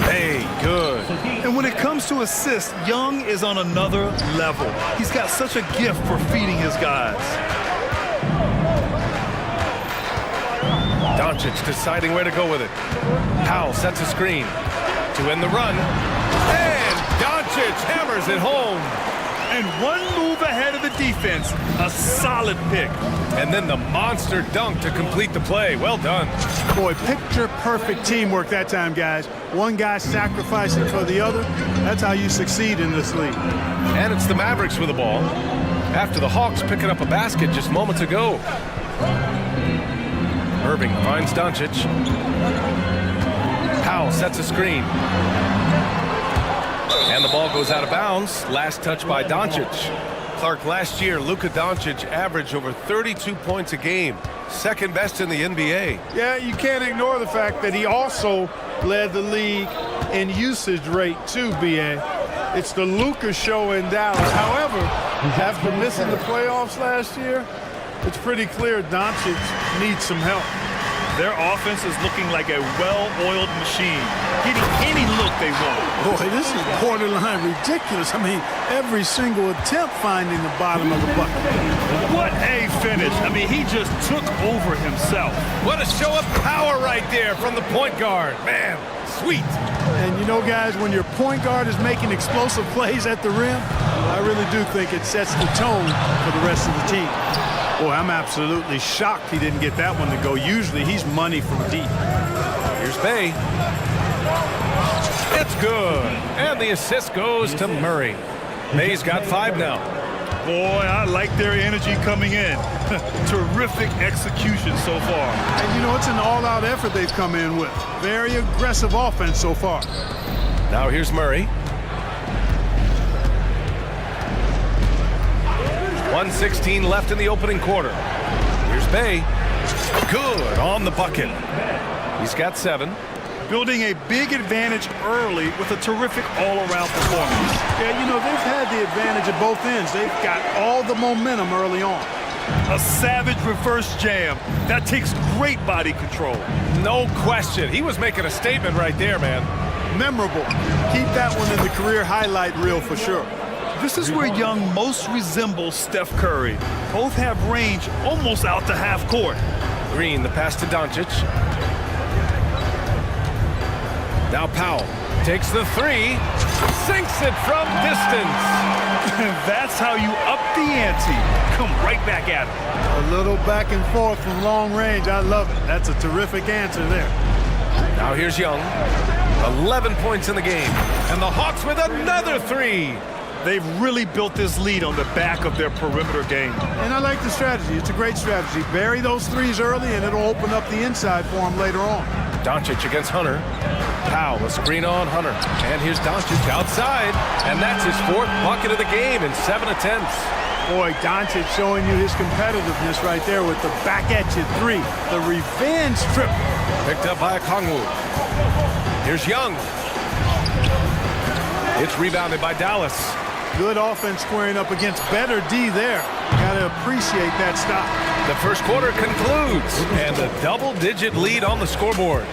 Hey, good. And when it comes to assists, Young is on another level. He's got such a gift for feeding his guys. Doncic deciding where to go with it. Powell sets a screen to end the run. And Doncic hammers it home. And one move ahead of the defense. A solid pick. And then the monster dunk to complete the play. Well done. Boy, picture-perfect teamwork that time, guys. One guy sacrificing for the other. That's how you succeed in this league. And it's the Mavericks with the ball. After the Hawks picking up a basket just moments ago. Irving finds Doncic. Powell sets a screen. And the ball goes out of bounds. Last touch by Doncic. Clark, last year, Luka Doncic averaged over 32 points a game. Second best in the NBA. Yeah, you can't ignore the fact that he also led the league in usage rate too, BA. It's the Luka show in Dallas. However, after missing the playoffs last year, it's pretty clear Doncic needs some help. Their offense is looking like a well-oiled machine, getting any look they want. Boy, this is borderline ridiculous. I mean, every single attempt finding the bottom of the bucket. What a finish. I mean, he just took over himself. What a show of power right there from the point guard. Man, sweet. And you know, guys, when your point guard is making explosive plays at the rim, I really do think it sets the tone for the rest of the team. Boy, I'm absolutely shocked he didn't get that one to go. Usually he's money from deep. Here's Bay. It's good. And the assist goes to Murray. Bay's got 5 now. Boy, I like their energy coming in. Terrific execution so far. And you know, it's an all-out effort they've come in with. Very aggressive offense so far. Now here's Murray. 1:16 left in the opening quarter. Here's Bay. Good on the bucket. He's got 7. Building a big advantage early with a terrific all-around performance. Yeah, you know, they've had the advantage at both ends. They've got all the momentum early on. A savage reverse jam. That takes great body control. No question. He was making a statement right there, man. Memorable. Keep that one in the career highlight reel for sure. This is where Young most resembles Steph Curry. Both have range almost out to half court. Green, the pass to Doncic. Now Powell takes the three, sinks it from distance. That's how you up the ante. Come right back at him. A little back and forth from long range. I love it. That's a terrific answer there. Now here's Young. 11 points in the game. And the Hawks with another three. They've really built this lead on the back of their perimeter game. And I like the strategy. It's a great strategy. Bury those threes early, and it'll open up the inside for them later on. Doncic against Hunter. Powell, a screen on Hunter. And here's Doncic outside. And that's his fourth bucket of the game in 7 attempts. Boy, Doncic showing you his competitiveness right there with the back at you three. The revenge trip. Picked up by Kongwu. Here's Young. It's rebounded by Dallas. Good offense squaring up against better D there. Gotta appreciate that stop. The first quarter concludes, and a double-digit lead on the scoreboard.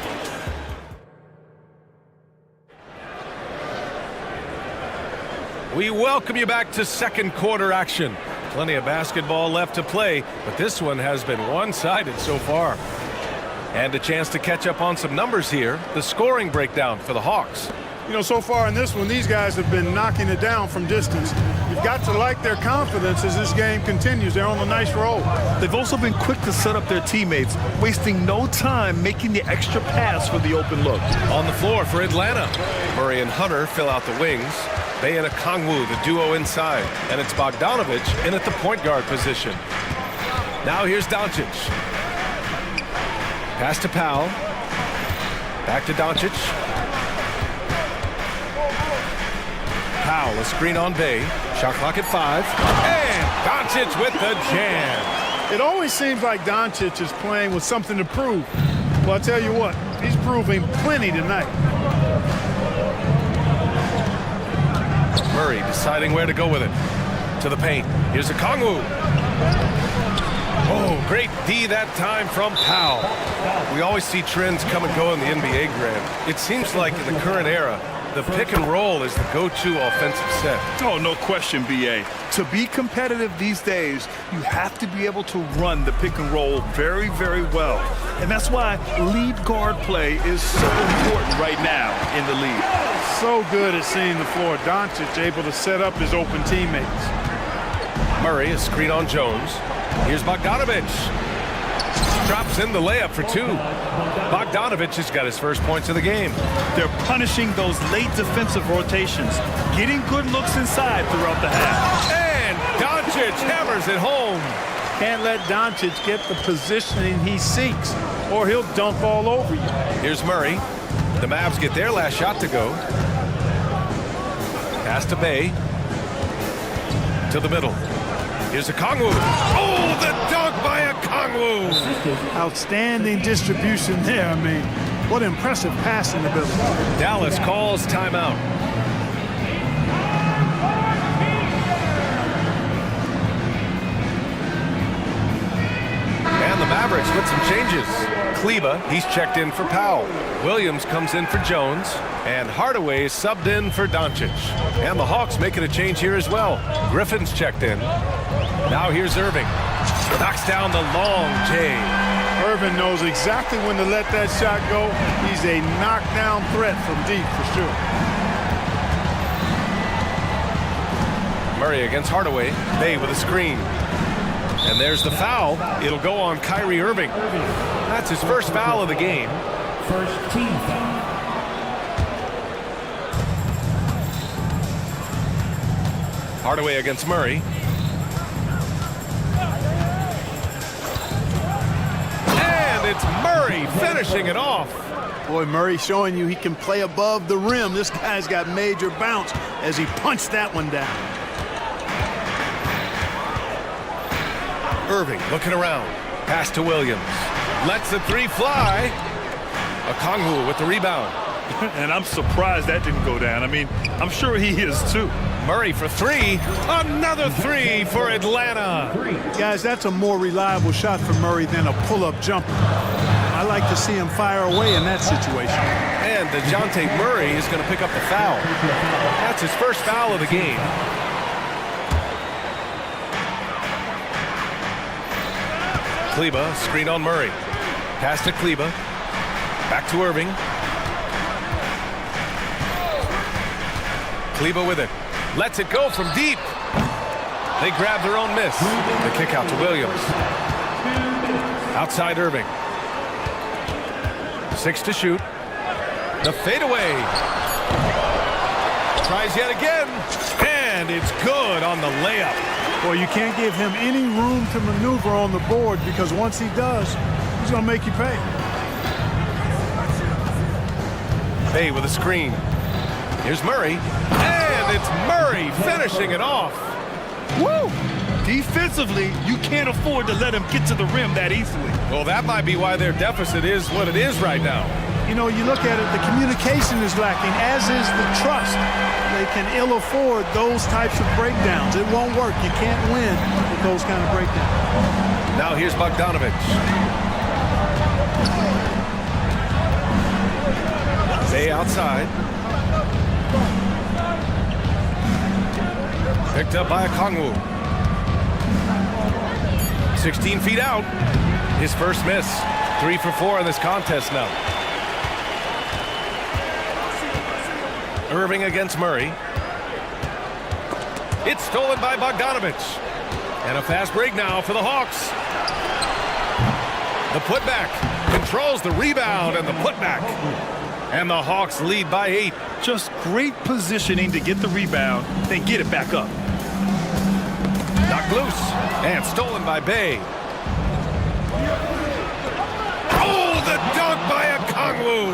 We welcome you back to second quarter action. Plenty of basketball left to play, but this one has been one-sided so far. And a chance to catch up on some numbers here. The scoring breakdown for the Hawks. You know, so far in this one, these guys have been knocking it down from distance. You've got to like their confidence as this game continues. They're on a nice roll. They've also been quick to set up their teammates, wasting no time making the extra pass for the open look. On the floor for Atlanta, Murray and Hunter fill out the wings. Bay and Kongwu, the duo inside. And it's Bogdanovic in at the point guard position. Now here's Doncic. Pass to Powell. Back to Doncic. Powell, a screen on Bay. Shot clock at 5. And Doncic with the jam. It always seems like Doncic is playing with something to prove. Well, I'll tell you what, he's proving plenty tonight. Murray deciding where to go with it. To the paint. Here's a Kongwu. Oh, great D that time from Powell. We always see trends come and go in the NBA, Grant. It seems like in the current era, the pick and roll is the go-to offensive set. Oh, no question, B.A. To be competitive these days, you have to be able to run the pick and roll very, very well. And that's why lead guard play is so important right now in the league. So good at seeing the floor. Doncic able to set up his open teammates. Murray, a screen on Jones. Here's Bogdanovic. Drops in the layup for 2. Bogdanovic has got his first points of the game. They're punishing those late defensive rotations, getting good looks inside throughout the half. And Doncic hammers it home. Can't let Doncic get the positioning he seeks, or he'll dunk all over you. Here's Murray. The Mavs get their last shot to go. Pass to Bay. To the middle. Here's a Kongwu. Oh, the dunk by a Kongwu. Outstanding distribution there. I mean, what impressive passing ability. Dallas calls timeout. And the Mavericks with some changes. Kleba, he's checked in for Powell. Williams comes in for Jones. And Hardaway subbed in for Doncic. And the Hawks making a change here as well. Griffin's checked in. Now here's Irving. Knocks down the long J. Irving knows exactly when to let that shot go. He's a knockdown threat from deep for sure. Murray against Hardaway. Bay with a screen. And there's the foul. It'll go on Kyrie Irving. That's his first foul of the game. First team foul. Hardaway against Murray. And it's Murray finishing it off. Boy, Murray showing you he can play above the rim. This guy's got major bounce as he punched that one down. Irving looking around. Pass to Williams. Lets the three fly. Okongwu with the rebound. And I'm surprised that didn't go down. I mean, I'm sure he is too. Murray for 3. Another 3 for Atlanta. Guys, that's a more reliable shot for Murray than a pull-up jumper. I like to see him fire away in that situation. And DeJounte Murray is going to pick up the foul. That's his first foul of the game. Kleba, screen on Murray. Pass to Kleba. Back to Irving. Kleba with it. Lets it go from deep. They grab their own miss. The kick out to Williams. Outside Irving. 6 to shoot. The fadeaway. Tries yet again. And it's good on the layup. Well, you can't give him any room to maneuver on the board because once he does, he's going to make you pay. Bay with a screen. Here's Murray. And it's Murray finishing it off. Woo! Defensively, you can't afford to let him get to the rim that easily. Well, that might be why their deficit is what it is right now. You know, you look at it, the communication is lacking, as is the trust. They can ill afford those types of breakdowns. It won't work. You can't win with those kind of breakdowns. Now here's Bogdanovich. Bay outside. Picked up by Okongwu. 16 feet out. His first miss. 3 for 4 in this contest now. Irving against Murray. It's stolen by Bogdanovich. And a fast break now for the Hawks. The putback controls the rebound and the putback. And the Hawks lead by 8. Just great positioning to get the rebound, then get it back up. Knocked loose and stolen by Bay. Oh, the dunk by Okongwu.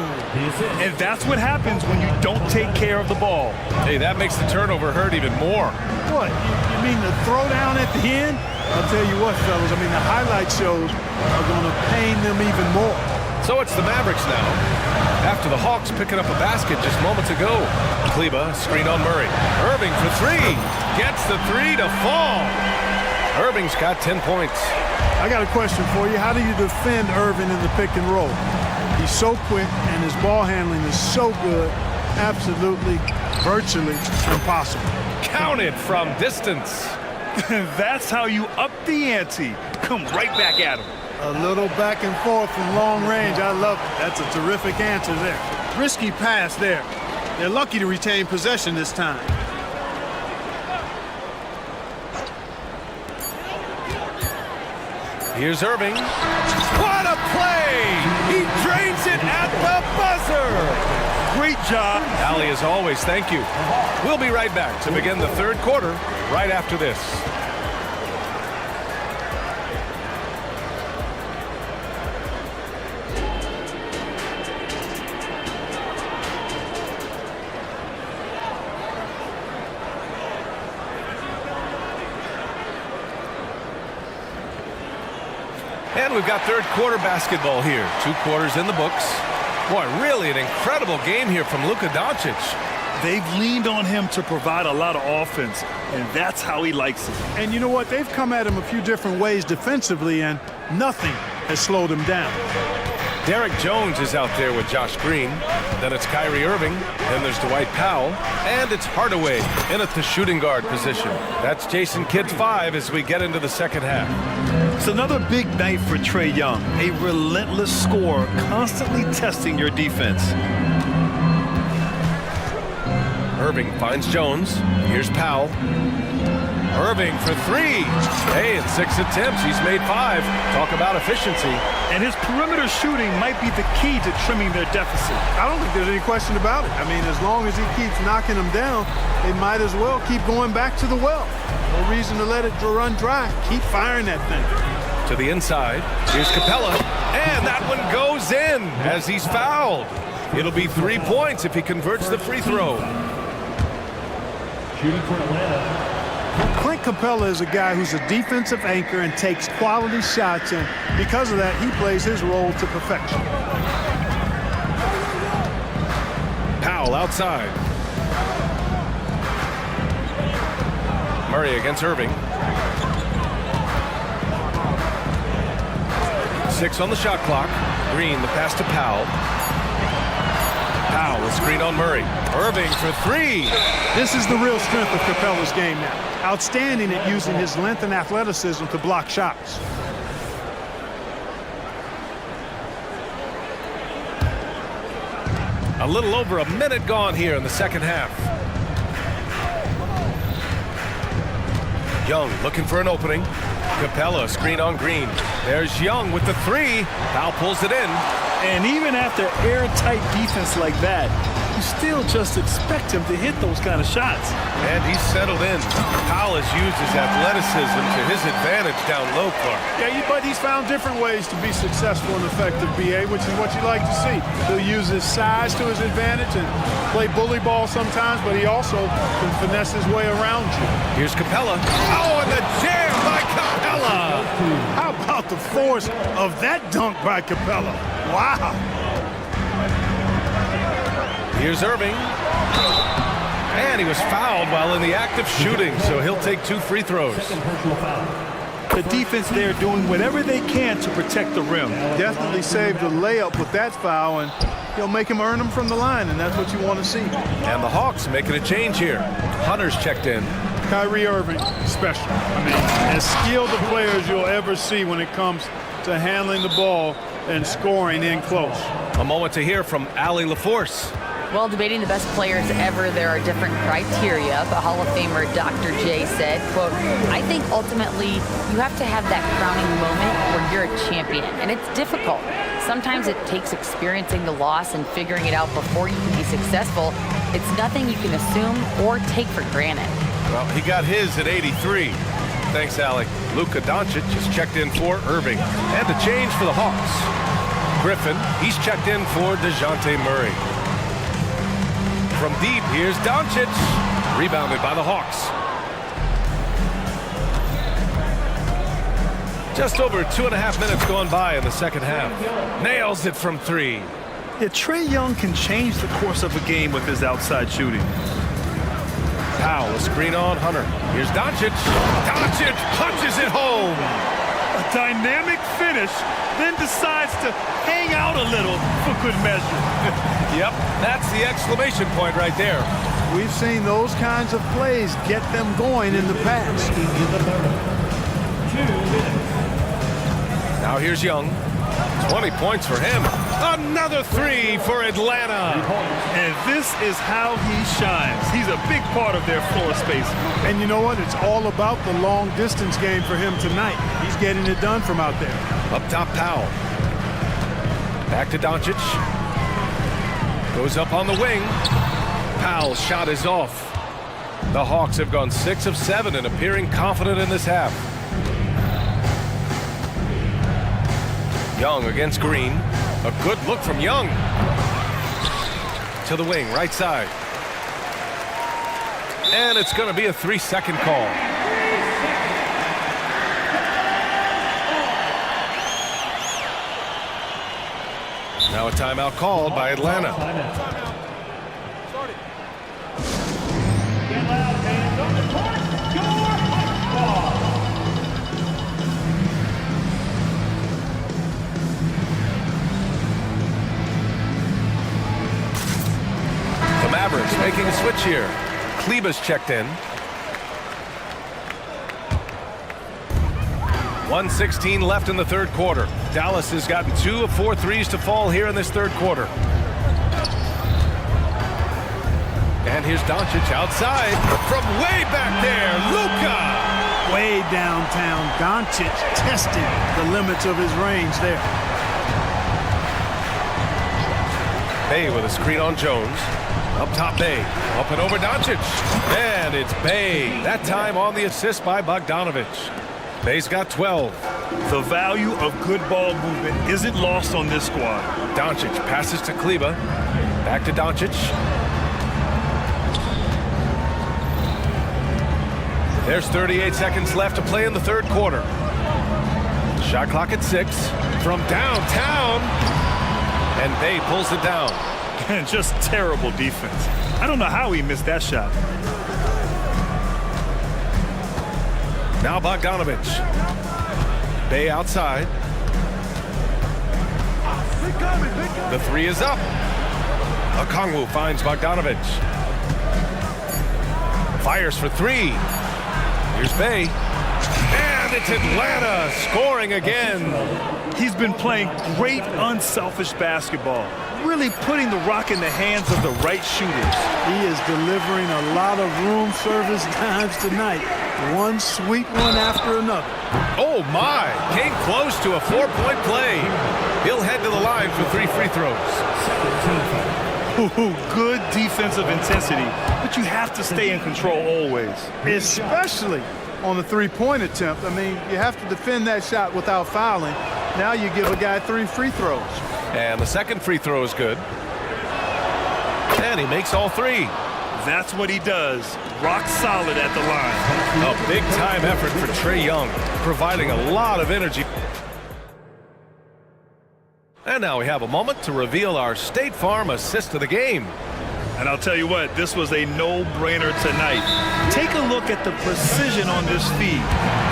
And that's what happens when you don't take care of the ball. Hey, that makes the turnover hurt even more. What? You mean the throwdown at the end? I'll tell you what, fellas. I mean, the highlight shows are going to pain them even more. So it's the Mavericks now. After the Hawks picking up a basket just moments ago. Kleba, screen on Murray. Irving for 3. Gets the 3 to fall. Irving's got 10 points. I got a question for you. How do you defend Irving in the pick and roll? He's so quick and his ball handling is so good. Absolutely, virtually impossible. Counted from distance. That's how you up the ante. Come right back at him. A little back and forth from long range. I love it. That's a terrific answer there. Risky pass there. They're lucky to retain possession this time. Here's Irving. What a play! He drains it at the buzzer! Great job. Allie, as always, thank you. We'll be right back to begin the third quarter right after this. And we've got third quarter basketball here. 2 quarters in the books. Boy, really an incredible game here from Luka Doncic. They've leaned on him to provide a lot of offense, and that's how he likes it. And you know what? They've come at him a few different ways defensively, and nothing has slowed him down. Derek Jones is out there with Josh Green. Then it's Kyrie Irving. Then there's Dwight Powell. And it's Hardaway in at the shooting guard position. That's Jason Kidd's 5 as we get into the second half. It's another big night for Trae Young. A relentless scorer, constantly testing your defense. Irving finds Jones. Here's Powell. Irving for 3. Hey, in 6 attempts, he's made 5. Talk about efficiency. And his perimeter shooting might be the key to trimming their deficit. I don't think there's any question about it. I mean, as long as he keeps knocking them down, they might as well keep going back to the well. No reason to let it run dry. Keep firing that thing. To the inside. Here's Capella. And that one goes in as he's fouled. It'll be 3 points if he converts the free throw. Shooting for Atlanta. Clint Capella is a guy who's a defensive anchor and takes quality shots, and because of that, he plays his role to perfection. Powell outside. Murray against Irving. 6 on the shot clock. Green, the pass to Powell. Powell, a screen on Murray. Irving for 3. This is the real strength of Capella's game now. Outstanding at using his length and athleticism to block shots. A little over a minute gone here in the second half. Young looking for an opening. Capella screen on Green. There's Young with the three. Powell pulls it in. And even after airtight defense like that, you still just expect him to hit those kind of shots. And he's settled in. Powell has used his athleticism to his advantage down low, Clark. Yeah, but he's found different ways to be successful and effective, BA, which is what you like to see. He'll use his size to his advantage and play bully ball sometimes, but he also can finesse his way around you. Here's Capella. Oh, and the jam by Capella! How about the force of that dunk by Capella? Wow! Here's Irving. And he was fouled while in the act of shooting, so he'll take 2 free throws. The defense there doing whatever they can to protect the rim. Definitely saved a layup with that foul, and he'll make him earn them from the line, and that's what you want to see. And the Hawks making a change here. Hunter's checked in. Kyrie Irving, special. I mean, as skilled a player as you'll ever see when it comes to handling the ball and scoring in close. A moment to hear from Allie LaForce. Well, debating the best players ever, there are different criteria. But Hall of Famer Dr. J said, quote, I think ultimately you have to have that crowning moment where you're a champion. And it's difficult. Sometimes it takes experiencing the loss and figuring it out before you can be successful. It's nothing you can assume or take for granted. Well, he got his at 83. Thanks, Allie. Luka Doncic has checked in for Irving. And a change for the Hawks. Griffin, he's checked in for DeJounte Murray. From deep, here's Doncic. Rebounded by the Hawks. Just over 2.5 minutes gone by in the second half. Nails it from 3. Yeah, Trae Young can change the course of a game with his outside shooting. Powell, a screen on Hunter. Here's Doncic. Doncic punches it home. A dynamic finish, then decides to hang out a little for good measure. Yep, that's the exclamation point right there. We've seen those kinds of plays get them going in the past. Now here's Young. 20 points for him. Another 3 for Atlanta. And this is how he shines. He's a big part of their floor space. And you know what? It's all about the long distance game for him tonight. He's getting it done from out there. Up top, Powell. Back to Doncic. Goes up on the wing. Powell's shot is off. The Hawks have gone 6 of 7 and appearing confident in this half. Young against Green. A good look from Young. To the wing, right side. And it's going to be a 3-second call. Now a timeout called by Atlanta. Get loud, hands on the court. Your ball. The Mavericks making a switch here. Kleba's checked in. 1:16 left in the third quarter. Dallas has gotten 2 of 4 threes to fall here in this third quarter. And here's Doncic outside from way back there. Luka! Way downtown. Doncic testing the limits of his range there. Bay with a screen on Jones. Up top, Bay. Up and over Doncic. And it's Bay. That time on the assist by Bogdanovich. Bay's got 12. The value of good ball movement isn't lost on this squad. Doncic passes to Kleba. Back to Doncic. There's 38 seconds left to play in the third quarter. Shot clock at 6. From downtown. And Bay pulls it down. And just terrible defense. I don't know how he missed that shot. Now Bogdanovich. Bay outside. The 3 is up. Okongwu finds Bogdanovich. Fires for 3. Here's Bay. And And it's Atlanta scoring again. He's been playing great unselfish basketball, really putting the rock in the hands of the right shooters. He is delivering a lot of room service times tonight. One sweet one after another. Oh my, came close to a 4-point play. He'll head to the line for 3 free throws. Ooh, good defensive intensity, but you have to stay in control always. Especially on the three-point attempt. I mean, you have to defend that shot without fouling. Now you give a guy 3 free throws. And the second free throw is good. And he makes all 3. That's what he does. Rock solid at the line. A big-time effort for Trae Young, providing a lot of energy. And now we have a moment to reveal our State Farm assist of the game. And I'll tell you what, this was a no-brainer tonight. Take a look at the precision on this feed.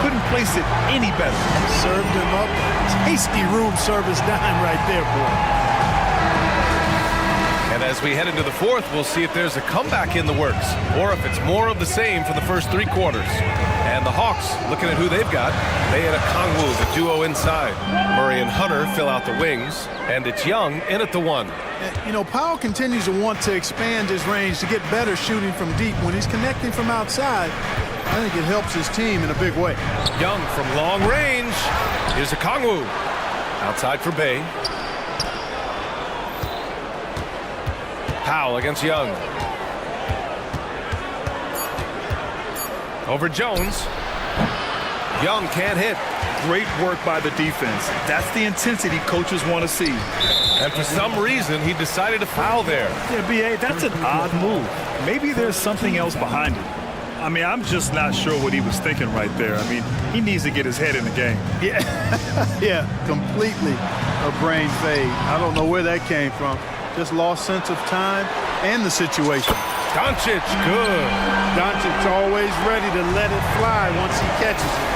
Couldn't place it any better. Served him up. Tasty room service dime right there, boy. And as we head into the fourth, we'll see if there's a comeback in the works, or if it's more of the same for the first 3 quarters. And the Hawks, looking at who they've got, they had a Kongwu, the duo inside. Murray and Hunter fill out the wings, and it's Young in at the 1. You know, Powell continues to want to expand his range to get better shooting from deep. When he's connecting from outside, I think it helps his team in a big way. Young from long range. Here's a Kongwu. Outside for Bay. Powell against Young. Over Jones. Young can't hit. Great work by the defense. That's the intensity coaches want to see. And for some reason, he decided to foul there. Yeah, B.A., that's an odd move. Maybe there's something else behind it. I mean, I'm just not sure what he was thinking right there. I mean, he needs to get his head in the game. Yeah, yeah, completely a brain fade. I don't know where that came from. Just lost sense of time and the situation. Doncic, good. Doncic always ready to let it fly once he catches it.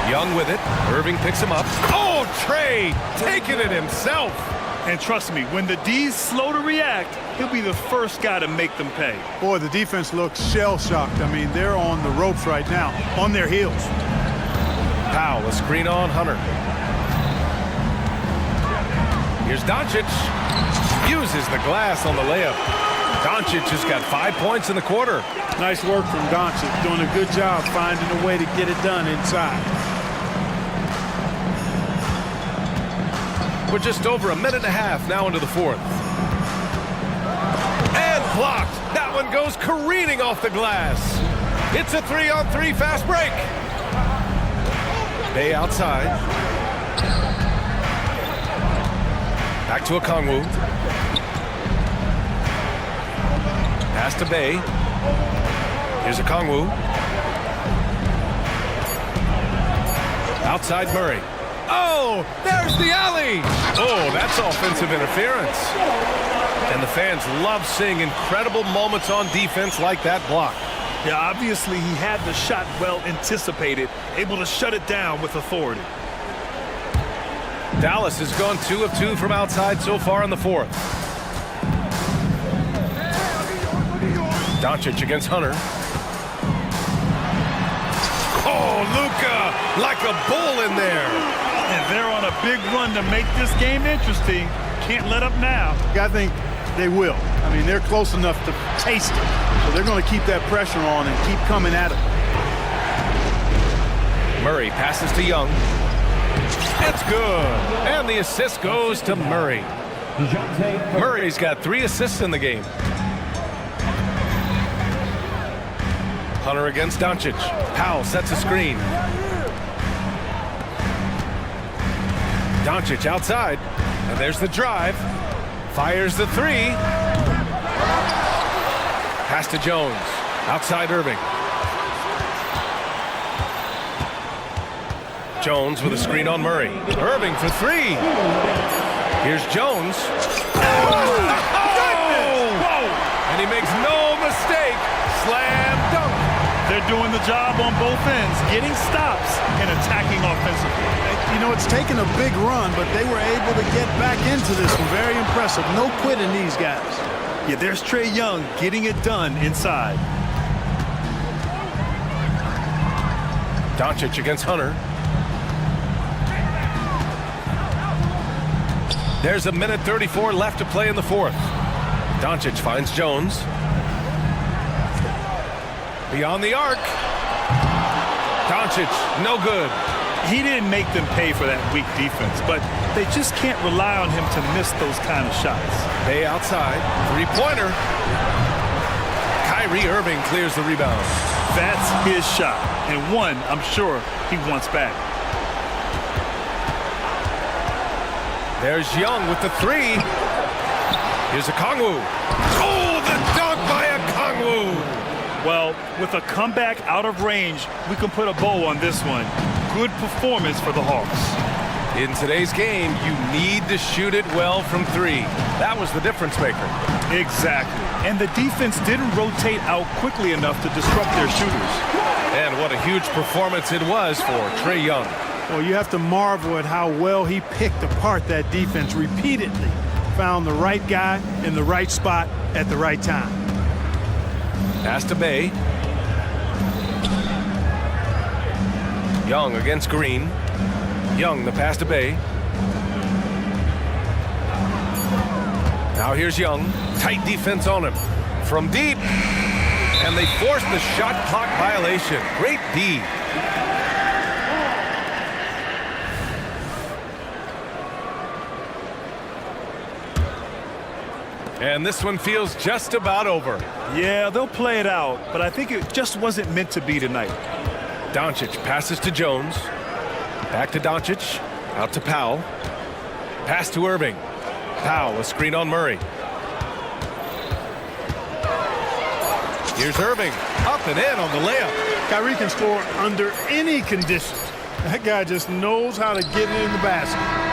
Young with it. Irving picks him up. Oh, Trae taking it himself. And trust me, when the D's slow to react, he'll be the first guy to make them pay. Boy, the defense looks shell-shocked. I mean, they're on the ropes right now, on their heels. Powell, a screen on Hunter. Here's Doncic. Uses the glass on the layup. Doncic has got 5 points in the quarter. Nice work from Doncic, doing a good job finding a way to get it done inside. We're just over a minute and a half now into the fourth. And blocked. That one goes careening off the glass. It's a 3-on-3 fast break. Bay outside. Back to a Kongwu. Pass to Bay. Here's a Kongwu. Outside Murray. Oh, there's the alley. Oh, that's offensive interference. And the fans love seeing incredible moments on defense like that block. Yeah, obviously he had the shot well anticipated, able to shut it down with authority. Dallas has gone 2 of 2 from outside so far in the fourth. Doncic against Hunter. Oh, Luka, like a bull in there. And they're on a big run to make this game interesting. Can't let up now. I think they will. I mean, they're close enough to taste it. So they're going to keep that pressure on and keep coming at it. Murray passes to Young. It's good. And the assist goes to Murray. Murray's got 3 assists in the game. Hunter against Doncic. Powell sets a screen. Doncic outside. And there's the drive. Fires the 3. Pass to Jones. Outside Irving. Jones with a screen on Murray. Irving for 3. Here's Jones. Oh! And he makes no mistake. Slam dunk. They're doing the job on both ends, getting stops and attacking offensively. You know, it's taken a big run, but they were able to get back into this one. Very impressive. No quitting these guys. Yeah, there's Trae Young getting it done inside. Doncic against Hunter. There's a minute 34 left to play in the fourth. Doncic finds Jones. Beyond the arc. Doncic, no good. He didn't make them pay for that weak defense, but they just can't rely on him to miss those kind of shots. Bay outside. Three-pointer. Kyrie Irving clears the rebound. That's his shot, and one I'm sure he wants back. There's Young with the three. Here's Okongwu. Oh, the dunk by Okongwu. Well, with a comeback out of range, we can put a bow on this one. Good performance for the Hawks. In today's game, you need to shoot it well from three. That was the difference maker. Exactly. And the defense didn't rotate out quickly enough to disrupt their shooters. And what a huge performance it was for Trae Young. Well, you have to marvel at how well he picked apart that defense repeatedly. Found the right guy in the right spot at the right time. Pass to Bay. Young against Green. Young, the pass to Bay. Now here's Young. Tight defense on him. From deep. And they force the shot clock violation. Great D. And this one feels just about over. Yeah, they'll play it out, but I think it just wasn't meant to be tonight. Doncic passes to Jones. Back to Doncic. Out to Powell. Pass to Irving. Powell, a screen on Murray. Here's Irving. Up and in on the layup. Kyrie can score under any conditions. That guy just knows how to get it in the basket.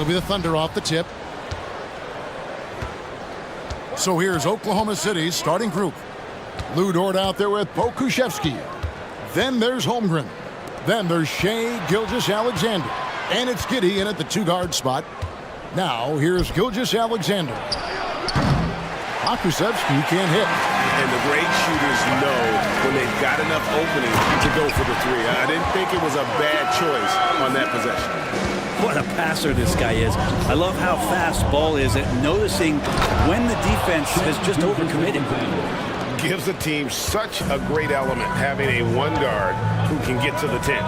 It'll be the Thunder off the tip. So here's Oklahoma City's starting group. Lou Dort out there with Pokushevsky. Then there's Holmgren. Then there's Shea Gilgeous-Alexander. And it's Giddey in at the two-guard spot. Now here's Gilgeous-Alexander. Pokusevsky can't hit. And the great shooters know when they've got enough opening to go for the three. I didn't think it was a bad choice on that possession. What a passer this guy is. I love how fast Ball is at noticing when the defense has just overcommitted. Gives the team such a great element having a one guard who can get to the 10.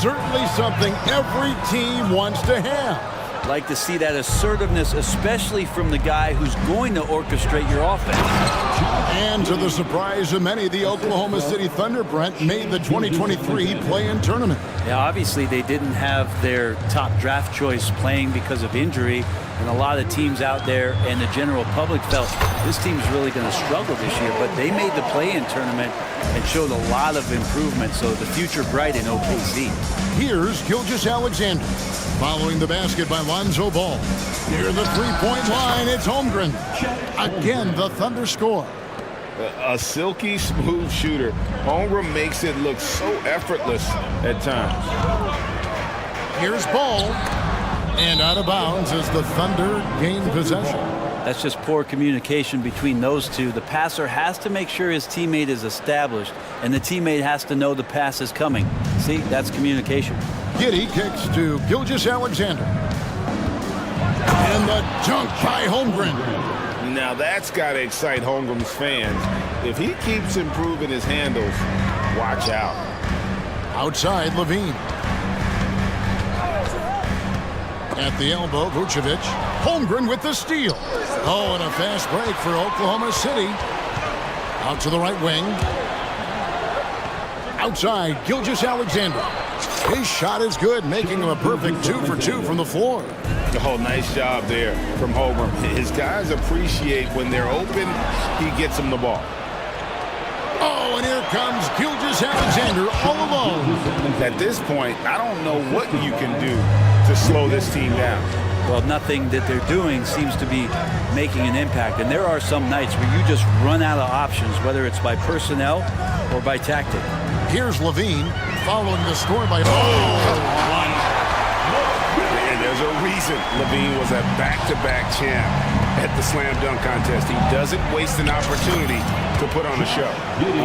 Certainly something every team wants to have. Like to see that assertiveness, especially from the guy who's going to orchestrate your offense. And to the surprise of many, the Oklahoma City Thunder, Brent, made the 2023 play-in tournament. Yeah, obviously they didn't have their top draft choice playing because of injury, and a lot of teams out there and the general public felt this team's really going to struggle this year, but they made the play-in tournament and showed a lot of improvement, so the future bright in OKC. Here's Gilgeous-Alexander. Following the basket by Lonzo Ball. Near the three-point line, it's Holmgren. Again, the Thunder score. A silky smooth shooter. Holmgren makes it look so effortless at times. Here's Ball. And out of bounds as the Thunder gain possession. That's just poor communication between those two. The passer has to make sure his teammate is established, and the teammate has to know the pass is coming. See, that's communication. Giddey kicks to Gilgeous-Alexander. And the dunk by Holmgren. Now that's got to excite Holmgren's fans. If he keeps improving his handles, watch out. Outside, Levine. At the elbow, Vucevic. Holmgren with the steal. Oh, and a fast break for Oklahoma City. Out to the right wing. Outside, Gilgeous-Alexander. His shot is good, making him a perfect 2 for 2 from the floor. Oh, nice job there from Holmgren. His guys appreciate when they're open, he gets them the ball. Oh, and here comes Gilgeous-Alexander all alone. At this point, I don't know what you can do to slow this team down. Well, nothing that they're doing seems to be making an impact. And there are some nights where you just run out of options, whether it's by personnel or by tactic. Here's Levine following the score by... And there's a reason Levine was a back-to-back champ at the slam dunk contest. He doesn't waste an opportunity to put on a show.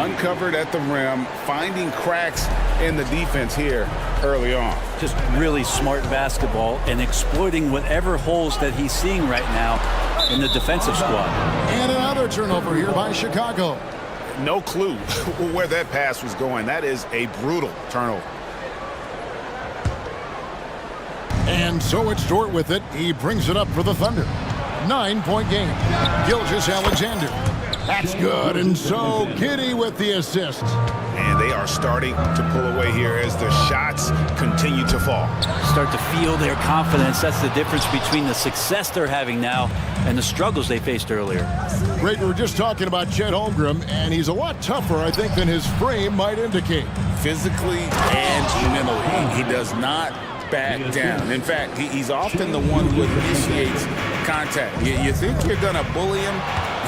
Uncovered at the rim, finding cracks in the defense here early on. Just really smart basketball and exploiting whatever holes that he's seeing right now in the defensive squad. And another turnover here by Chicago. No clue where that pass was going. That is a brutal turnover. And so it's Dort with it. He brings it up for the Thunder. 9-point game. Gilgeous-Alexander. That's good. And so Giddey with the assist. And they are starting to pull away here as the shots continue to fall. Start to feel their confidence. That's the difference between the success they're having now and the struggles they faced earlier. Great, we were just talking about Chet Holmgren, and he's a lot tougher, I think, than his frame might indicate. Physically and mentally, he does not back down. In fact, he's often the one who initiates contact. You think you're going to bully him?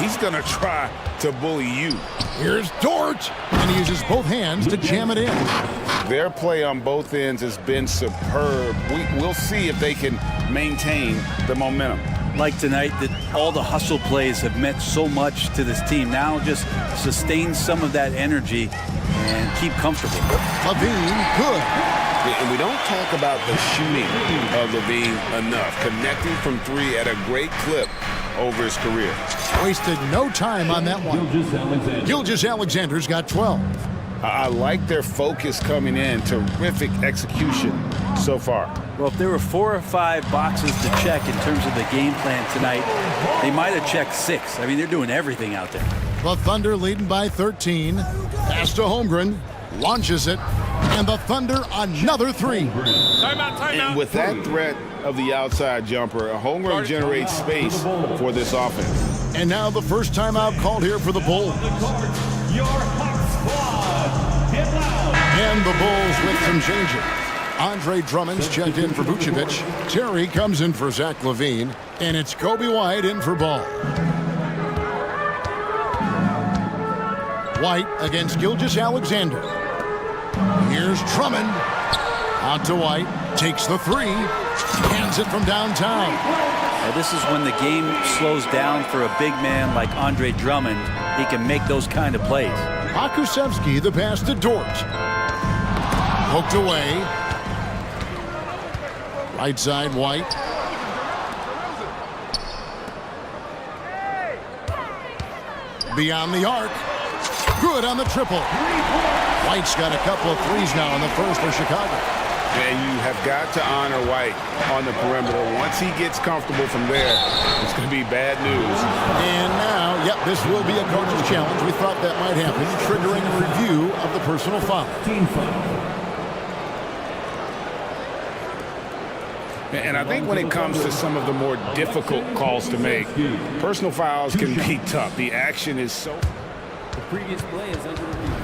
He's going to try to bully you. Here's Dort, and he uses both hands to jam it in. Their play on both ends has been superb. We'll see if they can maintain the momentum. Like tonight, that all the hustle plays have meant so much to this team. Now just sustain some of that energy and keep comfortable. Levine, good. And we don't talk about the shooting of Levine enough. Connecting from three at a great clip over his career. Wasted no time on that one. Gilgeous-Alexander's got 12. I like their focus coming in. Terrific execution so far. Well, if there were 4 or 5 boxes to check in terms of the game plan tonight, they might have checked 6. I mean, they're doing everything out there. The Thunder leading by 13. Pass to Holmgren. Launches it. And the Thunder another 3. Timeout. And with that threat of the outside jumper, Holmgren generates space for this offense. And now the first timeout called here for the Bulls. And the Bulls with some changes. Andre Drummond's checked in for Vucevic. Terry comes in for Zach Levine. And it's Kobe White in for Ball. White against Gilgeous-Alexander. Here's Drummond. Out to White. Takes the three. Hands it from downtown. Now, this is when the game slows down for a big man like Andre Drummond. He can make those kind of plays. Akusevsky, the pass to Dort. Poked away. Right side, White. Beyond the arc. Good on the triple. White's got a couple of threes now in the first for Chicago. And you have got to honor White on the perimeter. Once he gets comfortable from there, it's going to be bad news. And now, yep, this will be a coach's challenge. We thought that might happen, triggering a review of the personal foul. And I think when it comes to some of the more difficult calls to make, personal fouls can be tough. The action is so... The previous play is under review.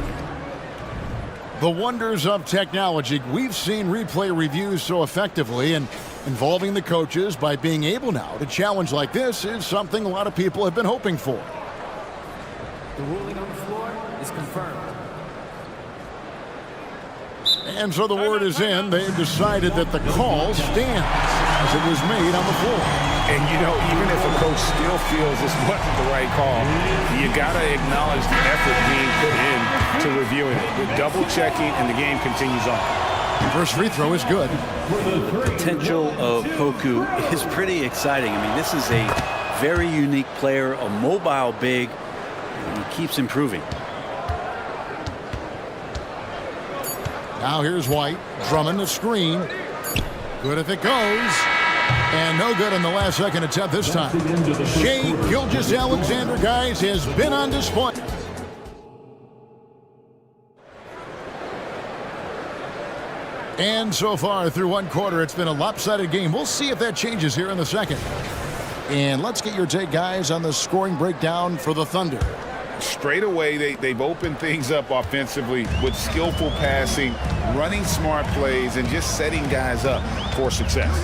The wonders of technology. We've seen replay reviews so effectively, and involving the coaches by being able now to challenge like this is something a lot of people have been hoping for. The ruling on the floor is confirmed. And so the word is in. They've decided that the call stands as it was made on the floor. And, you know, even if a coach still feels this wasn't the right call, you got to acknowledge the effort being put in to reviewing it. With double-checking, and the game continues on. First free throw is good. The potential of Poku is pretty exciting. I mean, this is a very unique player, a mobile big, and he keeps improving. Now here's White. Drummond the screen. Good if it goes. And no good in the last second attempt this time. Shai Gilgeous-Alexander, guys, has been on display. And so far through one quarter, it's been a lopsided game. We'll see if that changes here in the second. And let's get your take, guys, on the scoring breakdown for the Thunder. Straight away, they've opened things up offensively with skillful passing, running smart plays, and just setting guys up for success.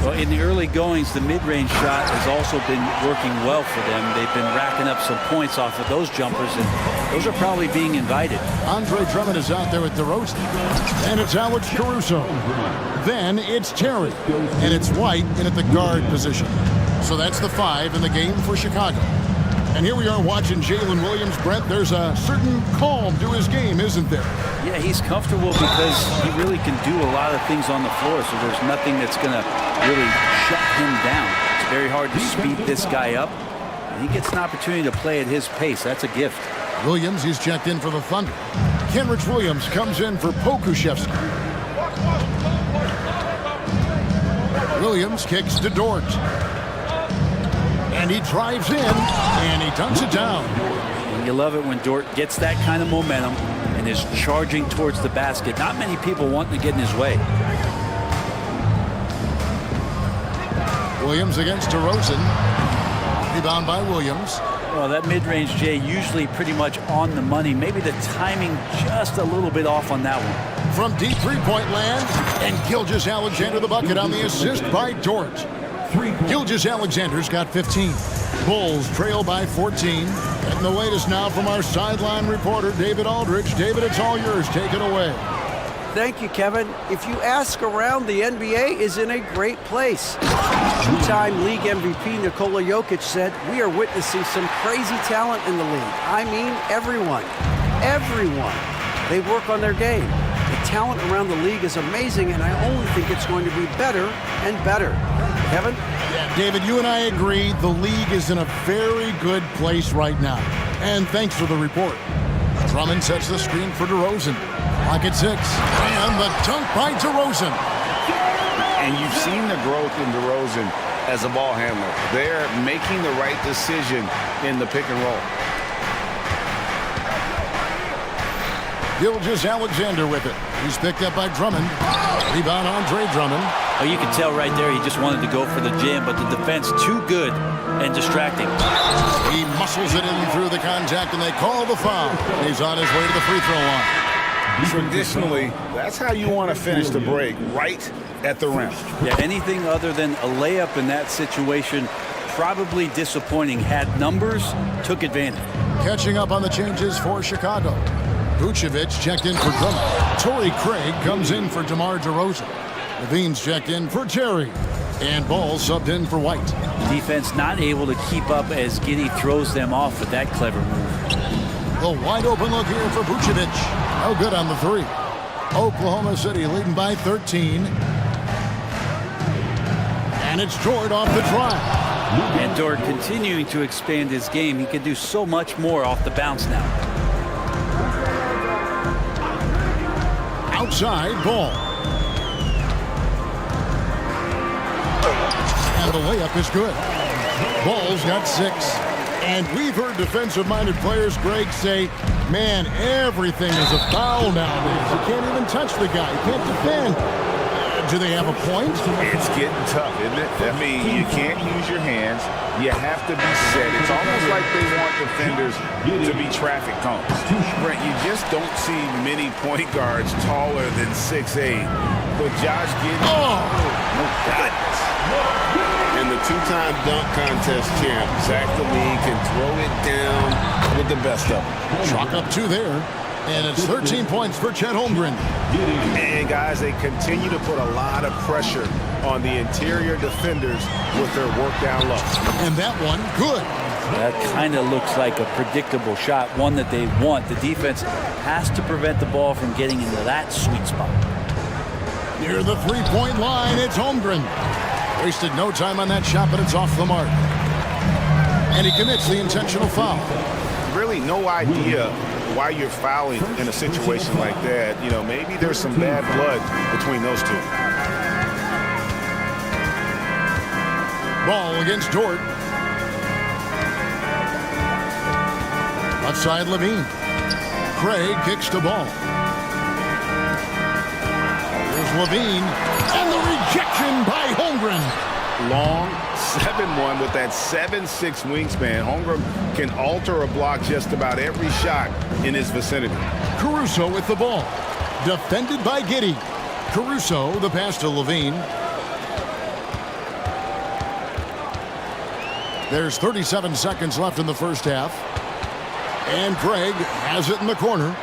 Well, in the early goings, the mid-range shot has also been working well for them. They've been racking up some points off of those jumpers, and those are probably being invited. Andre Drummond is out there with DeRozan, and it's Alex Caruso. Then it's Terry, and it's White in at the guard position. So that's the 5 in the game for Chicago. And here we are watching Jalen Williams. Brent, there's a certain calm to his game, isn't there? Yeah, he's comfortable because he really can do a lot of things on the floor, so there's nothing that's going to really shut him down. It's very hard to speed this guy up. And he gets an opportunity to play at his pace. That's a gift. Williams, he's checked in for the Thunder. Kenrich Williams comes in for Pokushevsky. Williams kicks to Dort. And he drives in, and he dunks it down. And you love it when Dort gets that kind of momentum and is charging towards the basket. Not many people want to get in his way. Williams against DeRozan. Rebound by Williams. Well, that mid-range, Jay, usually pretty much on the money. Maybe the timing just a little bit off on that one. From deep three-point land, and Gilgeous-Alexander the bucket on the assist by Dort. Gilgeous-Alexander's got 15. Bulls trail by 14. And the latest now from our sideline reporter, David Aldridge. David, it's all yours. Take it away. Thank you, Kevin. If you ask around, the NBA is in a great place. Two-time league MVP Nikola Jokic said, "We are witnessing some crazy talent in the league." I mean, everyone. Everyone. They work on their game. The talent around the league is amazing, and I only think it's going to be better and better. Kevin? Yeah, David, you and I agree the league is in a very good place right now. And thanks for the report. Drummond sets the screen for DeRozan. Clock at 6. And the dunk by DeRozan. And you've seen the growth in DeRozan as a ball handler. They're making the right decision in the pick and roll. Gilgeous-Alexander with it. He's picked up by Drummond. Rebound Andre Drummond. Oh, you can tell right there he just wanted to go for the jam, but the defense too good and distracting. He muscles it in through the contact, and they call the foul. He's on his way to the free throw line. Traditionally, that's how you want to finish the break, right at the rim. Yeah, anything other than a layup in that situation, probably disappointing. Had numbers, took advantage. Catching up on the changes for Chicago. Vucevic checked in for Drummond. Torrey Craig comes in for DeMar DeRozan. Levine's checked in for Terry. And Ball subbed in for White. Defense not able to keep up as Giddey throws them off with that clever move. The wide open look here for Vucevic. No good on the three. Oklahoma City leading by 13. And it's Dort off the drive. And Dort continuing to expand his game. He can do so much more off the bounce now. Outside Ball. And the layup is good. Ball's got 6. And we've heard defensive-minded players, Greg, say, man, everything is a foul nowadays. You can't even touch the guy. You can't defend. Do they have a point? It's getting tough, isn't it? I mean, you can't use your hands. You have to be set. It's almost like they want defenders to be traffic cones. Brent, you just don't see many point guards taller than 6'8". But Josh Giddey, no goodness. And the two-time dunk contest champ, Zach LaVine, can throw it down with the best of them. Chalk up 2 there. And it's 13 points for Chet Holmgren. And guys, they continue to put a lot of pressure on the interior defenders with their work down low. And that one, good. That kind of looks like a predictable shot, one that they want. The defense has to prevent the ball from getting into that sweet spot. Near the three-point line, it's Holmgren. Wasted no time on that shot, but it's off the mark. And he commits the intentional foul. Really no idea why you're fouling in a situation like that. You know, maybe there's some bad blood between those two. Ball against Dort. Left side Levine. Craig kicks the ball. Here's Levine. And the rejection by Holmgren. Long 7-1 with that 7'6" wingspan. Holmgren can alter a block just about every shot in his vicinity. Caruso with the ball. Defended by Giddey. Caruso, the pass to Levine. There's 37 seconds left in the first half. And Craig has it in the corner.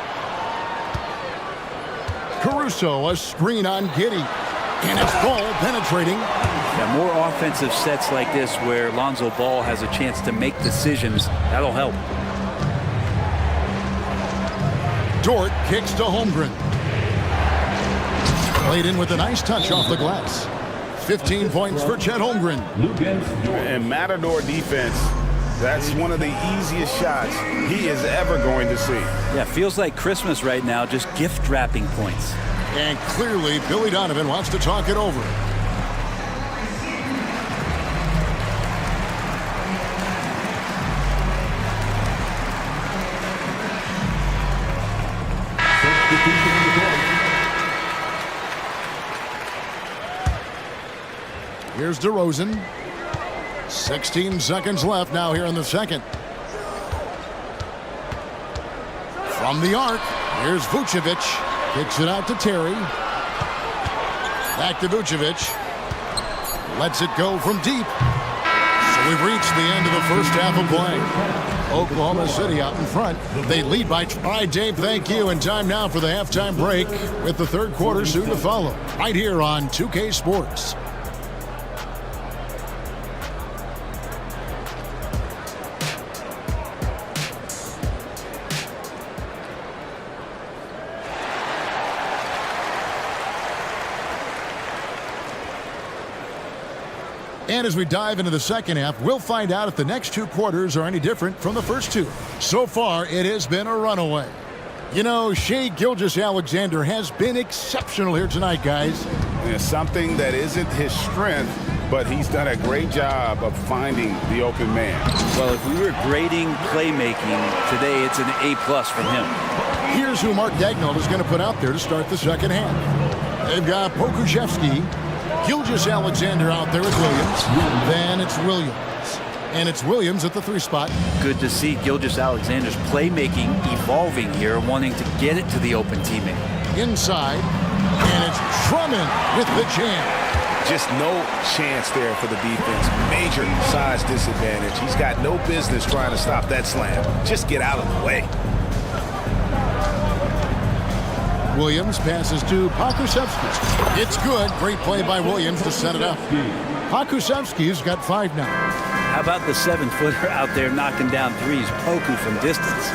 Caruso, a screen on Giddey. And it's Ball penetrating. Yeah, more offensive sets like this where Lonzo Ball has a chance to make decisions. That'll help. Dort kicks to Holmgren. Played in with a nice touch off the glass. 15 points for Chet Holmgren. And Matador defense, that's one of the easiest shots he is ever going to see. Yeah, feels like Christmas right now, just gift wrapping points. And clearly, Billy Donovan wants to talk it over. Here's DeRozan. 16 seconds left now here in the second. From the arc, here's Vucevic. Kicks it out to Terry. Back to Vucevic. Lets it go from deep. So we've reached the end of the first half of play. Oklahoma City out in front. They lead by... All right, Dave, thank you. And time now for the halftime break with the third quarter soon to follow. Right here on 2K Sports. And as we dive into the second half, we'll find out if the next two quarters are any different from the first two. So far, it has been a runaway. You know, Shai Gilgeous-Alexander has been exceptional here tonight, guys. And something that isn't his strength, but he's done a great job of finding the open man. Well, if we were grading playmaking today, it's an A+ from him. Here's who Mark Daigneault is going to put out there to start the second half. They've got Pokusevski, Gilgeous-Alexander out there with Williams. Then it's Williams. And it's Williams at the 3 spot. Good to see Gilgeous-Alexander's playmaking evolving here, wanting to get it to the open teammate. Inside, and it's Drummond with the jam. Just no chance there for the defense. Major size disadvantage. He's got no business trying to stop that slam. Just get out of the way. Williams passes to Pokusevski. It's good. Great play by Williams to set it up. Pokusevski's got 5 now. How about the 7-footer out there knocking down threes? Poku from distance.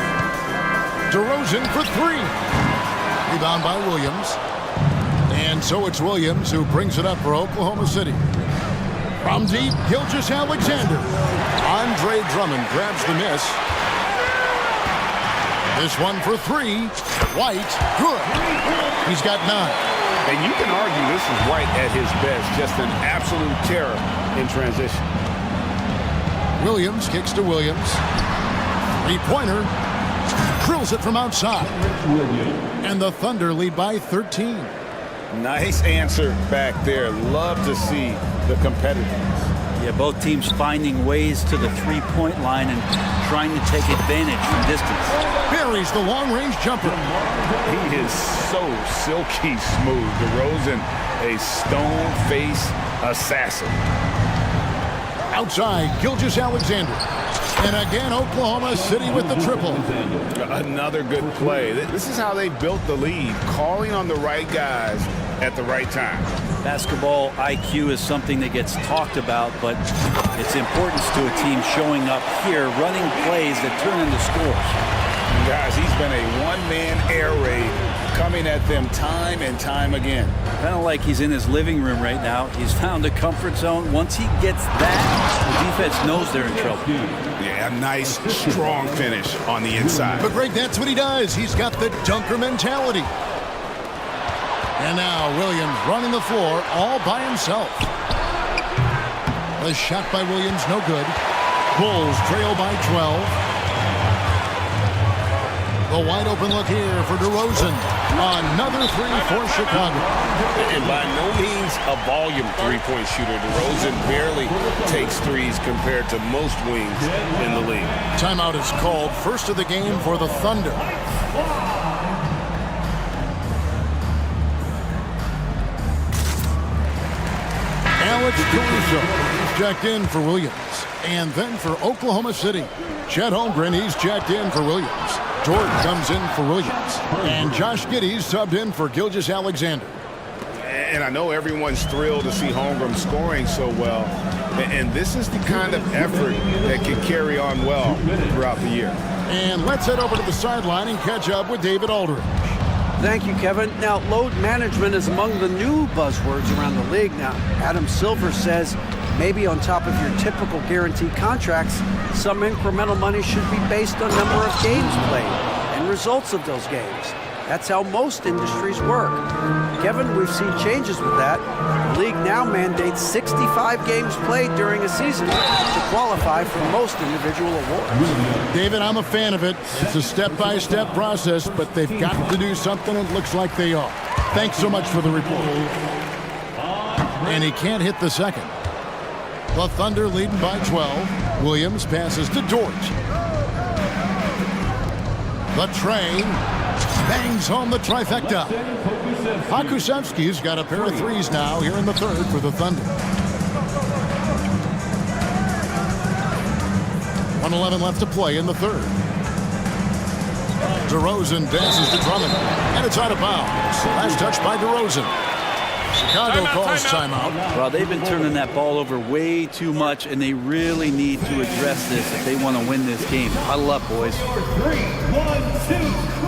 DeRozan for 3. Rebound by Williams. And so it's Williams who brings it up for Oklahoma City. From deep, Gilgeous-Alexander. Andre Drummond grabs the miss. This one for 3. White, good. He's got 9. And you can argue this is White at his best. Just an absolute terror in transition. Williams kicks to Williams. 3-pointer. Drills it from outside. And the Thunder lead by 13. Nice answer back there. Love to see the competitiveness. Yeah, both teams finding ways to the 3-point line and trying to take advantage from distance. Buries the long-range jumper. He is so silky smooth. DeRozan, a stone-face assassin. Outside, Gilgeous-Alexander. And again, Oklahoma City with the triple. Another good play. This is how they built the lead, calling on the right guys at the right time. Basketball IQ is something that gets talked about, but its importance to a team showing up here, running plays that turn into scores. Guys, he's been a one-man air raid coming at them time and time again. Kind of like he's in his living room right now. He's found a comfort zone. Once he gets that, the defense knows they're in trouble. Yeah, a nice, strong finish on the inside. But Greg, that's what he does. He's got the dunker mentality. And now Williams running the floor all by himself. The shot by Williams, no good. Bulls trail by 12. The wide open look here for DeRozan. Another 3 for Chicago. And by no means a volume 3-point shooter. DeRozan barely takes threes compared to most wings in the league. Timeout is called. First of the game for the Thunder. Alex Caruso checked in for Williams. And then for Oklahoma City, Chet Holmgren, he's checked in for Williams. Jordan comes in for Williams. And Josh Giddey's subbed in for Gilgeous-Alexander. And I know everyone's thrilled to see Holmgren scoring so well. And this is the kind of effort that can carry on well throughout the year. And let's head over to the sideline and catch up with David Aldridge. Thank you, Kevin. Now, load management is among the new buzzwords around the league now. Adam Silver says maybe on top of your typical guaranteed contracts, some incremental money should be based on number of games played and results of those games. That's how most industries work. Kevin, we've seen changes with that. The league now mandates 65 games played during a season to qualify for most individual awards. David, I'm a fan of it. It's a step-by-step process, but they've got to do something. It looks like they are. Thanks so much for the report. And he can't hit the second. The Thunder leading by 12. Williams passes to George. The train bangs home the trifecta. Pokusevski's got a pair of threes now here in the third for the Thunder. 1:11 left to play in the third. DeRozan dances to Drummond, and it's out of bounds. Last touch by DeRozan. Chicago calls timeout. Well, they've been turning that ball over way too much, and they really need to address this if they want to win this game. Huddle up, boys. 3, 1, 2,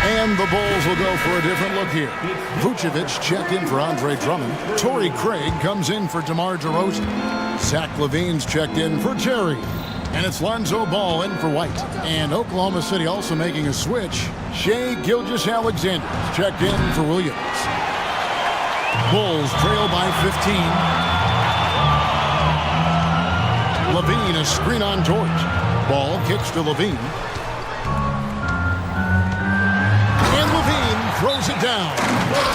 And the Bulls will go for a different look here. Vucevic checked in for Andre Drummond. Torrey Craig comes in for DeMar DeRozan. Zach LaVine's checked in for Terry. And it's Lonzo Ball in for White. And Oklahoma City also making a switch. Shai Gilgeous-Alexander's checked in for Williams. Bulls trail by 15. LaVine, a screen on George. Ball kicks to LaVine. And LaVine throws it down.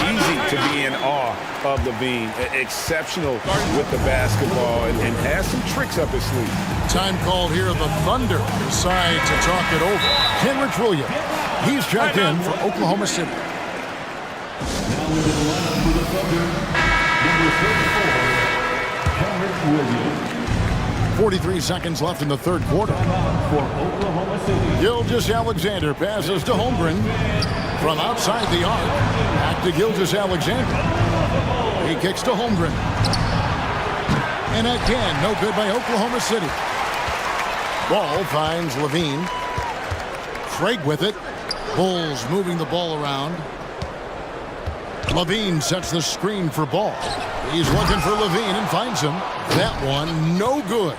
Easy to be in awe of Levine. Exceptional with the basketball and has some tricks up his sleeve. Time called here. The Thunder decide to talk it over. Kenrich Williams. He's checked in for Oklahoma City. Now in the lineup for the Thunder, number 34, Kenrich Williams. 43 seconds left in the third quarter. For Oklahoma City. Gilgeous Alexander passes to Holmgren. From outside the arc, back to Gilgeous Alexander. He kicks to Holmgren. And again, no good by Oklahoma City. Ball finds Levine. Craig with it. Bulls moving the ball around. Levine sets the screen for Ball. He's looking for Levine and finds him. That one, no good.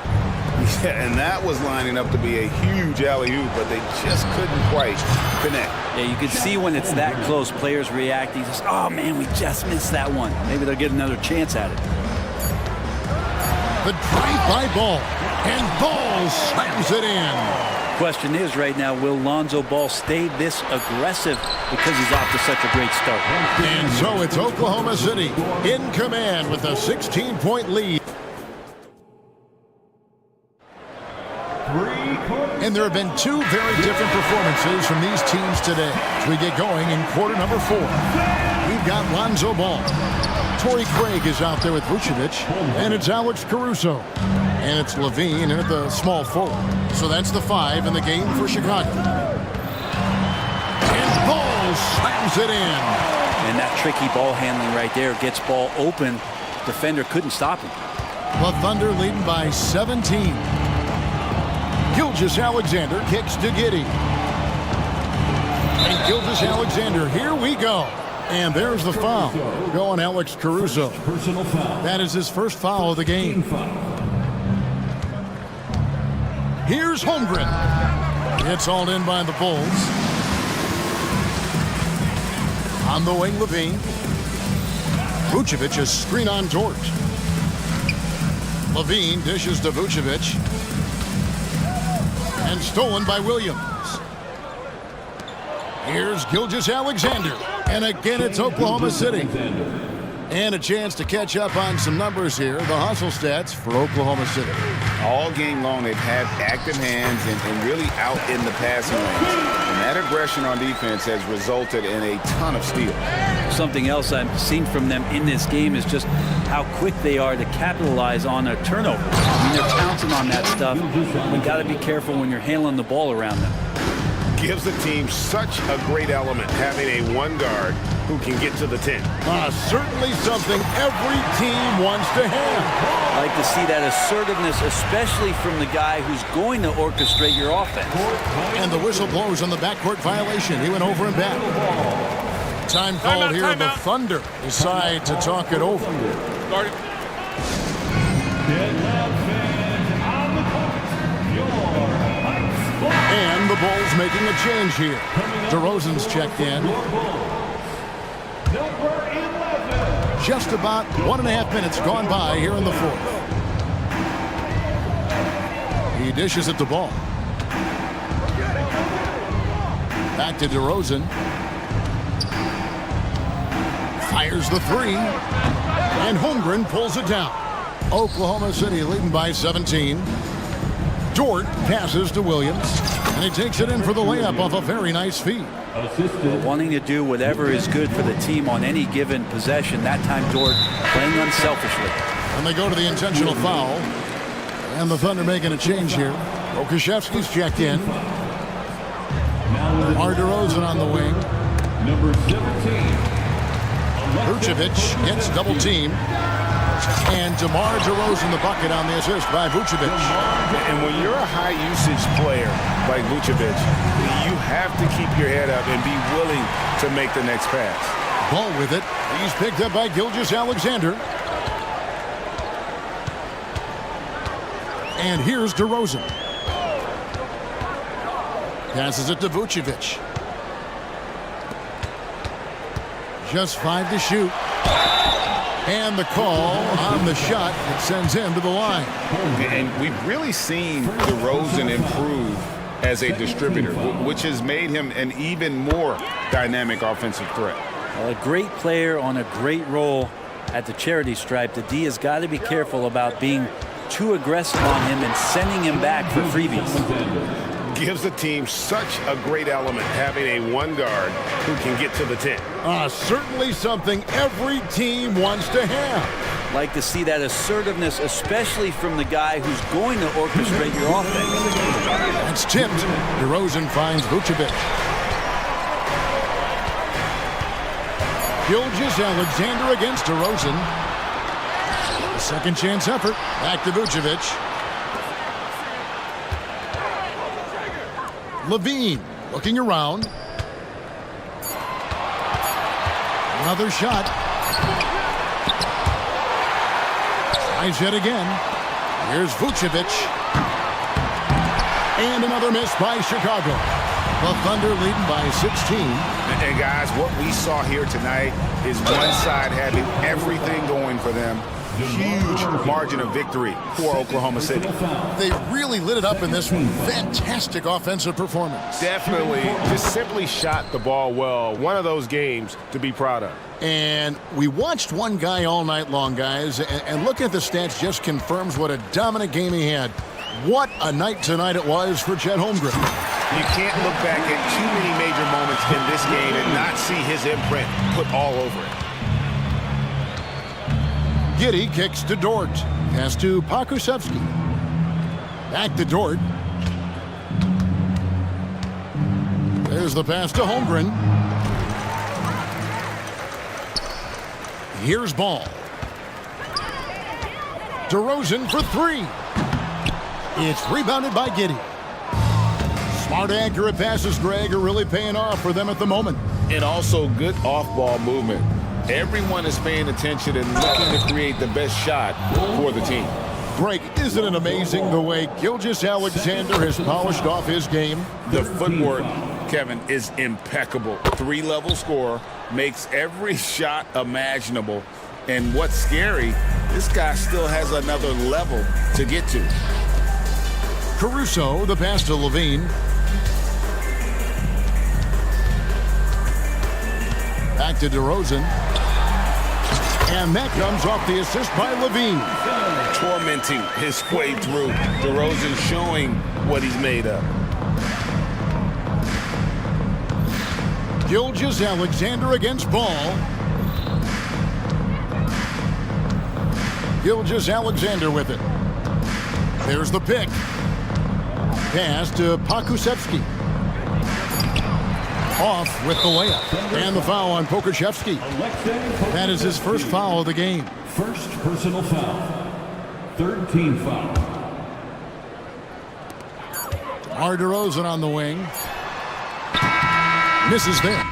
Yeah, and that was lining up to be a huge alley-oop, but they just couldn't quite connect. Yeah, you can see when it's that close, players reacting. Just, oh, man, we just missed that one. Maybe they'll get another chance at it. The drive by Ball, and Ball slams it in. Question is right now, will Lonzo Ball stay this aggressive because he's off to such a great start? And so it's Oklahoma City in command with a 16-point lead. And there have been two very different performances from these teams today as we get going in quarter number 4. We've got Lonzo Ball. Torrey Craig is out there with Vucevic, and it's Alex Caruso. And it's Levine at the small forward. So that's the 5 in the game for Chicago. And Ball slams it in. And that tricky ball handling right there gets Ball open. Defender couldn't stop him. The Thunder leading by 17. Gilgeous Alexander kicks to Giddey. And Gilgeous Alexander, here we go. And there's the foul. Going Alex Caruso. Personal foul. That is his first foul of the game. Here's Holmgren. It's hauled in by the Bulls. On the wing, Levine. Vucevic is screen on George. Levine dishes to Vucevic. And stolen by Williams. Here's Gilgeous Alexander. And again, it's Oklahoma City. And a chance to catch up on some numbers here. The hustle stats for Oklahoma City. All game long, they've had active hands and really out in the passing lanes. And that aggression on defense has resulted in a ton of steals. Something else I've seen from them in this game is just how quick they are to capitalize on a turnover. I mean, they're pouncing on that stuff. You got to be careful when you're handling the ball around them. Gives the team such a great element having a one guard who can get to the 10. Certainly something every team wants to have. I like to see that assertiveness, especially from the guy who's going to orchestrate your offense. And the whistle blows on the backcourt violation. He went over and back. Time called here. The Thunder decide to talk it over. And the Bulls making a change here. DeRozan's checked in. Just about 1.5 minutes gone by here in the fourth. He dishes it to Ball. Back to DeRozan. Fires the 3. And Holmgren pulls it down. Oklahoma City leading by 17. Dort passes to Williams, and he takes it in for the layup off a very nice feed. Wanting to do whatever is good for the team on any given possession. That time, Dort playing unselfishly. And they go to the intentional foul. And the Thunder making a change here. Okashevsky's checked in. Mar DeRozan on the wing. Number 17. Vucevic gets double teamed. And DeMar DeRozan the bucket on the assist by Vucevic. And when you're a high-usage player like Vucevic, you have to keep your head up and be willing to make the next pass. Ball with it. He's picked up by Gilgeous Alexander. And here's DeRozan. Passes it to Vucevic. Just 5 to shoot. And the call on the shot that sends him to the line. And we've really seen DeRozan improve as a distributor, which has made him an even more dynamic offensive threat. A great player on a great role. at the charity stripe, the D has got to be careful about being too aggressive on him and sending him back for freebies. Gives the team such a great element, having a one guard who can get to the 10. Certainly something every team wants to have. Like to see that assertiveness, especially from the guy who's going to orchestrate your offense. That's tipped. DeRozan finds Vucevic. Gilgeous-Alexander against DeRozan. A second chance effort. Back to Vucevic. Levine looking around. Another shot. Tries it again. Here's Vucevic. And another miss by Chicago. The Thunder leading by 16. And guys, what we saw here tonight is one side having everything going for them. Huge margin of victory for Oklahoma City. They really lit it up in this one. Fantastic offensive performance. Definitely just simply shot the ball well. One of those games to be proud of. And we watched one guy all night long, guys, and looking at the stats just confirms what a dominant game he had. What a night tonight it was for Chet Holmgren. You can't look back at too many major moments in this game and not see his imprint put all over it. Giddey kicks to Dort. Pass to Pokusevski. Back to Dort. There's the pass to Holmgren. Here's Ball. DeRozan for three. It's rebounded by Giddey. Smart, accurate passes, Greg, are really paying off for them at the moment. And also good off-ball movement. Everyone is paying attention and looking to create the best shot for the team. Greg, isn't it amazing the way Gilgeous-Alexander has polished off his game? The footwork, Kevin, is impeccable. Three-level scorer, makes every shot imaginable. And what's scary, this guy still has another level to get to. Caruso, the pass to Levine. Back to DeRozan. And that comes off the assist by Levine. Tormenting his way through. DeRozan showing what he's made of. Gilgeous-Alexander against Ball. Gilgeous-Alexander with it. There's the pick. Pass to Pokusevski. Off with the layup. And the foul on Pokusevski. That is his first foul of the game. First personal foul. Third team foul. DeMar DeRozan on the wing. Misses there.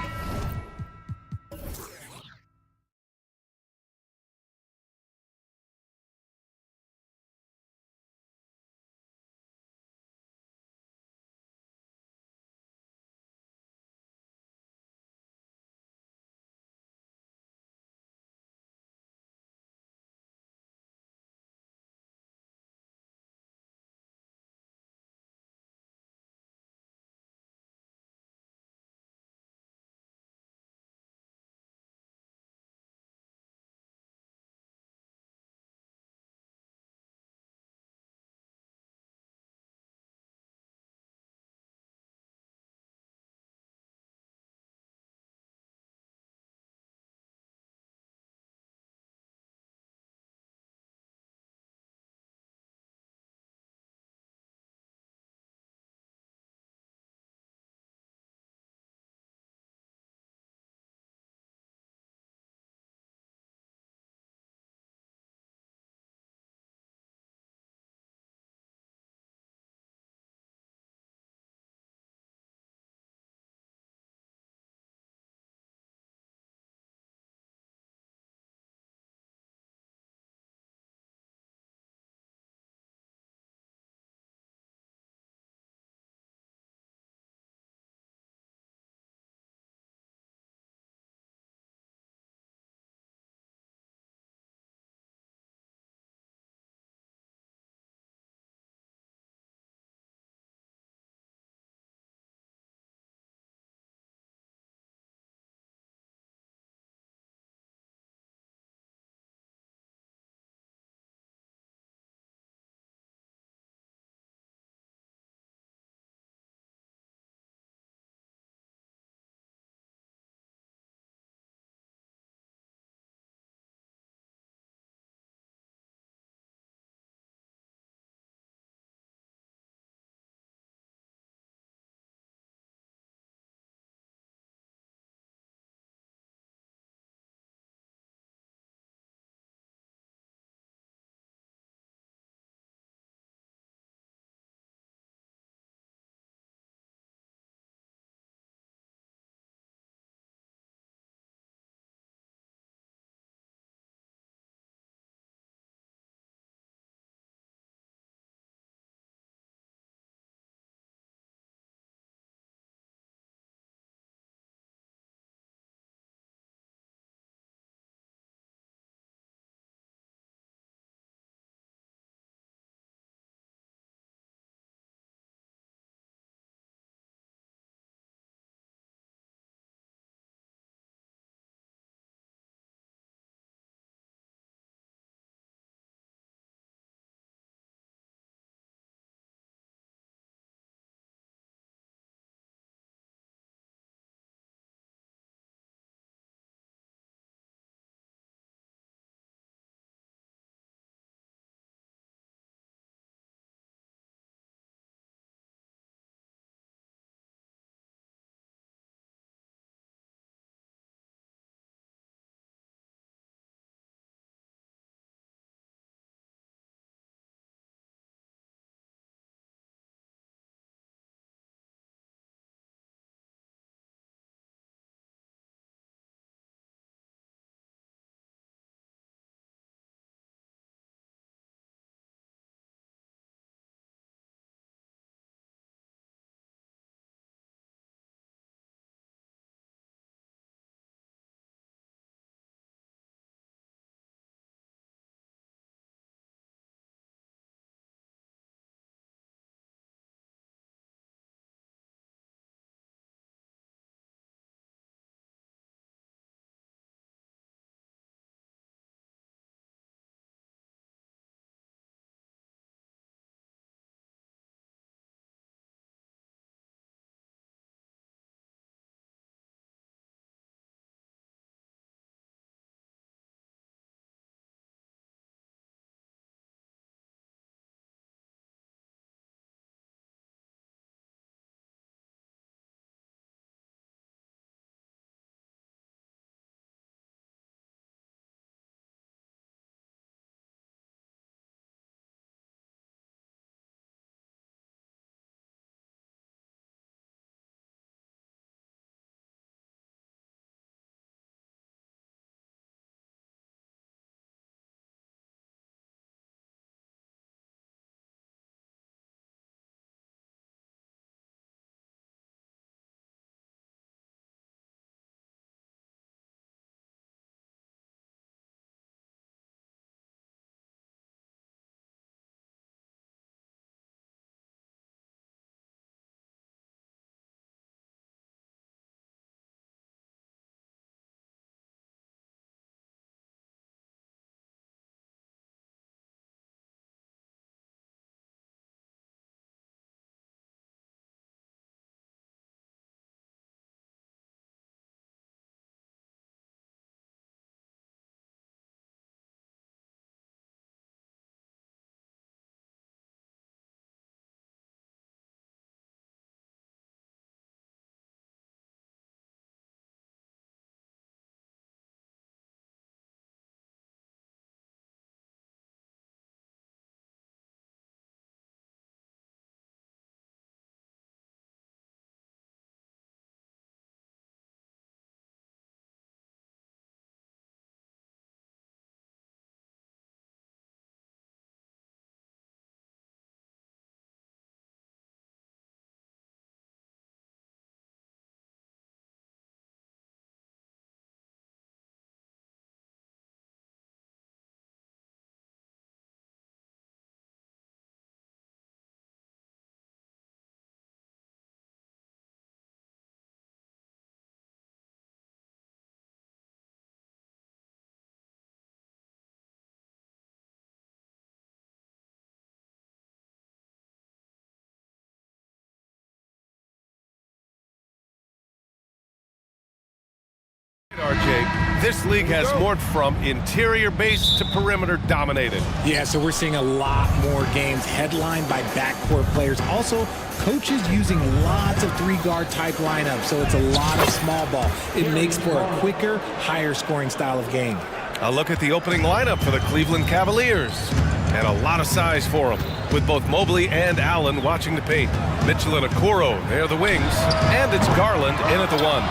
point, this league has morphed from interior-based to perimeter-dominated. Yeah, so we're seeing a lot more games headlined by backcourt players. Also, coaches using lots of three-guard type lineups, so it's a lot of small ball. It makes for a quicker, higher-scoring style of game. A look at the opening lineup for the Cleveland Cavaliers. And a lot of size for them, with both Mobley and Allen watching the paint. Mitchell and Okoro, they're the wings. And it's Garland in at the 1.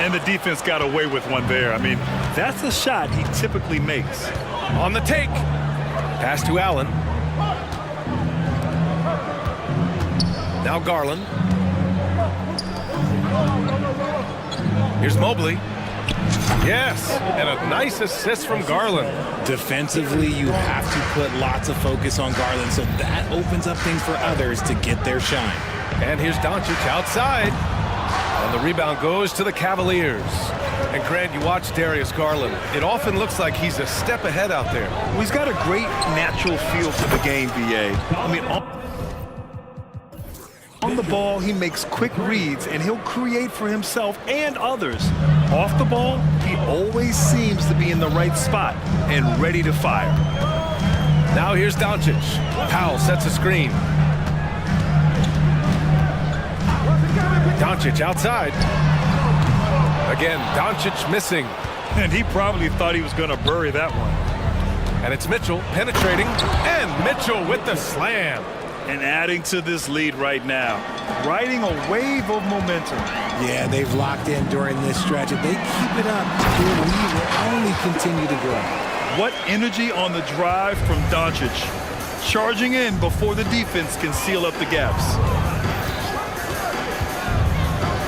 And the defense got away with one there. I mean, that's a shot he typically makes. On the take. Pass to Allen. Now Garland. Here's Mobley. Yes, and a nice assist from Garland. Defensively, you have to put lots of focus on Garland, so that opens up things for others to get their shine. And here's Doncic outside. And the rebound goes to the Cavaliers. And Grant, you watch Darius Garland. It often looks like he's a step ahead out there. Well, he's got a great natural feel for the game, BA. I mean, on the ball, he makes quick reads, and he'll create for himself and others. Off the ball, he always seems to be in the right spot and ready to fire. Now here's Doncic. Powell sets a screen. Doncic outside. Again, Doncic missing. And he probably thought he was going to bury that one. And it's Mitchell penetrating, and Mitchell with the slam. And adding to this lead right now, riding a wave of momentum. Yeah, they've locked in during this stretch. If they keep it up, their lead will only continue to grow. What energy on the drive from Doncic. Charging in before the defense can seal up the gaps.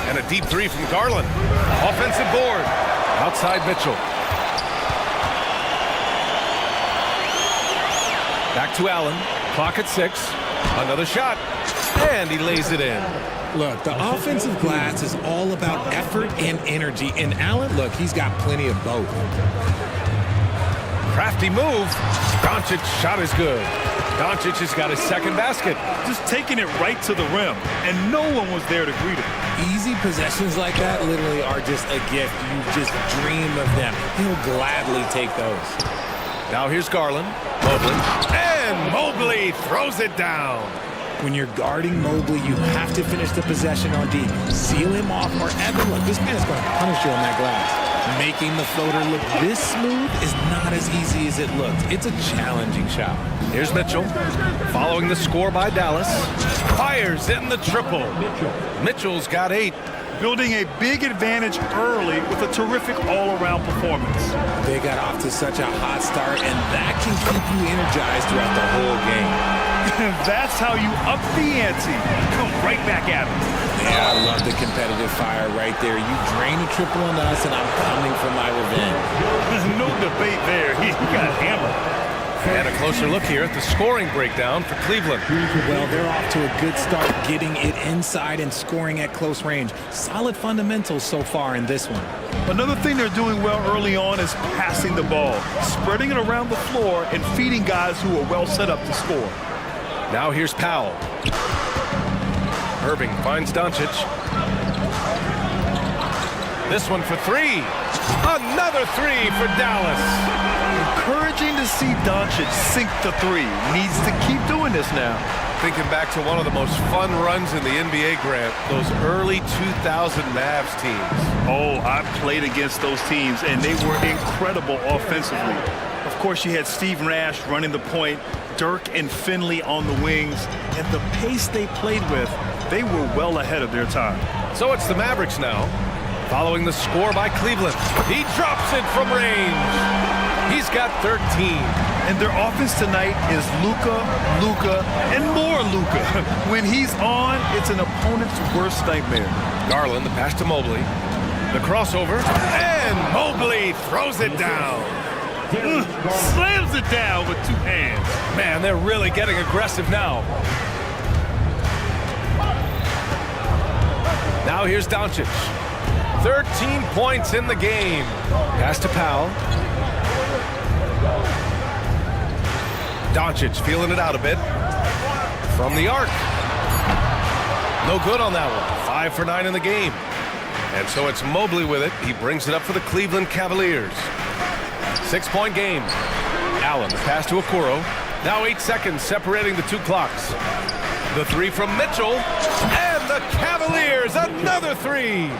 And a deep three from Garland. Offensive board. Outside Mitchell. Back to Allen. Clock at 6. Another shot. And he lays it in. Look, the offensive glass is all about effort and energy. And Allen, look, he's got plenty of both. Crafty move. Doncic's shot is good. Doncic has got his second basket. Just taking it right to the rim, and no one was there to greet him. Easy possessions like that literally are just a gift. You just dream of them. He'll gladly take those. Now here's Garland. Mobley. And Mobley throws it down. When you're guarding Mobley, you have to finish the possession on D. Seal him off, or Evan, look, this man's going to punish you on that glass. Making the floater look this smooth is not as easy as it looks. It's a challenging shot. Here's Mitchell, following the score by Dallas. Fires in the triple. Mitchell's got 8. Building a big advantage early with a terrific all-around performance. They got off to such a hot start, and that can keep you energized throughout the whole game. That's how you up the ante. Come right back at him. Yeah, I love the competitive fire right there. You drain a triple on us, and I'm coming for my revenge. No debate there. He got hammered. And a closer look here at the scoring breakdown for Cleveland. Well, they're off to a good start getting it inside and scoring at close range. Solid fundamentals so far in this one. Another thing they're doing well early on is passing the ball, spreading it around the floor and feeding guys who are well set up to score. Now here's Powell. Irving finds Doncic. This one for 3. Another 3 for Dallas. Encouraging to see Doncic sink the 3. Needs to keep doing this now. Thinking back to one of the most fun runs in the NBA, Grant, those early 2000 Mavs teams. Oh, I've played against those teams, and they were incredible offensively. Of course, you had Steve Nash running the point, Dirk and Finley on the wings, and the pace they played with, they were well ahead of their time. So it's the Mavericks now, following the score by Cleveland. He drops it from range. He's got 13. And their offense tonight is Luka, and more Luka. When he's on, it's an opponent's worst nightmare. Garland, the pass to Mobley. The crossover, and Mobley throws it down. Slams it down with 2 hands. Man, they're really getting aggressive now. Now here's Doncic. 13 points in the game. Pass to Powell. Doncic feeling it out a bit. From the arc. No good on that one. 5 for 9 in the game. And so it's Mobley with it. He brings it up for the Cleveland Cavaliers. 6-point game. Allen, the pass to Okoro. Now 8 seconds separating the two clocks. The three from Mitchell. And the Cavaliers, another three.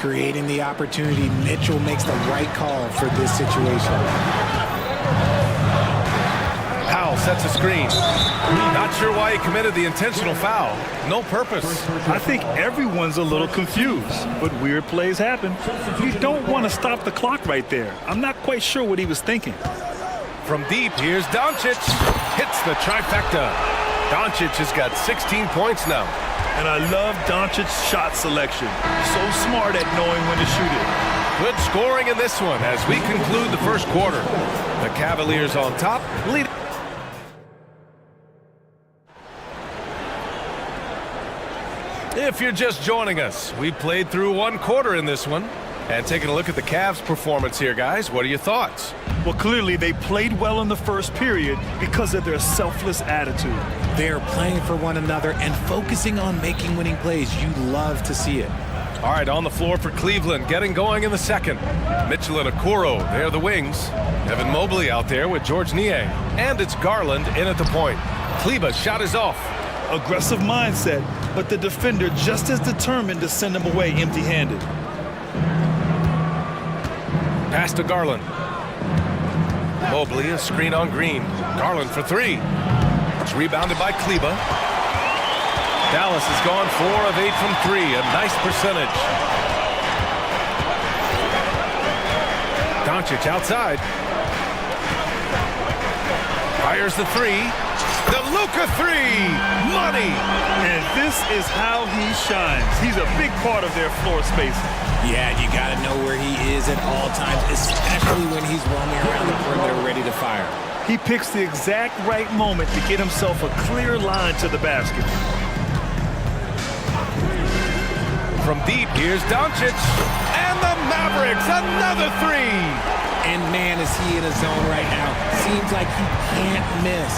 Creating the opportunity, Mitchell makes the right call for this situation. Powell sets a screen. Not sure why he committed the intentional foul. No purpose. I think everyone's a little confused, but weird plays happen. You don't want to stop the clock right there. I'm not quite sure what he was thinking. From deep, here's Doncic. Hits the trifecta. Doncic has got 16 points now. And I love Doncic's shot selection. So smart at knowing when to shoot it. Good scoring in this one as we conclude the first quarter. The Cavaliers on top, lead. If you're just joining us, we played through one quarter in this one. And taking a look at the Cavs' performance here, guys, what are your thoughts? Well, clearly they played well in the first period because of their selfless attitude. They're playing for one another and focusing on making winning plays. You love to see it. All right, on the floor for Cleveland, getting going in the second. Mitchell and Okoro, they're the wings. Evan Mobley out there with George Niang. And it's Garland in at the point. Kleba's shot is off. Aggressive mindset, but the defender just as determined to send him away empty-handed. Pass to Garland. Mobley, a screen on Green. Garland for three. It's rebounded by Kleba. Dallas has gone 4 of 8 from 3. A nice percentage. Doncic outside. Fires the three. The Luka three. Money. And this is how he shines. He's a big part of their floor space. Yeah, you got to know where he is at all times, especially when he's roaming around the perimeter ready to fire. He picks the exact right moment to get himself a clear line to the basket. From deep, here's Doncic. And the Mavericks, another three. And man, is he in a zone right now. Seems like he can't miss.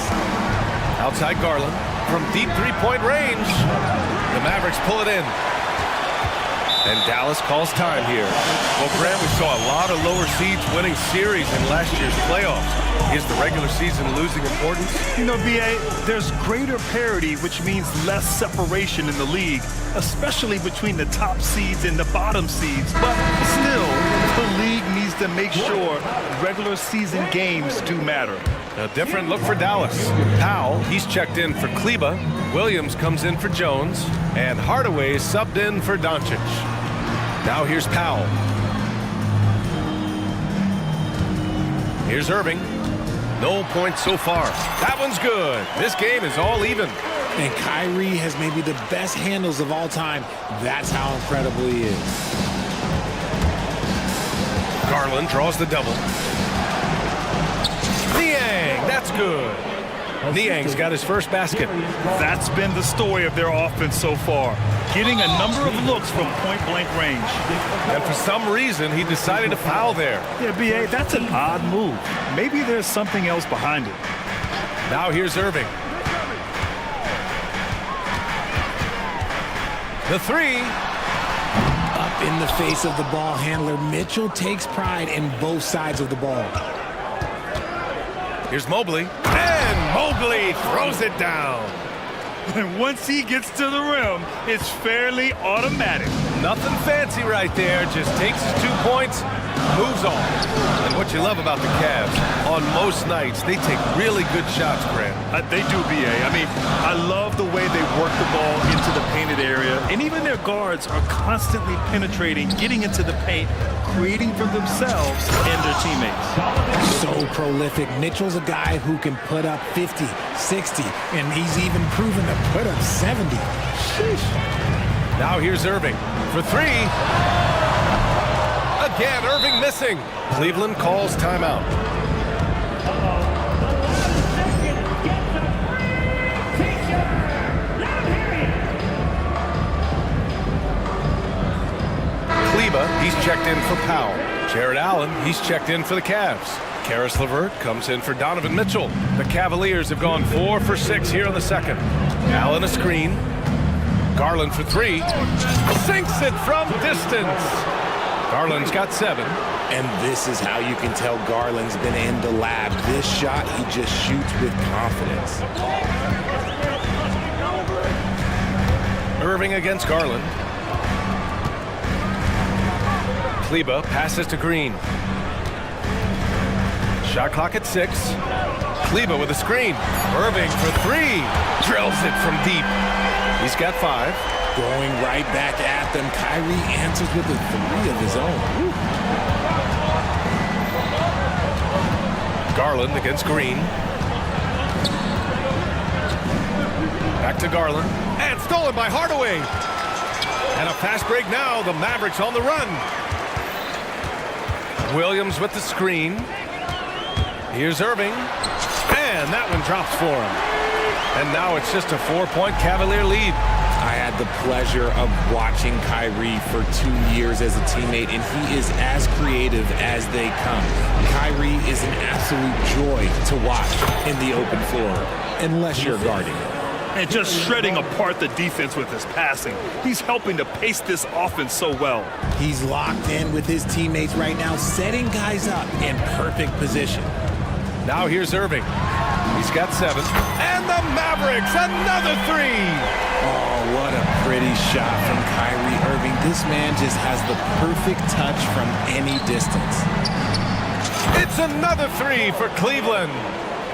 Outside Garland. From deep three-point range. The Mavericks pull it in. And Dallas calls time here. Well, Grant, we saw a lot of lower seeds winning series in last year's playoffs. Is the regular season losing importance? You know, B.A., there's greater parity, which means less separation in the league, especially between the top seeds and the bottom seeds. But still, the league needs to make sure regular season games do matter. A different look for Dallas. Powell, he's checked in for Kleba. Williams comes in for Jones. And Hardaway subbed in for Doncic. Now here's Powell. Here's Irving. No points so far. That one's good. This game is all even. And Kyrie has maybe the best handles of all time. That's how incredible he is. Garland draws the double. Niang, that's good. Niang's got his first basket. That's been the story of their offense so far, getting a number of looks from point-blank range. And for some reason, he decided to foul there. Yeah, B.A., that's an odd move. Maybe there's something else behind it. Now here's Irving. The three. Up in the face of the ball handler, Mitchell takes pride in both sides of the ball. Here's Mobley. And Mobley throws it down. And once he gets to the rim, it's fairly automatic. Nothing fancy right there. Just takes his 2 points, moves on. And what you love about the Cavs, on most nights, they take really good shots, Grant. They do, B.A. I mean, I love the way they work the ball into the painted area. And even their guards are constantly penetrating, getting into the paint, creating for themselves and their teammates. So prolific. Mitchell's a guy who can put up 50, 60, and he's even proven to put up 70. Sheesh. Now here's Irving for three. Again, Irving missing. Cleveland calls timeout. Kleba, he's checked in for Powell. Jared Allen, he's checked in for the Cavs. Karis LeVert comes in for Donovan Mitchell. The Cavaliers have gone 4 for 6 here in the second. Allen a screen. Garland for three. Sinks it from distance. Garland's got 7. And this is how you can tell Garland's been in the lab. This shot, he just shoots with confidence. Irving against Garland. Kleba passes to Green. Shot clock at 6. Kleba with a screen. Irving for 3. Drills it from deep. He's got 5. Going right back at them. Kyrie answers with a 3 of his own. Woo. Garland against Green. Back to Garland. And stolen by Hardaway. And a fast break now. The Mavericks on the run. Williams with the screen. Here's Irving. And that one drops for him. And now it's just a 4-point Cavalier lead. I had the pleasure of watching Kyrie for 2 years as a teammate, and he is as creative as they come. Kyrie is an absolute joy to watch in the open floor, unless you're guarding. And just shredding apart the defense with his passing. He's helping to pace this offense so well. He's locked in with his teammates right now, setting guys up in perfect position. Now here's Irving. He's got 7. And the Mavericks, another 3. Oh, what a pretty shot from Kyrie Irving. This man just has the perfect touch from any distance. It's another 3 for Cleveland.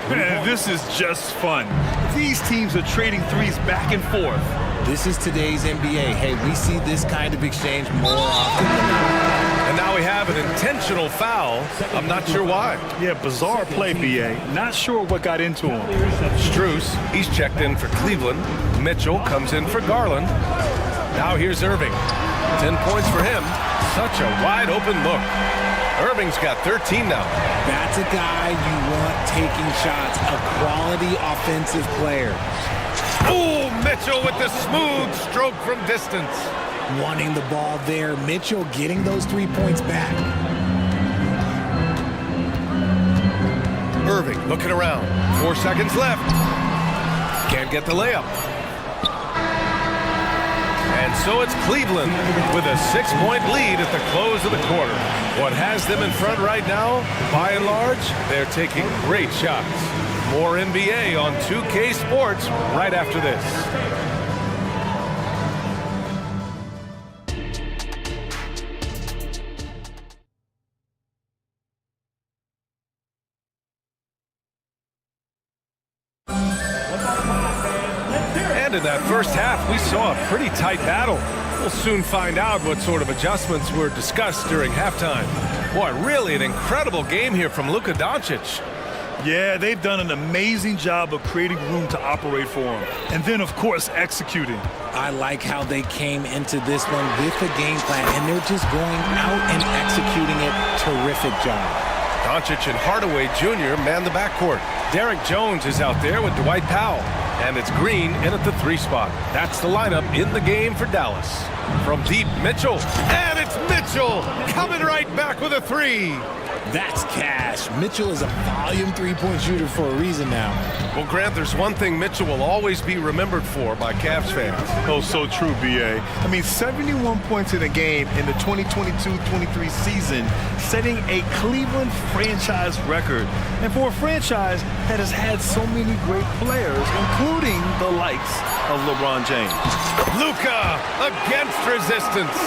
Man, this is just fun. These teams are trading threes back and forth. This is today's NBA. Hey, we see this kind of exchange more often than not. And now we have an intentional foul. I'm not sure why. Yeah, bizarre play, BA. Not sure what got into him. Strus, he's checked in for Cleveland. Mitchell comes in for Garland. Now here's Irving. 10 points for him. Such a wide open look. Irving's got 13 now. That's a guy you want taking shots, a quality offensive player. Ooh, Mitchell with the smooth stroke from distance. Wanting the ball there. Mitchell getting those 3 points back. Irving looking around. 4 seconds left. Can't get the layup. And so it's Cleveland with a 6-point lead at the close of the quarter. What has them in front right now, by and large, they're taking great shots. More NBA on 2K Sports right after this. And in that first half, we saw a pretty tight battle. We'll soon find out what sort of adjustments were discussed during halftime. Boy, really an incredible game here from Luka Doncic. Yeah, they've done an amazing job of creating room to operate for him. And then, of course, executing. I like how they came into this one with a game plan, and they're just going out and executing it. Terrific job. Doncic and Hardaway Jr. man the backcourt. Derek Jones is out there with Dwight Powell. And it's Green in at the 3 spot. That's the lineup in the game for Dallas. From deep, Mitchell. And it's Mitchell coming right back with a 3. That's cash. Mitchell is a volume 3-point shooter for a reason now. Well, Grant, there's one thing Mitchell will always be remembered for by Cavs fans. Oh, so true, BA. I mean, 71 points in a game in the 2022-23 season, setting a Cleveland franchise record. And for a franchise that has had so many great players, including the likes of LeBron James. Luka against resistance.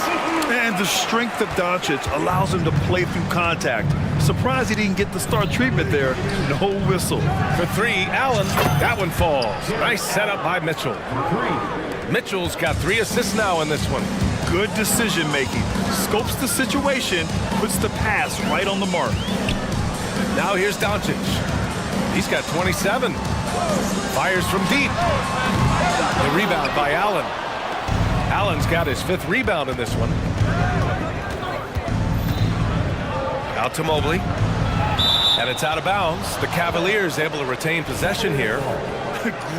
And the strength of Doncic allows him to play through contact. Surprised he didn't get the star treatment there. No whistle. For 3, Allen. That one falls. Nice setup by Mitchell. Mitchell's got 3 assists now in this one. Good decision making. Scopes the situation, puts the pass right on the mark. Now here's Doncic. He's got 27. Fires from deep. The rebound by Allen. Allen's got his 5th rebound in this one. Out to Mobley. And it's out of bounds. The Cavaliers able to retain possession here.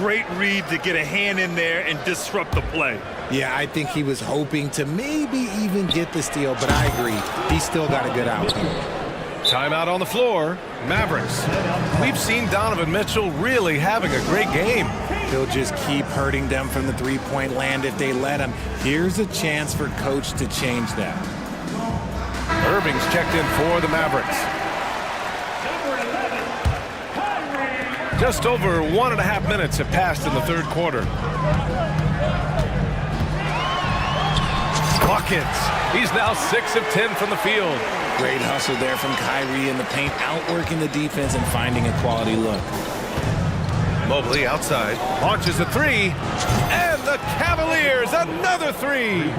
Great read to get a hand in there and disrupt the play. Yeah, I think he was hoping to maybe even get the steal, but I agree. He's still got a good outcome. Timeout on the floor. Mavericks. We've seen Donovan Mitchell really having a great game. He'll just keep hurting them from the three-point land if they let him. Here's a chance for coach to change that. Irving's checked in for the Mavericks. Just over 1.5 minutes have passed in the third quarter. Buckets. He's now 6 of 10 from the field. Great hustle there from Kyrie in the paint, outworking the defense and finding a quality look. Mobley outside, launches a three, and the Cavaliers, another three.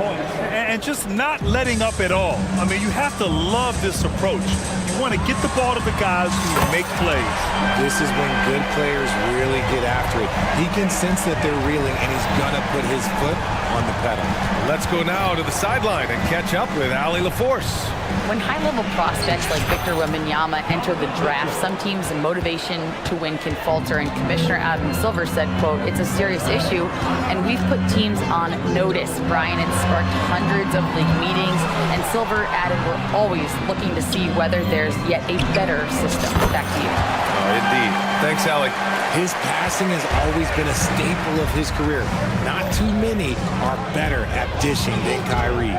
And just not letting up at all. I mean, you have to love this approach. You want to get the ball to the guys who make plays. This is when good players really get after it. He can sense that they're reeling, and he's going to put his foot on the pedal. Let's go now to the sideline and catch up with Allie LaForce. When high-level prospects like Victor Wembanyama enter the draft, some teams' motivation to win can falter, and Commissioner Adam Silver said, quote, "It's a serious issue, and we've put teams on notice." Brian had sparked hundreds of league meetings, and Silver added, "We're always looking to see whether there's yet a better system." Back to you. Oh, indeed. Thanks, Allie. His passing has always been a staple of his career. Not too many are better at dishing than Kyrie.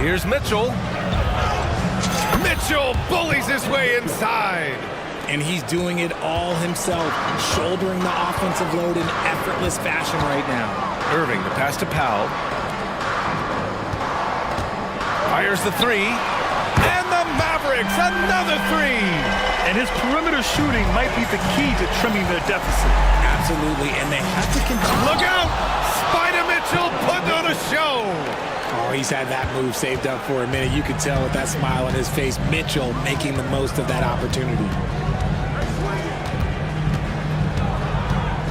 Here's Mitchell. Mitchell bullies his way inside. And he's doing it all himself, shouldering the offensive load in effortless fashion right now. Irving, the pass to Powell. Fires the three. And the Mavericks, another three. And his perimeter shooting might be the key to trimming their deficit. Absolutely, and they have to continue. Look out! Spider Mitchell putting on a show. Oh, he's had that move saved up for a minute. You could tell with that smile on his face. Mitchell making the most of that opportunity.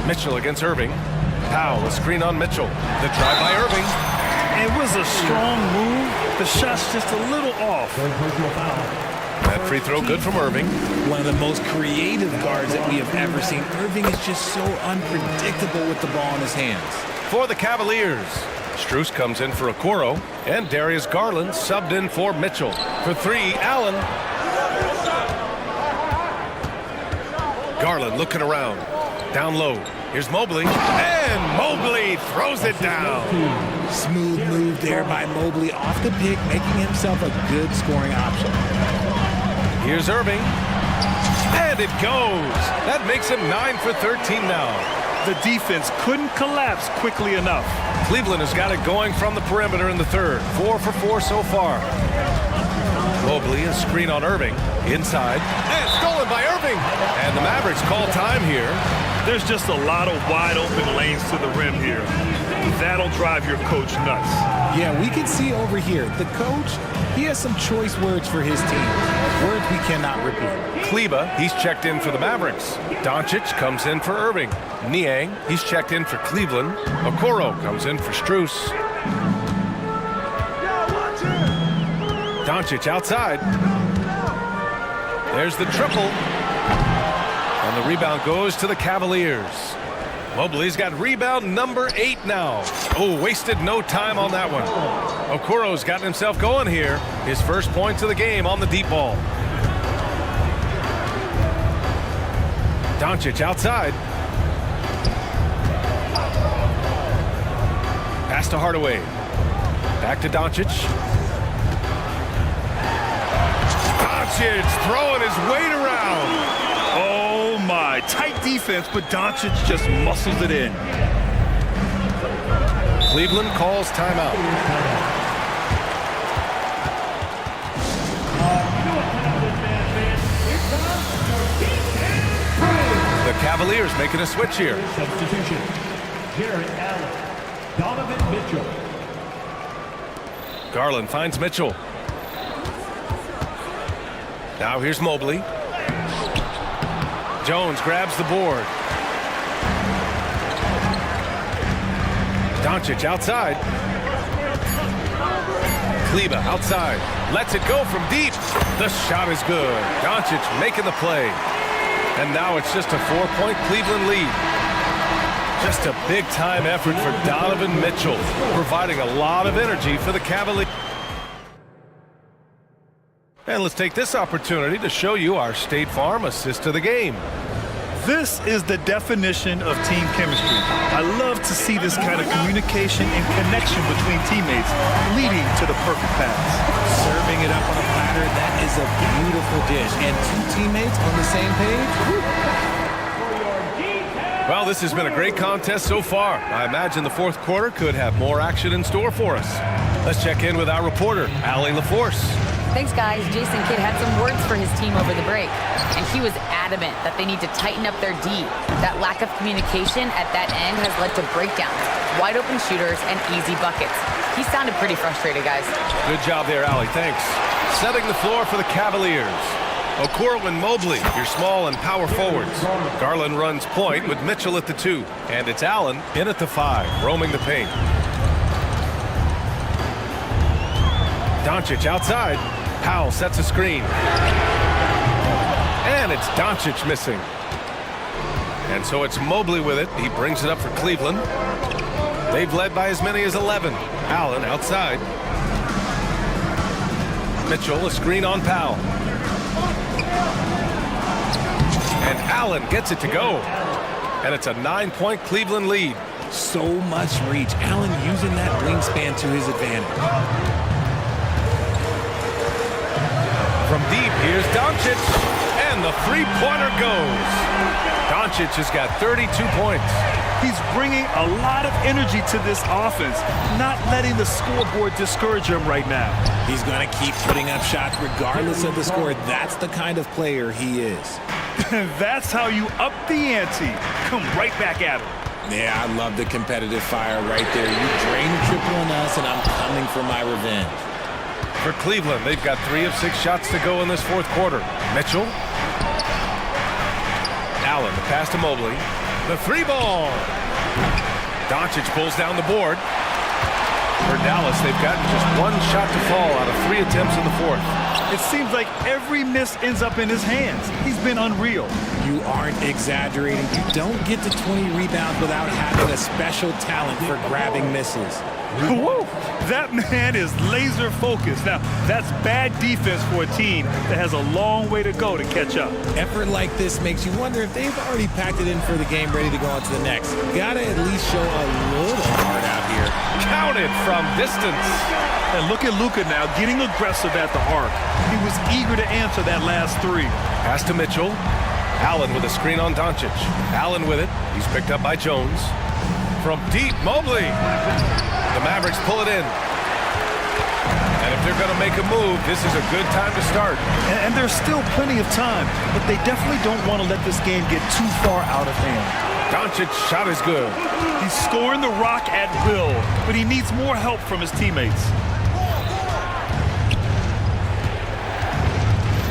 Mitchell against Irving. Powell, a screen on Mitchell. The drive by Irving. It was a strong move. The shot's just a little off. That free throw good from Irving. One of the most creative guards that we have ever seen. Irving is just so unpredictable with the ball in his hands. For the Cavaliers, Strus comes in for Okoro, and Darius Garland subbed in for Mitchell. For three, Allen. Garland looking around. Down low. Here's Mobley. And Mobley throws it down. Smooth move there by Mobley off the pick, making himself a good scoring option. Here's Irving. And it goes. That makes him 9 for 13 now. The defense couldn't collapse quickly enough. Cleveland has got it going from the perimeter in the third. 4 for 4 so far. Mobley, a screen on Irving. Inside. And stolen by Irving. And the Mavericks call time here. There's just a lot of wide open lanes to the rim here. That'll drive your coach nuts. Yeah, we can see over here, the coach, he has some choice words for his team. Words we cannot repeat. Kleba, he's checked in for the Mavericks. Doncic comes in for Irving. Niang, he's checked in for Cleveland. Okoro comes in for Strus. Doncic outside. There's the triple. And the rebound goes to the Cavaliers. Mobley's got rebound number 8 now. Oh, wasted no time on that one. Okoro's gotten himself going here. His first points of the game on the deep ball. Doncic outside. Pass to Hardaway. Back to Doncic. Doncic throwing his weight around. Oh my, tight defense, but Doncic just muscles it in. Cleveland calls timeout. The Cavaliers making a switch here. Substitution. Jared Allen. Donovan Mitchell. Garland finds Mitchell. Now here's Mobley. Jones grabs the board. Doncic outside. Kleba outside. Lets it go from deep. The shot is good. Doncic making the play. And now it's just a 4-point Cleveland lead. Just a big-time effort for Donovan Mitchell, providing a lot of energy for the Cavaliers. And let's take this opportunity to show you our State Farm assist of the game. This is the definition of team chemistry. I love to see this kind of communication and connection between teammates leading to the perfect pass. Serving it up on a platter, that is a beautiful dish. And two teammates on the same page. Well, this has been a great contest so far. I imagine the fourth quarter could have more action in store for us. Let's check in with our reporter, Allie LaForce. Thanks, guys. Jason Kidd had some words for his team over the break, and he was adamant that they need to tighten up their D. That lack of communication at that end has led to breakdowns, wide open shooters, and easy buckets. He sounded pretty frustrated, guys. Good job there, Allie. Thanks. Setting the floor for the Cavaliers. Okoro and Mobley, your small and power forwards. Garland runs point with Mitchell at the 2. And it's Allen in at the 5, roaming the paint. Doncic outside. Powell sets a screen. And it's Doncic missing. And so it's Mobley with it. He brings it up for Cleveland. They've led by as many as 11. Allen outside. Mitchell, a screen on Powell. And Allen gets it to go. And it's a 9-point Cleveland lead. So much reach. Allen using that wingspan to his advantage. From deep, here's Doncic, and the three-pointer goes. Doncic has got 32 points. He's bringing a lot of energy to this offense, not letting the scoreboard discourage him right now. He's going to keep putting up shots regardless of the score. That's the kind of player he is. And that's how you up the ante. Come right back at him. Yeah, I love the competitive fire right there. You drain a triple on us, and I'm coming for my revenge. For Cleveland, they've got 3 of 6 shots to go in this fourth quarter. Mitchell. Allen, the pass to Mobley. The 3-ball. Doncic pulls down the board. For Dallas, they've gotten just 1 shot to fall out of 3 attempts in the fourth. It seems like every miss ends up in his hands. He's been unreal. You aren't exaggerating. You don't get to 20 rebounds without having a special talent for grabbing misses. Whoa, that man is laser focused. Now, that's bad defense for a team that has a long way to go to catch up. Effort like this makes you wonder if they've already packed it in for the game, ready to go on to the next. Gotta at least show a little heart out here. Counted from distance. And look at Luka now, getting aggressive at the arc. He was eager to answer that last 3. Pass to Mitchell. Allen with a screen on Doncic. Allen with it. He's picked up by Jones. From deep, Mobley. The Mavericks pull it in. And if they're going to make a move, this is a good time to start. And there's still plenty of time, but they definitely don't want to let this game get too far out of hand. Doncic's shot is good. He's scoring the rock at will, but he needs more help from his teammates.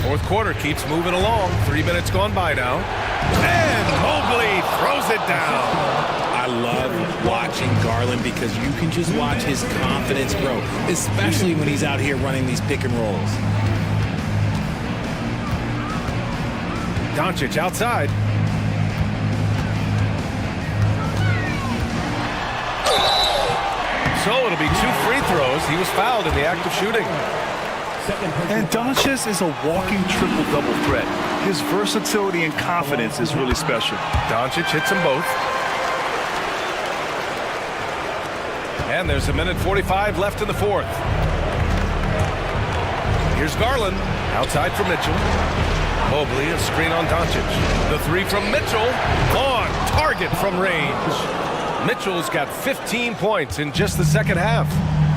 Fourth quarter keeps moving along. 3 minutes gone by now. And Mobley throws it down. I love watching Garland because you can just watch his confidence grow, especially when he's out here running these pick and rolls. Doncic outside. So it'll be 2 free throws. He was fouled in the act of shooting. And Doncic is a walking triple-double threat. His versatility and confidence is really special. Doncic hits them both. And there's 1:45 left in the fourth. Here's Garland, outside for Mitchell. Mobley, a screen on Doncic. The 3 from Mitchell, on target from range. Mitchell's got 15 points in just the second half.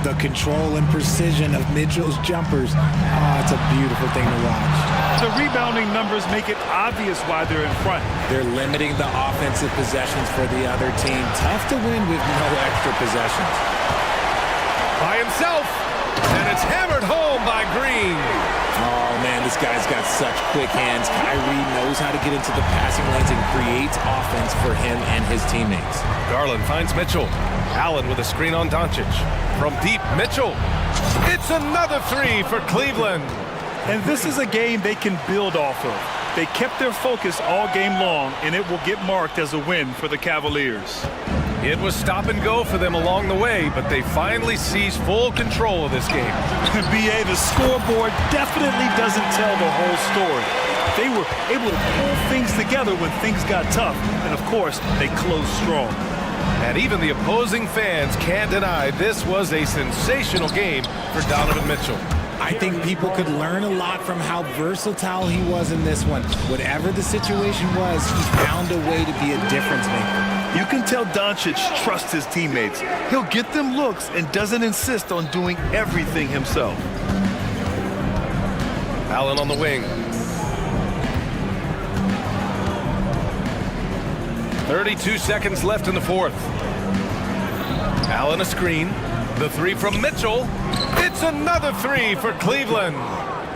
The control and precision of Mitchell's jumpers. Oh, it's a beautiful thing to watch. The rebounding numbers make it obvious why they're in front. They're limiting the offensive possessions for the other team. Tough to win with no extra possessions. By himself, and it's hammered home by Green. Oh, man, this guy's got such quick hands. Kyrie knows how to get into the passing lanes and creates offense for him and his teammates. Garland finds Mitchell. Allen with a screen on Doncic. From deep, Mitchell. It's another 3 for Cleveland. And this is a game they can build off of. They kept their focus all game long, and it will get marked as a win for the Cavaliers. It was stop and go for them along the way, but they finally seized full control of this game. BA, the scoreboard definitely doesn't tell the whole story. They were able to pull things together when things got tough, and of course, they closed strong. And even the opposing fans can't deny this was a sensational game for Donovan Mitchell. I think people could learn a lot from how versatile he was in this one. Whatever the situation was, he found a way to be a difference maker. You can tell Doncic trusts his teammates. He'll get them looks and doesn't insist on doing everything himself. Allen on the wing. 32 seconds left in the fourth. Allen a screen. The three from Mitchell. It's another three for Cleveland.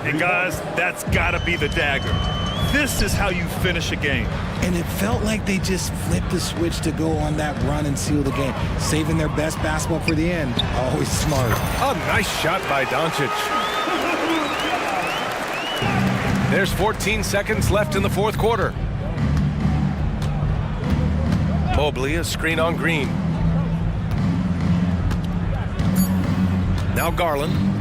And guys, that's gotta be the dagger. This is how you finish a game. And it felt like they just flipped the switch to go on that run and seal the game, saving their best basketball for the end. Always smart. A nice shot by Doncic. There's 14 seconds left in the fourth quarter. Mobley, a screen on Green. Now Garland.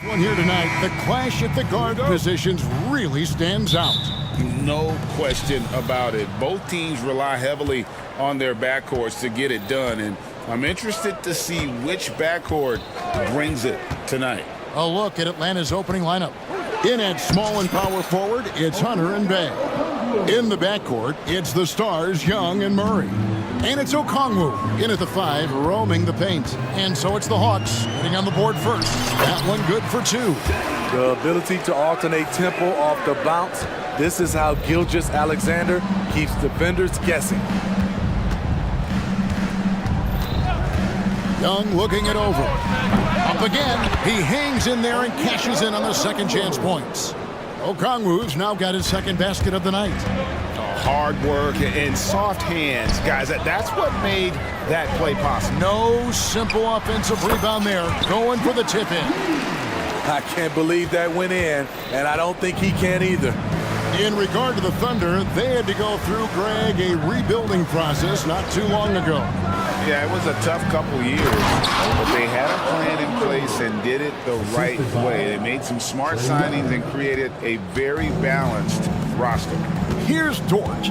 One here tonight, the clash at the guard positions really stands out. No question about it. Both teams rely heavily on their backcourts to get it done, and I'm interested to see which backcourt brings it tonight. A look at Atlanta's opening lineup. In at small and power forward, it's Hunter and Bay. In the backcourt, it's the stars Young and Murray. And it's Okongwu in at the 5, roaming the paint. And so it's the Hawks getting on the board first. That one good for 2. The ability to alternate tempo off the bounce. This is how Gilgeous-Alexander keeps defenders guessing. Young looking it over. Up again. He hangs in there and cashes in on the second chance points. Okongwu's now got his second basket of the night. Hard work and soft hands, guys. That's what made that play possible. No simple offensive rebound there. Going for the tip in. I can't believe that went in, and I don't think he can either. In regard to the Thunder, they had to go through, Greg, a rebuilding process not too long ago. Yeah, it was a tough couple years, but they had a plan in place and did it the right way. They made some smart signings and created a very balanced roster. Here's Dort.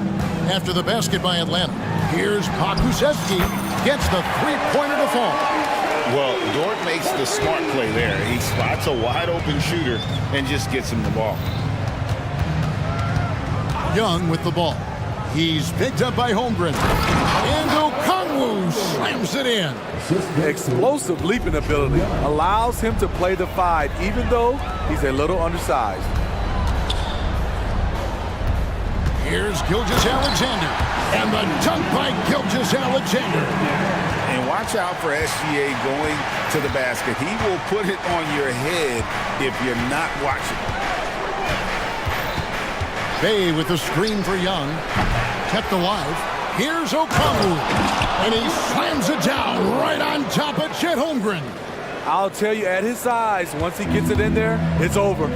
After the basket by Atlanta, here's Pokusevski. Gets the three-pointer to fall. Well, Dort makes the smart play there. He spots a wide-open shooter and just gets him the ball. Young with the ball. He's picked up by Holmgren. And Okongwu slams it in. Explosive leaping ability allows him to play the 5, even though he's a little undersized. Here's Gilgeous-Alexander. And the dunk by Gilgeous-Alexander. And watch out for SGA going to the basket. He will put it on your head if you're not watching. Bay with the screen for Young. Kept alive. Here's Okongwu. And he slams it down right on top of Chet Holmgren. I'll tell you, at his size, once he gets it in there, it's over.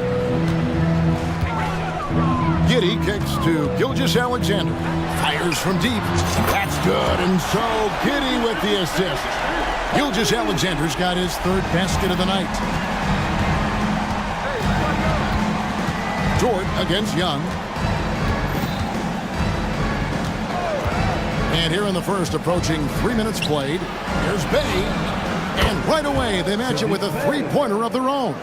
Giddy kicks to Gilgeous-Alexander. Fires from deep. That's good. And so Giddy with the assist. Gilgeous-Alexander's got his third basket of the night. Dort against Young. And here in the first, approaching 3 minutes played, here's Bay. And right away, they match it with a three-pointer of their own.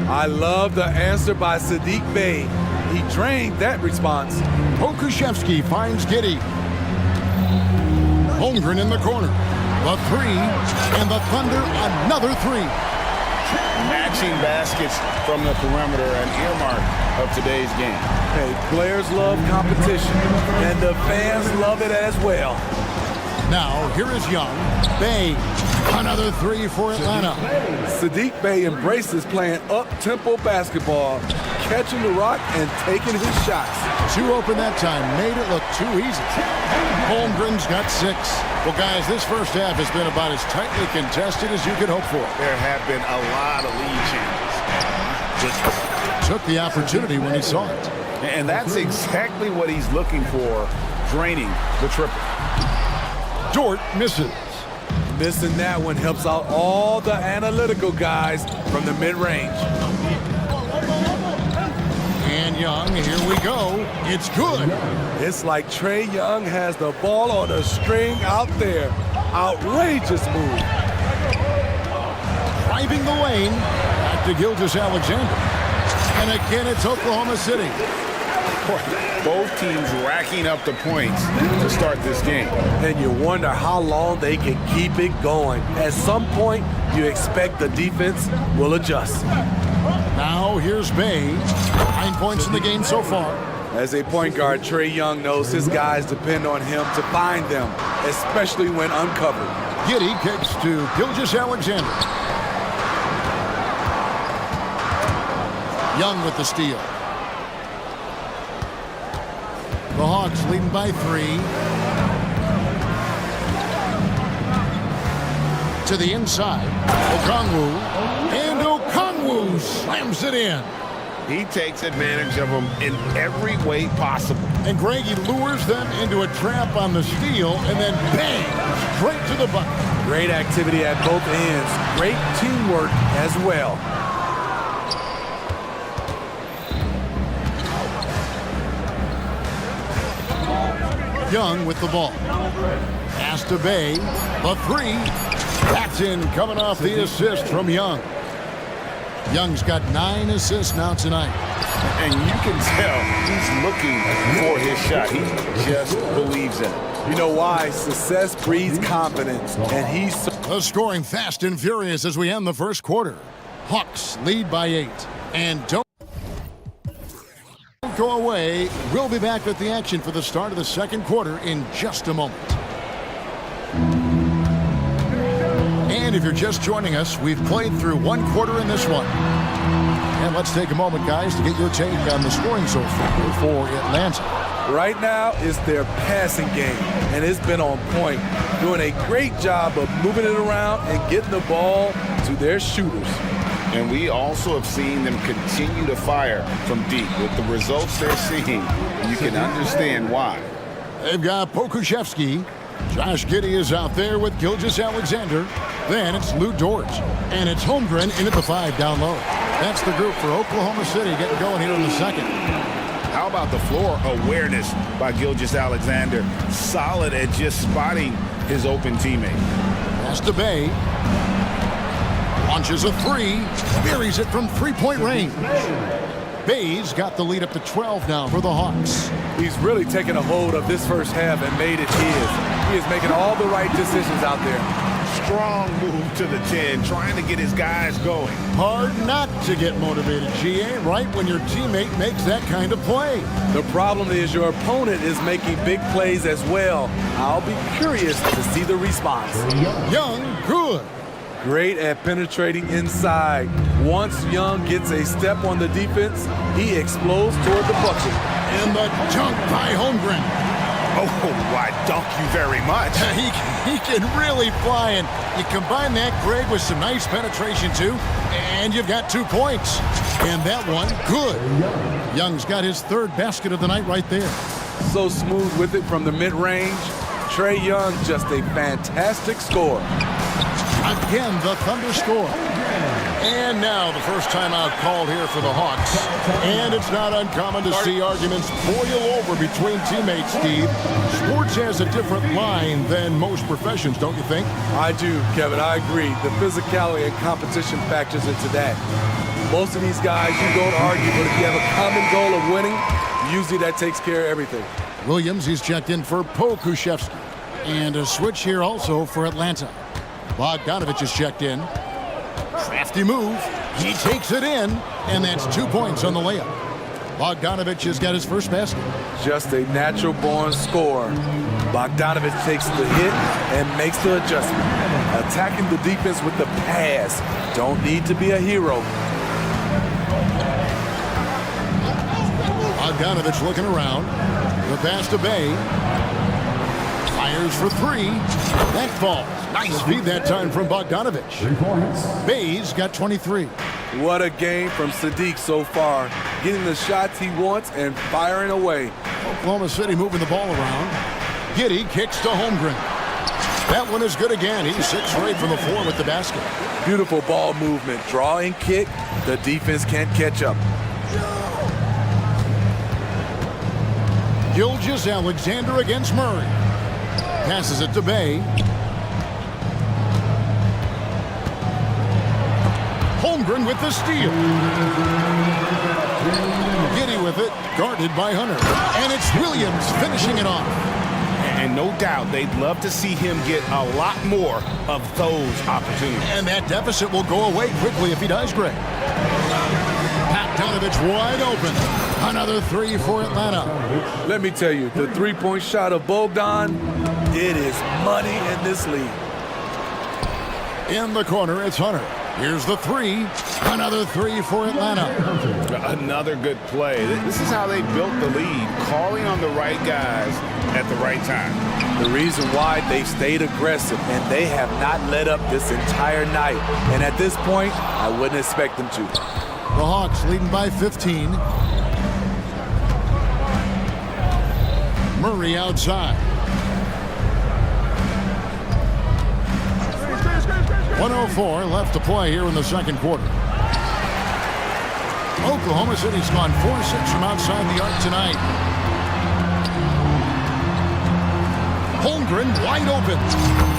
I love the answer by Saddiq Bey. He drained that response. Pokusevski finds Giddy. Holmgren in the corner. The 3, and the Thunder another 3. Matching baskets from the perimeter, an earmark of today's game. Hey, players love competition, and the fans love it as well. Now, here is Young. Bay, another 3 for Atlanta. Saddiq Bey embraces playing up-tempo basketball, catching the rock and taking his shots. 2 open that time, made it look too easy. Holmgren's got 6. Well, guys, this first half has been about as tightly contested as you could hope for. There have been a lot of lead changes. Took the opportunity when he saw it. And that's exactly what he's looking for, draining the triple. Dort misses. Missing that one helps out all the analytical guys from the mid-range. And Young, here we go. It's good. It's like Trae Young has the ball on a string out there. Outrageous move. Driving the lane. Back to Gilgeous-Alexander. And again, it's Oklahoma City. Both teams racking up the points to start this game. And you wonder how long they can keep it going. At some point, you expect the defense will adjust. Now here's Bay. 9 points in the game so far. As a point guard, Trae Young knows his guys depend on him to find them, especially when uncovered. Giddy kicks to Gilgeous-Alexander. Young with the steal. The Hawks leading by 3. To the inside. Okongwu. And Okongwu slams it in. He takes advantage of them in every way possible. And Greg, he lures them into a trap on the steal and then bang, straight to the bucket. Great activity at both ends. Great teamwork as well. Young with the ball. Pass to Bay. The three. That's in, coming off the assist from Young. Young's got 9 assists now tonight. And you can tell he's looking for his shot. He just believes in it. You know why? Success breeds confidence, and he's... The scoring fast and furious as we end the first quarter. Hawks lead by 8. And don't go away. We'll be back with the action for the start of the second quarter in just a moment. And if you're just joining us, we've played through one quarter in this one. And let's take a moment, guys, to get your take on the scoring so far for Atlanta. Right now, it's their passing game, and it's been on point, doing a great job of moving it around and getting the ball to their shooters. And we also have seen them continue to fire from deep. With the results they're seeing, you can understand why. They've got Pokuševski. Josh Giddey is out there with Gilgeous-Alexander. Then it's Lou Dort. And it's Holmgren in at the 5 down low. That's the group for Oklahoma City getting going here in the second. How about the floor awareness by Gilgeous-Alexander? Solid at just spotting his open teammate. Pass to Bay. Launches a 3. Buries it from 3-point range. Bay's got the lead up to 12 now for the Hawks. He's really taken a hold of this first half and made it his. He is making all the right decisions out there. Strong move to the 10, trying to get his guys going. Hard not to get motivated, GA, right when your teammate makes that kind of play. The problem is your opponent is making big plays as well. I'll be curious to see the response. Young, good. Great at penetrating inside. Once Young gets a step on the defense, he explodes toward the bucket. And the dunk by Holmgren. Oh, I dunk you very much. He can really fly, and you combine that, Greg, with some nice penetration, too, and you've got 2 points. And that one, good. Young's got his 3rd basket of the night right there. So smooth with it from the mid-range. Trae Young, just a fantastic scorer. Again, the Thunder score. And now the first timeout called here for the Hawks. And it's not uncommon to see arguments boil over between teammates, Steve. Sports has a different line than most professions, don't you think? I do, Kevin. I agree. The physicality and competition factors into that. Most of these guys, you don't argue, but if you have a common goal of winning, usually that takes care of everything. Williams, he's checked in for Pokuševski. And a switch here also for Atlanta. Bogdanovich is checked in. Crafty move. He takes it in, and that's 2 points on the layup. Bogdanovich has got his first basket. Just a natural-born scorer. Bogdanovich takes the hit and makes the adjustment. Attacking the defense with the pass. Don't need to be a hero. Bogdanovich looking around. The pass to Bay. Fires for 3. That falls. Nice feed that time from Bogdanovich. Bay's got 23. What a game from Sadiq so far. Getting the shots he wants and firing away. Oklahoma City moving the ball around. Giddey kicks to Holmgren. That one is good again. He's 6 for 8 from the floor with the basket. Beautiful ball movement. Draw and kick. The defense can't catch up. Gilgeous-Alexander against Murray. Passes it to Bay. Holmgren with the steal. Giddey with it, guarded by Hunter. And it's Williams finishing it off. And no doubt they'd love to see him get a lot more of those opportunities. And that deficit will go away quickly if he does, Greg. Bogdanovich wide open. Another 3 for Atlanta. Let me tell you, the three-point shot of Bogdan, it is money in this league. In the corner, it's Hunter. Here's the 3. Another 3 for Atlanta. Another good play. This is how they built the lead, calling on the right guys at the right time. The reason why they stayed aggressive, and they have not let up this entire night. And at this point, I wouldn't expect them to. The Hawks leading by 15. Murray outside. 1:04 left to play here in the second quarter. Oklahoma City's gone 4-6 from outside the arc tonight. Holmgren wide open.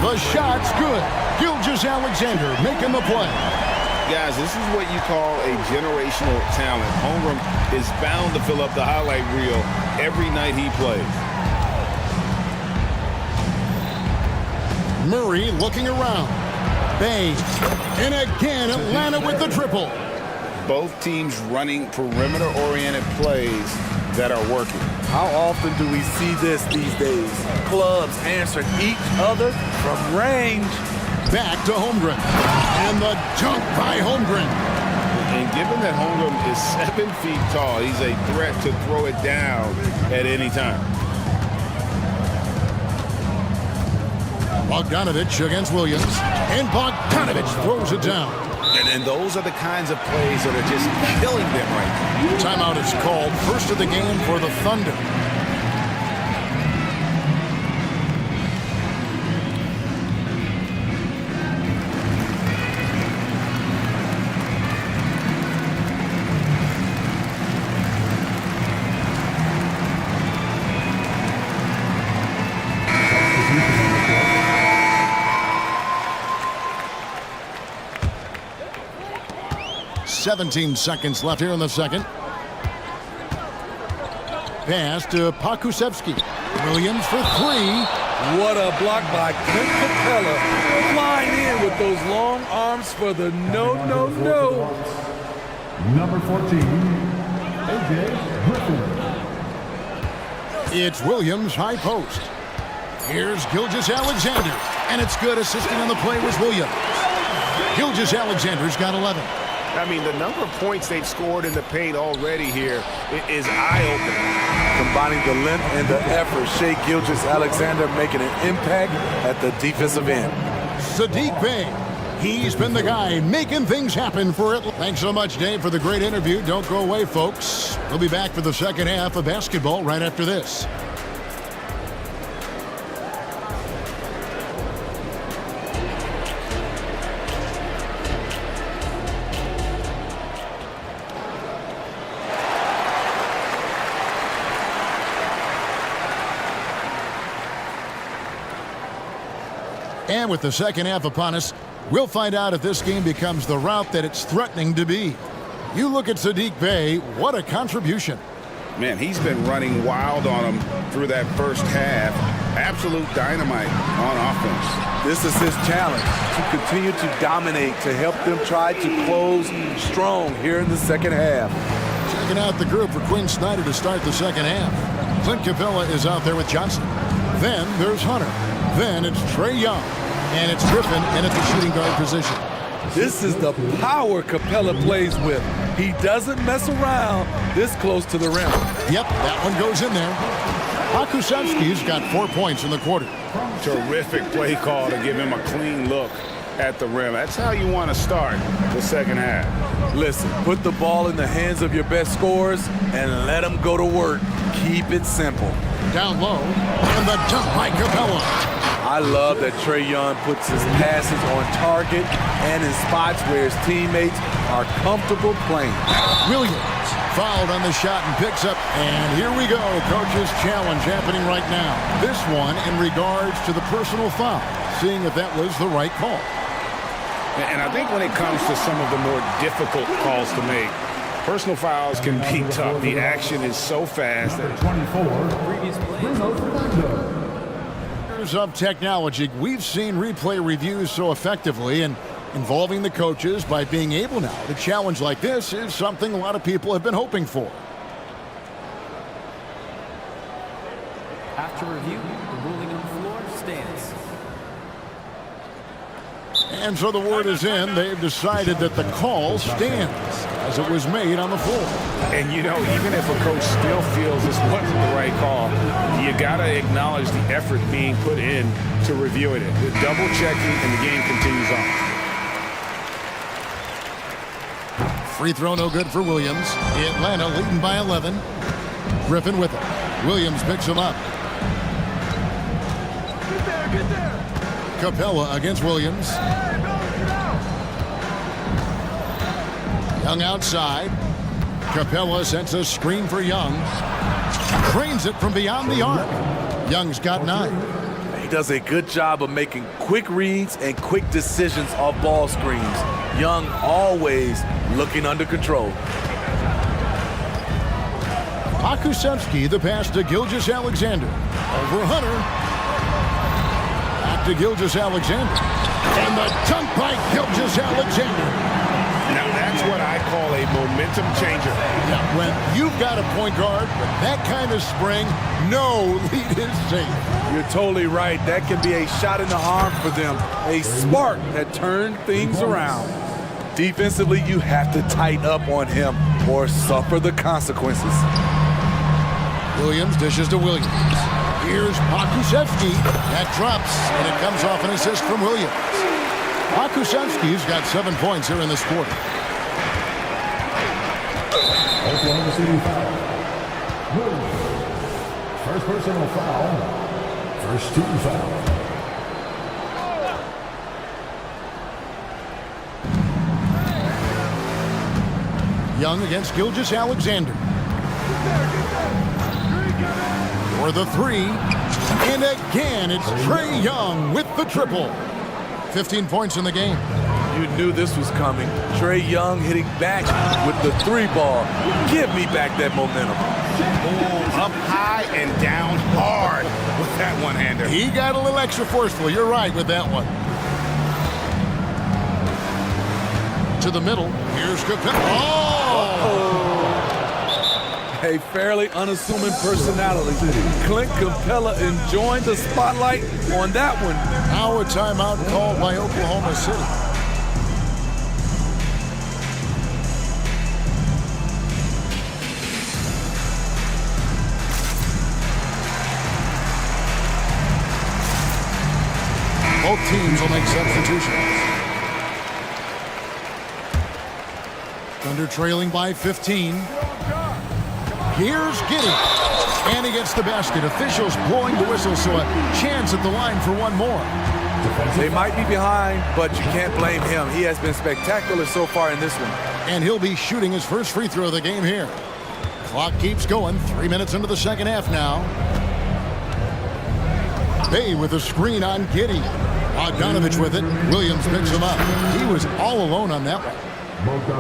The shot's good. Gilgeous-Alexander making the play. Guys, this is what you call a generational talent. Holmgren is bound to fill up the highlight reel every night he plays. Murray looking around. Bay. And again, Atlanta with the triple. Both teams running perimeter-oriented plays that are working. How often do we see this these days? Clubs answering each other from range. Back to Holmgren. And the dunk by Holmgren. And given that Holmgren is 7 feet tall, he's a threat to throw it down at any time. Bogdanovich against Williams. And Bogdanovich throws it down. And those are the kinds of plays that are just killing them right now. Timeout is called. First of the game for the Thunder. .17 seconds left here in the second. Pass to Pakusevsky. Williams for three. What a block by Clint Capella. Flying in with those long arms for the no. Number 14, AJ Griffin. It's Williams high post. Here's Gilgeous-Alexander. And it's good. Assisting on the play was Williams. Gilgeous-Alexander's got 11. I mean, the number of points they've scored in the paint already here is eye-opening. Combining the length and the effort, Shai Gilgeous-Alexander making an impact at the defensive end. Saddiq Bey, he's been the guy making things happen for it. Thanks so much, Dave, for the great interview. Don't go away, folks. We'll be back for the second half of basketball right after this. And with the second half upon us, we'll find out if this game becomes the route that it's threatening to be. You look at Saddiq Bey, what a contribution. Man, he's been running wild on him through that first half. Absolute dynamite on offense. This is his challenge, to continue to dominate, to help them try to close strong here in the second half. Checking out the group for Quinn Snyder to start the second half. Clint Capella is out there with Johnson. Then there's Hunter. Then it's Trae Young. And it's Griffin in at the shooting guard position. This is the power Capella plays with. He doesn't mess around this close to the rim. Yep, that one goes in there. Pakusevsky's got 4 points in the quarter. Terrific play call to give him a clean look at the rim. That's how you want to start the second half. Listen, put the ball in the hands of your best scorers and let them go to work. Keep it simple. Down low, and the dunk by Capella. I love that Trae Young puts his passes on target and in spots where his teammates are comfortable playing. Williams fouled on the shot and picks up. And here we go. Coach's challenge happening right now. This one in regards to the personal foul, seeing if that was the right call. And I think when it comes to some of the more difficult calls to make, personal fouls can be tough. The action is so fast. Number 24, Bruno Fernando. Of technology, we've seen replay reviews so effectively, and involving the coaches by being able now to challenge like this is something a lot of people have been hoping for. After review, the ruling on the floor stands. And so the word is in. They've decided that the call stands as it was made on the floor. And, you know, even if a coach still feels this wasn't the right call, you got to acknowledge the effort being put in to reviewing it. The double checking, and the game continues on. Free throw no good for Williams. Atlanta leading by 11. Griffin with it. Williams picks him up. Get there. Capella against Williams. Young outside. Capella sends a screen for Young. Drains it from beyond the arc. Young's got 9. does a good job of making quick reads and quick decisions off ball screens. Young always looking under control. Pakusevsky, the pass to Gilgeous-Alexander. Over Hunter. Back to Gilgeous-Alexander. And the dunk by Gilgeous-Alexander. Now that's what I call a momentum changer. Yeah, when you've got a point guard with that kind of spring, no lead is safe. You're totally right. That can be a shot in the arm for them. A spark that turned things around. Defensively, you have to tighten up on him or suffer the consequences. Williams dishes to Williams. Here's Pakusevsky. That drops, and it comes off an assist from Williams. Pakusevsky's got 7 points here in this quarter. Oklahoma City foul. First personal foul. First team foul. Young against Gilgeous-Alexander. For the three. And again, it's Trae Young with the triple. 15 points in the game. You knew this was coming. Trae Young hitting back with the three ball. Give me back that momentum. Up high and down hard with that one-hander. He got a little extra forceful. You're right with that one. To the middle. Here's Capella. Oh! A fairly unassuming personality. Clint Capella enjoying the spotlight on that one. Now a timeout called by Oklahoma City. Both teams will make substitutions. Thunder trailing by 15. Here's Giddey. And he gets the basket. Officials blowing the whistle, so a chance at the line for one more. They might be behind, but you can't blame him. He has been spectacular so far in this one. And he'll be shooting his first free throw of the game here. Clock keeps going. 3 minutes into the second half now. Bay with a screen on Giddey. Bogdanovich with it. Williams picks him up. He was all alone on that one.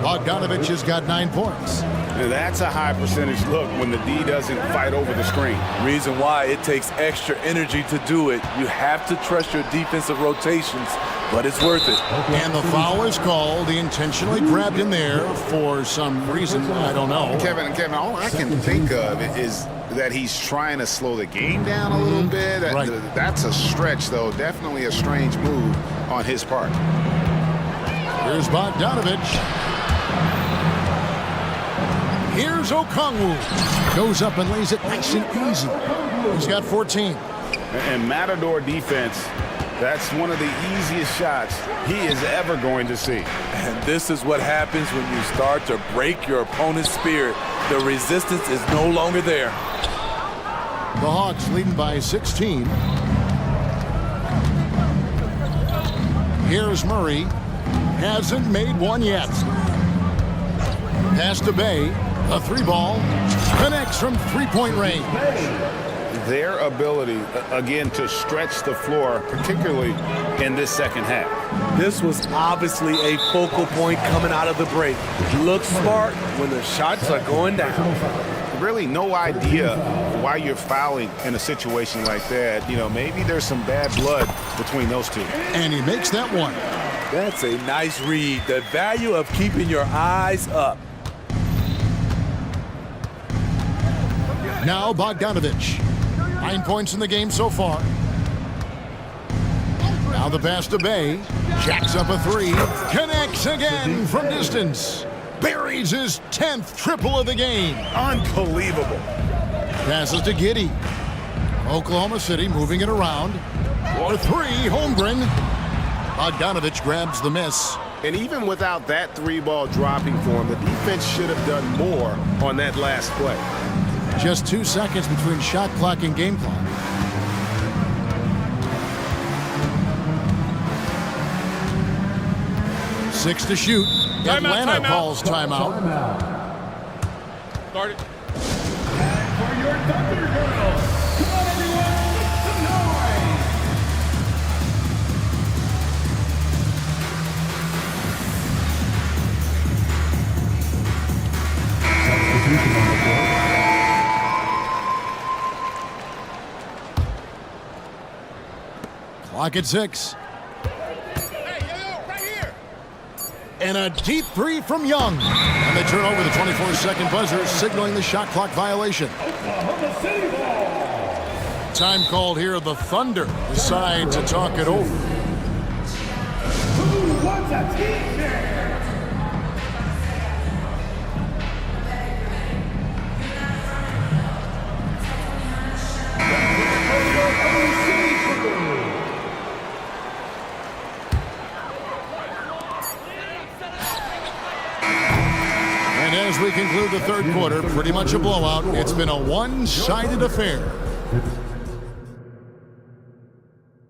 Bogdanovich has got 9 points. That's a high percentage look when the D doesn't fight over the screen. Reason why it takes extra energy to do it. You have to trust your defensive rotations, but it's worth it. And the foul is called. He intentionally grabbed him there for some reason. I don't know. Kevin, all I can think of is that he's trying to slow the game down a little bit. Right. That's a stretch, though. Definitely a strange move on his part. Here's Bogdanovich. Here's Okongwu. Goes up and lays it nice and easy. He's got 14. And Matador defense, that's one of the easiest shots he is ever going to see. And this is what happens when you start to break your opponent's spirit. The resistance is no longer there. The Hawks leading by 16. Here's Murray. Hasn't made one yet. Pass to Bay. A three ball. Connects from three-point range. Their ability, again, to stretch the floor, particularly in this second half. This was obviously a focal point coming out of the break. Look smart when the shots are going down. Really no idea why you're fouling in a situation like that. You know, maybe there's some bad blood between those two. And he makes that one. That's a nice read. The value of keeping your eyes up. Now Bogdanovich. 9 points in the game so far. Now the pass to Bay. Jacks up a three. Connects again from distance. Buries his 10th triple of the game. Unbelievable. Passes to Giddey. Oklahoma City moving it around. For three, Holmgren. Bogdanovich grabs the miss. And even without that three ball dropping for him, the defense should have done more on that last play. Just 2 seconds between shot clock and game clock. Six to shoot. Atlanta calls timeout. Start it. For your Thunder Girls, come on everyone, tonight. substitution on the court. Clock at 6. And a deep three from Young. And they turn over the 24-second buzzer, signaling the shot clock violation. Time called here. The Thunder decide to talk it over. Who wants a t-shirt? And as we conclude the third quarter, pretty much a blowout. It's been a one-sided affair.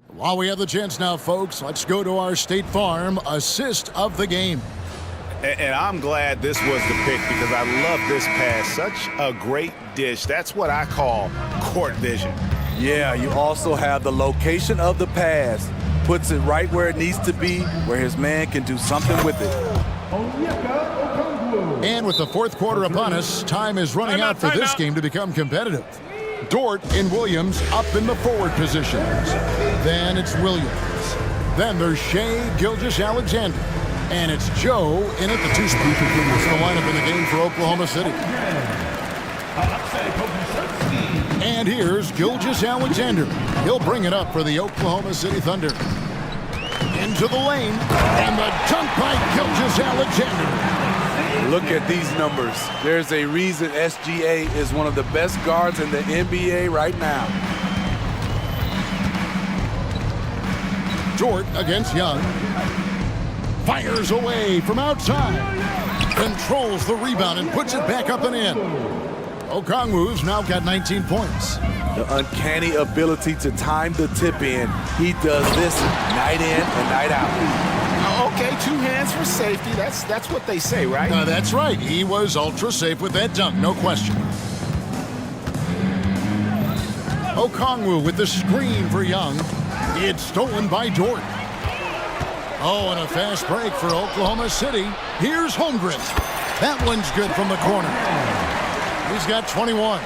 While we have the chance now, folks, let's go to our State Farm assist of the game. And I'm glad this was the pick because I love this pass. Such a great dish. That's what I call court vision. Yeah, you also have the location of the pass. Puts it right where it needs to be, where his man can do something with it. And with the fourth quarter upon us, time is running out for this game to become competitive. Dort and Williams up in the forward positions. Then it's Williams. Then there's Shea Gilgeous-Alexander. And it's Joe in at the two spot. It's the lineup in the game for Oklahoma City. And here's Gilgeous-Alexander. He'll bring it up for the Oklahoma City Thunder. Into the lane. And the dunk by Gilgeous-Alexander. Look at these numbers. There's a reason SGA is one of the best guards in the NBA right now. Dort against Young. Fires away from outside. Controls the rebound and puts it back up and in. Okongwu's now got 19 points. The uncanny ability to time the tip in. He does this night in and night out. Okay, 2 hands for safety. That's what they say, right? That's right. He was ultra safe with that dunk, no question. Okongwu with the screen for Young. It's stolen by Dort. Oh, and a fast break for Oklahoma City. Here's Holmgren. That one's good from the corner. He's got 21.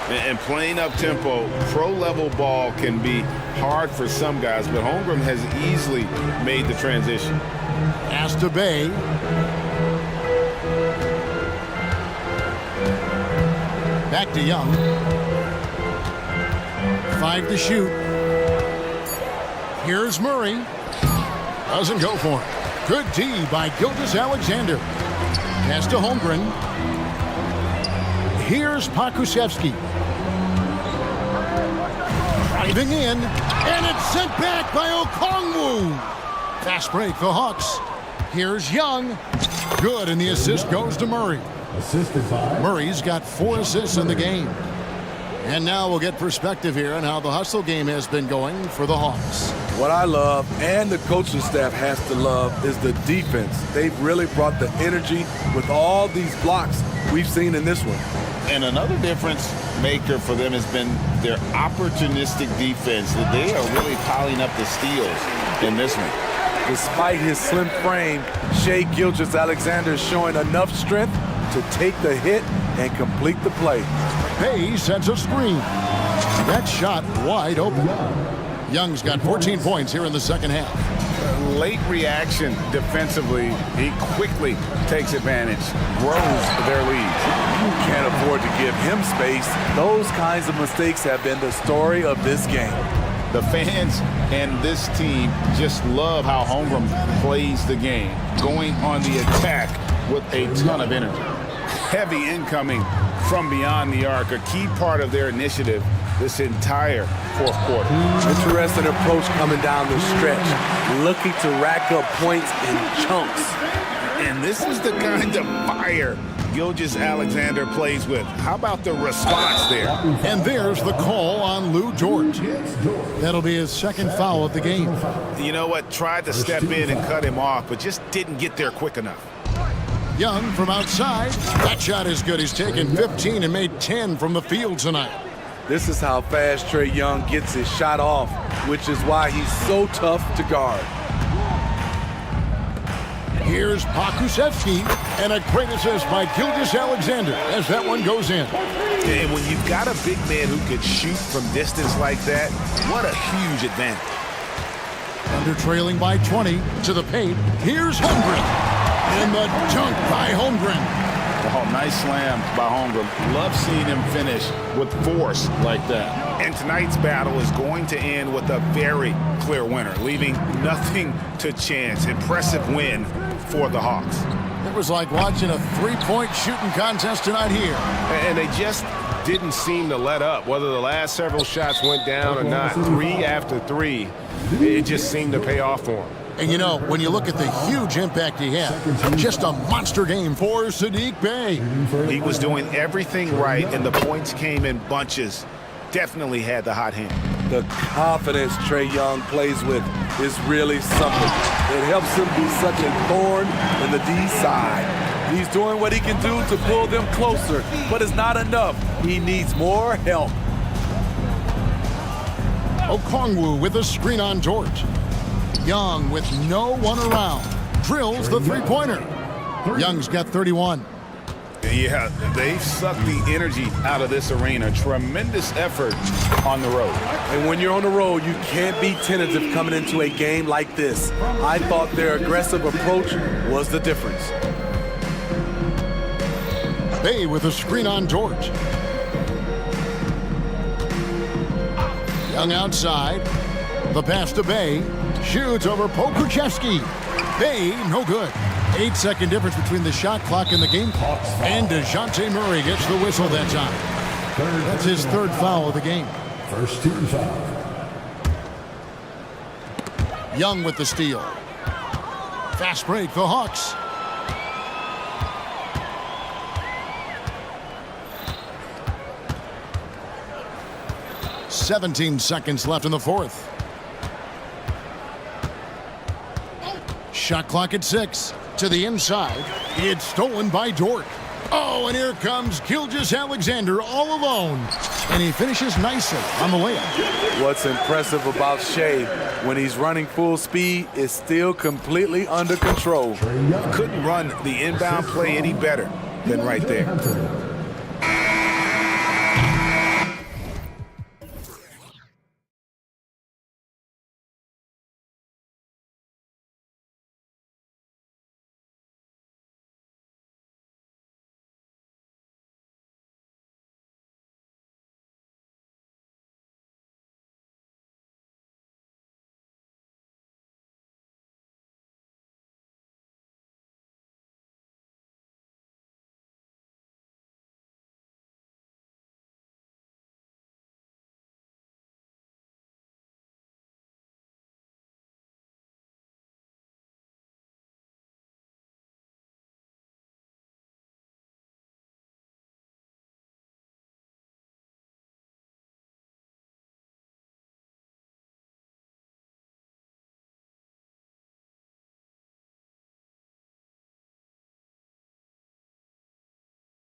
And playing up-tempo, pro-level ball can be hard for some guys, but Holmgren has easily made the transition. Pass to Bay. Back to Young. 5 to shoot. Here's Murray. Doesn't go for it. Good D by Gilgeous-Alexander. Pass to Holmgren. Here's Pokusevski. Driving in, and it's sent back by Okongwu. Fast break, the Hawks. Here's Young. Good, and the assist goes to Murray. Assisted by Murray's got 4 assists in the game. And now we'll get perspective here on how the hustle game has been going for the Hawks. What I love, and the coaching staff has to love, is the defense. They've really brought the energy with all these blocks we've seen in this one. And another difference maker for them has been their opportunistic defense. That they are really piling up the steals in this one. Despite his slim frame, Shea Gilgeous-Alexander is showing enough strength to take the hit and complete the play. Bay sends a screen. That shot wide open. Young's got 14 points here in the second half. Late reaction defensively. He quickly takes advantage, grows their lead. You can't afford to give him space. Those kinds of mistakes have been the story of this game. The fans and this team just love how Holmgren plays the game, going on the attack with a ton of energy. Heavy incoming from beyond the arc, a key part of their initiative this entire fourth quarter. Interesting approach coming down the stretch, looking to rack up points in chunks. And this is the kind of fire Gilgeous-Alexander plays with. How about the response there? And there's the call on Lou Dort. That'll be his second foul of the game. You know what? Tried to step in and cut him off, but just didn't get there quick enough. Young from outside. That shot is good. He's taken 15 and made 10 from the field tonight. This is how fast Trae Young gets his shot off, which is why he's so tough to guard. Here's Pokusevski. And a great assist by Gilgeous Alexander as that one goes in. And when you've got a big man who can shoot from distance like that, what a huge advantage. Under trailing by 20 to the paint. Here's Holmgren. And the dunk by Holmgren. Oh, nice slam by Holmgren. Love seeing him finish with force like that. And tonight's battle is going to end with a very clear winner, leaving nothing to chance. Impressive win for the Hawks. It was like watching a three-point shooting contest tonight here. And they just didn't seem to let up. Whether the last several shots went down or not, 3 after 3, it just seemed to pay off for them. And you know, when you look at the huge impact he had, just a monster game for Saddiq Bey. He was doing everything right, and the points came in bunches. Definitely had the hot hand. The confidence Trae Young plays with is really something. It helps him be such a thorn in the D side. He's doing what he can do to pull them closer, but it's not enough. He needs more help. Okongwu with a screen on George. Young with no one around. Drills the three-pointer. Young's got 31. Yeah, they've sucked the energy out of this arena. Tremendous effort on the road. And when you're on the road, you can't be tentative coming into a game like this. I thought their aggressive approach was the difference. Bey with a screen on George. Young outside. The pass to Bey. Shoots over Pokuševski. Bey, no good. 8-second difference between the shot clock and the game clock. And DeJounte Murray gets the whistle that time. That's his third foul of the game. First team foul. Young with the steal. Fast break, the Hawks. "17 seconds left in the fourth. Shot clock at 6. To the inside. It's stolen by Dort. Oh, and here comes Gilgeous Alexander all alone. And he finishes nicely on the layup. What's impressive about Shea when he's running full speed is still completely under control. Couldn't run the inbound play any better than right there.